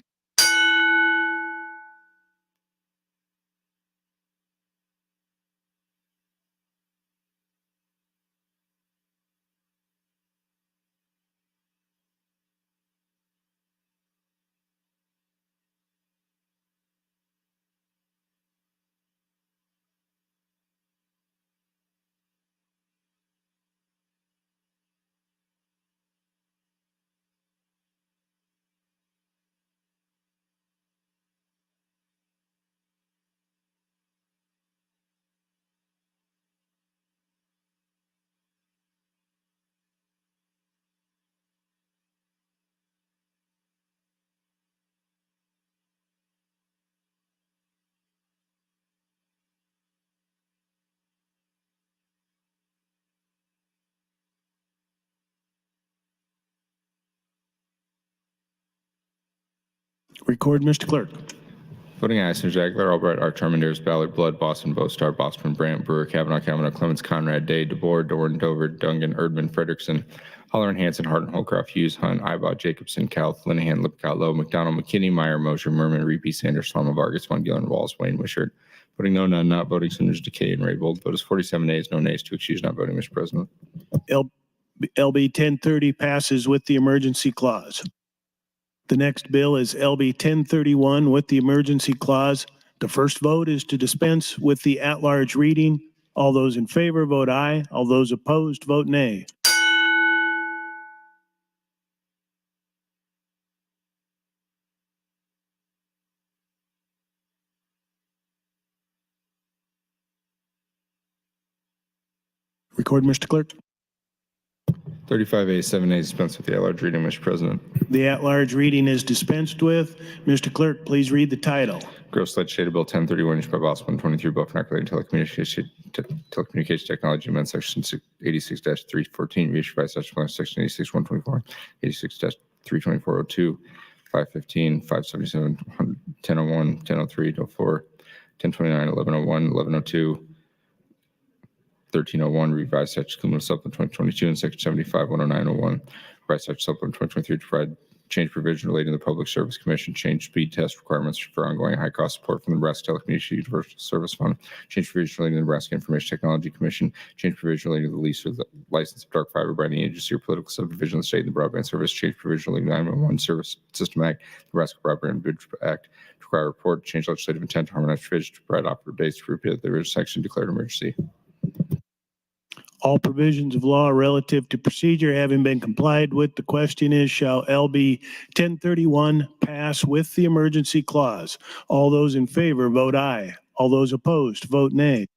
Record, Mr. Clerk. Voting aye, Senators Aguilar, Albright, Art, Armendariz, Ballard, Blood, Boston, Bostar, Bosman, Brandt, Brewer, Kavanaugh, Clemens, Conrad, Day, DeBoer, Dorn, Dover, Dungan, Erdman, Frederickson, Holler and Hanson, Hardin, Holcroft, Hughes, Hunt, Ibach, Jacobson, Cal, Linehan, Lippincott, Lowe, McDonald, McKinney, Meyer, Mosher, Merman, Reapy, Sanders, Solomon, Vargas, Von Gillen, Walls, Wayne, Wishart. Voting no, none, not voting, Senators Decay and Raybold. Vote is 47 nays, no nays to excuse not voting, Mr. President. LB 1030 passes with the emergency clause. The next bill is LB 1031 with the emergency clause. The first vote is to dispense with the at-large reading. All those in favor, vote aye. All those opposed, vote nay. Record, Mr. Clerk. 35A, 7A, dispense with the at-large reading, Mr. President. The at-large reading is dispensed with. Mr. Clerk, please read the title. Gross Legislative Bill 1031, introduced by House 123, bill for regulating telecommunication technology, amendment section 86-314, reissued by section 86-124, 86-32402, 515, 577, 1001, 1003, 1004, 1029, 1101, 1102, 1301, revised section cumulative supplement 2022, and section 75, 10901, revised section supplement 2023 to provide change provision relating to the Public Service Commission, change speed test requirements for ongoing high-cost support from the Nebraska Telecommunications Universal Service Fund, change provision relating to the Nebraska Information Technology Commission, change provision relating to the lease or the license of dark fiber by any agency or political subdivision of the state and the broadband service, change provision relating to the 911 Service System Act, Nebraska Broadband Bridge Act, to require a report, change legislative intent to harmonize provisions, to provide operative dates to repeal the original section, declared emergency. All provisions of law relative to procedure having been complied with, the question is, shall LB 1031 pass with the emergency clause? All those in favor, vote aye. All those opposed, vote nay.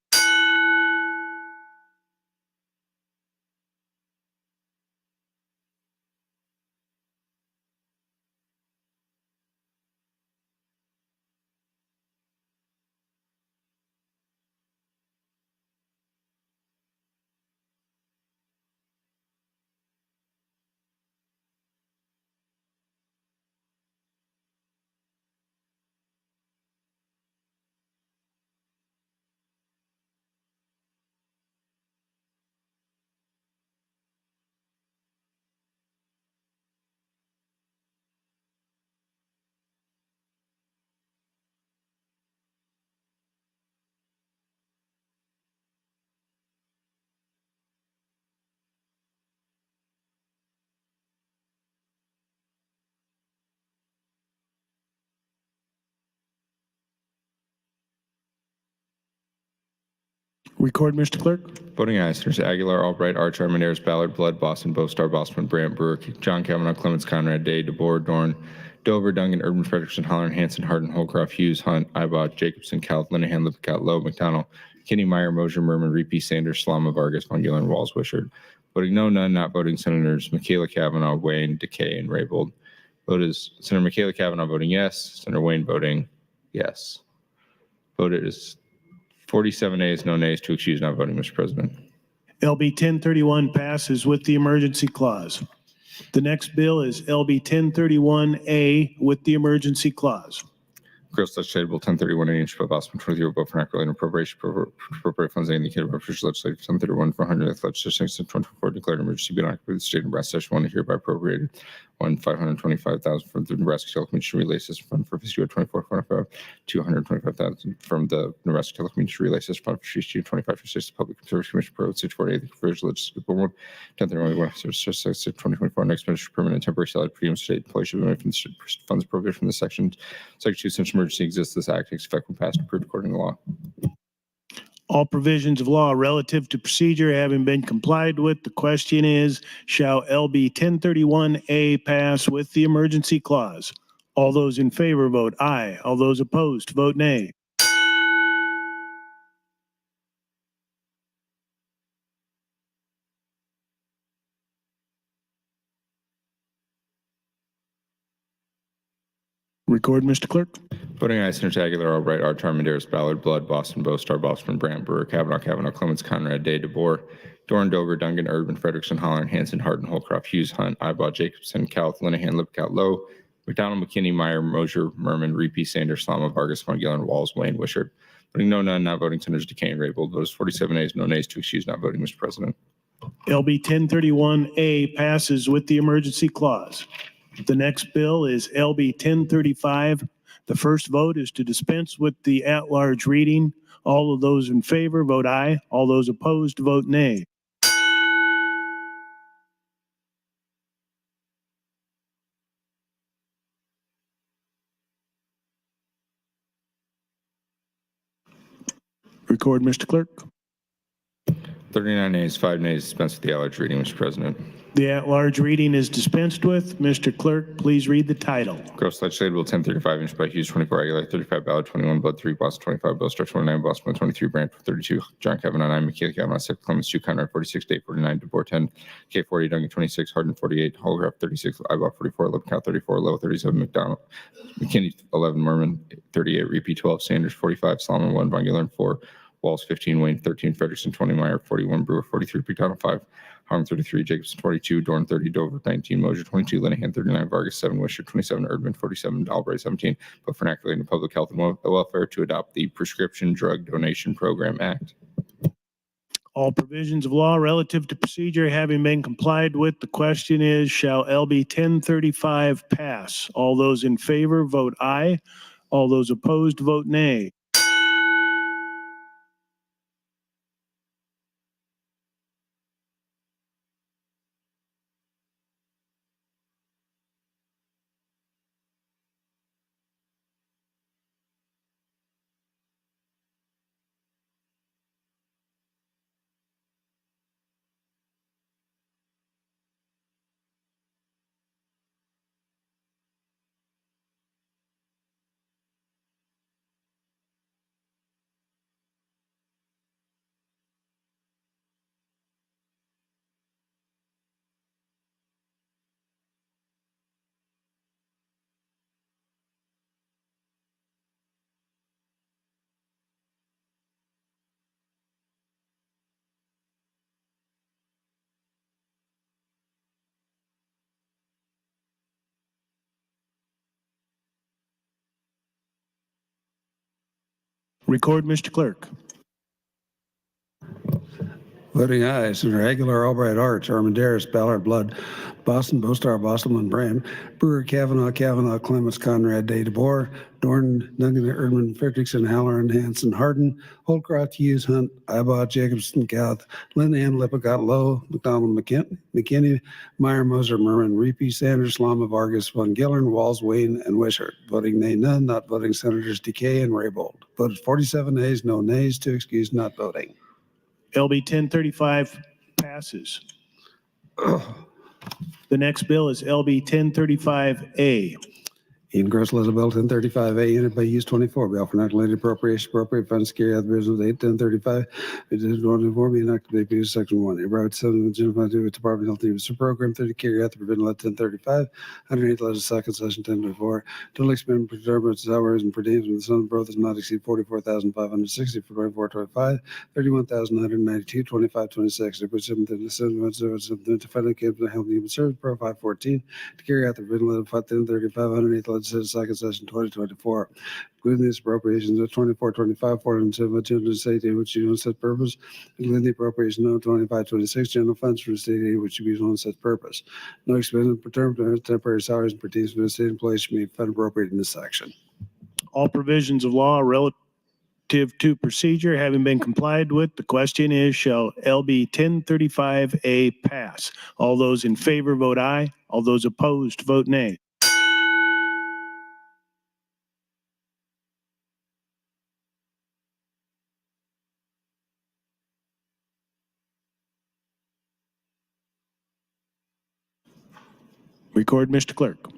Record, Mr. Clerk. Voting aye, Senators Aguilar, Albright, Archer, Armendariz, Ballard, Blood, Boston, Bostar, Bosman, Brandt, Brewer, John Kavanaugh, Clements, Conrad, Day, DeBoer, Dorn, Dover, Duncan, Urban, Frederickson, Holler, Hanson, Hardin, Holcroft, Hughes, Hunt, Ibach, Jacobson, Cal, Linehan, Lippincott, Lowe, McDonald, Kinney, Meyer, Mosier, Merman, Repe, Sanders, Slama, Vargas, Von Gillen, Walls, Wishart. Voting no, none, not voting Senators Michaela Kavanaugh, Wayne, Decay, and Raybold. Vote is Senator Michaela Kavanaugh voting yes, Senator Wayne voting yes. Vote is 47 ayes, no nays, 2 excused, not voting, Mr. President. LB 1031 passes with the emergency clause. The next bill is LB 1031A with the emergency clause. Gross Legislative Bill 1031, introduced by House 123, bill for regulating appropriation appropriate funds indicated by official legislative 1031 for 100th legislature section 24 declared emergency being occupied with the state of Nebraska session 1 hereby appropriated $525,000 from the Nebraska Telecommunications Relay System Fund for fiscal year 24-25, $225,000 from the Nebraska Telecommunications Relay System Fund for fiscal year 25 for the Public Service Commission Pro 648, the provisional legislative bill 1031 2024 and expenditure permanent and temporary salary premium state employees should be made from the funds appropriated from this section. Section 2, since emergency exists, this act takes effect when passed and approved according to law. All provisions of law relative to procedure having been complied with, the question is, shall LB 1031A pass with the emergency clause? All those in favor vote aye. All those opposed vote nay. Record, Mr. Clerk. Voting aye, Senators Aguilar, Albright, Archer, Armendariz, Ballard, Blood, Boston, Bostar, Bosman, Brandt, Brewer, Kavanaugh, Clements, Conrad, Day, DeBoer, Dorn, Dover, Duncan, Urban, Frederickson, Holler, Hanson, Hardin, Holcroft, Hughes, Hunt, Ibach, Jacobson, Cal, Linehan, Lippincott, Lowe, McDonald, McKinney, Meyer, Mosier, Merman, Repe, Sanders, Slama, Vargas, Von Gillen, Walls, Wayne, Wishart. Voting no, none, not voting Senators Decay and Raybold. Vote is 47 ayes, no nays, 2 excused, not voting, Mr. President. LB 1031A passes with the emergency clause. The next bill is LB 1035. The first vote is to dispense with the at-large reading. All of those in favor vote aye. All those opposed vote nay. Record, Mr. Clerk. 39 ayes, 5 nays, dispense with the at-large reading, Mr. President. The at-large reading is dispensed with. Mr. Clerk, please read the title. Gross Legislative Bill 1035, introduced by Hughes, 24, Aguilar, 35, Ballard, 21, Blood, 3, Boston, 25, Bill Star, 29, Boston, 23, Brandt, 32, John Kavanaugh, 9, McKay, Kavanaugh, 6, Clemens, 2, Conrad, 46, Dave, 49, DeBoer, 10, K, 40, Duncan, 26, Hardin, 48, Holgraf, 36, Ibach, 44, Lipkow, 34, Lowe, 37, McDonald, McKinney, 11, Merman, 38, Repeat, 12, Sanders, 45, Solomon, 1, Von Gillern, 4, Walls, 15, Wayne, 13, Frederickson, 20, Meyer, 41, Brewer, 43, McDonald, 5, Harm, 33, Jacobson, 22, Dorn, 30, Dover, 19, Mosier, 22, Linehan, 39, Vargas, 7, Wisher, 27, Erdman, 47, Albright, 17, but for enacting the Public Health and Welfare to adopt the Prescription Drug Donation Program Act. All provisions of law relative to procedure having been complied with, the question is, shall LB 1035 pass? All those in favor vote aye. All those opposed vote nay. Record, Mr. Clerk. Voting aye, Senator Aguilar, Albright, Arch, Armandaris, Ballard, Blood, Boston, Bostar, Bostelman, Brand, Brewer, Kavanaugh, Clements, Conrad, Day, DeBoer, Dorn, Duncan, Erdman, Frederickson, Halloran, Hanson, Hardin, Holcroft, Hughes, Hunt, Ibach, Jacobson, Gouth, Linehan, Lippincott, Lowe, McDonald, McKinney, Meyer, Moser, Merman, Reapy, Sanders, Lama, Vargas, Von Gillern, Walls, Wayne, and Wishart. Voting nay, none. Not voting Senators Decay and Raybold. Voted 47 nays, no nays, 2 excused, not voting. LB 1035 passes. The next bill is LB 1035A. Ian Gross, Bill 1035A, unit by use 24, bill for enacting appropriation, appropriate funds carry out the business 8 1035. It is 124, being enacted by section 1. A private settlement general to the Department of Health Use Program 30 carry out the provisional at 1035, 108 letters second session 1024. Total expense per department salaries and per diems with the son of growth does not exceed 44,560 for 2425, 31,992, 2526. To put something to federal campaign the Health and Human Service Pro 514 to carry out the provisional at 1035, 108 letters second session 2024, including these appropriations of 2425, 407, state aid, which you on such purpose, including the appropriation of 2526 general funds for the state aid, which should be used on such purpose. No expense per term, temporary salaries and per diems for the state employees should be fund appropriated in this section. All provisions of law relative to procedure having been complied with, the question is, shall LB 1035A pass? All those in favor vote aye. All those opposed vote nay. Record, Mr. Clerk.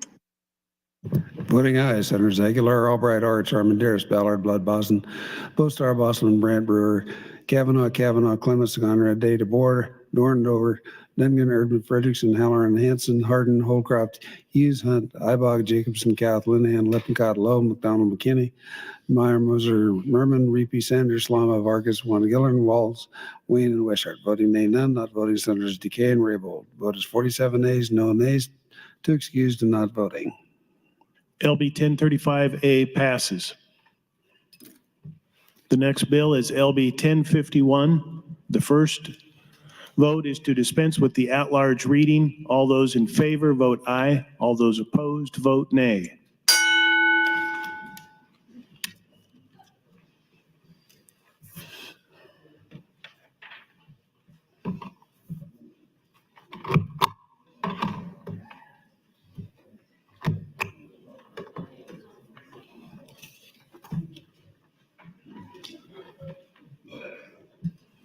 Voting aye, Senators Aguilar, Albright, Arch, Armandaris, Ballard, Blood, Boston, Bostar, Boston, Brandt, Brewer, Kavanaugh, Clements, Conrad, Day, DeBoer, Dorn, Dover, Duncan, Erdman, Frederickson, Halloran, Hanson, Hardin, Holcroft, Hughes, Hunt, Ibach, Jacobson, Gouth, Linehan, Lippincott, Lowe, McDonald, McKinney, Meyer, Moser, Merman, Reapy, Sanders, Lama, Vargas, Von Gillern, Walls, Wayne, and Wishart. Voting nay, none. Not voting Senators Decay and Raybold. Vote is 47 nays, no nays, 2 excused and not voting. LB 1035A passes. The next bill is LB 1051. The first vote is to dispense with the at-large reading. All those in favor vote aye. All those opposed vote nay.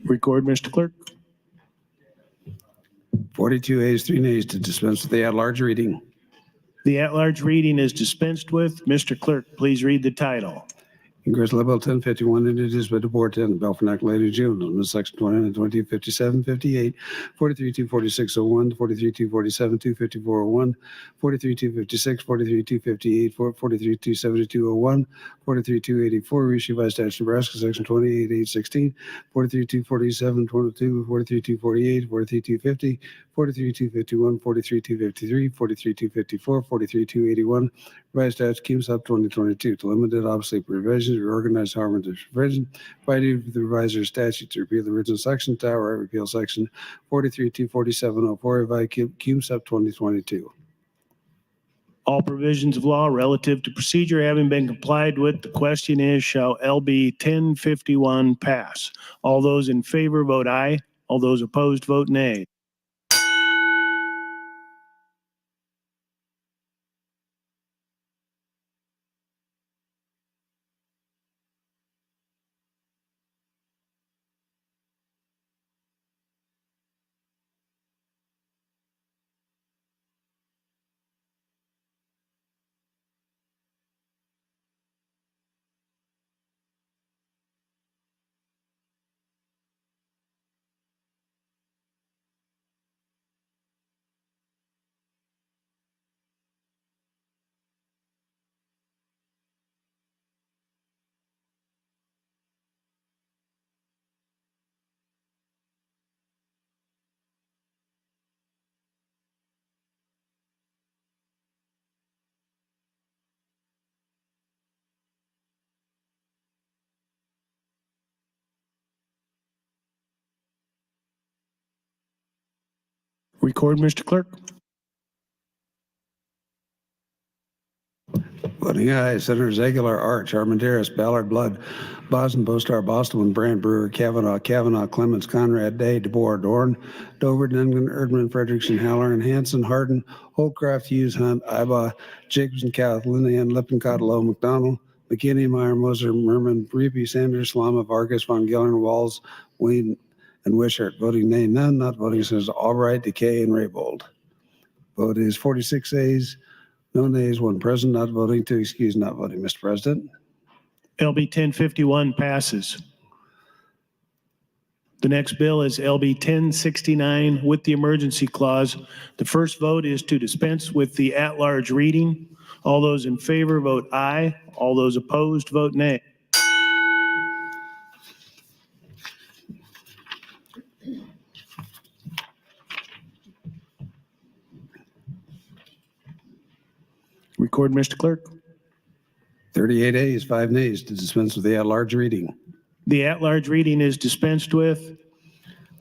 Record, Mr. Clerk. 42 ayes, 3 nays to dispense with the at-large reading. The at-large reading is dispensed with. Mr. Clerk, please read the title. Congressional Bill 1051 introduced by the board 10, bill for later June, on section 29, 22, 57, 58, 43, 24601, 43, 247, 25401, 43, 256, 43, 258, 43, 27201, 43, 284, reissued by statute Nebraska, section 28, 816, 43, 247, 22, 43, 248, 43, 250, 43, 251, 43, 253, 43, 254, 43, 281, revised statute Keemsop 2022 to limit obsolete provisions, reorganize harmonized provision, provided the revised statute to repeal the original section, tower, repeal section 43, 24704, revised Keemsop 2022. All provisions of law relative to procedure having been complied with, the question is, shall LB 1051 pass? All those in favor vote aye. All those opposed vote nay. Record, Mr. Clerk. Voting aye, Senators Aguilar, Arch, Armandaris, Ballard, Blood, Boston, Bostar, Boston, Brandt, Brewer, Kavanaugh, Clemens, Conrad, Day, DeBoer, Dorn, Dover, Denman, Erdman, Frederickson, Halloran, Hanson, Hardin, Holcraft, Hughes, Hunt, Iba, Jacobson, Cath, Linehan, Lippincott, Lowe, McDonald, McKinney, Meyer, Moser, Merman, Reapy, Sanders, Lama, Vargas, Von Gillern, Walls, Wayne, and Wishart. Voting nay, none. Not voting says Albright, Decay, and Raybold. Vote is 46 ayes. No nays, 1 present, not voting, 2 excused, not voting, Mr. President. LB 1051 passes. The next bill is LB 1069 with the emergency clause. The first vote is to dispense with the at-large reading. All those in favor vote aye. All those opposed vote nay. Record, Mr. Clerk. 38 ayes, 5 nays to dispense with the at-large reading. The at-large reading is dispensed with.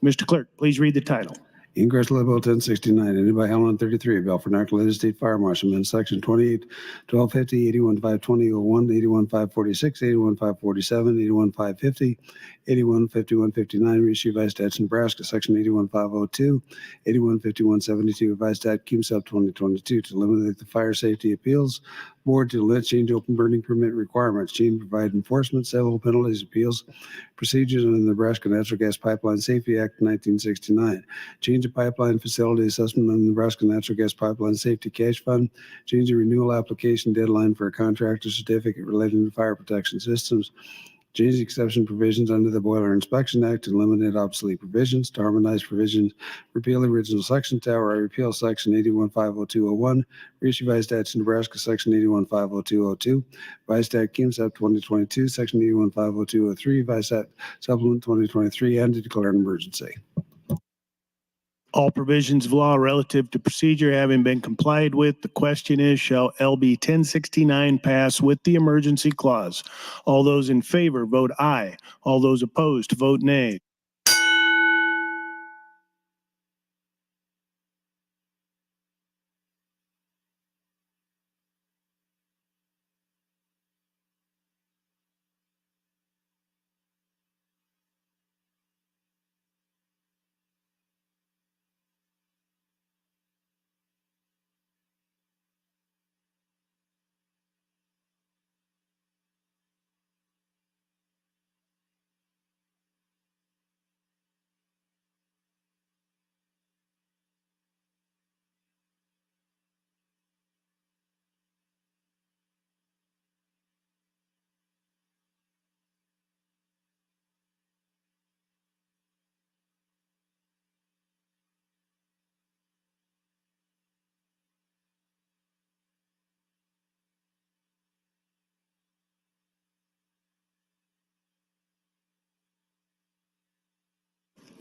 Mr. Clerk, please read the title. Congressional Bill 1069, ended by Helen 33, bill for Nebraska State Fire Marshal, amendment section 28, 1250, 8152001, 81546, 81547, 81550, 815159, reissued by statute Nebraska, section 81502, 815172, revised statute Keemsop 2022 to eliminate the fire safety appeals board to let change open burning permit requirements, change provide enforcement, civil penalties, appeals, procedures under the Nebraska Natural Gas Pipeline Safety Act 1969, change the pipeline facility assessment on the Nebraska Natural Gas Pipeline Safety Cash Fund, change the renewal application deadline for a contractor certificate relating to fire protection systems, change the exception provisions under the Boiler Inspection Act and eliminate obsolete provisions, to harmonize provisions, repeal the original section, tower, repeal section 8150201, reissue by statute Nebraska section 8150202, by statute Keemsop 2022, section 8150203, by statute supplement 2023, and to declare an emergency. All provisions of law relative to procedure having been complied with, the question is, shall LB 1069 pass with the emergency clause? All those in favor vote aye. All those opposed vote nay.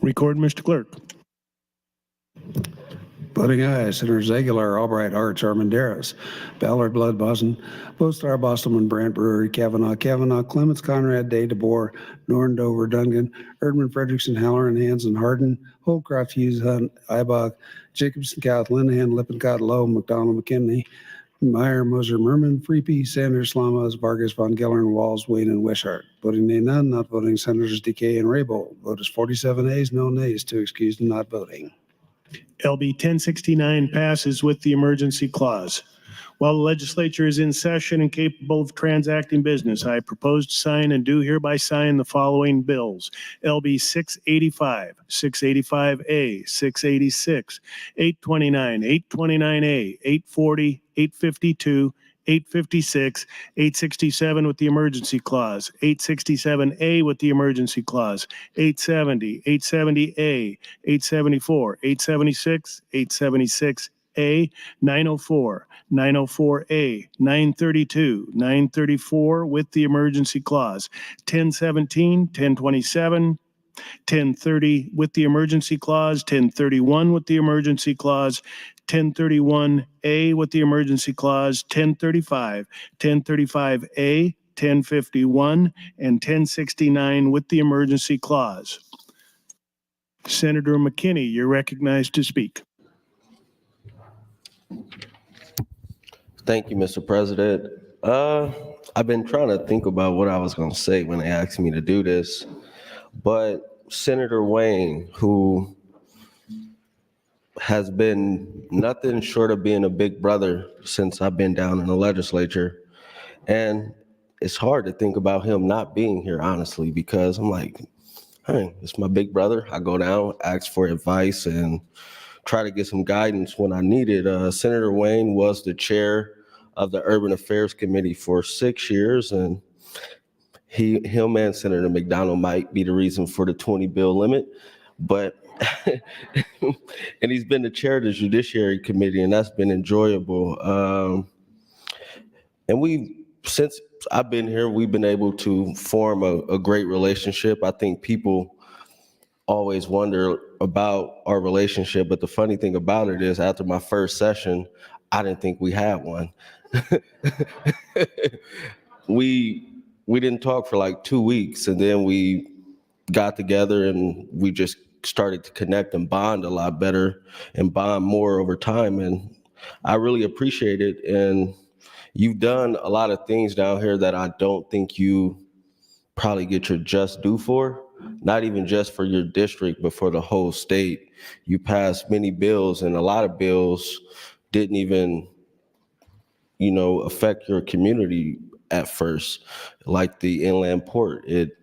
Record, Mr. Clerk. Voting aye, Senators Aguilar, Albright, Arch, Armandaris, Ballard, Blood, Boston, Bostar, Bostelman, Brandt, Brewery, Kavanaugh, Clements, Conrad, Day, DeBoer, Norn, Dover, Dungan, Erdman, Frederickson, Halloran, Hanson, Hardin, Holcroft, Hughes, Hunt, Ibach, Jacobson, Couth, Linehan, Lippincott, Lowe, McDonald, McKinney, Meyer, Moser, Merman, Freepy, Sanders, Lamas, Vargas, Von Gellern, Walls, Wayne, and Wishart. Voting nay, none. Not voting, Senators DK and Raybold. Vote is 47 ayes, no nays, 2 excused and not voting. LB 1069 passes with the emergency clause. While the legislature is in session and capable of transacting business, I propose to sign and do hereby sign the following bills. LB 685, 685A, 686, 829, 829A, 840, 852, 856, 867 with the emergency clause, 867A with the emergency clause, 870, 870A, 874, 876, 876A, 904, 904A, 932, 934 with the emergency clause, 1017, 1027, 1030 with the emergency clause, 1031 with the emergency clause, 1031A with the emergency clause, 1035, 1035A, 1051, and 1069 with the emergency clause. Senator McKinney, you're recognized to speak. Thank you, Mr. President. I've been trying to think about what I was going to say when they asked me to do this, but Senator Wayne, who has been nothing short of being a big brother since I've been down in the legislature, and it's hard to think about him not being here, honestly, because I'm like, hey, it's my big brother. I go down, ask for advice, and try to get some guidance when I need it. Senator Wayne was the chair of the Urban Affairs Committee for 6 years, and him and Senator McDonald might be the reason for the 20 bill limit, but and he's been the chair of the Judiciary Committee, and that's been enjoyable. And since I've been here, we've been able to form a great relationship. I think people always wonder about our relationship, but the funny thing about it is after my first session, I didn't think we had one. We didn't talk for like 2 weeks, and then we got together and we just started to connect and bond a lot better and bond more over time. And I really appreciate it. And you've done a lot of things down here that I don't think you probably get your just due for, not even just for your district, but for the whole state. You passed many bills, and a lot of bills didn't even, affect your community at first, like the inland port. It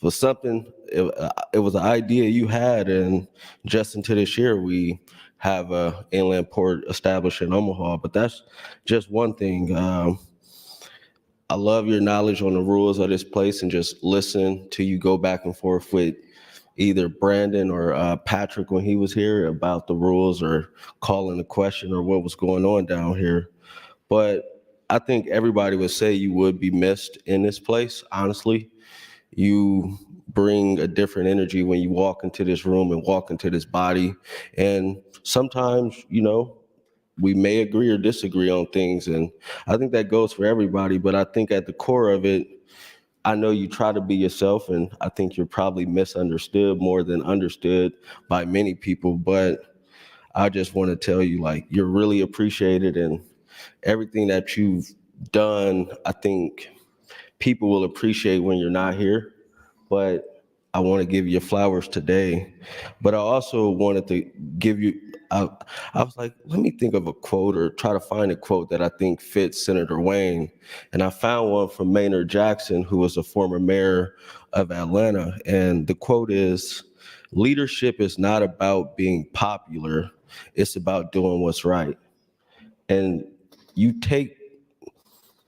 was something, it was an idea you had, and just into this year, we have a inland port established in Omaha, but that's just one thing. I love your knowledge on the rules of this place, and just listen to you go back and forth with either Brandon or Patrick when he was here about the rules or calling a question or what was going on down here. But I think everybody would say you would be missed in this place, honestly. You bring a different energy when you walk into this room and walk into this body. And sometimes, we may agree or disagree on things. And I think that goes for everybody. But I think at the core of it, I know you try to be yourself, and I think you're probably misunderstood more than understood by many people. But I just want to tell you, you're really appreciated, and everything that you've done, I think people will appreciate when you're not here. But I want to give you flowers today. But I also wanted to give you, I was like, let me think of a quote or try to find a quote that I think fits Senator Wayne. And I found one from Maynard Jackson, who was a former mayor of Atlanta. And the quote is, "Leadership is not about being popular. It's about doing what's right." And you take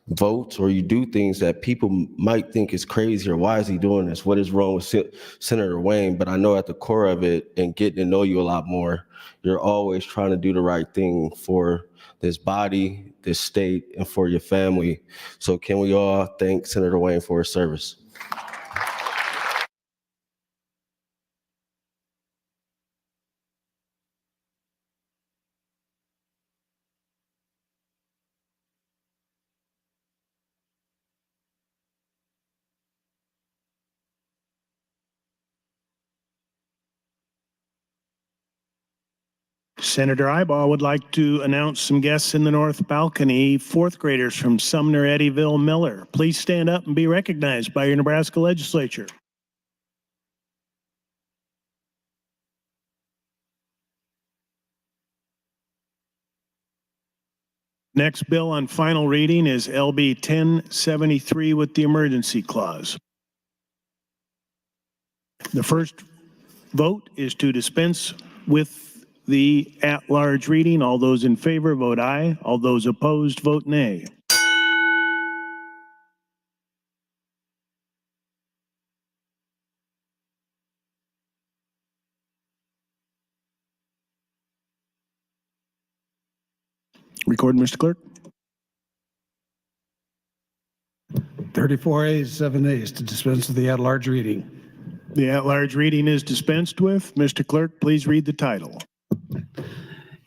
votes or you do things that people might think is crazy, or why is he doing this? What is wrong with Senator Wayne? But I know at the core of it, and getting to know you a lot more, you're always trying to do the right thing for this body, this state, and for your family. So can we all thank Senator Wayne for his service? Senator Ibaugh would like to announce some guests in the north balcony, fourth graders from Sumner, Eddyville, Miller. Please stand up and be recognized by your Nebraska Legislature. Next bill on final reading is LB 1073 with the emergency clause. The first vote is to dispense with the at-large reading. All those in favor vote aye. All those opposed vote nay. Record, Mr. Clerk. 34 ayes, 7 nays to dispense with the at-large reading. The at-large reading is dispensed with. Mr. Clerk, please read the title.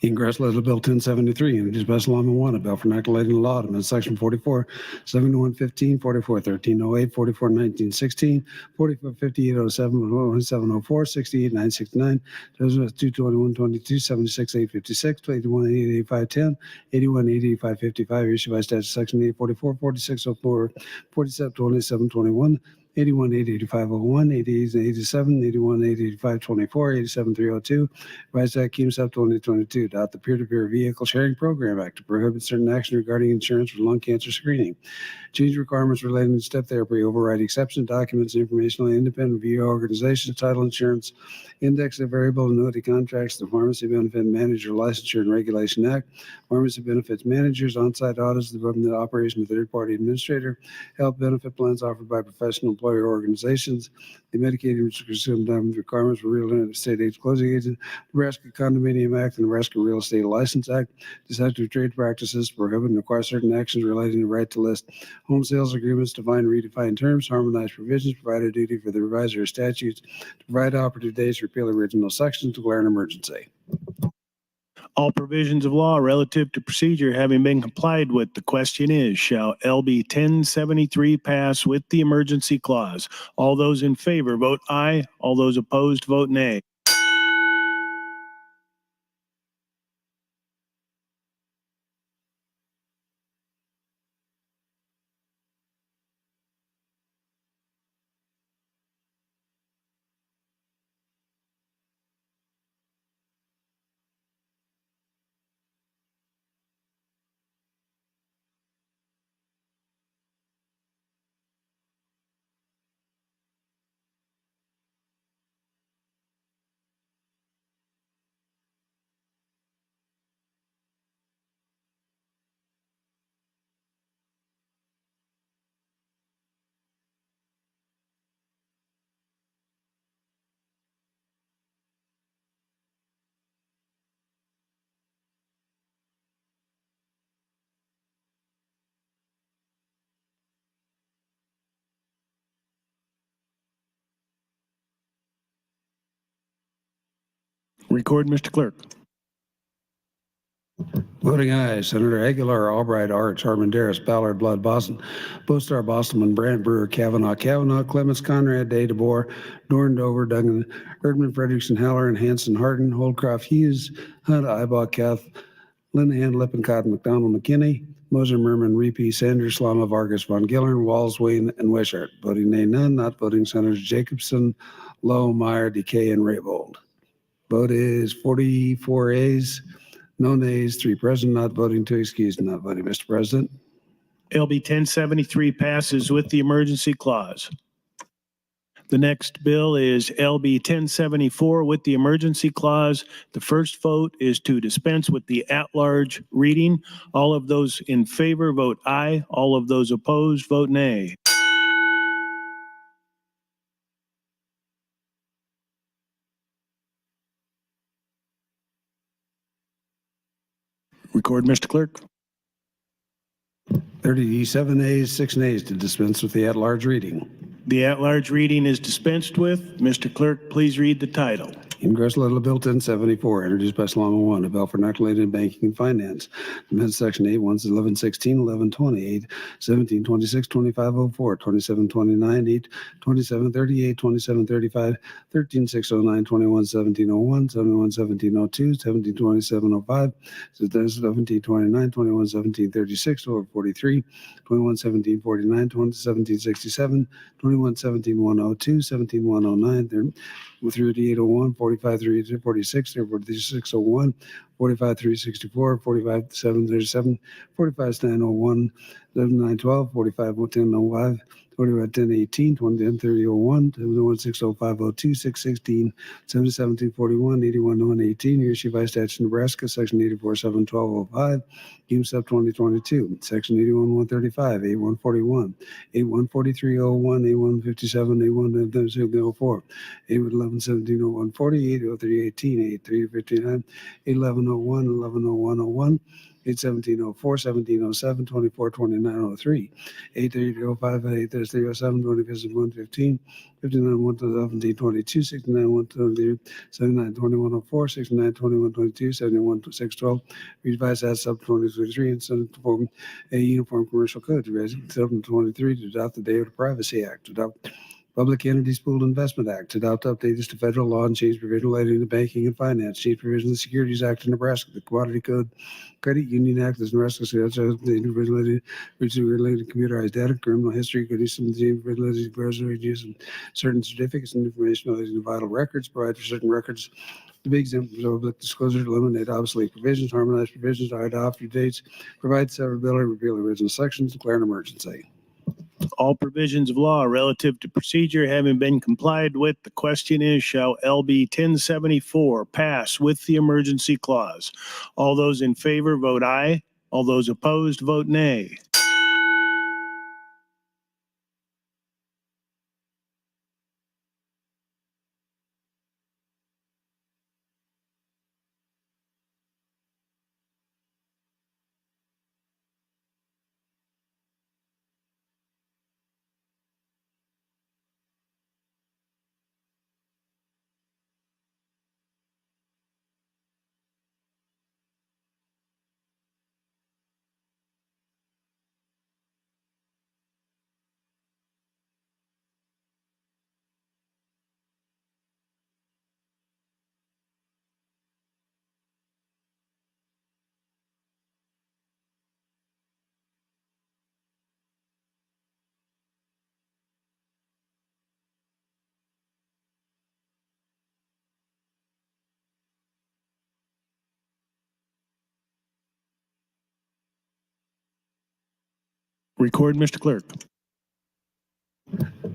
Ingress Legislative Bill 1073, introduced by Solomon One, a bill for enacting a law to amend section 44, 7115, 441308, 441916, 445807, 1704, 68969, 22122, 76856, 8188510, 8188555, issued by statute section 844, 4604, 472721, 81-88501, 88-87, 81-88524, 87-302, Revised Act Keem Sub 2022, adopt the Peer-to-Peer Vehicle Sharing Program Act to prohibit certain action regarding insurance for lung cancer screening, change requirements relating to step therapy, override exception documents, informational independent review organizations, title insurance, index of variable annuity contracts, the Pharmacy Benefit Manager Licensure and Regulation Act, Pharmacy Benefits Managers, on-site audits, the government operation of third-party administrator, health benefit plans offered by professional employer organizations, the Medicaid requirements for real estate agent closing agent, Nebraska Condominium Act, the Nebraska Real Estate License Act, deceptive trade practices, prohibit and require certain actions relating to right to list home sales agreements, define and redefine terms, harmonize provisions, provide a duty for the revisor of statutes, to provide operative dates, repeal original sections, declare an emergency. All provisions of law relative to procedure having been complied with, the question is, shall LB 1073 pass with the emergency clause? All those in favor vote aye. All those opposed vote nay. Record, Mr. Clerk. Voting aye, Senator Aguilar, Albright, Arch, Armandaris, Ballard, Blood, Boston, Bostar, Bostelman, Brandt, Brewer, Kavanaugh, Clements, Conrad, Day, DeBoer, Dorn, Dover, Duggan, Erdman, Frederickson, Haller, and Hanson, Hardin, Holdcroft, Hughes, Hunt, Ibaugh, Kath, Linehan, Lippincott, McDonald, McKinney, Moser, Merman, Repe, Sanders, Slama, Vargas, Von Gillern, Walls, Wayne, and Wishart. Voting nay, none. Not voting Senators Jacobson, Lowe, Meyer, Decay, and Raybold. Vote is 44 ayes, no nays, 3 present, not voting, 2 excused, not voting. Mr. President. LB 1073 passes with the emergency clause. The next bill is LB 1074 with the emergency clause. The first vote is to dispense with the at-large reading. All of those in favor vote aye. All of those opposed vote nay. Record, Mr. Clerk. 37 ayes, 6 nays to dispense with the at-large reading. The at-large reading is dispensed with. Mr. Clerk, please read the title. Ingress Little Bill 1074, introduced by Solomon One, a bill for inoculated banking and finance. Amend Section 8, 1116, 1120, 8, 17, 26, 2504, 2729, 8, 2738, 2735, 13609, 211701, 711702, 172705, 1729, 211736, over 43, 211749, 211767, 2117 102, 3801, 45 346, 4601, 45 364, 45 737, 45 901, 7912, 45 1005, 45 1018, 20 3001, 71 60502, 616, 71741, 81 118, Hershey Vice Statute, Nebraska, Section 84 71205, Game Sub 2022, Section 81 135, 8141, 814301, 8157, 8104, 811 17 01 40, 803 18, 8359, 811 1101 01, 81704, 1707, 24 29 03, 83005, 83307, 25 115, 59 117 22, 69 123, 79 2104, 69 21 22, 71 612, revised as sub 2023 and Senate Form a Uniform Commercial Code, sub 23 to adopt the Data Privacy Act, to adopt Public Entities Pooled Investment Act, to adopt updates to federal law and change provision relating to banking and finance, change provision of the Securities Act of Nebraska, the Commodity Code, Credit Union Act, the Nebraska related computerized data, criminal history, condition related to use of certain certificates and information relating to vital records, provide for certain records to be exempt from public disclosure, eliminate obsolete provisions, harmonize provisions, adopt due dates, provide severability, repeal original sections, declare an emergency. All provisions of law relative to procedure having been complied with, the question is, shall LB 1074 pass with the emergency clause? All those in favor vote aye. All those opposed vote nay. Record, Mr. Clerk.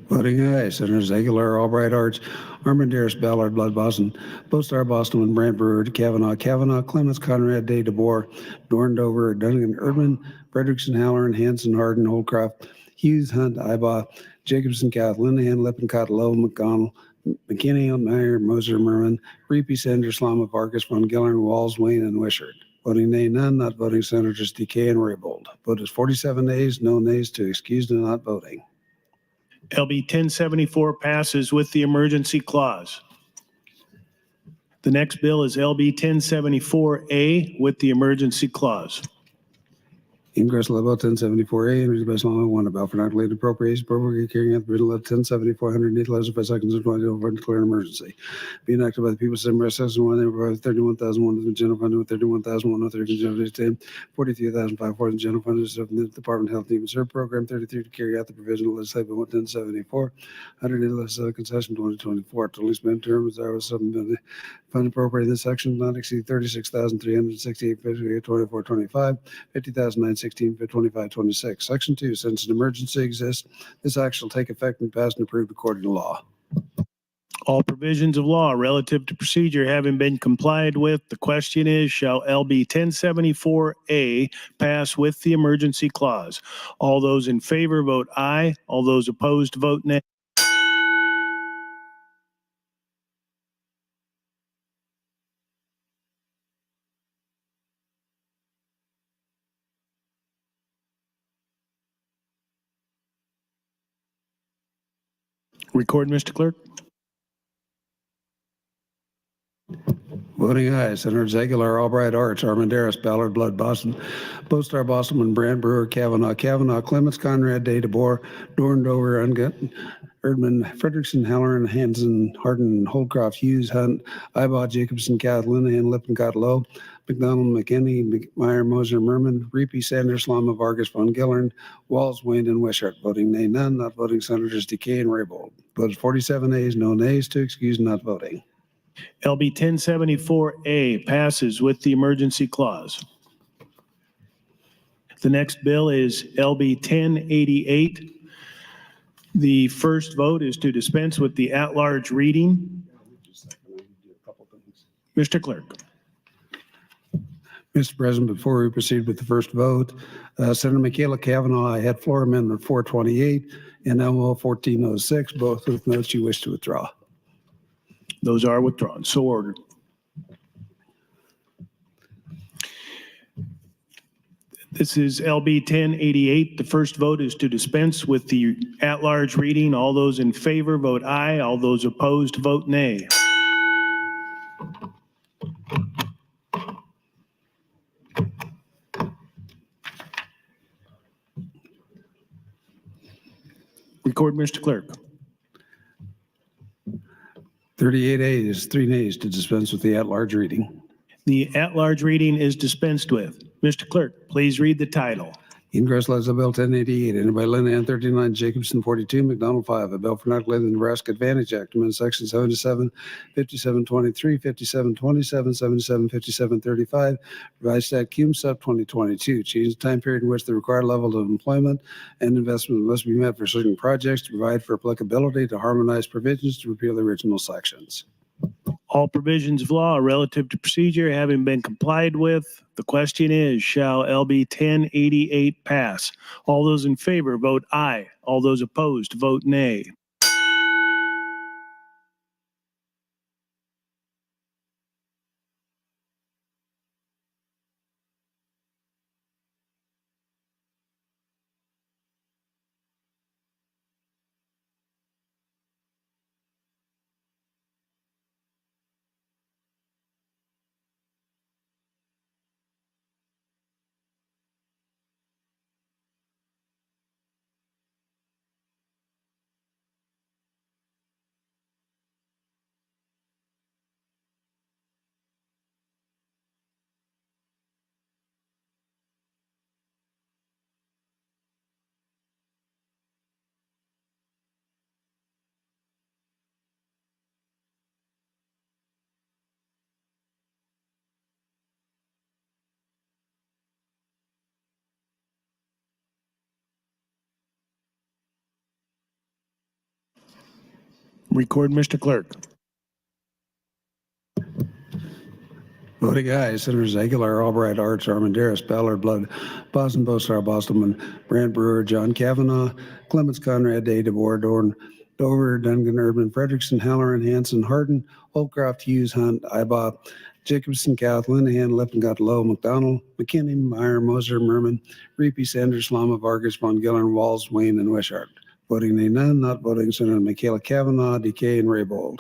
Voting aye, Senators Aguilar, Albright, Arts, Armandaris, Ballard, Blood, Boston, Bostar, Boston, Brandt, Brewer, Kavanaugh, Clements, Conrad, Day, DeBoer, Dorndover, Dunnigan, Erdman, Frederickson, Halloran, Hanson, Hardin, Holdcroft, Hughes, Hunt, Ibaugh, Jacobson, Cath, Linehan, Lippincott, Lowe, McConnell, McKinney, Meyer, Moser, Merman, Reapy, Sanders, Slama, Vargas, Von Gillern, Walls, Wayne, and Wishart. Voting nay, none. Not voting, Senators DK and Raybold. Vote is 47 nays, no nays, to excused and not voting. LB 1074 passes with the emergency clause. The next bill is LB 1074A with the emergency clause. Ingress Level 1074A, introduced by Solomon One, about for inoculated appropriation, appropriately carrying out the bill of 1074, 108 letters by seconds of 20 over declare an emergency. Be enacted by the people of Nebraska, Section 1, they provide 31,001 to the general fund, with 31,130 to general fund, 43,504 to the general fund, of the Department of Health and Human Services Program, 33 to carry out the provision of legislative bill 1074, 108 legislative concession 2024. Total spent term is our fund appropriated in this section not exceed 36,368, 2425, 50,916, 2526. Section 2, since an emergency exists, this act shall take effect and pass and approved according to law. All provisions of law relative to procedure having been complied with, the question is, shall LB 1074A pass with the emergency clause? All those in favor vote aye. All those opposed vote nay. Record, Mr. Clerk. Voting aye. Senators Aguilar, Albright, Arts, Armandaris, Ballard, Blood, Boston, Bostar, Bostelman, Brandt, Brewer, Kavanaugh, Clements, Conrad, Day, DeBoer, Dorn, Dover, Ungut, Erdman, Frederickson, Halloran, Hanson, Hardin, Holdcroft, Hughes, Hunt, Ibach, Jacobson, Cath, Linehan, Lippincott, Lowe, McDonald, McKinney, Meyer, Moser, Merman, Reapy, Sanders, Lama, Vargas, Von Gillern, Walls, Wayne, and Wishart. Voting nay, none. Not voting Senators Decay and Raybold. Voted 47 ayes, no nays. To excuse not voting. LB 1074A passes with the emergency clause. The next bill is LB 1088. The first vote is to dispense with the at-large reading. Mr. Clerk. Mr. President, before we proceed with the first vote, Senator Michaela Kavanaugh, I had floor amendment 428 and MO 1406, both with notes you wish to withdraw. Those are withdrawn. So ordered. This is LB 1088. The first vote is to dispense with the at-large reading. All those in favor vote aye. All those opposed vote nay. Record, Mr. Clerk. 38 ayes, 3 nays to dispense with the at-large reading. The at-large reading is dispensed with. Mr. Clerk, please read the title. Ingress Legislative Bill 1088, entered by Linehan 39, Jacobson 42, McDonald 5, a bill for not the Nebraska Advantage Act, amendment section 77, 5723, 5727, 775735, revised stat cum sub 2022, change the time period in which the required level of employment and investment must be met for certain projects to provide for applicability to harmonize provisions to repeal the original sections. All provisions of law relative to procedure having been complied with, the question is, shall LB 1088 pass? All those in favor vote aye. All those opposed vote nay. Record, Mr. Clerk. Voting aye, Senators Aguilar, Albright, Arts, Armandaris, Ballard, Blood, Boston, Bostar, Bostelman, Brandt, Brewer, John Kavanaugh, Clements, Conrad, Day, DeBoer, Dorn, Dover, Duncan, Urban, Frederickson, Halloran, Hanson, Hardin, Holcroft, Hughes, Hunt, Ibach, Jacobson, Cath, Linehan, Lippincott, Lowe, McDonald, McKinney, Meyer, Moser, Merman, Reapy, Sanders, Lama, Vargas, Von Gillern, Walls, Wayne, and Wishart. Voting nay, none. Not voting Senator Michaela Kavanaugh, Decay, and Raybold.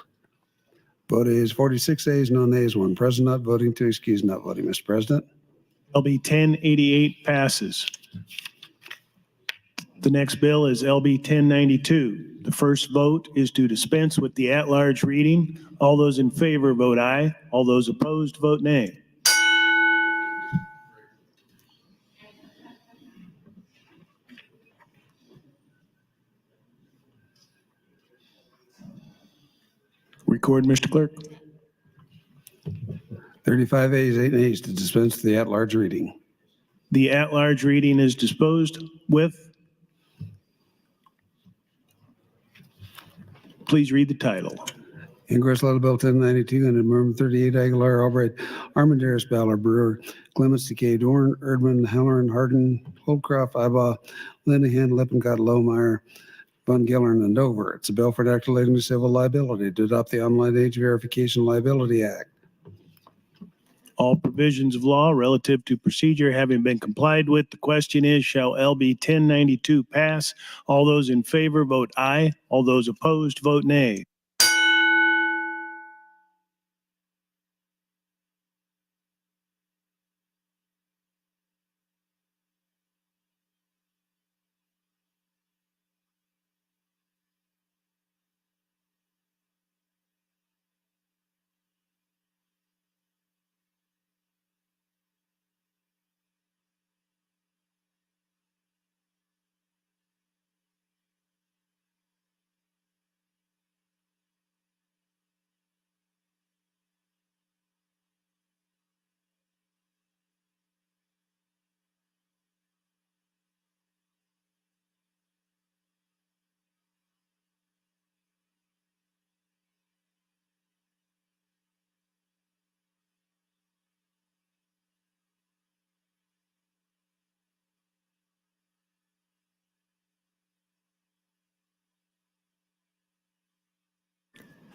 Vote is 46 ayes, no nays, 1 present. Not voting. To excuse not voting, Mr. President. LB 1088 passes. The next bill is LB 1092. The first vote is to dispense with the at-large reading. All those in favor vote aye. All those opposed vote nay. Record, Mr. Clerk. 35 ayes, 8 nays to dispense with the at-large reading. The at-large reading is disposed with. Please read the title. Ingress Legislative Bill 1092 and Amendment 38, Aguilar, Albright, Armandaris, Ballard, Brewer, Clements, Decay, Dorn, Erdman, Halloran, Hardin, Holcroft, Ibach, Linehan, Lippincott, Lohmeyer, Von Gillern, and Dover. It's a bill for an act relating to civil liability to adopt the Online Age Verification Liability Act. All provisions of law relative to procedure having been complied with, the question is, shall LB 1092 pass? All those in favor vote aye. All those opposed vote nay.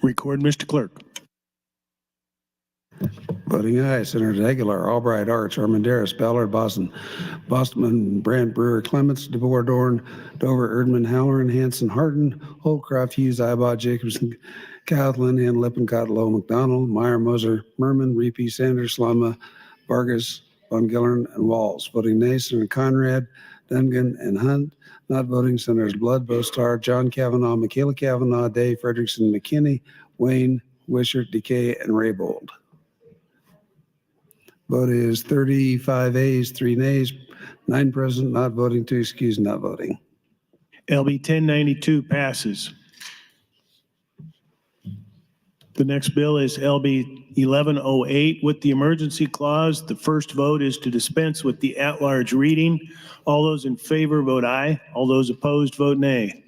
Record, Mr. Clerk. Voting aye, Senators Aguilar, Albright, Arch, Armandaris, Ballard, Bostman, Brandt, Brewer, Clements, DeVore, Dorn, Dover, Erdman, Halloran, Hanson, Harden, Holcroft, Hughes, Ibach, Jacobson, Cathleen, and Lippincott, Lowe, McDonald, Meyer, Moser, Merman, Reapy, Sanders, Lama, Vargas, Von Gillern, and Walls. Voting nay, Senator Conrad, Dungan, and Hunt. Not voting, Senators Blood, Bostar, John Kavanaugh, Michaela Kavanaugh, Day, Frederickson, McKinney, Wayne, Wishart, Decay, and Raybold. Vote is 35 ayes, 3 nays, 9 present, not voting, 2 excused, not voting. LB 1092 passes. The next bill is LB 1108 with the emergency clause. The first vote is to dispense with the at-large reading. All those in favor vote aye. All those opposed vote nay.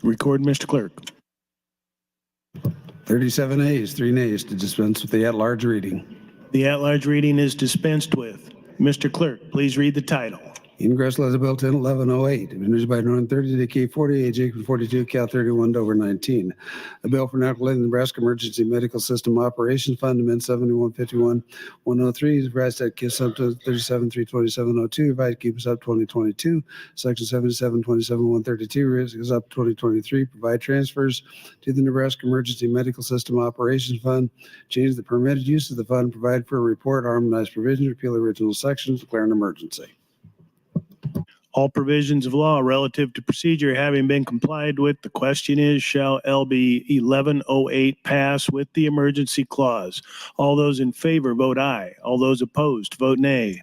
Record, Mr. Clerk. 37 ayes, 3 nays to dispense with the at-large reading. The at-large reading is dispensed with. Mr. Clerk, please read the title. Ingress Legislative Bill 101108, introduced by Norton 30, Decay 48, Jacob 42, Cal 31, Dover 19. A bill for enacting the Nebraska Emergency Medical System Operations Fund, Amendment 7151-103, revised at KISS up to 37-32702, revised keeps up 2022, Section 77-27-132, is up 2023, provide transfers to the Nebraska Emergency Medical System Operations Fund, change the permitted use of the fund, provide for a report, harmonize provisions, repeal original sections, declare an emergency. All provisions of law relative to procedure having been complied with, the question is, shall LB 1108 pass with the emergency clause? All those in favor vote aye. All those opposed vote nay.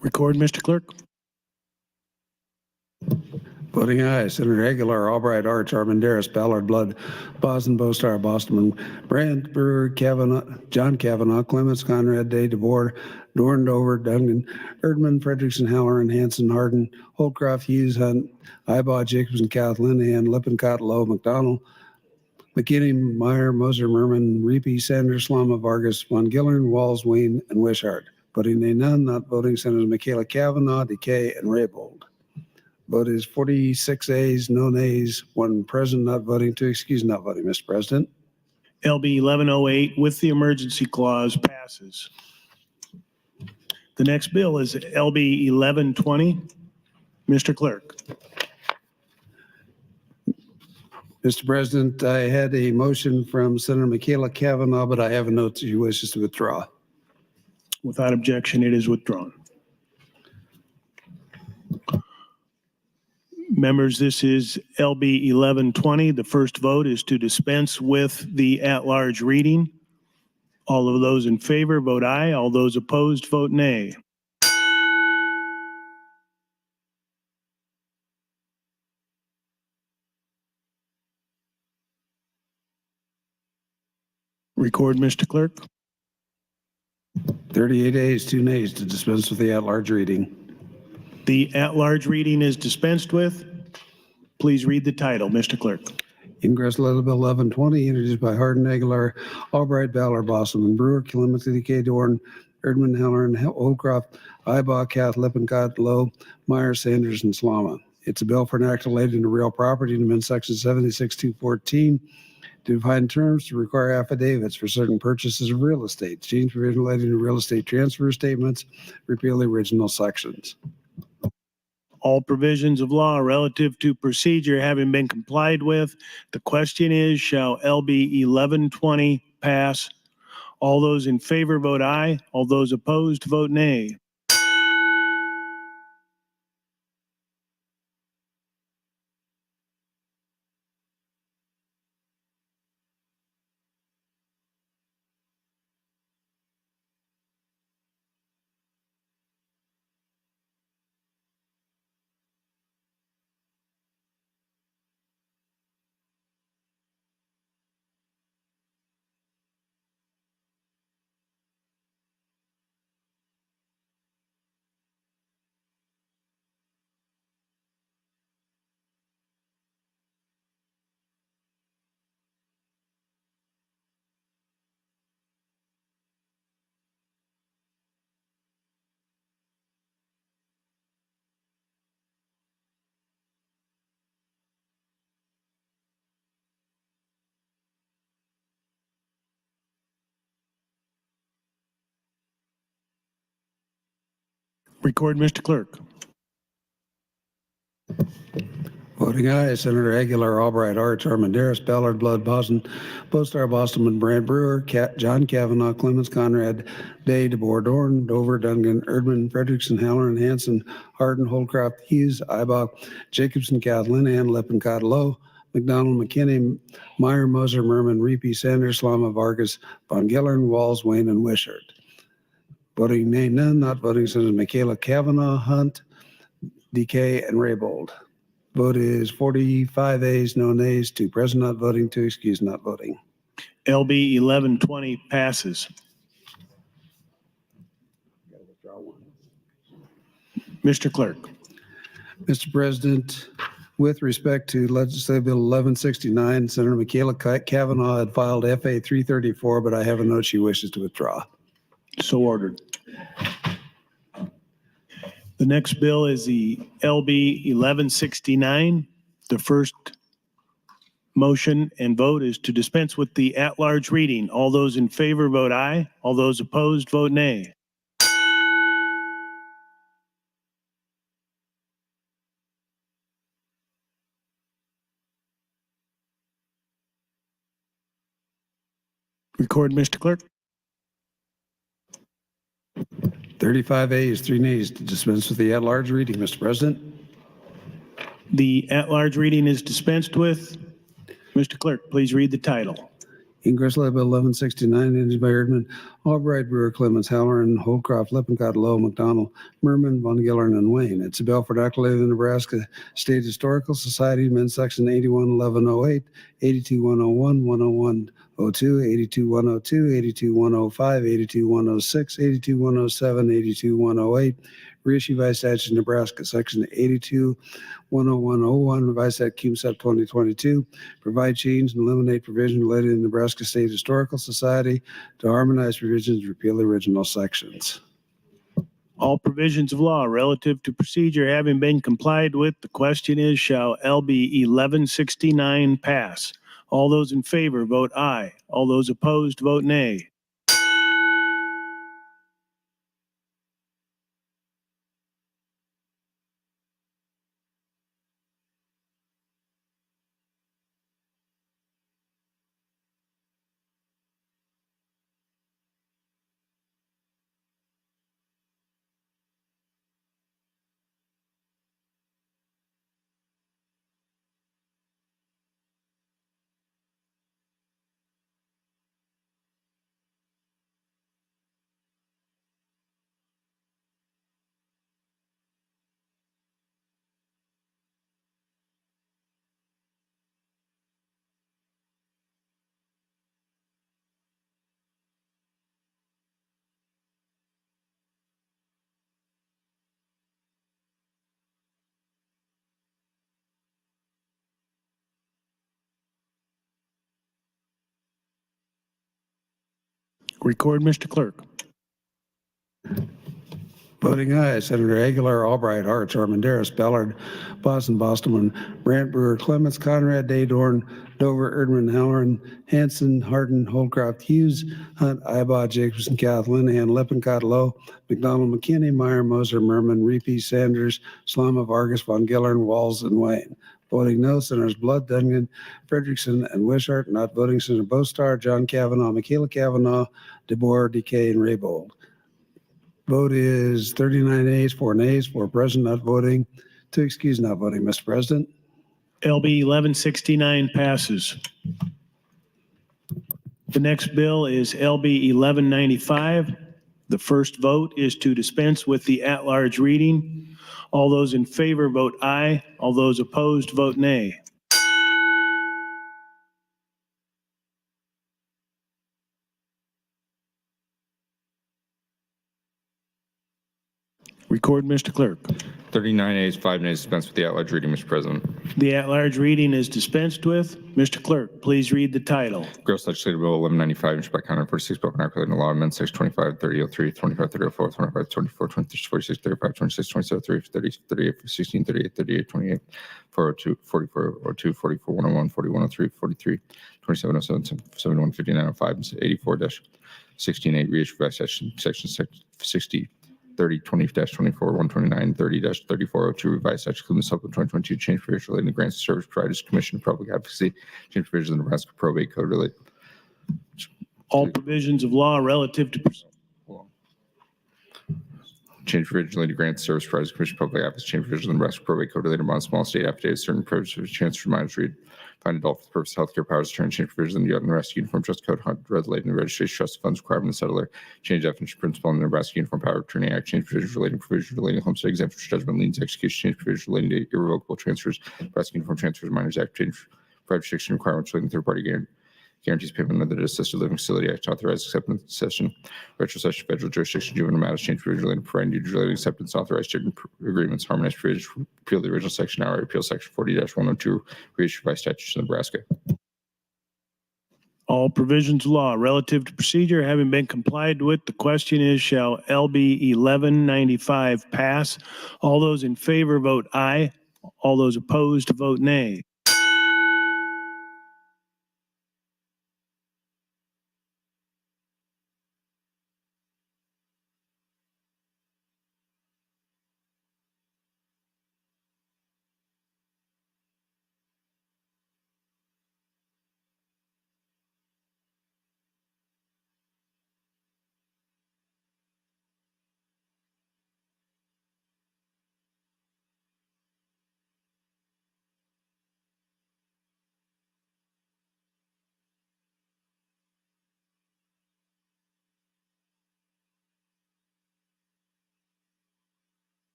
Record, Mr. Clerk. Voting aye, Senator Aguilar, Albright, Arch, Armandaris, Ballard, Blood, Boston, Bostar, Bostman, Brandt, Brewer, Kavanaugh, John Kavanaugh, Clements, Conrad, Day, DeVore, Dorn, Dover, Dungan, Erdman, Frederickson, Halloran, Hanson, Harden, Holcroft, Hughes, Hunt, Ibach, Jacobson, Cathleen, Lippincott, Lowe, McDonald, McKinney, Meyer, Moser, Merman, Reapy, Sanders, Lama, Vargas, Von Gillern, Walls, Wayne, and Wishart. Voting nay, none. Not voting, Senators Michaela Kavanaugh, Decay, and Raybold. Vote is 46 ayes, no nays, 1 present, not voting, 2 excused, not voting, Mr. President. LB 1108 with the emergency clause passes. The next bill is LB 1120. Mr. Clerk. Mr. President, I had a motion from Senator Michaela Kavanaugh, but I have a note that she wishes to withdraw. Without objection, it is withdrawn. Members, this is LB 1120. The first vote is to dispense with the at-large reading. All of those in favor vote aye. All those opposed vote nay. Record, Mr. Clerk. 38 ayes, 2 nays to dispense with the at-large reading. The at-large reading is dispensed with. Please read the title, Mr. Clerk. Ingress Legislative Bill 1120, introduced by Hardin, Aguilar, Albright, Ballard, Boston, Brewer, Clements, Decay, Dorn, Erdman, Halloran, Holcroft, Ibach, Kath, Lippincott, Lowe, Meyer, Sanders, and Slama. It's a bill for an act relating to real property to amend Section 76-214, to define terms, to require affidavits for certain purchases of real estate, change provision relating to real estate transfer statements, repeal the original sections. All provisions of law relative to procedure having been complied with, the question is, shall LB 1120 pass? All those in favor vote aye. All those opposed vote nay. Record, Mr. Clerk. Voting aye, Senator Aguilar, Albright, Arch, Armandaris, Ballard, Blood, Boston, Bostar, Bostelman, Brand Brewer, John Kavanaugh, Clemens, Conrad, Day, DeBoer, Dorn, Dover, Dungan, Erdman, Frederickson, Halloran, Hanson, Hardin, Holcroft, Hughes, Ibach, Jacobson, Catlin, Ann, Lippin, Low, McDonald, McKinney, Meyer, Moser, Merman, Reapy, Sanders, Slama, Vargas, Von Gillern, Walls, Wayne, and Wishart. Voting nay, none. Not voting, Senators Michaela Kavanaugh, Hunt, DK, and Raybold. Vote is 45 ayes, no nays, 2 present not voting, 2 excused not voting. LB 1120 passes. Mr. Clerk. Mr. President, with respect to Legislative Bill 1169, Senator Michaela Kavanaugh had filed FA 334, but I have a note she wishes to withdraw. So ordered. The next bill is the LB 1169. The first motion and vote is to dispense with the at-large reading. All those in favor vote aye. All those opposed vote nay. Record, Mr. Clerk. 35 ayes, 3 nays to dispense with the at-large reading, Mr. President. The at-large reading is dispensed with. Mr. Clerk, please read the title. Ingress Bill 1169, introduced by Erdman, Albright, Brewer, Clemens, Halloran, Holcroft, Lippincott, Lowe, McDonald, Merman, Von Gillern, and Wayne. It's a bill for declaration of the Nebraska State Historical Society, amend section 811108, 82101, 10102, 82102, 82105, 82106, 82107, 82108, reissue by statute Nebraska, section 82-10101, revised at CUMSEP 2022, provide change and eliminate provision related to the Nebraska State Historical Society to harmonize provisions, repeal the original sections. All provisions of law relative to procedure having been complied with, the question is, shall LB 1169 pass? All those in favor vote aye. All those opposed vote nay. Record, Mr. Clerk. Voting aye, Senator Aguilar, Albright, Arch, Armandaris, Ballard, Boston, Bostelman, Brandt, Brewer, Clements, Conrad, Daydorn, Dover, Erdman, Halloran, Hanson, Hardin, Holcroft, Hughes, Hunt, Ibach, Jacobson, Cath, Linehan, Lippincott, Lowe, McDonald, McKinney, Meyer, Moser, Merman, Reapy, Sanders, Slama, Vargas, Von Gillern, Walls, and Wayne. Voting no, Senators Blood, Dungan, Frederickson, and Wishart. Not voting, Senator Bostar, John Kavanaugh, Michaela Kavanaugh, DeBoer, DK, and Raybold. Vote is 39 ayes, 4 nays, 4 present, not voting, 2 excused, not voting, Mr. President. LB 1169 passes. The next bill is LB 1195. The first vote is to dispense with the at-large reading. All those in favor vote aye. All those opposed vote nay. Record, Mr. Clerk. 39 ayes, 5 nays, dispense with the at-large reading, Mr. President. The at-large reading is dispensed with. Mr. Clerk, please read the title. Gross Legislative Bill 1195, introduced by County 46, Bill Connecticut Law Amendment 6, 25, 3003, 25, 3004, 25, 24, 26, 46, 35, 26, 27, 30, 30, 38, 16, 38, 38, 28, 402, 4402, 44, 101, 4103, 43, 2707, 71, 59, 05, 84 16, reissue by section 60. 3020-24, 129, 30-3402, revised section including supplemental 2022 change provisions relating to grants and service providers, Commission of Public Advocacy, change provisions of the Nebraska Probate Code related. All provisions of law relative to Change provisions related to grants and service providers, Commission of Public Advocacy, change provisions of the Nebraska Probate Code related to small state affidavits, certain privileges of transfer minors read, find adult for the purpose of healthcare powers, turn change provisions in the Nebraska Uniform Trust Code, relating to registration trust funds requirement of the settler, change definition principle in the Nebraska Uniform Power of Attorney Act, change provisions relating to homestead exemption judgment liens execution, change provisions relating to irrevocable transfers, Nebraska Uniform Transfers Minors Act, change private restriction requirements relating to third-party guarantees payment under the Assisted Living Facility Act, authorized acceptance session, retrocession, federal jurisdiction, juvenile matters, change provision relating to providing duties relating to acceptance, authorized agreements, harmonized provisions, repeal the original section, now repeal section 40-102, reissued by statutes in Nebraska. all provisions of law relative to procedure having been complied with. The question is, shall LB 1195 pass? All those in favor vote aye. All those opposed vote nay.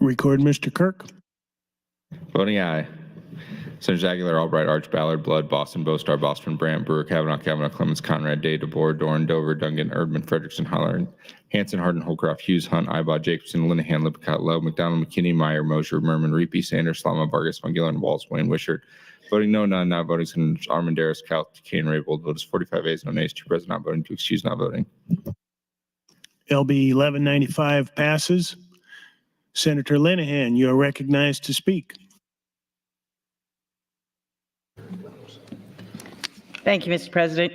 Record, Mr. Kirk. Voting aye. Senators Aguilar, Albright, Arch, Ballard, Blood, Boston, Bostar, Boston, Brandt, Brewer, Kavanaugh, Clements, Conrad, Day, DeBoer, Dorn, Dover, Dungan, Erdman, Frederickson, Holler, Hanson, Hardin, Holcroft, Hughes, Hunt, Ibach, Jacobson, Linehan, Lippincott, Lowe, McDonald, McKinney, Meyer, Mosher, Merman, Reapy, Sanders, Slama, Vargas, Von Gillern, Walls, Wayne, Wishart. Voting no, none, not voting, Senators Armandaris, Cal, Kane, Raybold. Vote is 45 ayes, no nays, 2 present, not voting, 2 excused, not voting. LB 1195 passes. Senator Linehan, you are recognized to speak. Thank you, Mr. President.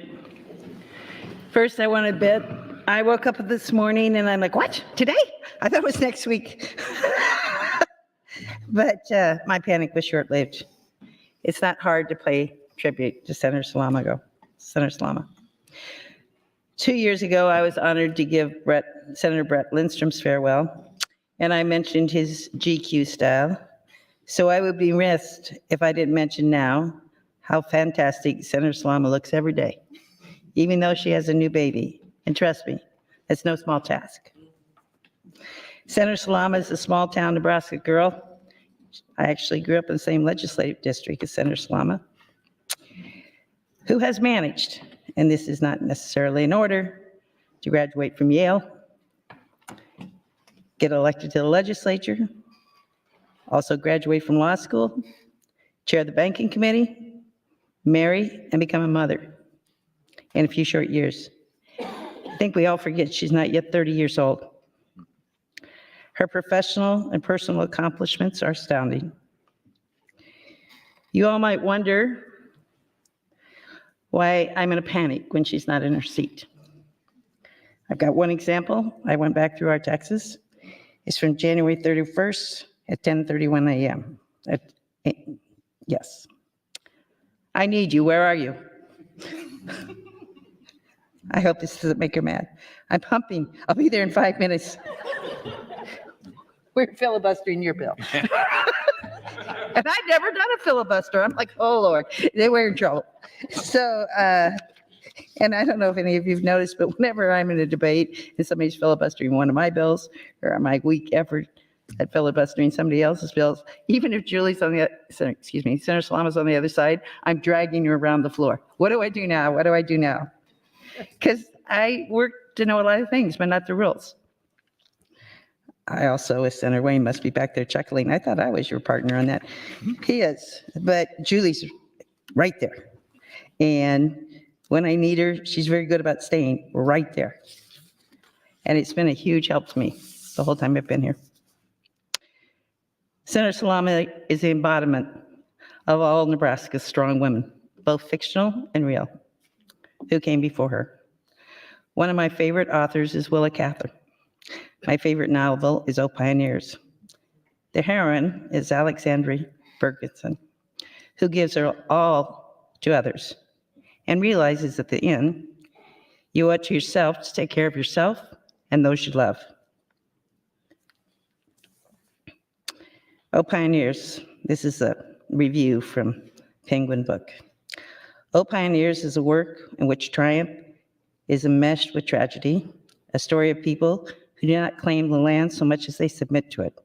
First, I want to bet. I woke up this morning and I'm like, what? Today? I thought it was next week. But my panic was short-lived. It's not hard to pay tribute to Senator Slama. 2 years ago, I was honored to give Senator Brett Lindstrom's farewell, and I mentioned his GQ style. So I would be remiss if I didn't mention now how fantastic Senator Slama looks every day, even though she has a new baby. And trust me, it's no small task. Senator Slama is a small town Nebraska girl. I actually grew up in the same legislative district as Senator Slama, who has managed and this is not necessarily in order, to graduate from Yale, get elected to the legislature, also graduate from law school, chair the banking committee, marry, and become a mother in a few short years. I think we all forget she's not yet 30 years old. Her professional and personal accomplishments are astounding. You all might wonder why I'm in a panic when she's not in her seat. I've got one example. I went back through our taxes. It's from January 31st at 10:31 a.m. Yes. I need you. Where are you? I hope this doesn't make her mad. I'm pumping. I'll be there in 5 minutes. We're filibustering your bill. And I've never done a filibuster. I'm like, oh, Lord, they were in trouble. So, and I don't know if any of you've noticed, but whenever I'm in a debate and somebody's filibustering one of my bills, or my weak effort at filibustering somebody else's bills, even if Julie's on the, Senator Salama's on the other side, I'm dragging her around the floor. What do I do now? What do I do now? Because I work to know a lot of things, but not the rules. I also, as Senator Wayne must be back there chuckling, I thought I was your partner on that. He is, but Julie's right there. And when I need her, she's very good about staying right there. And it's been a huge help to me the whole time I've been here. Senator Salama is the embodiment of all Nebraska's strong women, both fictional and real, who came before her. One of my favorite authors is Willa Cather. My favorite novel is O Pioneers. The heroine is Alexandra Ferguson, who gives her all to others and realizes at the end, you owe it to yourself to take care of yourself and those you love. O Pioneers, this is a review from Penguin Book. O Pioneers is a work in which triumph is enmeshed with tragedy, a story of people who do not claim the land so much as they submit to it,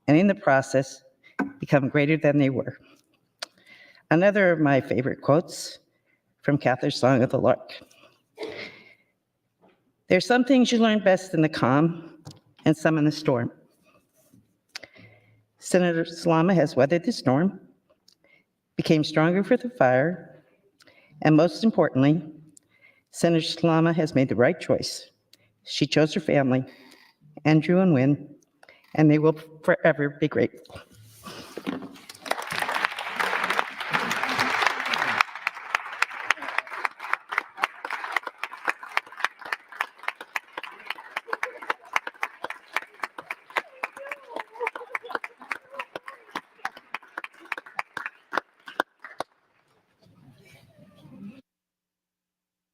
and in the process become greater than they were. Another of my favorite quotes from Cather's Song of the Lark. There's some things you learn best in the calm and some in the storm. Senator Salama has weathered the storm, became stronger for the fire, and most importantly, Senator Salama has made the right choice. She chose her family, Andrew and Wynn, and they will forever be grateful.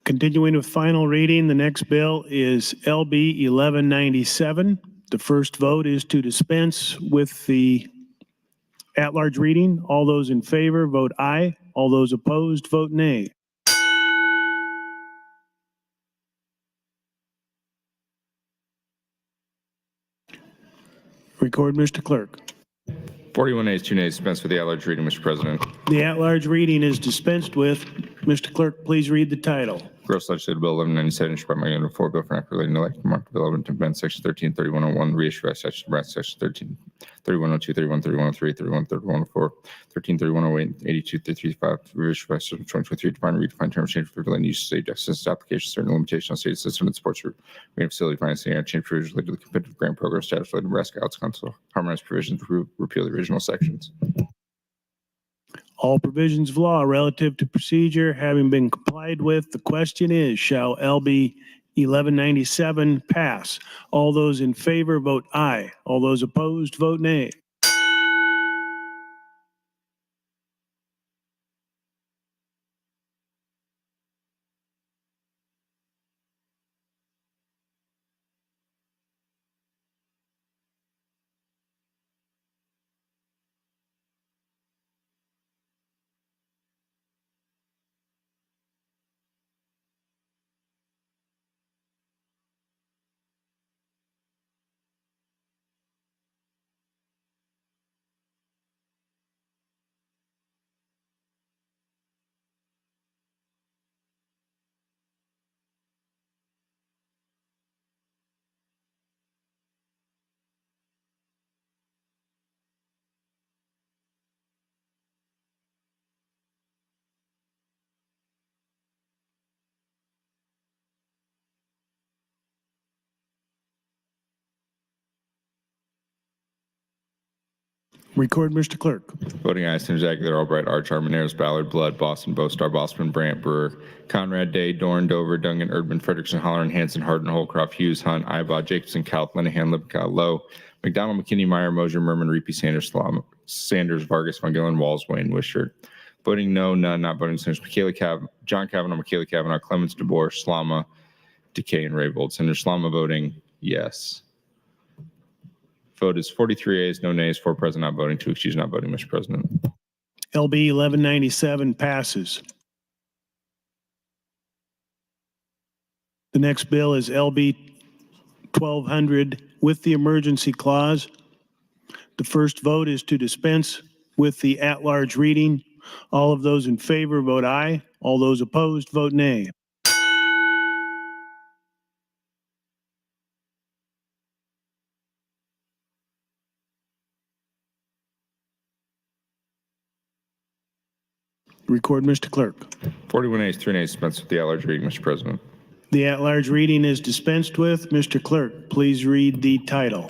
Continuing with final reading, the next bill is LB 1197. The first vote is to dispense with the at-large reading. All those in favor, vote aye. All those opposed, vote nay. Record, Mr. Clerk. 41 ayes, 2 nays, dispense with the at-large reading, Mr. President. The at-large reading is dispensed with. Mr. Clerk, please read the title. Gross Legislative Bill 1197, introduced by my unit 4, Bill for Act relating to electric market development to amend Section 133101, reissue by Section Nebraska Section 133102, 313103, 313104, 1333108, 8235, reissue by Section 2023, define and redefine terms, change for relating use of state access applications, certain limitations on state system that supports green facility financing, and change provisions related to the competitive grant program established by the Nebraska Arts Council, harmonize provisions, repeal the original sections. All provisions of law relative to procedure having been complied with, the question is, shall LB 1197 pass? All those in favor, vote aye. All those opposed, vote nay. Record, Mr. Clerk. Voting aye, Senators Aguilar, Albright, Arch, Armaneros, Ballard, Blood, Boston, Bostar, Bosman, Brandt, Brewer, Conrad, Day, Dorn, Dover, Dungan, Erdman, Frederickson, Holleran, Hanson, Hardin, Holcroft, Hughes, Hunt, Ibach, Jacobson, Calp, Linehan, Lippincott, Lowe, McDonald, McKinney, Meyer, Mosier, Merman, Reapy, Sanders, Vargas, Von Gillen, Walls, Wayne, Wishart. Voting no, none, not voting. Senators John Kavanaugh, Michaela Kavanaugh, Clemens, DeBoer, Slama, Decay, and Raybold. Senator Slama voting yes. Vote is 43 ayes, no nays, 4 present, not voting, 2 excused, not voting, Mr. President. LB 1197 passes. The next bill is LB 1200 with the emergency clause. The first vote is to dispense with the at-large reading. All of those in favor vote aye. All those opposed vote nay. Record, Mr. Clerk. 41 ayes, 3 nays, dispense with the at-large reading, Mr. President. The at-large reading is dispensed with. Mr. Clerk, please read the title.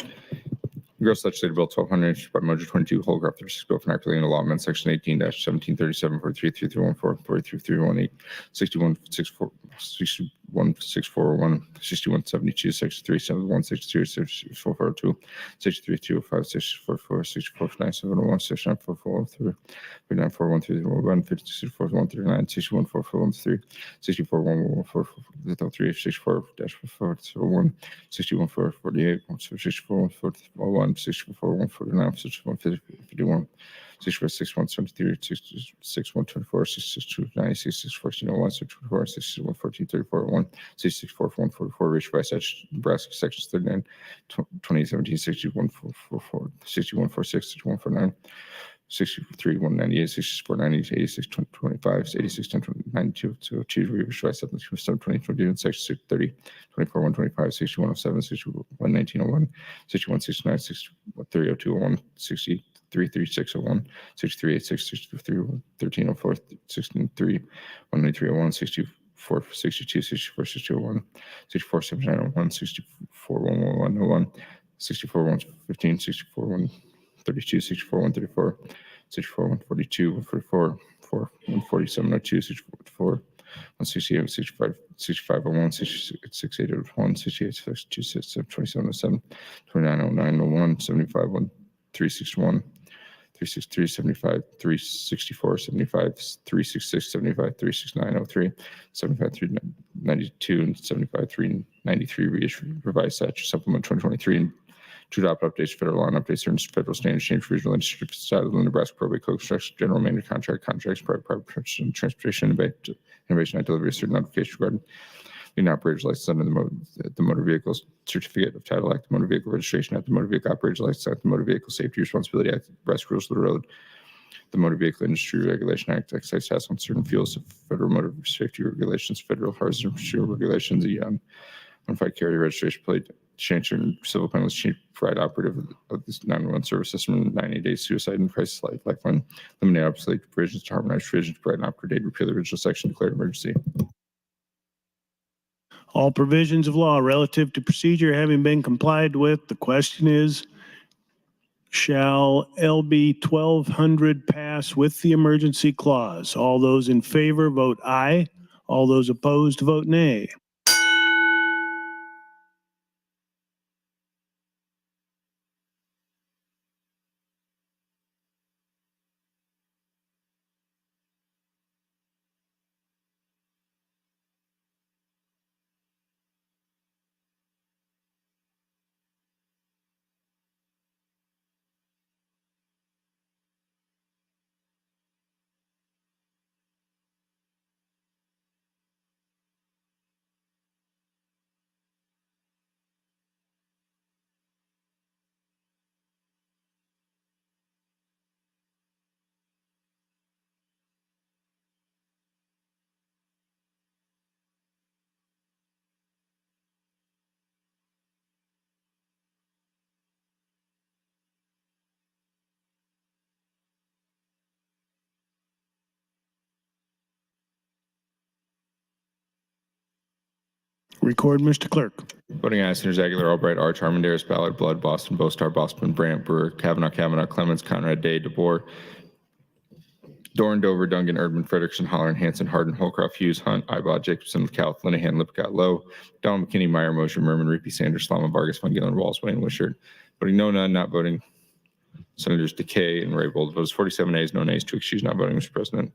Gross Legislative Bill 1200, introduced by Motion 22, Holcroft 36, Bill for enacting a law amendment Section 18-1737, 433314, 433118, 6164, 616401, 6172, Section 371, 6342, 6325, 6444, 649701, 694413, 594131, 564139, 614413, 641143, 64-401, 614448, 6441, 64-149, 61-51, 64-6173, 66-124, 66-290, 66-1401, 66-114-3401, 66-4-144, reached by Nebraska Sections 39, 2017, 61-444, 61-46, 61-49, 63-198, 64-90, 86-25, 86-10-92, to achieve reached by 7-2022, and Section 30, 24-125, 61-07, 61-1901, 61-69, 61-30201, 63-3601, 63-86, 63-1304, 16-3, 19301, 64-62, 64-6201, 64-7901, 64-11101, 64-115, 64-132, 64-134, 64-142, 144, 14702, 64-168, 65, 6501, 6801, 6826, 2707, 290901, 75, 361, 363, 75, 364, 75, 366, 75, 36903, 75, 392, and 75, 393, revised statute supplement 2023, and to adopt updates to federal law and updates certain federal standards, change for regional legislative style of the Nebraska Probate Code, construction, general maintenance contracts, private purchase, transportation, innovation, and delivery of certain notifications regarding the operator's license under the Motor Vehicle Certificate of Title Act, the Motor Vehicle Registration Act, the Motor Vehicle Operator's License Act, the Motor Vehicle Safety Responsibility Act, Nebraska Rules of the Road, the Motor Vehicle Industry Regulation Act, excise tax on certain fuels, federal motor safety regulations, federal hazardous fuel regulations, the modified carrier registration plate, change and civil penalties, change provide operative of this 911 service system, 90 days suicide and crisis lifeline, eliminate obsolete provisions to harmonize provisions, provide an operative date, repeal the original section, declare emergency. All provisions of law relative to procedure having been complied with, the question is, shall LB 1200 pass with the emergency clause? All those in favor vote aye. All those opposed vote nay. Record, Mr. Clerk. Voting aye, Senators Aguilar, Albright, Arch, Armendariz, Ballard, Blood, Boston, Bostar, Boston, Brandt, Brewer, Kavanaugh, Clemens, Conrad, Day, DeBoer, Dorn, Dover, Duncan, Erdman, Frederickson, Holleran, Hanson, Hardin, Holcroft, Hughes, Hunt, Ibach, Jacobson, McCall, Linehan, Lipcott, Lowe, Donald McKinney, Meyer, Mosher, Merman, Reapy, Sanders, Slama, Vargas, Von Gillen, Walls, Wayne, Wishart. Voting no, none, not voting. Senators Decay and Raybold. Votes 47 ayes, no nays, to excuse not voting, Mr. President.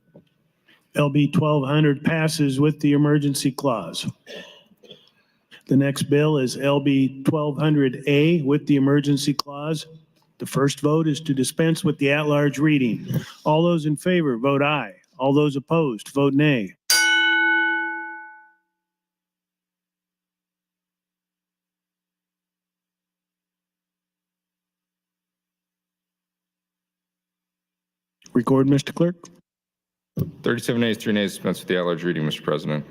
LB 1200 passes with the emergency clause. The next bill is LB 1200A with the emergency clause. The first vote is to dispense with the at-large reading. All those in favor, vote aye. All those opposed, vote nay. Record, Mr. Clerk. 37 ayes, 3 nays, dispense with the at-large reading, Mr. President.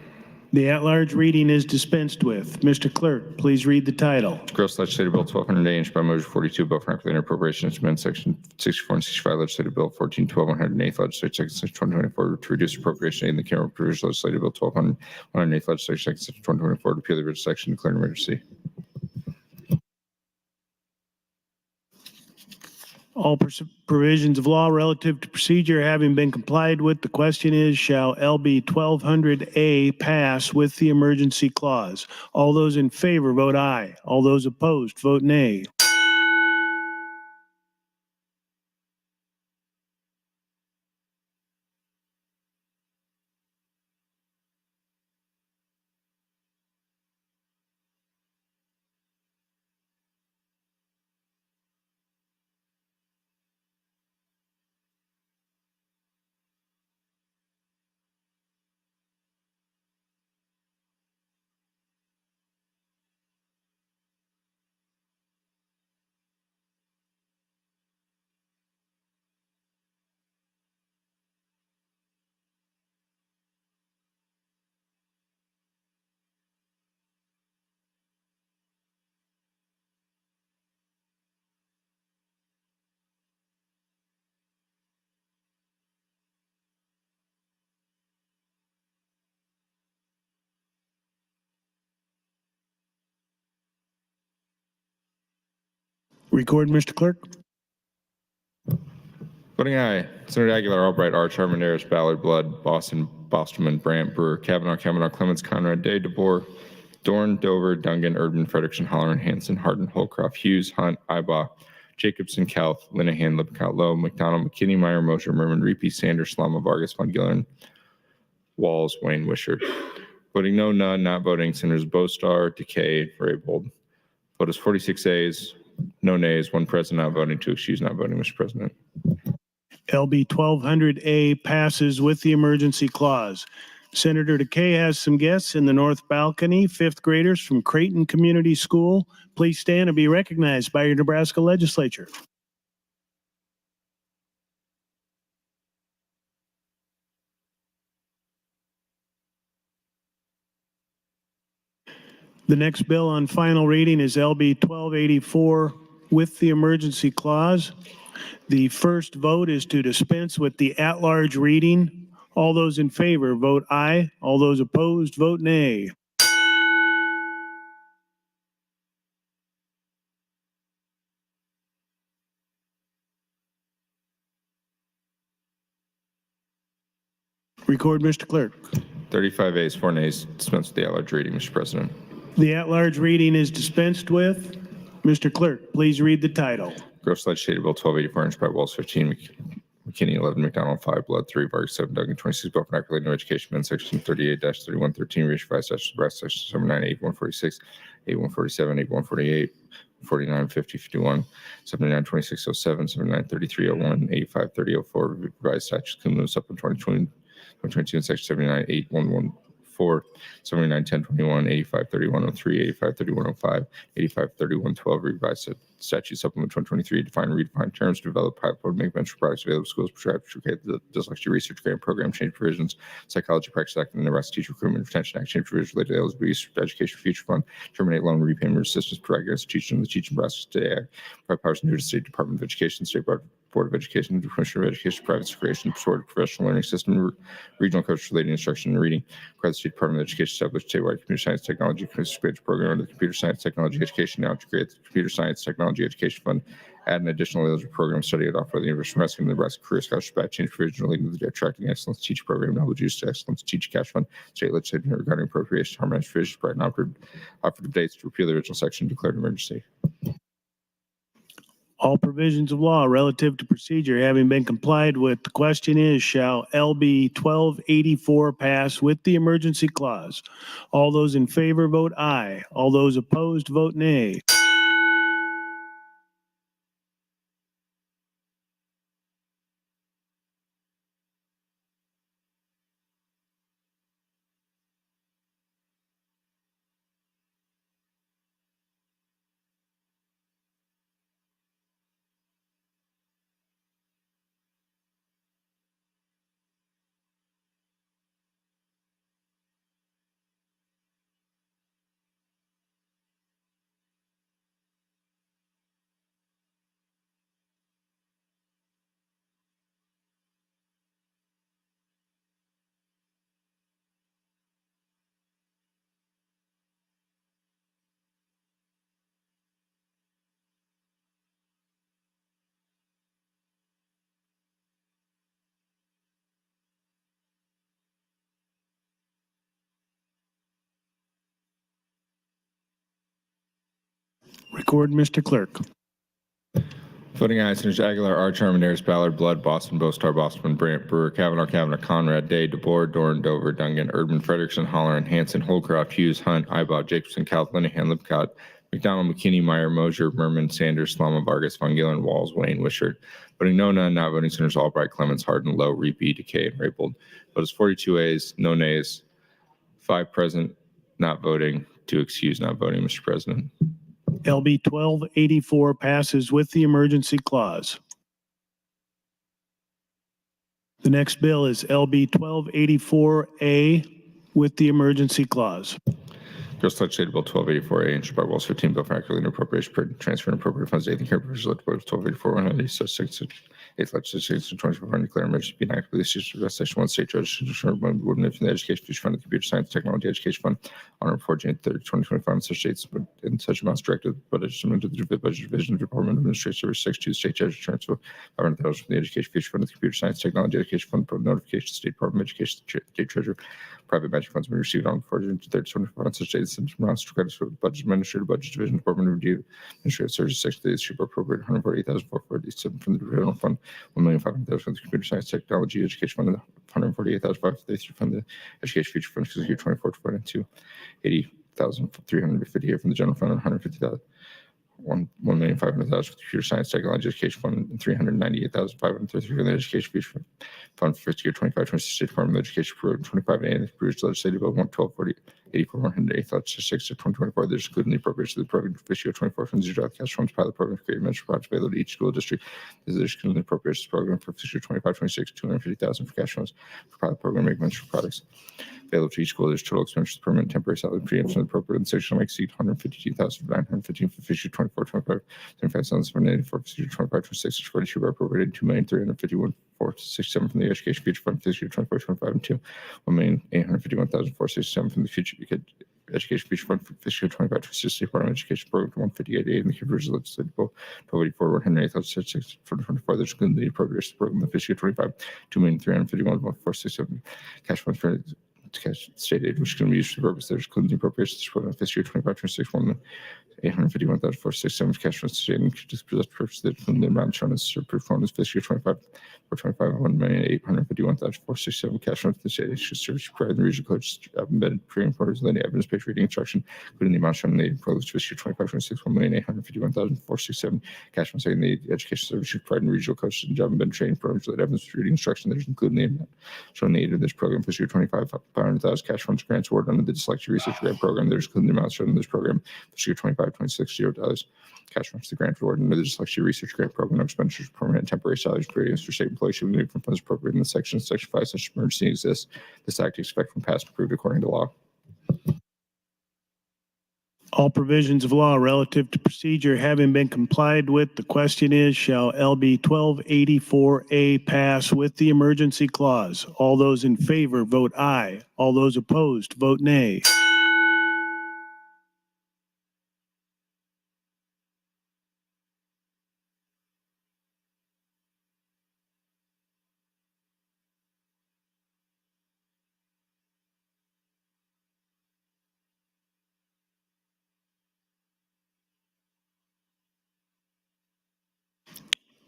The at-large reading is dispensed with. Mr. Clerk, please read the title. Gross Legislative Bill 1200A, introduced by Motion 42, Bill for Nuclear Appropriations, amend Section 64 and 65, Legislative Bill 1412, 108th Legislature, Section 2024, to reduce appropriation aid in the Camera Provisions, Legislative Bill 1200, 108th Legislature, Section 2024, to repeal the original section, declare an emergency. All provisions of law relative to procedure having been complied with, the question is, shall LB 1200A pass with the emergency clause? All those in favor, vote aye. All those opposed, vote nay. Record, Mr. Clerk. Voting aye, Senator Aguilar, Albright, Arch, Armendariz, Ballard, Blood, Boston, Bosterman, Brandt, Brewer, Kavanaugh, Clemens, Conrad, Day, DeBoer, Dorn, Dover, Duncan, Erdman, Frederickson, Holleran, Hanson, Hardin, Holcroft, Hughes, Hunt, Ibach, Jacobson, Kauth, Linehan, Lipcott, Lowe, McDonald, McKinney, Meyer, Mosher, Merman, Reapy, Sanders, Slama, Vargas, Von Gillen, Walls, Wayne, Wishart. Voting no, none, not voting, Senators Bostar, Decay, Raybold. Vote is 46 ayes, no nays, one present not voting, to excuse not voting, Mr. President. LB 1200A passes with the emergency clause. Senator Decay has some guests in the north balcony, fifth graders from Creighton Community School. Please stand and be recognized by your Nebraska Legislature. The next bill on final reading is LB 1284 with the emergency clause. The first vote is to dispense with the at-large reading. All those in favor, vote aye. All those opposed, vote nay. Record, Mr. Clerk. 35 ayes, 4 nays, dispense with the at-large reading, Mr. President. The at-large reading is dispensed with. Mr. Clerk, please read the title. Gross Legislative Bill 1284, introduced by Walls 15, McKinney 11, McDonald 5, Blood 3, Vargas 7, Duggan 26, Bill for Act relating to education, amend Section 38-3113, revised Section 798, 146, 8147, 8148, 49, 50, 51, 79, 2607, 79, 3301, 85, 3004, revised statutes, cumulative supplement 2022 and Section 79, 8114, 79, 10, 21, 85, 3103, 85, 3105, 85, 3112, revised statute supplement 2023, define and redefine terms, develop pilot program, make venture products available to schools, prescribe the dyslexia research grant program, change provisions, Psychology Practice Act, and the Nebraska Teacher Recruitment and Retention Act, change provisions related to eligibility for education future fund, terminate loan repayment assistance provided against teachers in the Teaching Nebraska State Act, provide powers new to the State Department of Education, State Board Board of Education, Commissioner of Education, Private Creation, Board of Professional Learning System, Regional Coach Related Instruction and Reading, requires the State Department of Education establish statewide computer science technology program under the Computer Science Technology Education now to create the Computer Science Technology Education Fund, add an additional eligible program study at offer the University of Nebraska and the Nebraska Career Scholarship Back Change provision relating to the Attracting Excellence Teaching Program, now use to Excellence Teaching Cash Fund, state legislature regarding appropriation, harmonized provisions, provide and offered dates to repeal the original section, declared emergency. All provisions of law relative to procedure having been complied with, the question is, shall LB 1284 pass with the emergency clause? All those in favor vote aye. All those opposed vote nay. Record, Mr. Clerk. Voting ayes, Senators Aguilar, Archer, Armendariz, Ballard, Blood, Boston, Bostar, Boston, Brandt, Brewer, Kavanaugh, Conrad, Day, DeBoer, Dorn, Dover, Dungan, Erdman, Frederickson, Holleran, Hanson, Holcroft, Hughes, Hunt, Ibach, Jacobson, Calth, Linehan, Lipcott, McDonald, McKinney, Meyer, Mosier, Merman, Sanders, Slama, Vargas, Von Gillen, Walls, Wayne, Wishart. Voting no, none, not voting Senators Albright, Clemens, Hardin, Lowe, Reapy, Decay, and Raybold. Vote is 42 ayes, no nays, 5 present, not voting, 2 excused, not voting, Mr. President. LB 1284 passes with the emergency clause. The next bill is LB 1284A with the emergency clause. Girls Legislative Bill 1284A, introduced by Wells 15, Bill for Accurately and Appropriation, transfer and appropriate funds, 8th and care provisions, Legislative Bill 1284, 186, 8th Legislature, 24, declare emergency, be enacted with the Section 1 State Judge, would move from the Education Future Fund, the Computer Science Technology Education Fund, on or before June 3rd, 2025, in such dates, but in such amounts directed, but adjustment to the Budget Division, Department of Administrative Service 6 to the State Judge, transfer $500,000 from the Education Future Fund, the Computer Science Technology Education Fund, notification to the State Department of Education, State Treasurer. Private matching funds will be received on before June 3rd, 2025, on such dates, and amounts to credits for the Budget Administrative Budget Division, Department of Review, Administrative Services 6 to the District appropriate $148,447 from the General Fund, $1,500,000 from the Computer Science Technology Education Fund, and $148,553 from the Education Future Fund, fiscal year 24 to 22, $80,350 from the General Fund, and $150,000. $1,500,000 for the Computer Science Technology Education Fund, and $398,533 from the Education Future Fund for fiscal year 25-26 State Department of Education Program 25A and the British Legislative Bill 1240-84 108 Legislature 6 of 2024. There's including the appropriation of the program for fiscal year 24 from the zero cash funds pilot program to create mental projects available to each school district. There's including the appropriations program for fiscal year 25-26 $250,000 for cash funds for pilot program make mental products available to each school. There's total expenditures permanent and temporary salary preemption appropriate section will exceed $152,915 for fiscal year 24-25, $75,784 for fiscal year 25-26, 42 appropriated $2,351,467 from the Education Future Fund fiscal year 24-25 and $2,851,467 from the Future Education Future Fund for fiscal year 25-26 Department of Education Program 158A and the Conversion Legislative Bill 1284 $108,600 for 2024. There's including the appropriations program in the fiscal year 25 $2,351,467 cash funds for cash state aid, which can be used for the purpose. There's including the appropriations program fiscal year 25-26 $851,467 cash funds to state and just for that purpose. There's the amount shown as performance fiscal year 25 for 25 $1,851,467 cash funds to the state issue service provided in the regional coach embedded pre-importers and the evidence-based reading instruction, including the amount shown in the proposed fiscal year 25-26 $1,851,467 cash funds in the education service provided in regional coaches and job embedded training programs with evidence reading instruction. There's including the amount shown in the aid of this program fiscal year 25 $500,000 cash funds grants awarded under the dyslexia research grant program. There's including the amount shown in this program fiscal year 25-26 $0 cash funds to grant award under the dyslexia research grant program. No expenditures for permanent and temporary salaries created for state employees should be moved from funds appropriated in the section 5 such emergency exists. This act is expected from passed and approved according to law. All provisions of law relative to procedure having been complied with, the question is, shall LB 1284A pass with the emergency clause? All those in favor vote aye. All those opposed vote nay.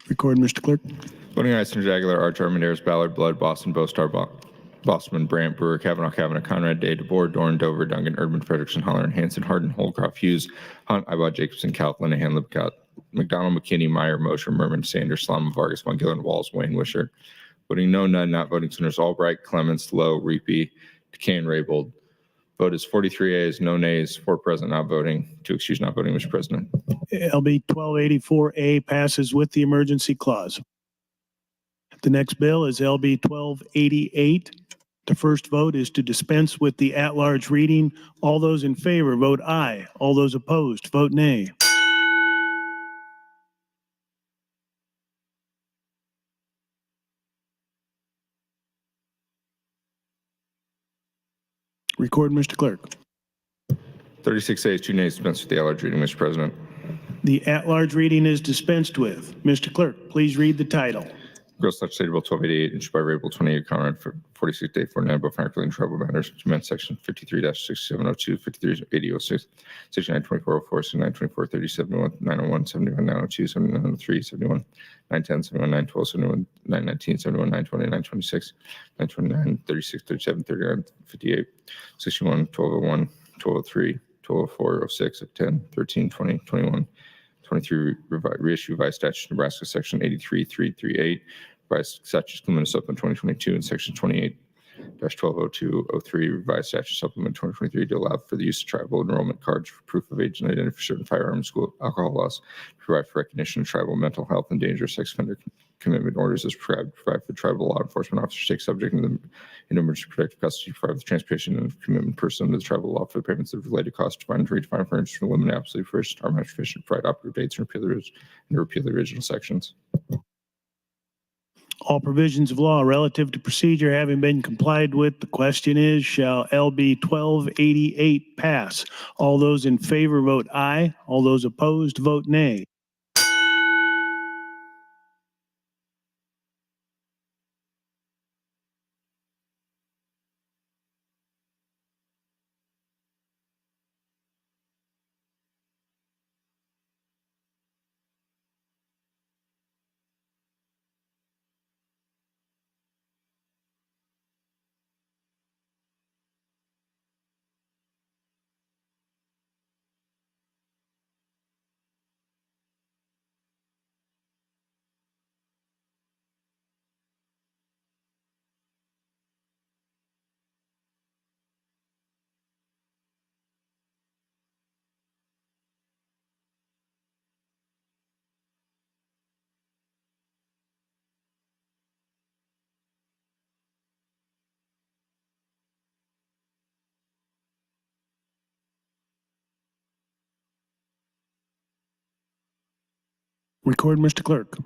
Record, Mr. Clerk. Voting aye, Senator Aguilar, Arch, Armendariz, Ballard, Blood, Boston, Bostar, Bosman, Brandt, Brewer, Kavanaugh, Conrad, Day, DeBoer, Dorn, Dover, Duncan, Urban, Frederickson, Holler, Hanson, Hardin, Holcroft, Hughes, Hunt, Ibach, Jacobson, Kauth, Linehan, Lipcott, McDonald, McKinney, Meyer, Mosher, Merman, Sanders, Slama, Vargas, Von Gillen, Walls, Wayne, Wisher. Voting no, none, not voting Senators Albright, Clements, Lowe, Reapy, DeCane, Raybold. Vote is 43 ayes, no nays, 4 present, not voting, 2 excused, not voting, Mr. President. LB 1284A passes with the emergency clause. The next bill is LB 1288. The first vote is to dispense with the at-large reading. All those in favor vote aye. All those opposed vote nay. Record, Mr. Clerk. 36 ayes, 2 nays, dispense with the at-large reading, Mr. President. The at-large reading is dispensed with. Mr. Clerk, please read the title. Gross Legislative Bill 1288, introduced by Raybold, 28, Conrad, for 46 day 49, both faculty and tribal matters, to amend section 53-6702, 538006, 692404, 692430, 71901, 71902, 70903, 71 910, 71 912, 71 919, 71 920, 926, 929, 36, 37, 39, 58, 61 1201, 1203, 1204, 06, 10, 13, 20, 21, 23, reissue revised statute Nebraska section 83338, revised statute supplement supplement 2022, and section 28-120203, revised statute supplement 2023 to allow for the use of tribal enrollment cards for proof of age and identity for certain firearms, school alcohol laws, to provide for recognition of tribal mental health and dangerous sex offender commitment orders as prescribed, provide for tribal law enforcement officers to take subject in emergency protective custody, provide the transportation and commitment person to the tribal law for the payments of related costs, define and redefine for interest, eliminate absolutely first, arm sufficient, provide operative dates and repeal the original sections. All provisions of law relative to procedure having been complied with, the question is, shall LB 1288 pass? All those in favor vote aye. All those opposed vote nay. Record, Mr. Clerk.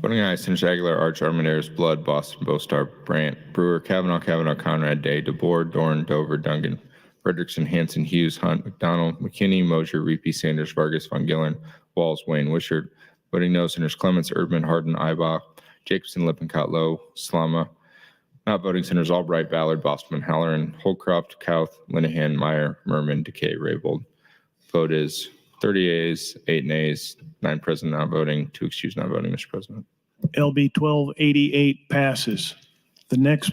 Voting aye, Senator Aguilar, Arch, Armendariz, Blood, Boston, Bostar, Brandt, Brewer, Kavanaugh, Conrad, Day, DeBoer, Dorn, Dover, Duncan, Frederickson, Hanson, Hughes, Hunt, McDonald, McKinney, Mosher, Reapy, Sanders, Vargas, Von Gillen, Walls, Wayne, Wishart. Voting no, Senators Clements, Erdman, Hardin, Ibach, Jacobson, Lippincott, Lowe, Slama. Not voting Senators Albright, Ballard, Bosman, Halloran, Holcroft, Kauth, Linehan, Meyer, Merman, Decay, Raybold. Vote is 30 ayes, 8 nays, 9 present not voting, 2 excused not voting, Mr. President. LB 1288 passes. The next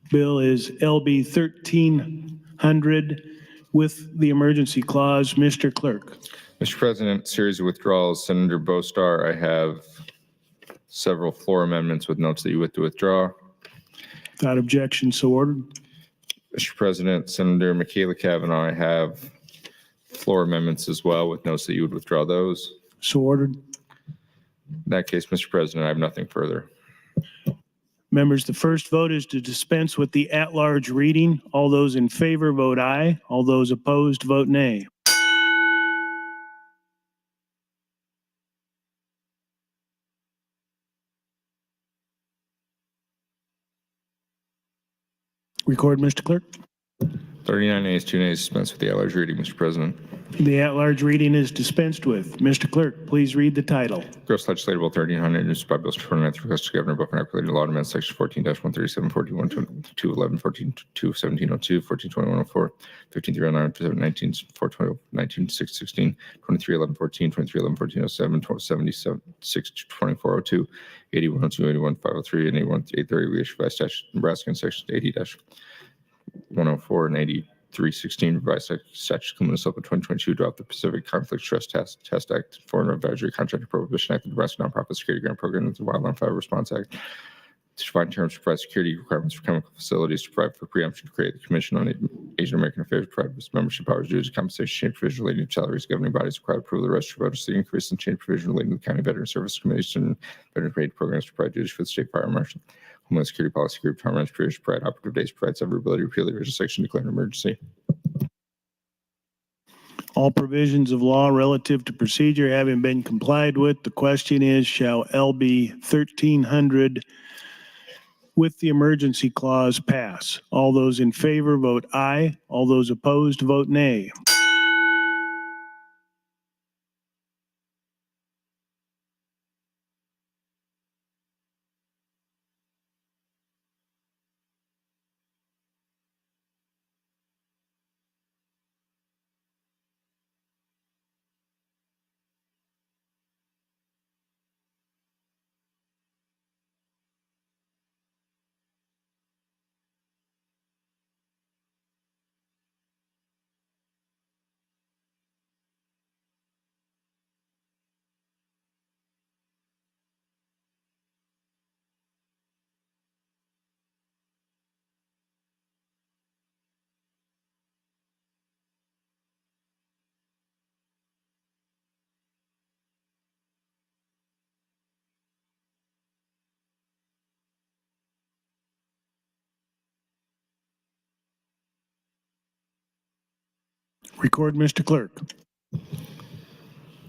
bill is LB 1300 with the emergency clause. Mr. Clerk. Mr. President, series of withdrawals. Senator Bostar, I have several floor amendments with notes that you wish to withdraw. Without objection, so ordered. Mr. President, Senator Michaela Kavanaugh, I have floor amendments as well with notes that you would withdraw those. So ordered. In that case, Mr. President, I have nothing further. Members, the first vote is to dispense with the at-large reading. All those in favor vote aye. All those opposed vote nay. Record, Mr. Clerk. 39 ayes, 2 nays, dispense with the at-large reading, Mr. President. The at-large reading is dispensed with. Mr. Clerk, please read the title. Gross Legislative Bill 1300, introduced by Bill 29th, request to Governor Bill for Equity Law Amendment Section 14-137, 14-211, 14-21702, 14-2104, 15-309, 19-412, 19-616, 23-11-14, 23-11-1407, 76-2402, 81-02, 81-503, and 81-830, reissued by statute Nebraska in Section 80-104 and 8316, revised statute Minnesota 2022, adopt the Pacific Conflict Stress Test Act, Foreign Advisory Contractor Prohibition Act, the Nebraska Nonprofit Security Grant Program, and the Wildland Fire Response Act, to define terms to provide security requirements for chemical facilities, to provide for preemption, to create the Commission on Asian American Affairs, to provide its membership powers, duties, compensation, change provision relating to salaries, governing bodies, required approval of the register of voters, the increase in change provision relating to the County Veteran Service Committees and Veteran Paid Programs, to provide duties for the State Fire Marshal, Homeland Security Policy Group, tolerance periods, to provide operative days, provide severability, repeal the original section, declare an emergency. All provisions of law relative to procedure having been complied with, the question is, shall LB 1300 with the emergency clause pass? All those in favor vote aye. All those opposed vote nay. Record, Mr. Clerk.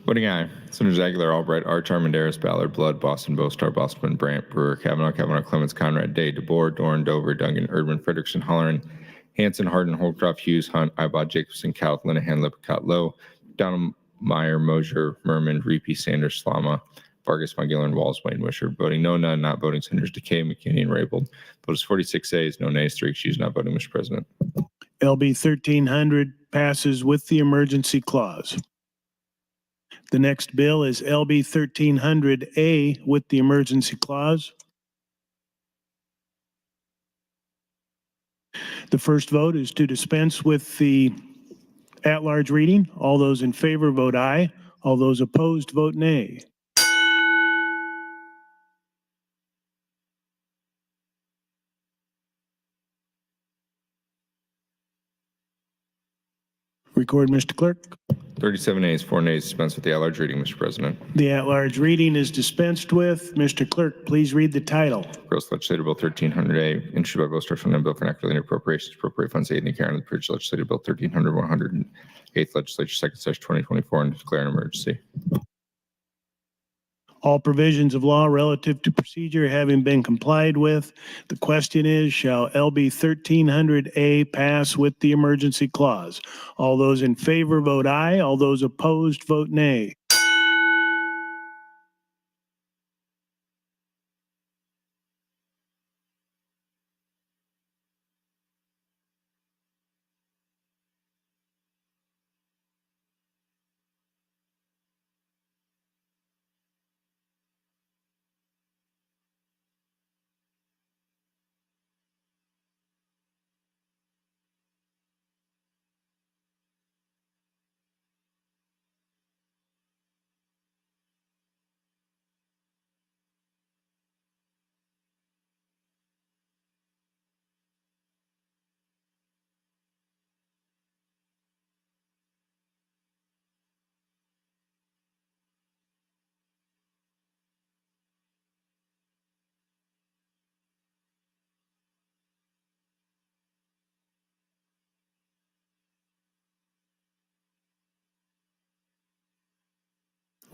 Voting aye. Senators Aguilar, Albright, Arch, Armendariz, Ballard, Blood, Boston, Boastar, Boston, Brandt, Brewer, Kavanaugh, Clemens, Conrad, Day, DeBoer, Dorn, Dover, Duncan, Erdman, Frederickson, Holleran, Hanson, Hardin, Holcroft, Hughes, Hunt, Ibach, Jacobson, Couch, Linehan, Lippincott, Lowe, Donald, Meyer, Mosier, Merman, Reapy, Sanders, Slama, Vargas, McGillen, Walls, Wayne, Wisher. Voting no, none, not voting, Senators Decay, McKinney, and Raybold. Vote is 46 ayes, no nays, 3 excused, not voting, Mr. President. LB 1300 passes with the emergency clause. The next bill is LB 1300A with the emergency clause. The first vote is to dispense with the at-large reading. All those in favor vote aye. All those opposed vote nay. Record, Mr. Clerk. 37 ayes, 4 nays, dispense with the at-large reading, Mr. President. The at-large reading is dispensed with. Mr. Clerk, please read the title. Gross Legislative Bill 1300A, introduced by Bill Structural and Bill for Equity Appropriations, appropriate funds aid in the care of the Bridge Legislative Bill 1300, 108th Legislature, 2nd Session 2024, and declare an emergency. All provisions of law relative to procedure having been complied with, the question is, shall LB 1300A pass with the emergency clause? All those in favor vote aye. All those opposed vote nay.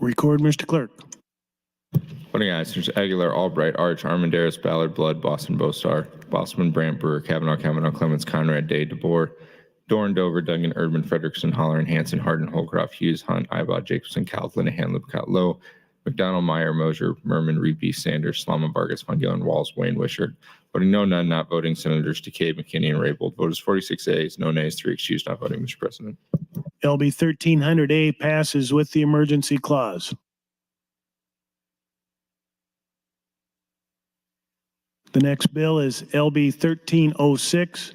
Record, Mr. Clerk. Voting ayes, Mr. Aguilar, Albright, Arch, Armandaris, Ballard, Blood, Boston, Bostar, Bosman, Brandt, Brewer, Kavanaugh, Clements, Conrad, Day, DeBoer, Dorn, Dover, Duggan, Erdman, Frederickson, Holleran, Hanson, Hardin, Holcroft, Hughes, Hunt, Ibach, Jacobson, Calv, Linehan, Lipcott, Lowe, McDonald, Meyer, Mosier, Merman, Reapy, Sanders, Slama, Vargas, Von Gillen, Walls, Wayne, Wishart. Voting no, none, not voting, Senators Decay, McKinney, and Raybold. Vote is 46 ayes, no nays, 3 excused, not voting, Mr. President. LB 1300A passes with the emergency clause. The next bill is LB 1306.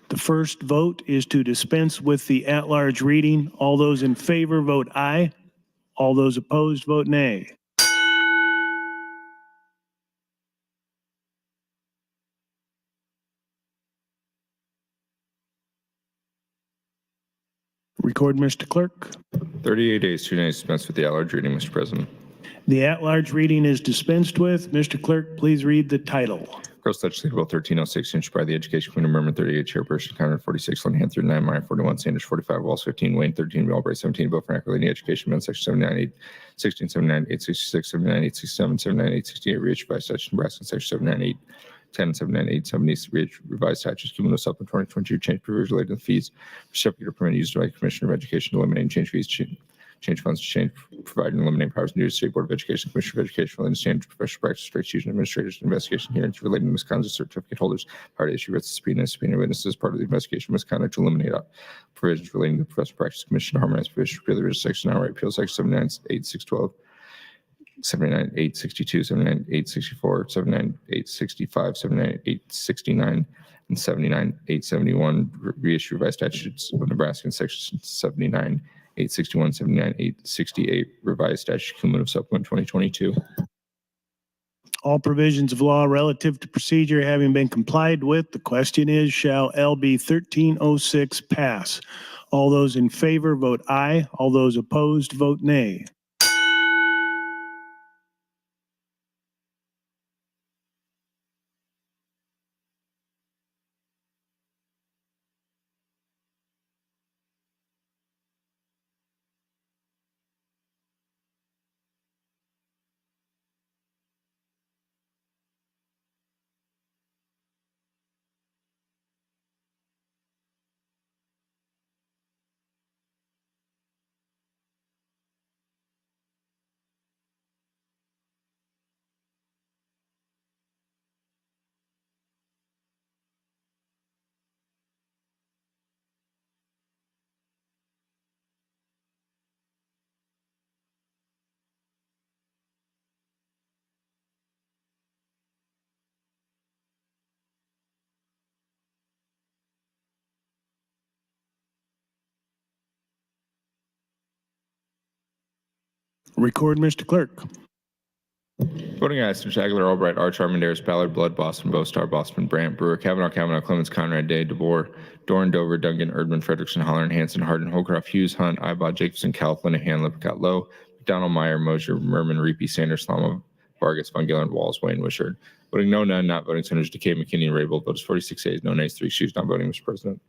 The first vote is to dispense with the at-large reading. All those in favor vote aye. All those opposed vote nay. Record, Mr. Clerk. 38 days, 2 nays, dispense with the at-large reading, Mr. President. The at-large reading is dispensed with. Mr. Clerk, please read the title. Gross Legislative Bill 1306, introduced by the Education Committee, Merman 38, Chairperson, Conrad 46, Linehan 39, Meyer 41, Sanders 45, Walls 15, Wayne 13, Albright 17, Bill for Accurately Education Amendment, Section 79, 816, 79, 866, 79, 867, 79, 868, reissued by Section Nebraska, Section 79, 810, 79, 870, revised statutes, cumulative supplement 2022, change provisions related to the fees, reciprocal or permit used by the Commissioner of Education, eliminating change fees, change funds to change, providing and eliminating powers and duties to the State Board of Education, Commissioner of Education, relating to standards, professional practice, straight use, and administrators, investigation hearings relating to misconduct, certificate holders, power to issue writs, subpoena witnesses as part of the investigation, misconduct to eliminate provisions relating to professional practice, commission to harmonize provisions, repeal the original section, now right, appeal section 79, 8612. 79, 862, 79, 864, 79, 865, 79, 869, and 79, 871, reissue revised statutes of Nebraska in section 79, 861, 79, 868, revised statute cumulative supplement 2022. All provisions of law relative to procedure having been complied with, the question is, shall LB 1306 pass? All those in favor vote aye. All those opposed vote nay. Record, Mr. Clerk. Voting ayes, Mr. Aguilar, Albright, Arch, Armandaris, Ballard, Blood, Boston, Bostar, Bosman, Brandt, Brewer, Kavanaugh, Clements, Conrad, Day, DeBoer, Dorn, Dover, Duggan, Erdman, Frederickson, Holleran, Hanson, Hardin, Holcroft, Hughes, Hunt, Ibach, Jacobson, Calf, Linehan, Lipcott, Lowe, McDonald, Meyer, Mosier, Merman, Reapy, Sanders, Slama, Vargas, Von Gillen, Walls, Wayne, Wishart. Voting no, none, not voting, Senators Decay, McKinney, and Raybold. Votes 46 ayes, no nays, 3 excused, not voting, Mr. President.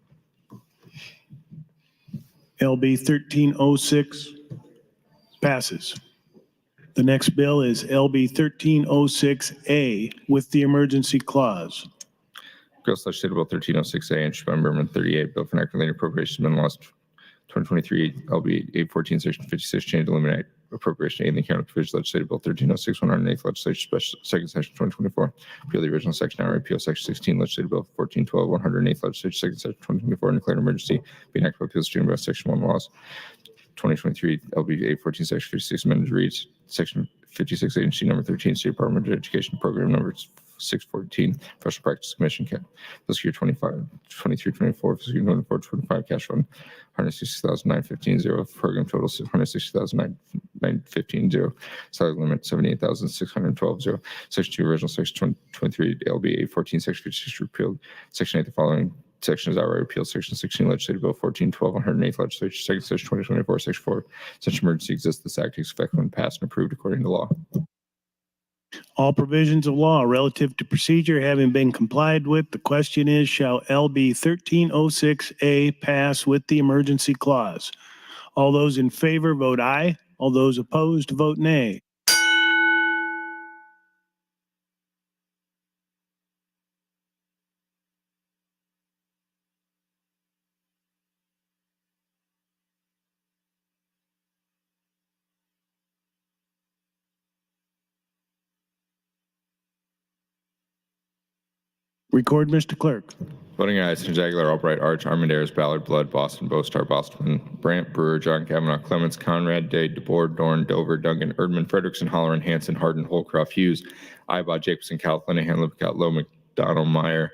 LB 1306 passes. The next bill is LB 1306A with the emergency clause. Gross Legislative Bill 1306A, introduced by Merman 38, Bill for Accurately Appropriations Amendment Laws 2023, LB 814, Section 56, change to eliminate appropriation aid in the account of provisions Legislative Bill 1306, 108th Legislature Special Second Session 2024. Repeal the original section, now repeal Section 16, Legislative Bill 1412, 108th Legislature Second Session 2024, and declare an emergency being acted by appeals to by Section 1 laws. 2023 LB 814, Section 56 amended reads Section 56 Agency Number 13, State Department of Education Program Number 614, Professional Practice Commission, fiscal year 25, 23, 24, fiscal year 24, 25, cash fund 160,915, program total 160,915, salary limit 78,612, Section 2, original Section 23 LB 814, Section 56 repealed, Section 8, the following sections outright repealed, Section 16, Legislative Bill 1412, 108th Legislature, Second Session 2024, Section 4. Such emergency exists. This act takes effect when passed and approved according to law. All provisions of law relative to procedure having been complied with, the question is, shall LB 1306A pass with the emergency clause? All those in favor vote aye. All those opposed, vote nay. Record, Mr. Clerk. Voting ayes: Senator Aguilar, Albright, Arch, Armendariz, Ballard, Blood, Boston, Boastar, Bostman, Brandt, Brewer, John Kavanaugh, Clements, Conrad, Day, DeBoer, Dorn, Dover, Duncan, Erdman, Frederickson, Holloran, Hanson, Hardin, Holcroft, Hughes, Ibach, Jacobson, Cal, Linehan, Lippincott, Lowe, McDonald, Meyer,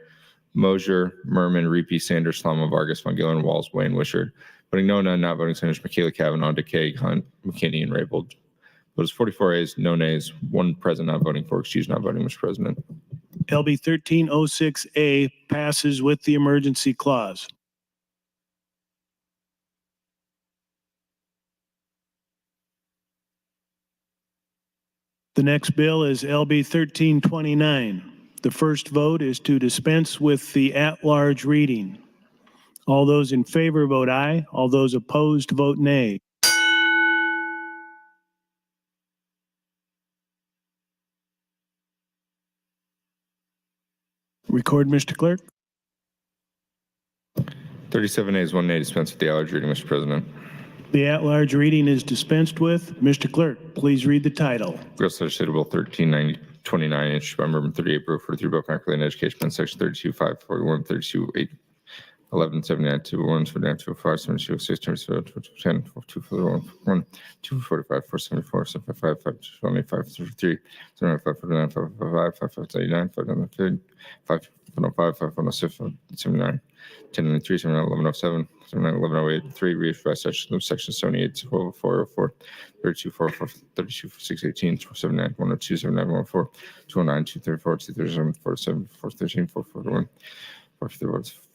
Mosier, Merman, Reapy, Sanders, Slama, Vargas, Von Gillen, Walls, Wayne, Wishart. Voting no, none, not voting Senators Michaela, Kavanaugh, DeKay, Hunt, McKinney, and Raybold. Votes 44 ayes, no nays, one present not voting for, excused not voting, Mr. President. LB 1306A passes with the emergency clause. The next bill is LB 1329. The first vote is to dispense with the at-large reading. All those in favor vote aye. All those opposed vote nay. Record, Mr. Clerk. 37 ayes, 1 nay, dispense with the at-large reading, Mr. President. The at-large reading is dispensed with. Mr. Clerk, please read the title. Gross Legislative Bill 1329, introduced by Amendment 38, Bill 43, Bill Calculating Education, Plan Section 32, 541, 32, 8, 11, 79, 21, 79, 205, 72, 6, 10, 241, 245, 474, 755, 525, 33, 75, 49, 555, 559, 590, 505, 506, 79, 1093, 791107, 791108, 3, reissued by section 78, 404, 32, 404, 32, 618, 479, 102, 79, 104, 209, 234, 237, 47, 413, 441,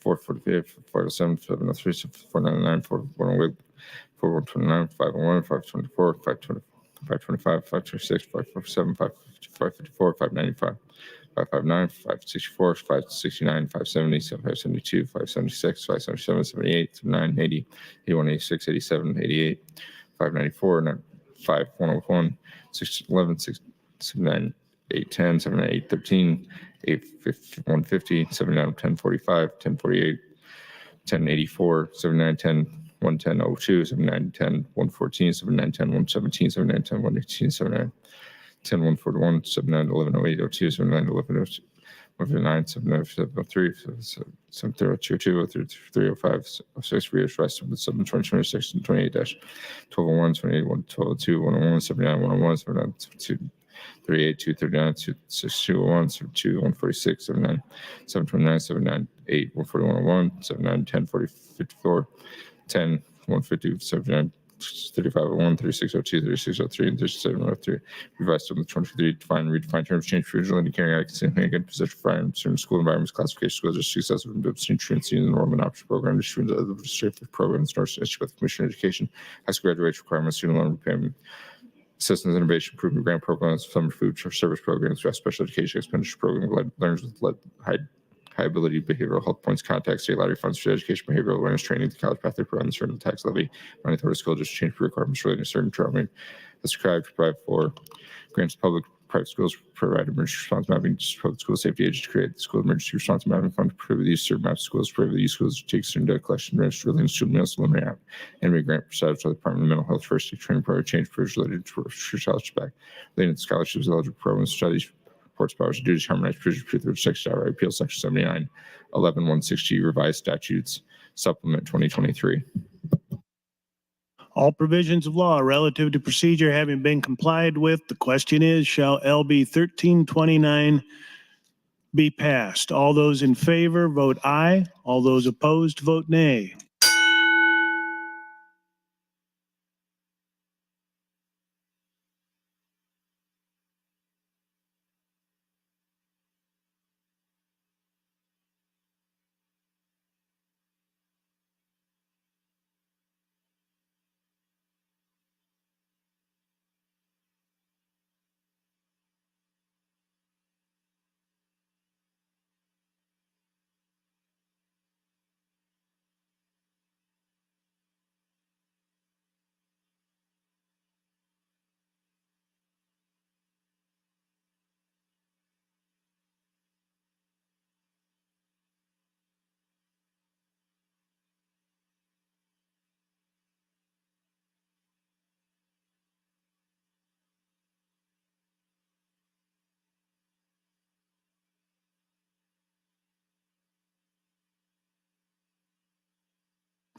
448, 407, 703, 499, 401, 4129, 501, 524, 525, 526, 547, 554, 595, 559, 564, 569, 570, 572, 576, 577, 78, 79, 80, 81, 86, 87, 88, 594, 5, 101, 611, 679, 810, 79, 813, 150, 79, 1045, 1048, 1084, 79, 10, 110, 02, 79, 10, 114, 79, 10, 117, 79, 10, 118, 79, 10, 141, 79, 11, 08, 02, 79, 11, 159, 703, 702, 305, 06, reissued 7, 2026, 28 1201, 28, 1202, 101, 79, 101, 79, 38, 239, 261, 2, 146, 79, 729, 798, 141, 79, 10, 40, 54, 10, 150, 79, 3501, 3602, 3603, and 3703. Revised to 23, define, redefine terms, change provisional, and carrying out consistent again, possession, fire, certain school environments, classification, schools, or success of abstinence, truancy, and enrollment option program, distribution of the restrictive programs, North Institute of Commission Education, high school graduation requirements, student loan repayment, assistance innovation improvement grant programs, summer food service programs, special education expenditure program, learners with high ability behavioral health points, contacts, state lottery funds for education, behavioral awareness training, the college pathway program, certain tax levy, money authority school district change requirements relating to certain trauma described to provide for grants to public private schools, provide emergency response mapping, public school safety agents, create the school emergency response mapping fund to prohibit the use of certain maps schools, prohibit the use of schools to take certain debt collection, register relating to student meals, eliminate app, and grant presided by the Department of Mental Health First Training Program change provisions related to scholarship back, related to scholarships, eligible programs, studies, reports, powers, and duties, harmonize provisions, through section appeal section 79, 11, 160, revised statutes, supplement 2023. All provisions of law relative to procedure having been complied with, the question is, shall LB 1329 be passed? All those in favor vote aye. All those opposed vote nay.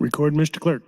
Record, Mr. Clerk.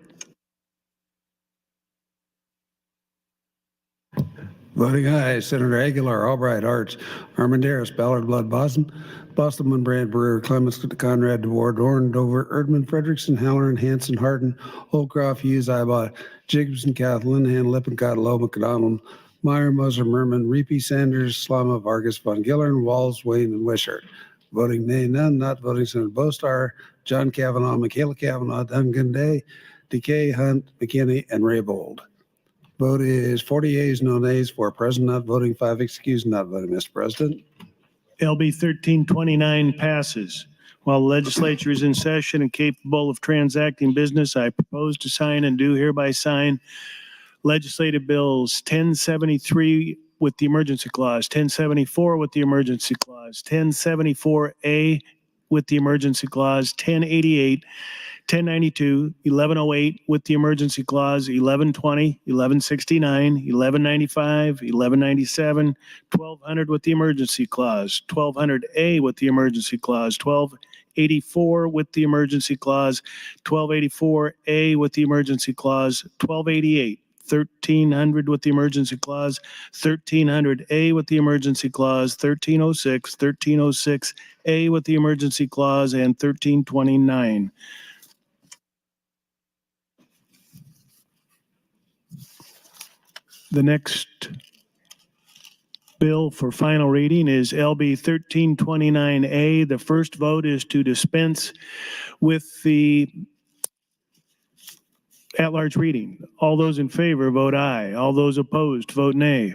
Voting aye, Senator Aguilar, Albright, Arch, Armandaris, Ballard, Blood, Bostelman, Brand, Brewer, Clements, Conrad, DeWar, Dorn, Dover, Erdman, Frederickson, Halloran, Hanson, Hardin, Holcroft, Hughes, Ibot, Jacobson, Kathleen, Linehan, Lippincott, Lowe, McDonald, Meyer, Moser, Merman, Reapy, Sanders, Slama, Vargas, Von Gillern, Walls, Wayne, and Wishart. Voting nay, none. Not voting, Senator Bostar, John Kavanaugh, Michaela Kavanaugh, Duncan Day, DeKay, Hunt, McKinney, and Raybold. Vote is 40 yeas, no nays, 4 present, not voting, 5 excused, not voting, Mr. President. LB 1329 passes. While the legislature is in session and capable of transacting business, I propose to sign and do hereby sign legislative bills 1073 with the emergency clause, 1074 with the emergency clause, 1074A with the emergency clause, 1088, 1092, 1108 with the emergency clause, 1120, 1169, 1195, 1197, 1200 with the emergency clause, 1200A with the emergency clause, 1284 with the emergency clause, 1284A with the emergency clause, 1288, 1300 with the emergency clause, 1300A with the emergency clause, 1306, 1306A with the emergency clause, and 1329. The next bill for final reading is LB 1329A. The first vote is to dispense with the at-large reading. All those in favor vote aye. All those opposed vote nay.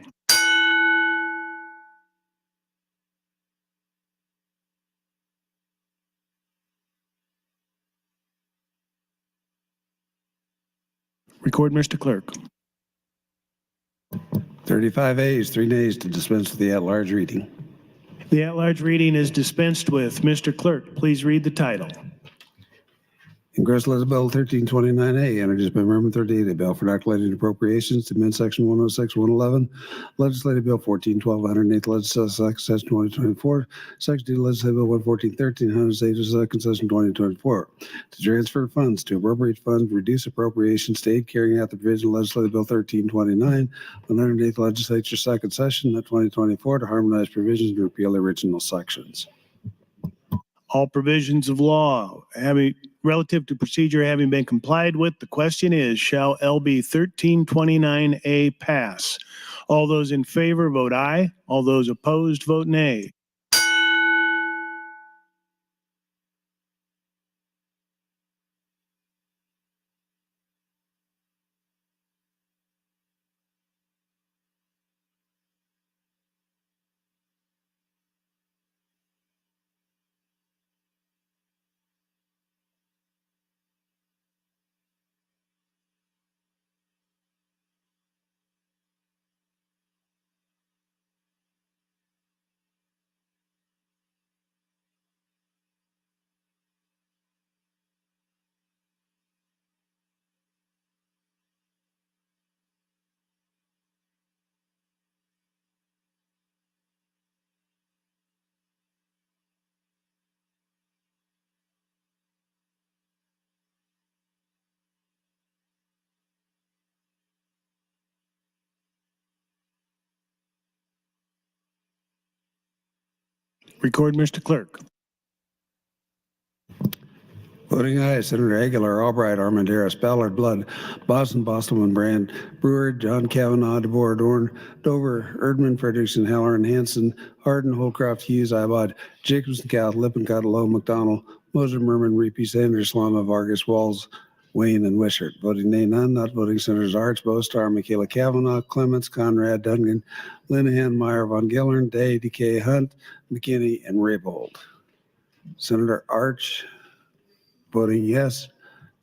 Record, Mr. Clerk. 35 ayes, 3 nays to dispense with the at-large reading. The at-large reading is dispensed with. Mr. Clerk, please read the title. Congress Legislative Bill 1329A, introduced by Amendment 38, a bill for calculating appropriations to amend Section 106, 111, Legislative Bill 1412, 108th Legislative Session 2024, Section D, Legislative Bill 11413, 108th Session 2024, to transfer funds, to appropriate funds, reduce appropriations to aid carrying out the provision of Legislative Bill 1329, 108th Legislature Second Session of 2024, to harmonize provisions and repeal the original sections. All provisions of law relative to procedure having been complied with, the question is, shall LB 1329A pass? All those in favor vote aye. All those opposed vote nay. Record, Mr. Clerk. Voting aye, Senator Aguilar, Albright, Armandaris, Ballard, Blood, Bostelman, Brand, Brewer, John Kavanaugh, DeBoer, Dorn, Dover, Erdman, Frederickson, Halloran, Hanson, Hardin, Holcroft, Hughes, Ibot, Jacobson, Cal, Lippincott, Lowe, McDonald, Moser, Merman, Reapy, Sanders, Slama, Vargas, Walls, Wayne, and Wishart. Voting nay, none. Not voting, Senators Arch, Bostar, Michaela Kavanaugh, Clements, Conrad, Duncan, Linehan, Meyer, Von Gillern, Day, DeKay, Hunt, McKinney, and Raybold. Senator Arch, voting yes.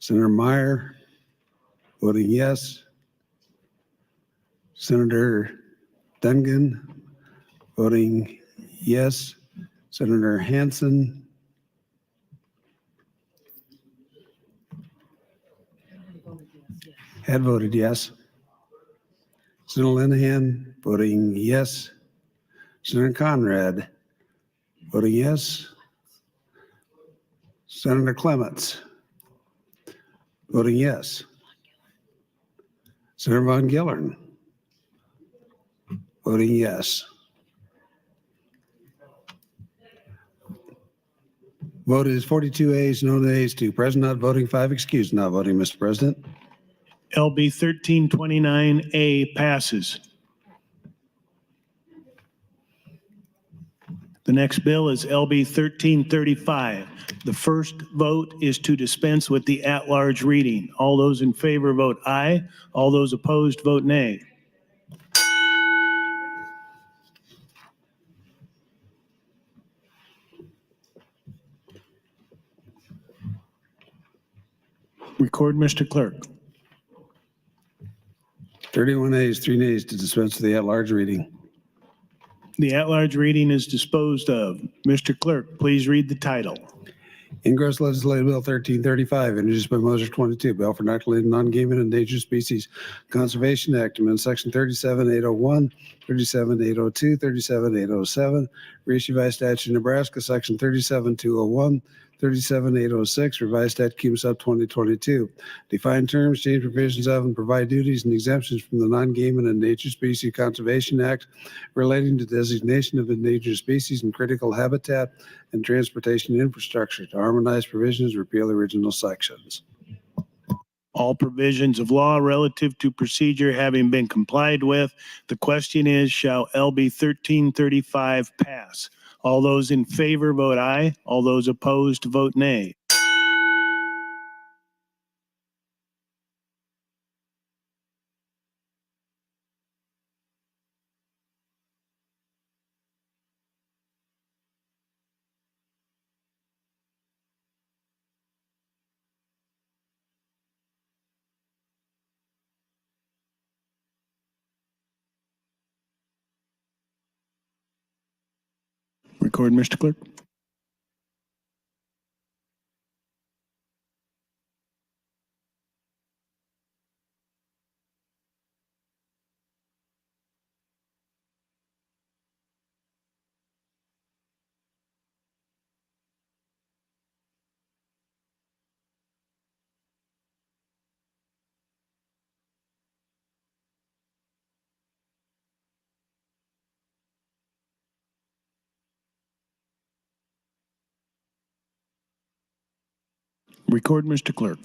Senator Meyer, voting yes. Senator Duncan, voting yes. Senator Hanson, had voted yes. Senator Linehan, voting yes. Senator Conrad, voting yes. Senator Clements, Voting yes. Senator Von Gillern. Voting yes. Vote is 42 ayes, no nays, 2 present, not voting, 5 excused, not voting, Mr. President. LB 1329A passes. The next bill is LB 1335. The first vote is to dispense with the at-large reading. All those in favor vote aye. All those opposed vote nay. Record, Mr. Clerk. 31 ayes, 3 nays to dispense with the at-large reading. The at-large reading is disposed of. Mr. Clerk, please read the title. Ingress Legislative Bill 1335, introduced by Measure 22, Bill for Non-Game and Endangered Species Conservation Act, amendment Section 37801, 37802, 37807, reissue by statute Nebraska, Section 37201, 37806, revised statute sub 2022. Define terms, change provisions of, and provide duties and exemptions from the Non-Game and Endangered Species Conservation Act relating to designation of endangered species and critical habitat and transportation infrastructure, to harmonize provisions, repeal original sections. All provisions of law relative to procedure having been complied with, the question is, shall LB 1335 pass? All those in favor vote aye. All those opposed vote nay. Record, Mr. Clerk. Record, Mr. Clerk.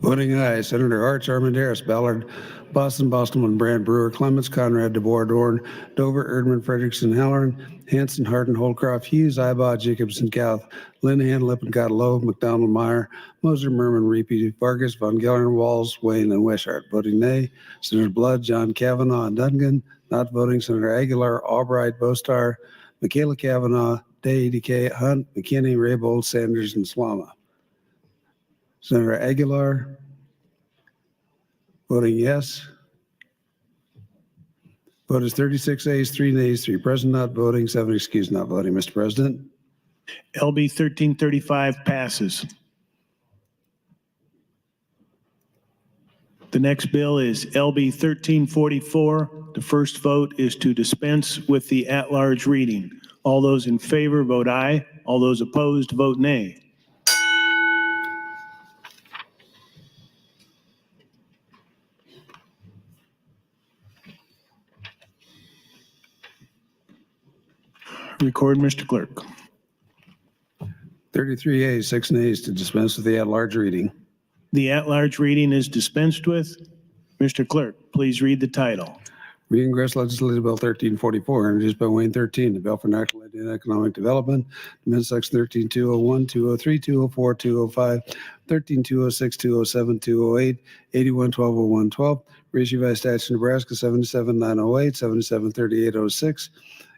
Voting aye, Senator Arch, Armandaris, Ballard, Boston, Bostelman, Brandt, Brewer, Clements, Conrad, DeBoer, Dorn, Dover, Erdman, Frederickson, Halloran, Hanson, Hardin, Holcroft, Hughes, Ibaugh, Jacobson, Gouth, Linehan, Lippincott, Lowe, McDonald, Meyer, Moser, Merman, Reapy, Vargas, Von Gellern, Walls, Wayne, and Wishart. Voting nay, Senator Blood, John Kavanaugh, and Duncan. Not voting, Senator Aguilar, Albright, Bostar, Michaela Kavanaugh, Day, DK, Hunt, McKinney, Raybold, Sanders, and Slama. Senator Aguilar, voting yes. Vote is 36 ayes, 3 nays, 3 present, not voting, 7 excused, not voting, Mr. President. LB 1335 passes. The next bill is LB 1344. The first vote is to dispense with the at-large reading. All those in favor vote aye. All those opposed vote nay. Record, Mr. Clerk. 33 ayes, 6 nays to dispense with the at-large reading. The at-large reading is dispensed with. Mr. Clerk, please read the title. Reading Ingress Legislative Bill 1344, introduced by Wayne 13, the bill for national aid and economic development, amendment section 13201, 203, 204, 205, 13206, 207, 208, 8112, 0112, reissued by statute Nebraska 77908, 773806,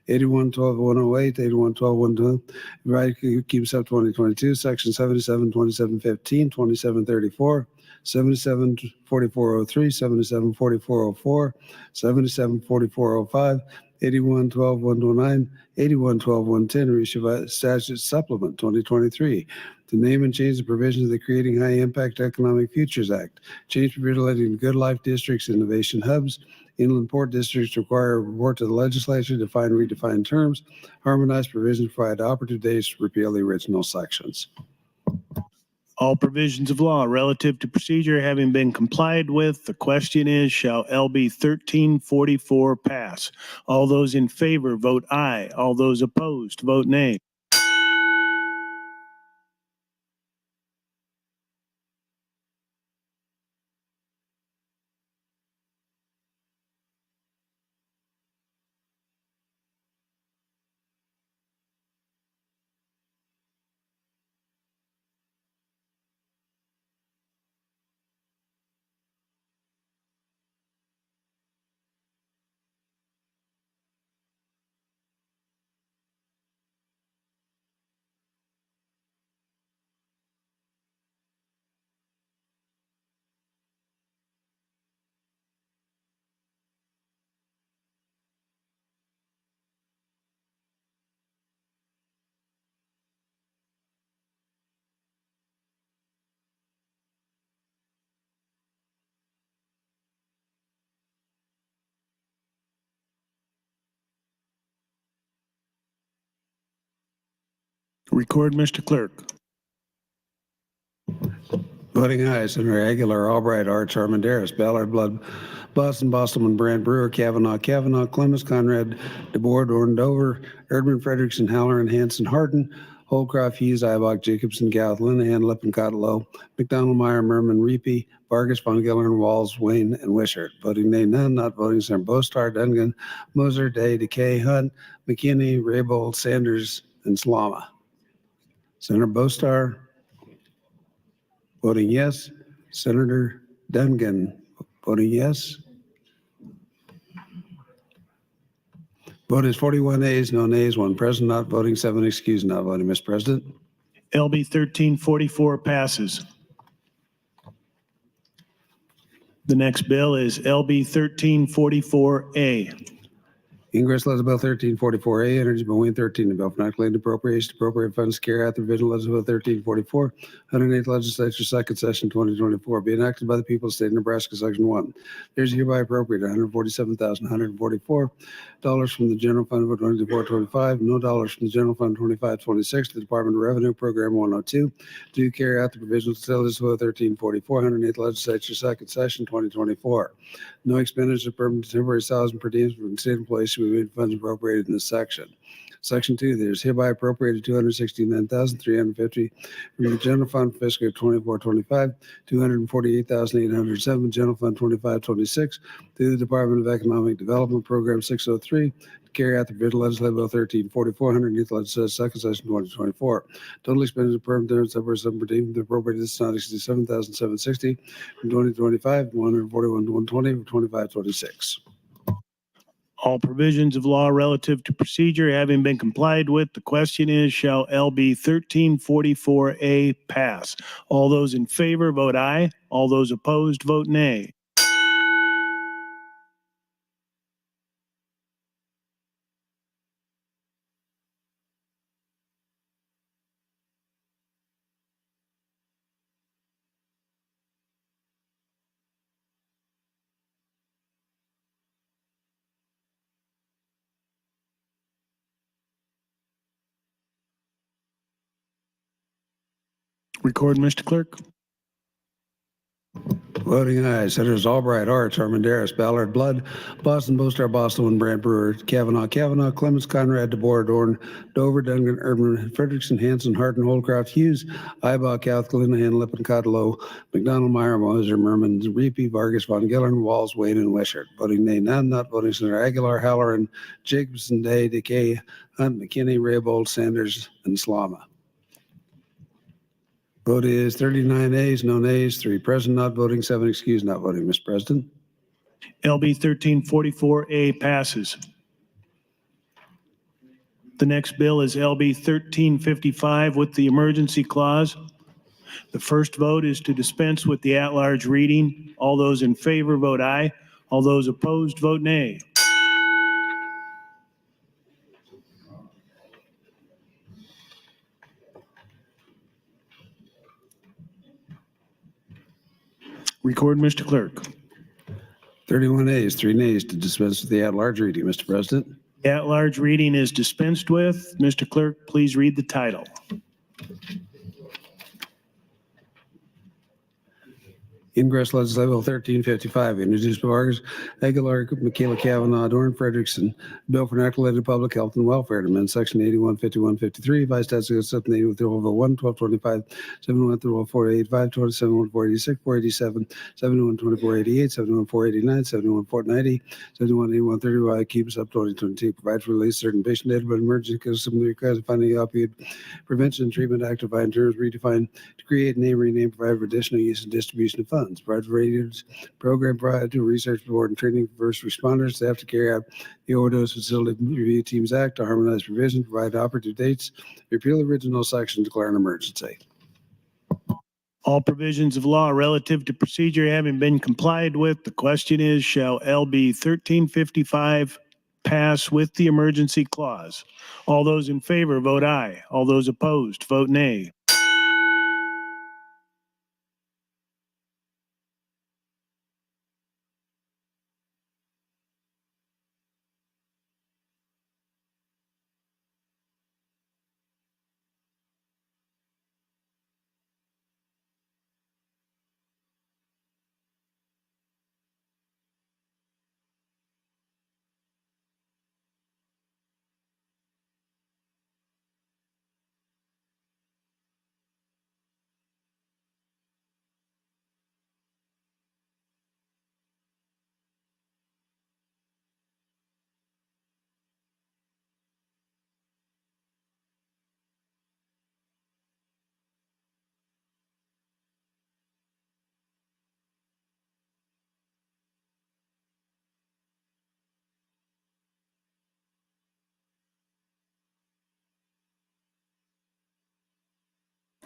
8112-108, 8112-112, right, keeps up 2022, section 772715, 2734, 774403, 774404, 774405, 8112-129, 8112-110, reissued by statute supplement 2023 to name and change the provisions of the Creating High Impact Economic Futures Act, change relating to good life districts, innovation hubs, inland port districts require a report to the legislature, define redefined terms, harmonize provisions, provide operative dates, repeal the original sections. All provisions of law relative to procedure having been complied with, the question is, shall LB 1344 pass? All those in favor vote aye. All those opposed vote nay. Record, Mr. Clerk. Voting aye, Senator Aguilar, Albright, Arch, Armandaris, Ballard, Blood, Boston, Bostelman, Brandt, Brewer, Kavanaugh, Clemens, Conrad, DeBoer, Dorn, Dover, Erdman, Frederickson, Halloran, Hanson, Harden, Holcroft, Hughes, Ibach, Jacobson, Gauth, Linehan, Lippin, Cottlow, McDonald, Meyer, Merman, Reapy, Vargas, Von Gillern, Walls, Wayne, and Wishart. Voting nay, none. Not voting, Senator Bostar, Dungan, Moser, Day, Decay, Hunt, McKinney, Raybold, Sanders, and Salama. Senator Bostar. Voting yes. Senator Dungan, voting yes. Vote is 41 ayes, no nays, 1 present, not voting, 7 excused, not voting. Mr. President. LB 1344 passes. The next bill is LB 1344A. Ingress Legislative Bill 1344A, Energy Bill 113, the bill for not appropriation to appropriate funds to carry out the provision of Legislative Bill 1344, 108th Legislature, second session, 2024, be enacted by the people of the state of Nebraska, Section 1. There's hereby appropriated $147,144 from the General Fund for 24-25, no dollars from the General Fund 25-26 to the Department of Revenue, Program 102, to carry out the provisions of Legislative Bill 1344, 108th Legislature, second session, 2024. No expenditure of permanent temporary salaries and per diems from state employees should be made funds appropriated in this section. Section 2, there's hereby appropriated $269,350 from the General Fund fiscal year 24-25, $248,807 General Fund 25-26 to the Department of Economic Development, Program 603, to carry out the provision of Legislative Bill 1344, 108th Legislature, second session, 2024. Total expenditure per term, per diem, the appropriated is not exceed $7,760 from 2025, $141,120 from 25-26. All provisions of law relative to procedure having been complied with, the question is, shall LB 1344A pass? All those in favor vote aye. All those opposed vote nay. Record, Mr. Clerk. Voting aye. Senators Albright, Arch, Armandaris, Ballard, Blood, Boston, Bostar, Bostelman, Brandt, Brewer, Kavanaugh, Clemens, Conrad, DeBoer, Dorn, Dover, Dungan, Erdman, Frederickson, Hanson, Harden, Holcroft, Hughes, Ibach, Gauth, Linehan, Lippin, Cottlow, McDonald, Meyer, Moser, Merman, Reapy, Vargas, Von Gillern, Walls, Wayne, and Wishart. Voting nay, none. Not voting, Senator Aguilar, Halloran, Jacobson, Day, Decay, Hunt, McKinney, Raybold, Sanders, and Slama. Vote is 39 ayes, no nays, 3 present, not voting, 7 excused, not voting. Mr. President. LB 1344A passes. The next bill is LB 1355 with the emergency clause. The first vote is to dispense with the at-large reading. All those in favor vote aye. All those opposed vote nay. Record, Mr. Clerk. 31 ayes, 3 nays to dispense with the at-large reading. Mr. President. The at-large reading is dispensed with. Mr. Clerk, please read the title. Ingress Legislative Bill 1355, introduced by Vargas, Aguilar, Michaela Cavanaugh, Dorn Frederickson, bill for enacted public health and welfare to amend section 81, 51, 53, Vice Statute 780 with Rule 1, 1225, 71 through Rule 485, 27, 486, 487, 71, 2488, 71, 489, 71, 490, 71, 81, 30, Y, keeps up 2022, provide for release certain patient data, but emergency because some requires finding the opioid prevention and treatment act, define terms, redefine to create, name, rename, provide for additional use and distribution of funds. Provide for radios program provided to research board and training for first responders. They have to carry out the Overdose Facility Review Teams Act to harmonize provision, provide operative dates, repeal original section, declare an emergency. All provisions of law relative to procedure having been complied with, the question is, shall LB 1355 pass with the emergency clause? All those in favor vote aye. All those opposed vote nay.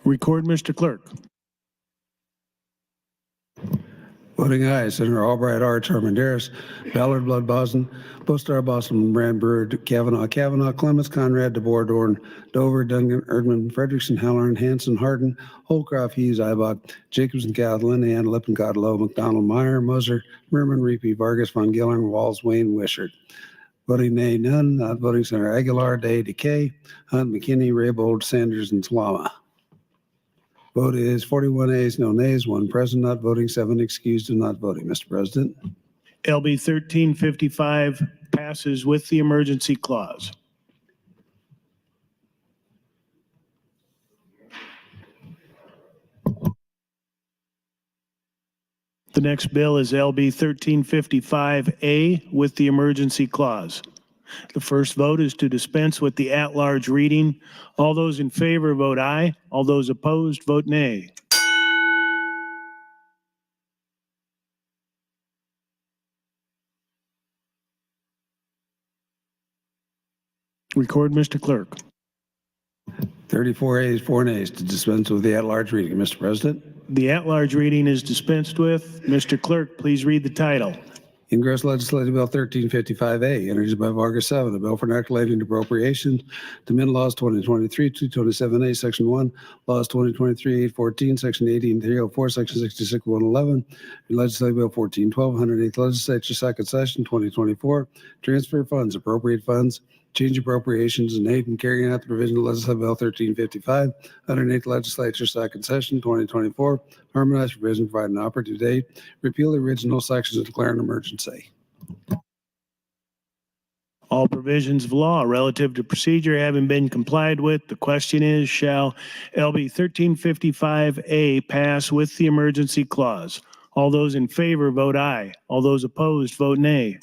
Record, Mr. Clerk. Voting aye, Senator Albright, R. Armendariz, Ballard, Blood, Boston, Bostar, Boston, Brand, Bird, Kavanaugh, Clements, Conrad, DeBoer, Dorn, Dover, Duncan, Erdman, Frederickson, Halloran, Hanson, Hardin, Holcroft, Hughes, Ibach, Jacobson, Cowd, Linehan, Lippincott, Lowe, McDonald, Meyer, Moser, Merman, Reapy, Vargas, Von Gillern, Walls, Wayne, Wishart. Voting nay, none. Not voting, Senator Aguilar, Day, Decay, Hunt, McKinney, Raybold, Sanders, and Salama. Vote is 41 ayes, no nays, 1 present, not voting, 7 excused and not voting, Mr. President. LB 1355 passes with the emergency clause. The next bill is LB 1355A with the emergency clause. The first vote is to dispense with the at-large reading. All those in favor vote aye. All those opposed vote nay. Record, Mr. Clerk. 34 ayes, 4 nays to dispense with the at-large reading, Mr. President. The at-large reading is dispensed with. Mr. Clerk, please read the title. Ingress Legislative Bill 1355A, introduced by Vargas 7, a bill for enacting appropriations to amend laws 2023-227A, Section 1, laws 2023-814, Section 18-304, Section 66-111, Legislative Bill 1412, 108th Legislature, second session, 2024, transfer funds, appropriate funds, change appropriations, and aid in carrying out the provision of Legislative Bill 1355, 108th Legislature, second session, 2024, harmonize provision, provide an operative date, repeal the original sections, and declare an emergency. All provisions of law relative to procedure having been complied with, the question is, shall LB 1355A pass with the emergency clause? All those in favor vote aye. All those opposed vote nay.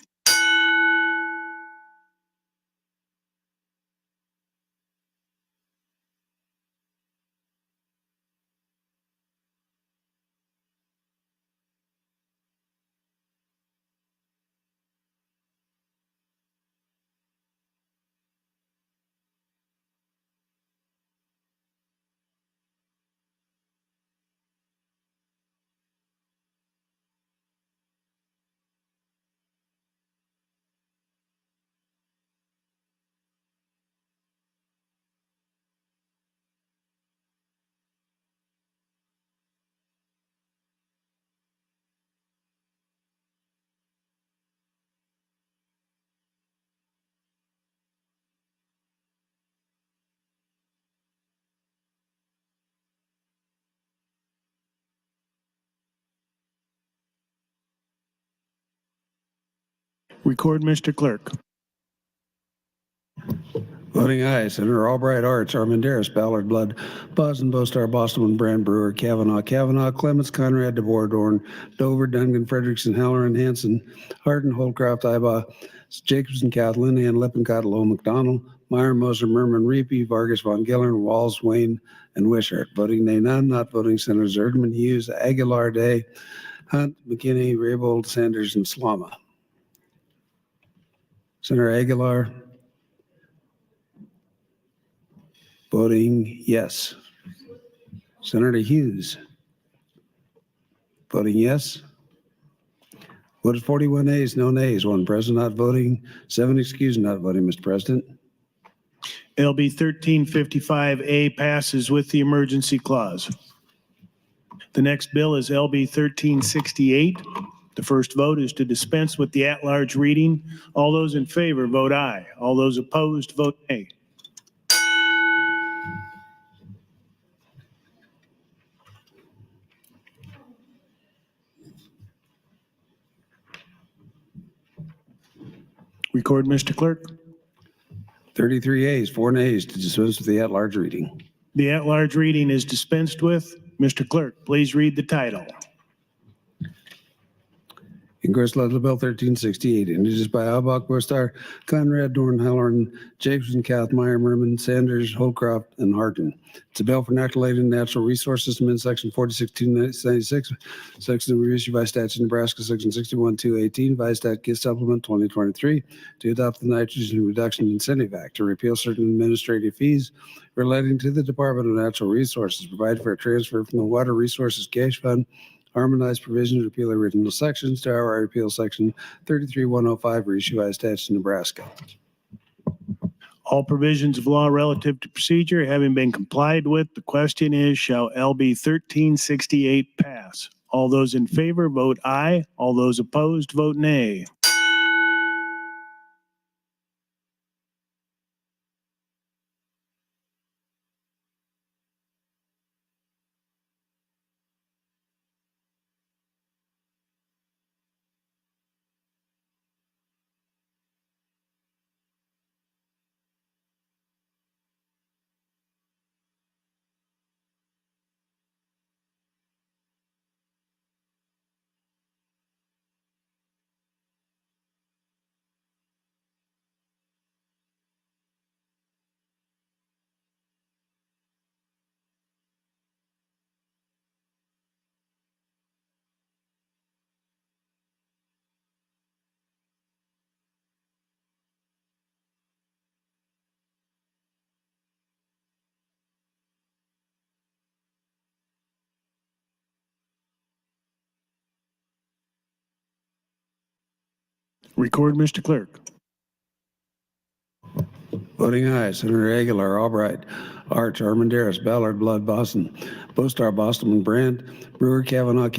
Record, Mr. Clerk. Voting aye, Senator Albright, Arts, Armandaris, Ballard, Blood, Boston, Bostar, Boston, Brand, Brewer, Kavanaugh, Clements, Conrad, DeBoer, Dorn, Dover, Duncan, Frederickson, Halloran, Hanson, Hardin, Holdcraft, Iba, Jacobson, Kathleen, Linehan, Lippincott, Lowe, McDonald, Meyer, Moser, Merman, Reapy, Vargas, Von Gillern, Walls, Wayne, and Wishart. Voting nay, none. Not voting Senators Erdman, Hughes, Aguilar, Day, Hunt, McKinney, Raybold, Sanders, and Slama. Senator Aguilar. Voting yes. Senator Hughes. Voting yes. Voted 41 ayes, no nays, 1 present not voting, 7 excused not voting, Mr. President. LB 1355A passes with the emergency clause. The next bill is LB 1368. The first vote is to dispense with the at-large reading. All those in favor vote aye. All those opposed vote nay. Record, Mr. Clerk. 33 ayes, 4 nays to dispense with the at-large reading. The at-large reading is dispensed with. Mr. Clerk, please read the title. Ingress Legislative Bill 1368, introduced by Albach, Westar, Conrad, Dorn, Halloran, Jacobson, Kathmeyer, Merman, Sanders, Holcroft, and Harden. It's a bill for inoculating natural resources amendment section 46.296, section reissued by statute Nebraska section 61.218, by stat Gift supplement 2023, to adopt the Nitrogen Reduction Incentive Act, to repeal certain administrative fees relating to the Department of Natural Resources, provide for a transfer from the Water Resources Cash Fund, harmonized provisions, repeal original sections, to our repeal section 33105, reissue by statute Nebraska. All provisions of law relative to procedure having been complied with, the question is, shall LB 1368 pass? All those in favor vote aye. All those opposed vote nay. Record, Mr. Clerk. Voting aye, Senator Aguilar, Albright, Arch, Armandaris, Ballard, Blood, Boston, Bostar, Boston, Brand, Brewer, Kavanaugh,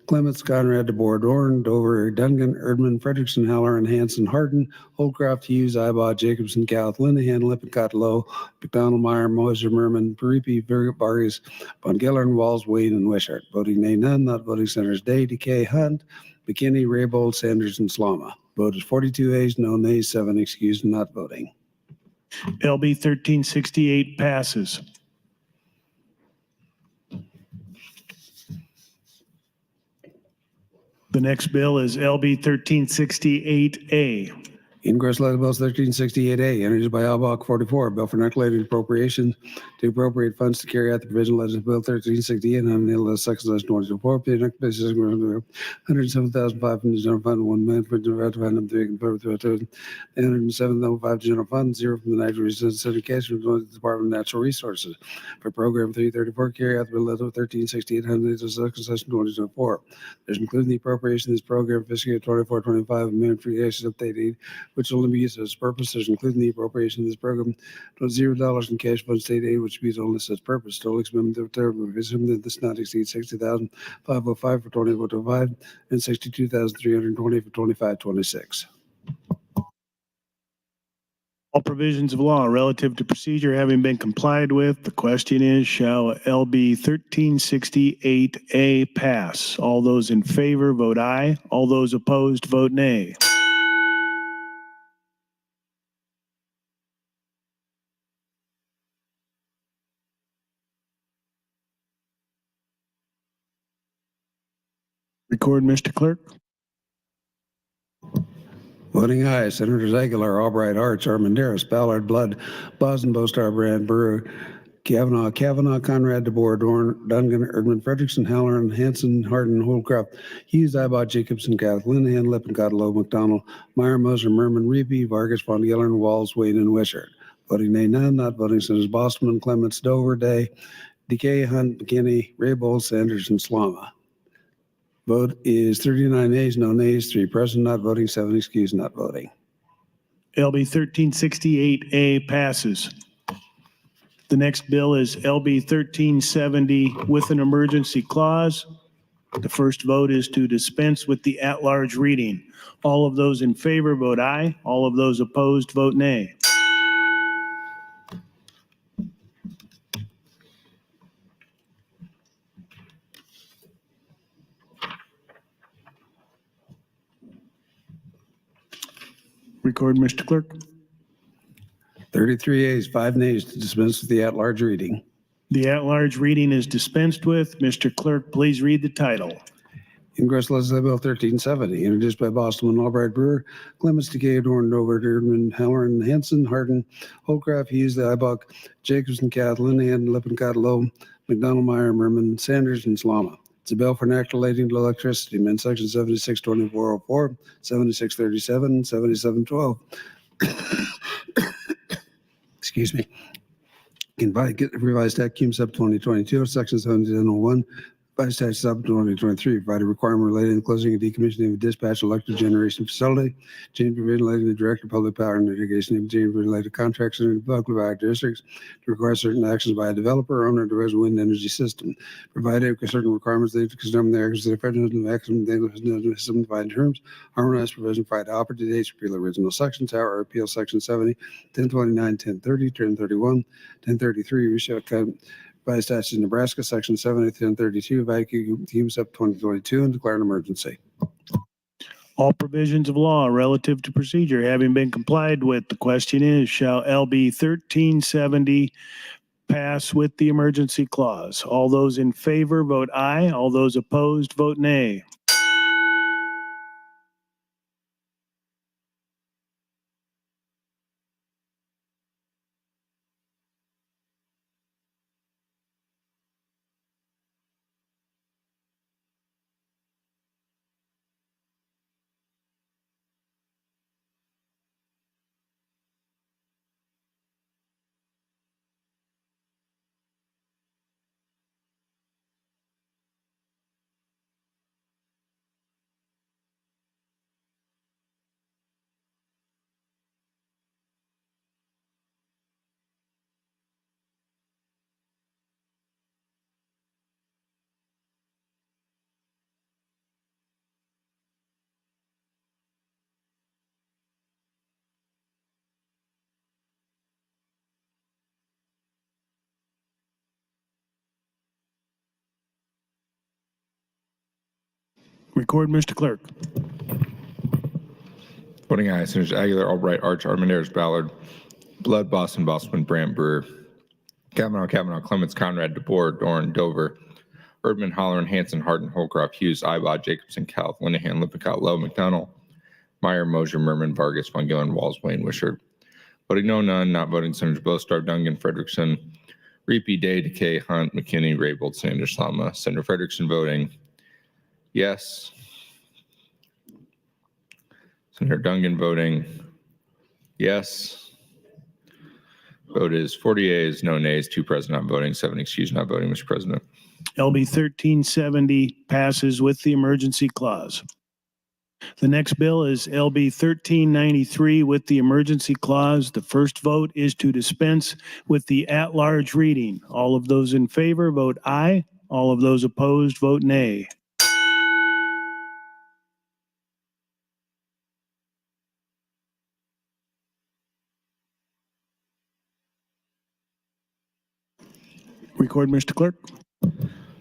Clements, Conrad, DeBoer, Dorn, Dover, Duncan, Erdman, Frederickson, Halloran, Hanson, Hardin, Holdcroft, Hughes, Ibaugh, Jacobson, Gouth, Linehan, Lippincott, Lowe, McDonald, Meyer, Moser, Merman, Paripi, Vargas, Von Gillern, Walls, Wade, and Wishart. Voting nay, none. Not voting Senators Day, Decay, Hunt, McKinney, Raybold, Sanders, and Slama. Vote is 42 ayes, no nays, 7 excused, not voting. LB 1368 passes. The next bill is LB 1368A. Ingress Legislative Bill 1368A, introduced by Albach 44, bill for inoculating appropriations to appropriate funds to carry out the provision of Legislative Bill 1368 on the sections 24, pay $107,500 general fund, 1 million for the fund, 307,500 general fund, 0 from the Natural Resources Education from the Department of Natural Resources. For program 334, carry out the Bill 1368 under the section 2024. There's including the appropriation of this program fiscal year 24-25, amendment for the actions updated, which will only be used for such purposes, including the appropriation of this program to $0 in cash fund state aid, which will be used only such purpose. Total expenditure of term that this not exceed $60,505 for 24-25 and $62,320 for 25-26. All provisions of law relative to procedure having been complied with, the question is, shall LB 1368A pass? All those in favor vote aye. All those opposed vote nay. Record, Mr. Clerk. Voting aye, Senators Aguilar, Albright, Arch, Armandaris, Ballard, Blood, Boston, Bostar, Brand, Burr, Kavanaugh, Conrad, DeBoer, Dorn, Duncan, Erdman, Frederickson, Halloran, Hanson, Hardin, Holcroft, Hughes, Ibot, Jacobson, Gath, Linehan, Lippincott, Lowe, McDonald, Meyer, Moser, Merman, Reapy, Vargas, Von Gillern, Walls, Wayne, and Wishart. Voting nay, none. Not voting Senators Bosman, Clements, Dover, Day, DK, Hunt, McKinney, Raybold, Sanders, and Slama. Vote is 39 ayes, no nays, 3 present, not voting, 7 excused, not voting. LB 1368A passes. The next bill is LB 1370 with an emergency clause. The first vote is to dispense with the at-large reading. All of those in favor vote aye. All of those opposed vote nay. Record, Mr. Clerk. 33 ayes, 5 nays to dispense with the at-large reading. The at-large reading is dispensed with. Mr. Clerk, please read the title. Ingress Legislative Bill 1370, introduced by Boston, Albright, Brewer, Clements, Decay, Dorn, Dover, Erdman, Halloran, Hanson, Hardin, Holcraft, Hughes, Ibach, Jacobson, Cath, Linehan, Lippincott, Lowe, McDonald, Meyer, Merman, Sanders, and Slama. It's a bill for an act relating to electricity, amend section 762404, 7637, 7712. Excuse me. Get revised act cum sub 2022, section 7701. By statute sub 2023, provide a requirement relating to the closing and decommissioning of a dispatch electric generation facility, change provision relating to the director of public power and irrigation, and change related to contracts in public power districts to require certain actions by a developer or owner to raise a wind energy system. Provide certain requirements that determine the actions of the federal maximum system defined terms, harmonized provision, provide operative dates, repeal original sections, however, repeal section 70, 1029, 1030, 1031, 1033, reshow by statute in Nebraska, section 70-1032, vacuum sub 2022, and declare an emergency. All provisions of law relative to procedure having been complied with, the question is, shall LB 1370 pass with the emergency clause? All those in favor vote aye. All those opposed vote nay. Record, Mr. Clerk. Voting aye, Senators Aguilar, Albright, Arch, Armandaris, Ballard, Blood, Boston, Bosman, Brandt, Brewer, Kavanaugh, Clements, Conrad, DeBoer, Dorn, Dover, Erdman, Halloran, Hanson, Hardin, Holcroft, Hughes, Ibot, Jacobson, Cal, Linehan, Lippincott, Lowe, McDonald, Meyer, Mosier, Merman, Vargas, Von Gillern, Walls, Wayne, Wishart. Voting no, none. Not voting Senators Bostar, Duncan, Frederickson, Reapy, Day, Decay, Hunt, McKinney, Raybold, Sanders, Slama. Senator Frederickson voting yes. Senator Duncan voting yes. Vote is 40 yeas, no nays, 2 present not voting, 7 excused not voting, Mr. President. LB 1370 passes with the emergency clause. The next bill is LB 1393 with the emergency clause. The first vote is to dispense with the at-large reading. All of those in favor vote aye. All of those opposed vote nay. Record, Mr. Clerk.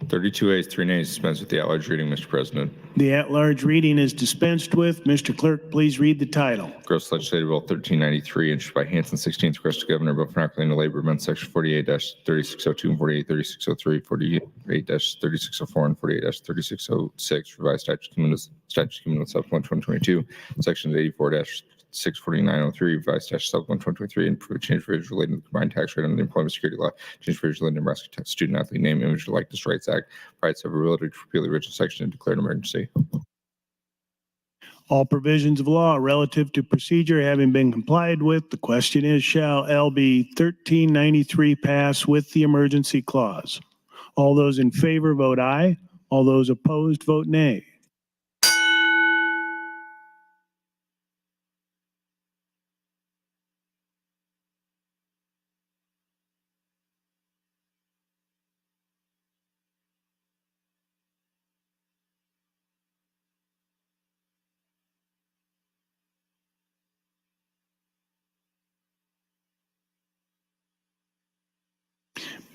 32 ayes, 3 nays, dispense with the at-large reading, Mr. President. The at-large reading is dispensed with. Mr. Clerk, please read the title. Gross Legislative Bill 1393, introduced by Hanson, 16th request to Governor, bill for enacting the labor amendment, section 48-3602 and 48-3603, 48-3604 and 48-3606, revised statute communal supplement 2022, sections 84-64903, revised statute supplement 2023, and approve change provisions relating to the combined tax rate under the employment security law, change provisions relating to Nebraska student athlete name, image, or likeness rights act, provides severability to repeal the original section and declare an emergency. All provisions of law relative to procedure having been complied with, the question is, shall LB 1393 pass with the emergency clause? All those in favor vote aye. All those opposed vote nay.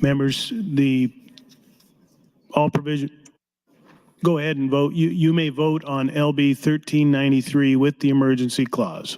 Members, all provision, go ahead and vote. You may vote on LB 1393 with the emergency clause.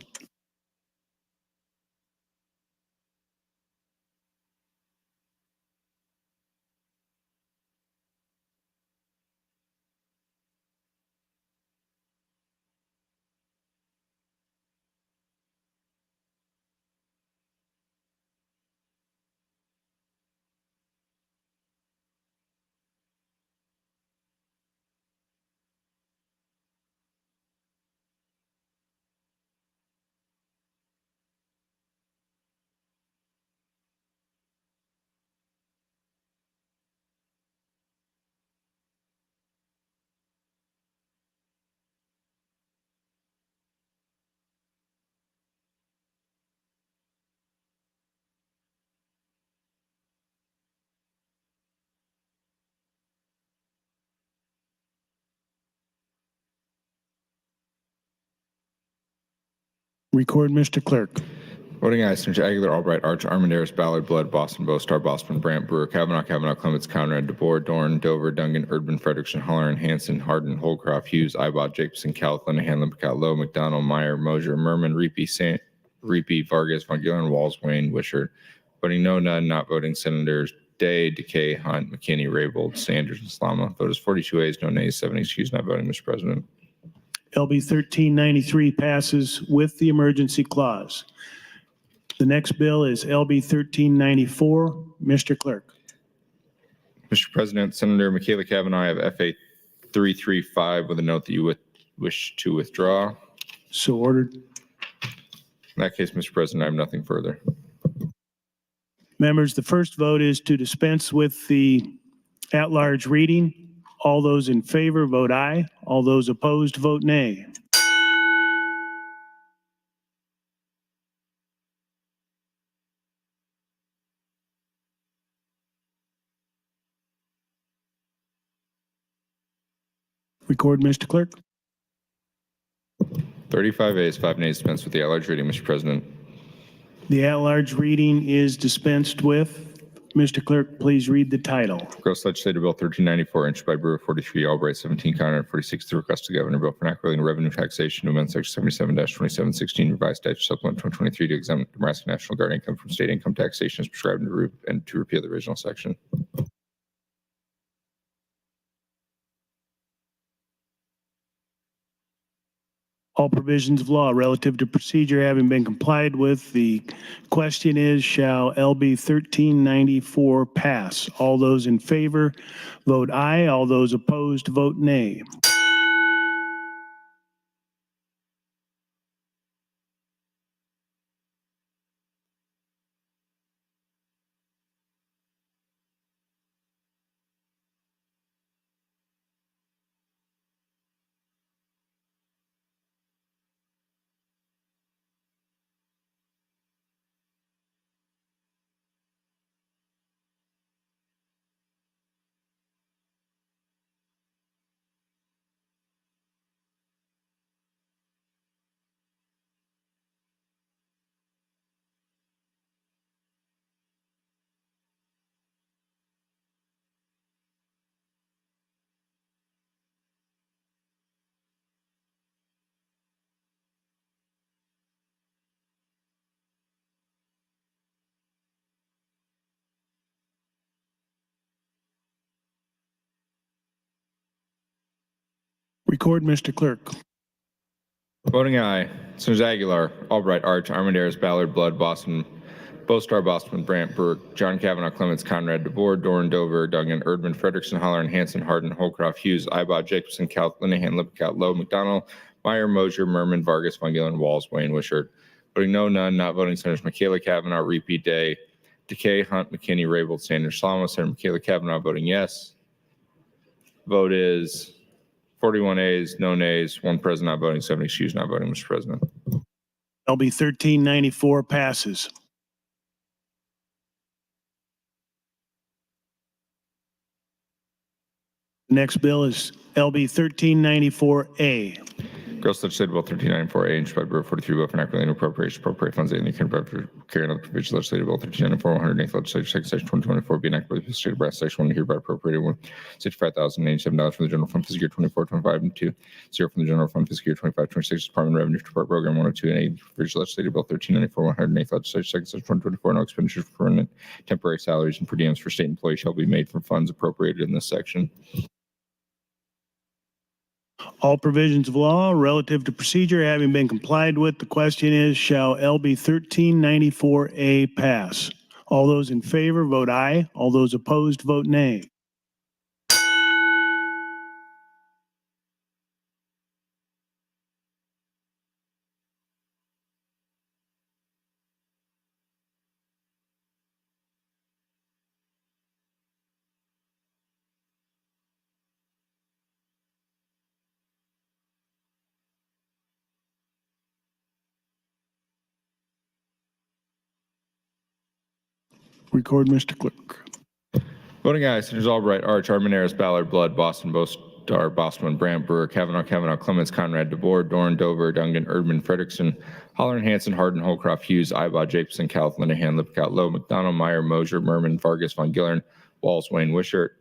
Record, Mr. Clerk. Voting ayes, Senator Aguilar, Albright, Arch, Armendariz, Ballard, Blood, Boston, Bowe, Boston, Brandt, Brewer, Kavanaugh, Clements, Conrad, DeBoer, Dorn, Dover, Dungan, Erdman, Frederickson, Halloran, Hanson, Hardin, Holcroft, Hughes, Ibott, Jacobson, Calhoun, Hanlon, Picott, Lowe, McDonald, Meyer, Mosier, Merman, Reapy, Vargas, Von Gillen, Walls, Wayne, Wisher. Voting no, none, not voting, Senators Day, Decay, Hunt, McKinney, Raybold, Sanders, and Slama. Vote is 42 ayes, no nays, 7 excused, not voting, Mr. President. LB 1393 passes with the emergency clause. The next bill is LB 1394. Mr. Clerk. Mr. President, Senator Michaela Kavanaugh, I have FA 335 with a note that you wish to withdraw. So ordered. In that case, Mr. President, I have nothing further. Members, the first vote is to dispense with the at-large reading. All those in favor vote aye. All those opposed vote nay. Record, Mr. Clerk. 35 ayes, 5 nays, dispense with the at-large reading, Mr. President. The at-large reading is dispensed with. Mr. Clerk, please read the title. Gross Legislative Bill 1394, introduced by Brewer, 43, Albright, 17, Conrad, 46, the request of Governor, bill for enacting relating to revenue taxation to amend section 77-2716, revised statute supplement 2023 to exempt Nebraska National Guard income from state income taxation as prescribed and to repeal the original section. All provisions of law relative to procedure having been complied with, the question is, shall LB 1394 pass? All those in favor vote aye. All those opposed vote nay. Record, Mr. Clerk. Voting aye. Senators Aguilar, Albright, Arch, Armendariz, Ballard, Blood, Boston, Bostar, Boston, Brandt, Burke, John Kavanaugh, Clements, Conrad, DeVore, Doran, Dover, Duggan, Erdman, Frederickson, Holleran, Hanson, Hardin, Holcroft, Hughes, Ibach, Jacobson, Calc, Linehan, Lippincott, Lowe, McDonald, Meyer, Mosier, Merman, Vargas, Von Gillen, Walls, Wayne, Wishart. Voting no, none. Not voting Senators Michaela Kavanaugh, Repeat Day, Decay, Hunt, McKinney, Raybold, Sanders, Salama. Senator Michaela Kavanaugh voting yes. Vote is 41 ayes, no nays, one present not voting, 7 excused not voting, Mr. President. LB 1394 passes. The next bill is LB 1394A. Gross Legislative Bill 1394A, introduced by Bill 43, bill for enacting appropriation, appropriate funds, and the carrying out the provisions of Legislative Bill 1394, 108th Legislature, Second Section 2024, be enacted by the State of Nebraska, Section 1, hereby appropriated $65,087 from the General Fund fiscal year 24-25 and 2 from the General Fund fiscal year 25-26 Department of Revenue to Support Program 102 and 8 provisions of Legislative Bill 1394, 108th Legislature, Second Section 2024. No expenditures for permanent temporary salaries and per diems for state employees shall be made from funds appropriated in this section. All provisions of law relative to procedure having been complied with, the question is, shall LB 1394A pass? All those in favor vote aye. All those opposed vote nay. Record, Mr. Clerk. Voting aye, Senators Albright, Arch, Armendariz, Ballard, Blood, Boston, Bostar, Boston, Brandt, Burke, Kavanaugh, Clements, Conrad, DeVore, Doran, Dover, Duggan, Erdman, Frederickson, Holleran, Hanson, Hardin, Holcroft, Hughes, Ibach, Jacobson, Calc, Linehan, Lippincott, Lowe, McDonald, Meyer, Mosier, Merman, Vargas, Von Gillern, Walls, Wayne, Wishart.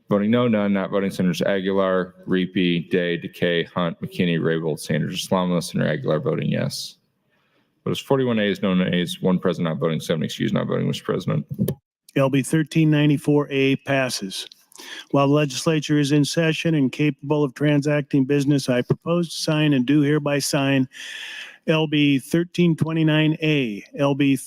Voting no, none. Not voting Senators Aguilar, Reapy, Day, Decay, Hunt, McKinney, Raybold, Sanders, Islamov. Senator Aguilar voting yes. Vote is 41 ayes, no nays, one present not voting, 7 excused not voting, Mr. President. LB 1394A passes. While the legislature is in session and capable of transacting business, I propose to sign and do hereby sign LB 1329A, LB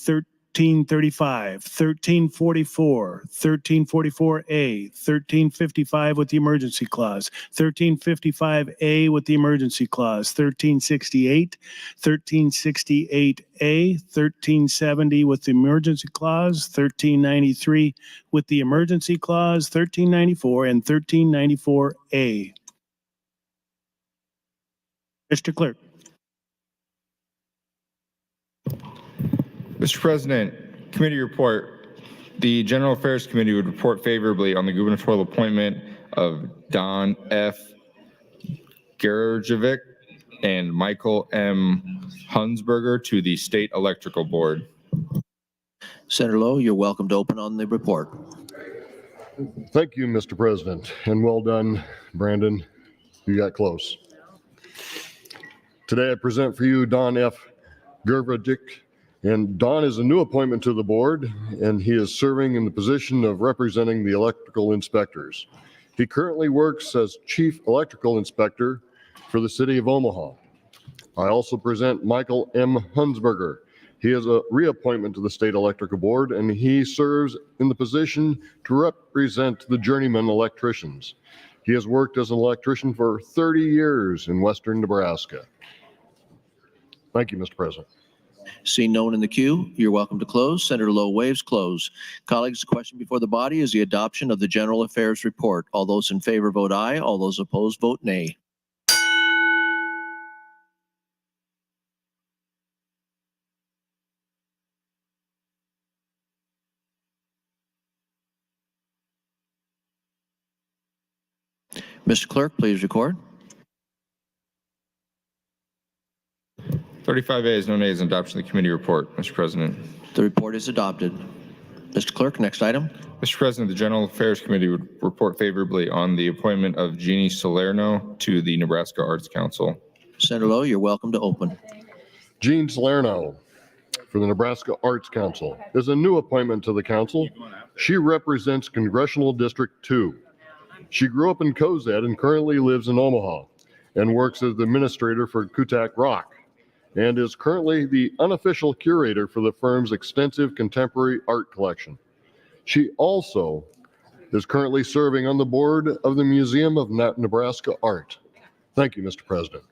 1335, 1344, 1344A, 1355 with the emergency clause, 1355A with the emergency clause, 1368, 1368A, 1370 with the emergency clause, 1393 with the emergency clause, 1394, and 1394A. Mr. Clerk. Mr. President, committee report. The General Affairs Committee would report favorably on the gubernatorial appointment of Don F. Gerjevic and Michael M. Hunsberger to the State Electrical Board. Senator Lowe, you're welcome to open on the report. Thank you, Mr. President, and well done, Brandon. You got close. Today I present for you Don F. Gerjevic. And Don is a new appointment to the board, and he is serving in the position of representing the electrical inspectors. He currently works as Chief Electrical Inspector for the City of Omaha. I also present Michael M. Hunsberger. He is a reappointment to the State Electrical Board, and he serves in the position to represent the journeyman electricians. He has worked as an electrician for 30 years in western Nebraska. Thank you, Mr. President. Seeing no one in the queue, you're welcome to close. Senator Lowe waves close. Colleagues, the question before the body is the adoption of the General Affairs Report. All those in favor vote aye. All those opposed vote nay. Mr. Clerk, please record. 35 ayes, no nays, on adoption of the committee report, Mr. President. The report is adopted. Mr. Clerk, next item. Mr. President, the General Affairs Committee would report favorably on the appointment of Jeannie Salerno to the Nebraska Arts Council. Senator Lowe, you're welcome to open. Jean Salerno for the Nebraska Arts Council is a new appointment to the council. She represents Congressional District 2. She grew up in Cozad and currently lives in Omaha and works as the administrator for Kutak Rock and is currently the unofficial curator for the firm's extensive contemporary art collection. She also is currently serving on the board of the Museum of Nebraska Art. Thank you, Mr. President.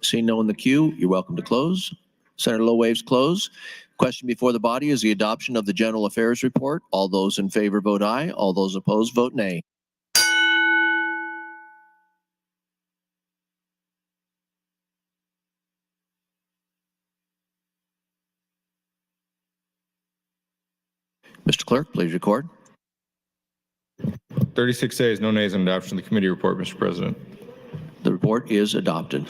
Seeing no one in the queue, you're welcome to close. Senator Low waves close. Question before the body is the adoption of the General Affairs Report. All those in favor vote aye. All those opposed vote nay. Mr. Clerk, please record. 36 ayes, no nays on adoption of the committee report, Mr. President. The report is adopted.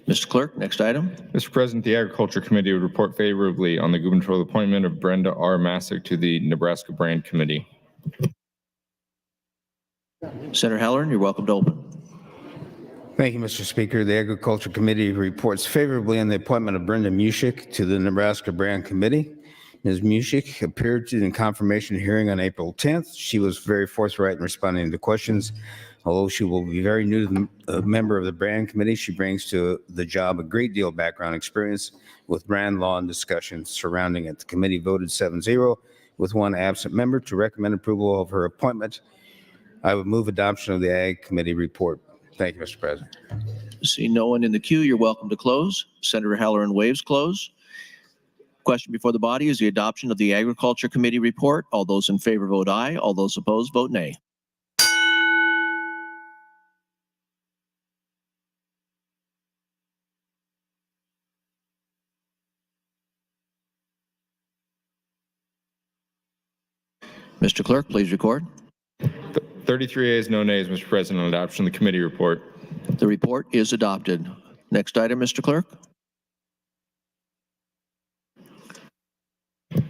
Mr. Clerk, next item. Mr. President, the Agriculture Committee would report favorably on the gubernatorial appointment of Brenda R. Masick to the Nebraska Brand Committee. Senator Halloran, you're welcome to open. Thank you, Mr. Speaker. The Agriculture Committee reports favorably on the appointment of Brenda Musick to the Nebraska Brand Committee. Ms. Musick appeared in confirmation hearing on April 10th. She was very forthright in responding to questions. Although she will be very new to the member of the Brand Committee, she brings to the job a great deal of background experience with brand law and discussions surrounding it. The committee voted 7-0 with one absent member to recommend approval of her appointment. I would move adoption of the Ag Committee report. Thank you, Mr. President. See no one in the queue, you're welcome to close. Senator Halloran waves close. Question before the body is the adoption of the Agriculture Committee report. All those in favor vote aye. All those opposed vote nay. Mr. Clerk, please record. 33 ayes, no nays, Mr. President, on adoption of the committee report. The report is adopted. Next item, Mr. Clerk.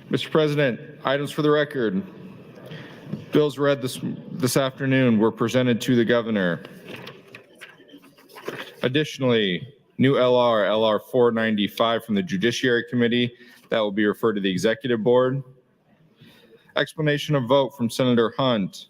Mr. President, items for the record. Bills read this afternoon were presented to the governor. Additionally, new LR 495 from the Judiciary Committee that will be referred to the Executive Board. Explanation of vote from Senator Hunt.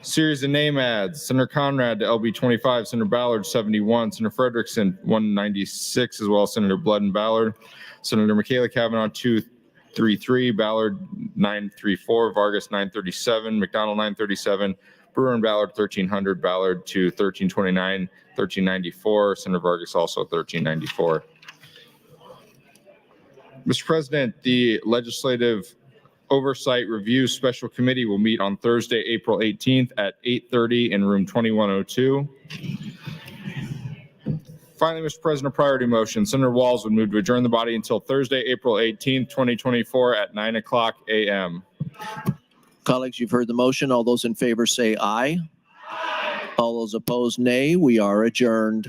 Series of name adds. Senator Conrad to LB 25, Senator Ballard 71, Senator Frederickson 196, as well as Senator Blood and Ballard. Senator Michaela Cavanaugh 233, Ballard 934, Vargas 937, McDonald 937, Brewer and Ballard 1300, Ballard to 1329, 1394, Senator Vargas also 1394. Mr. President, the Legislative Oversight Review Special Committee will meet on Thursday, April 18th at 8:30 in room 2102. Finally, Mr. President, a priority motion. Senator Walz would move to adjourn the body until Thursday, April 18th, 2024 at 9:00 a.m. Colleagues, you've heard the motion. All those in favor say aye. All those opposed, nay. We are adjourned.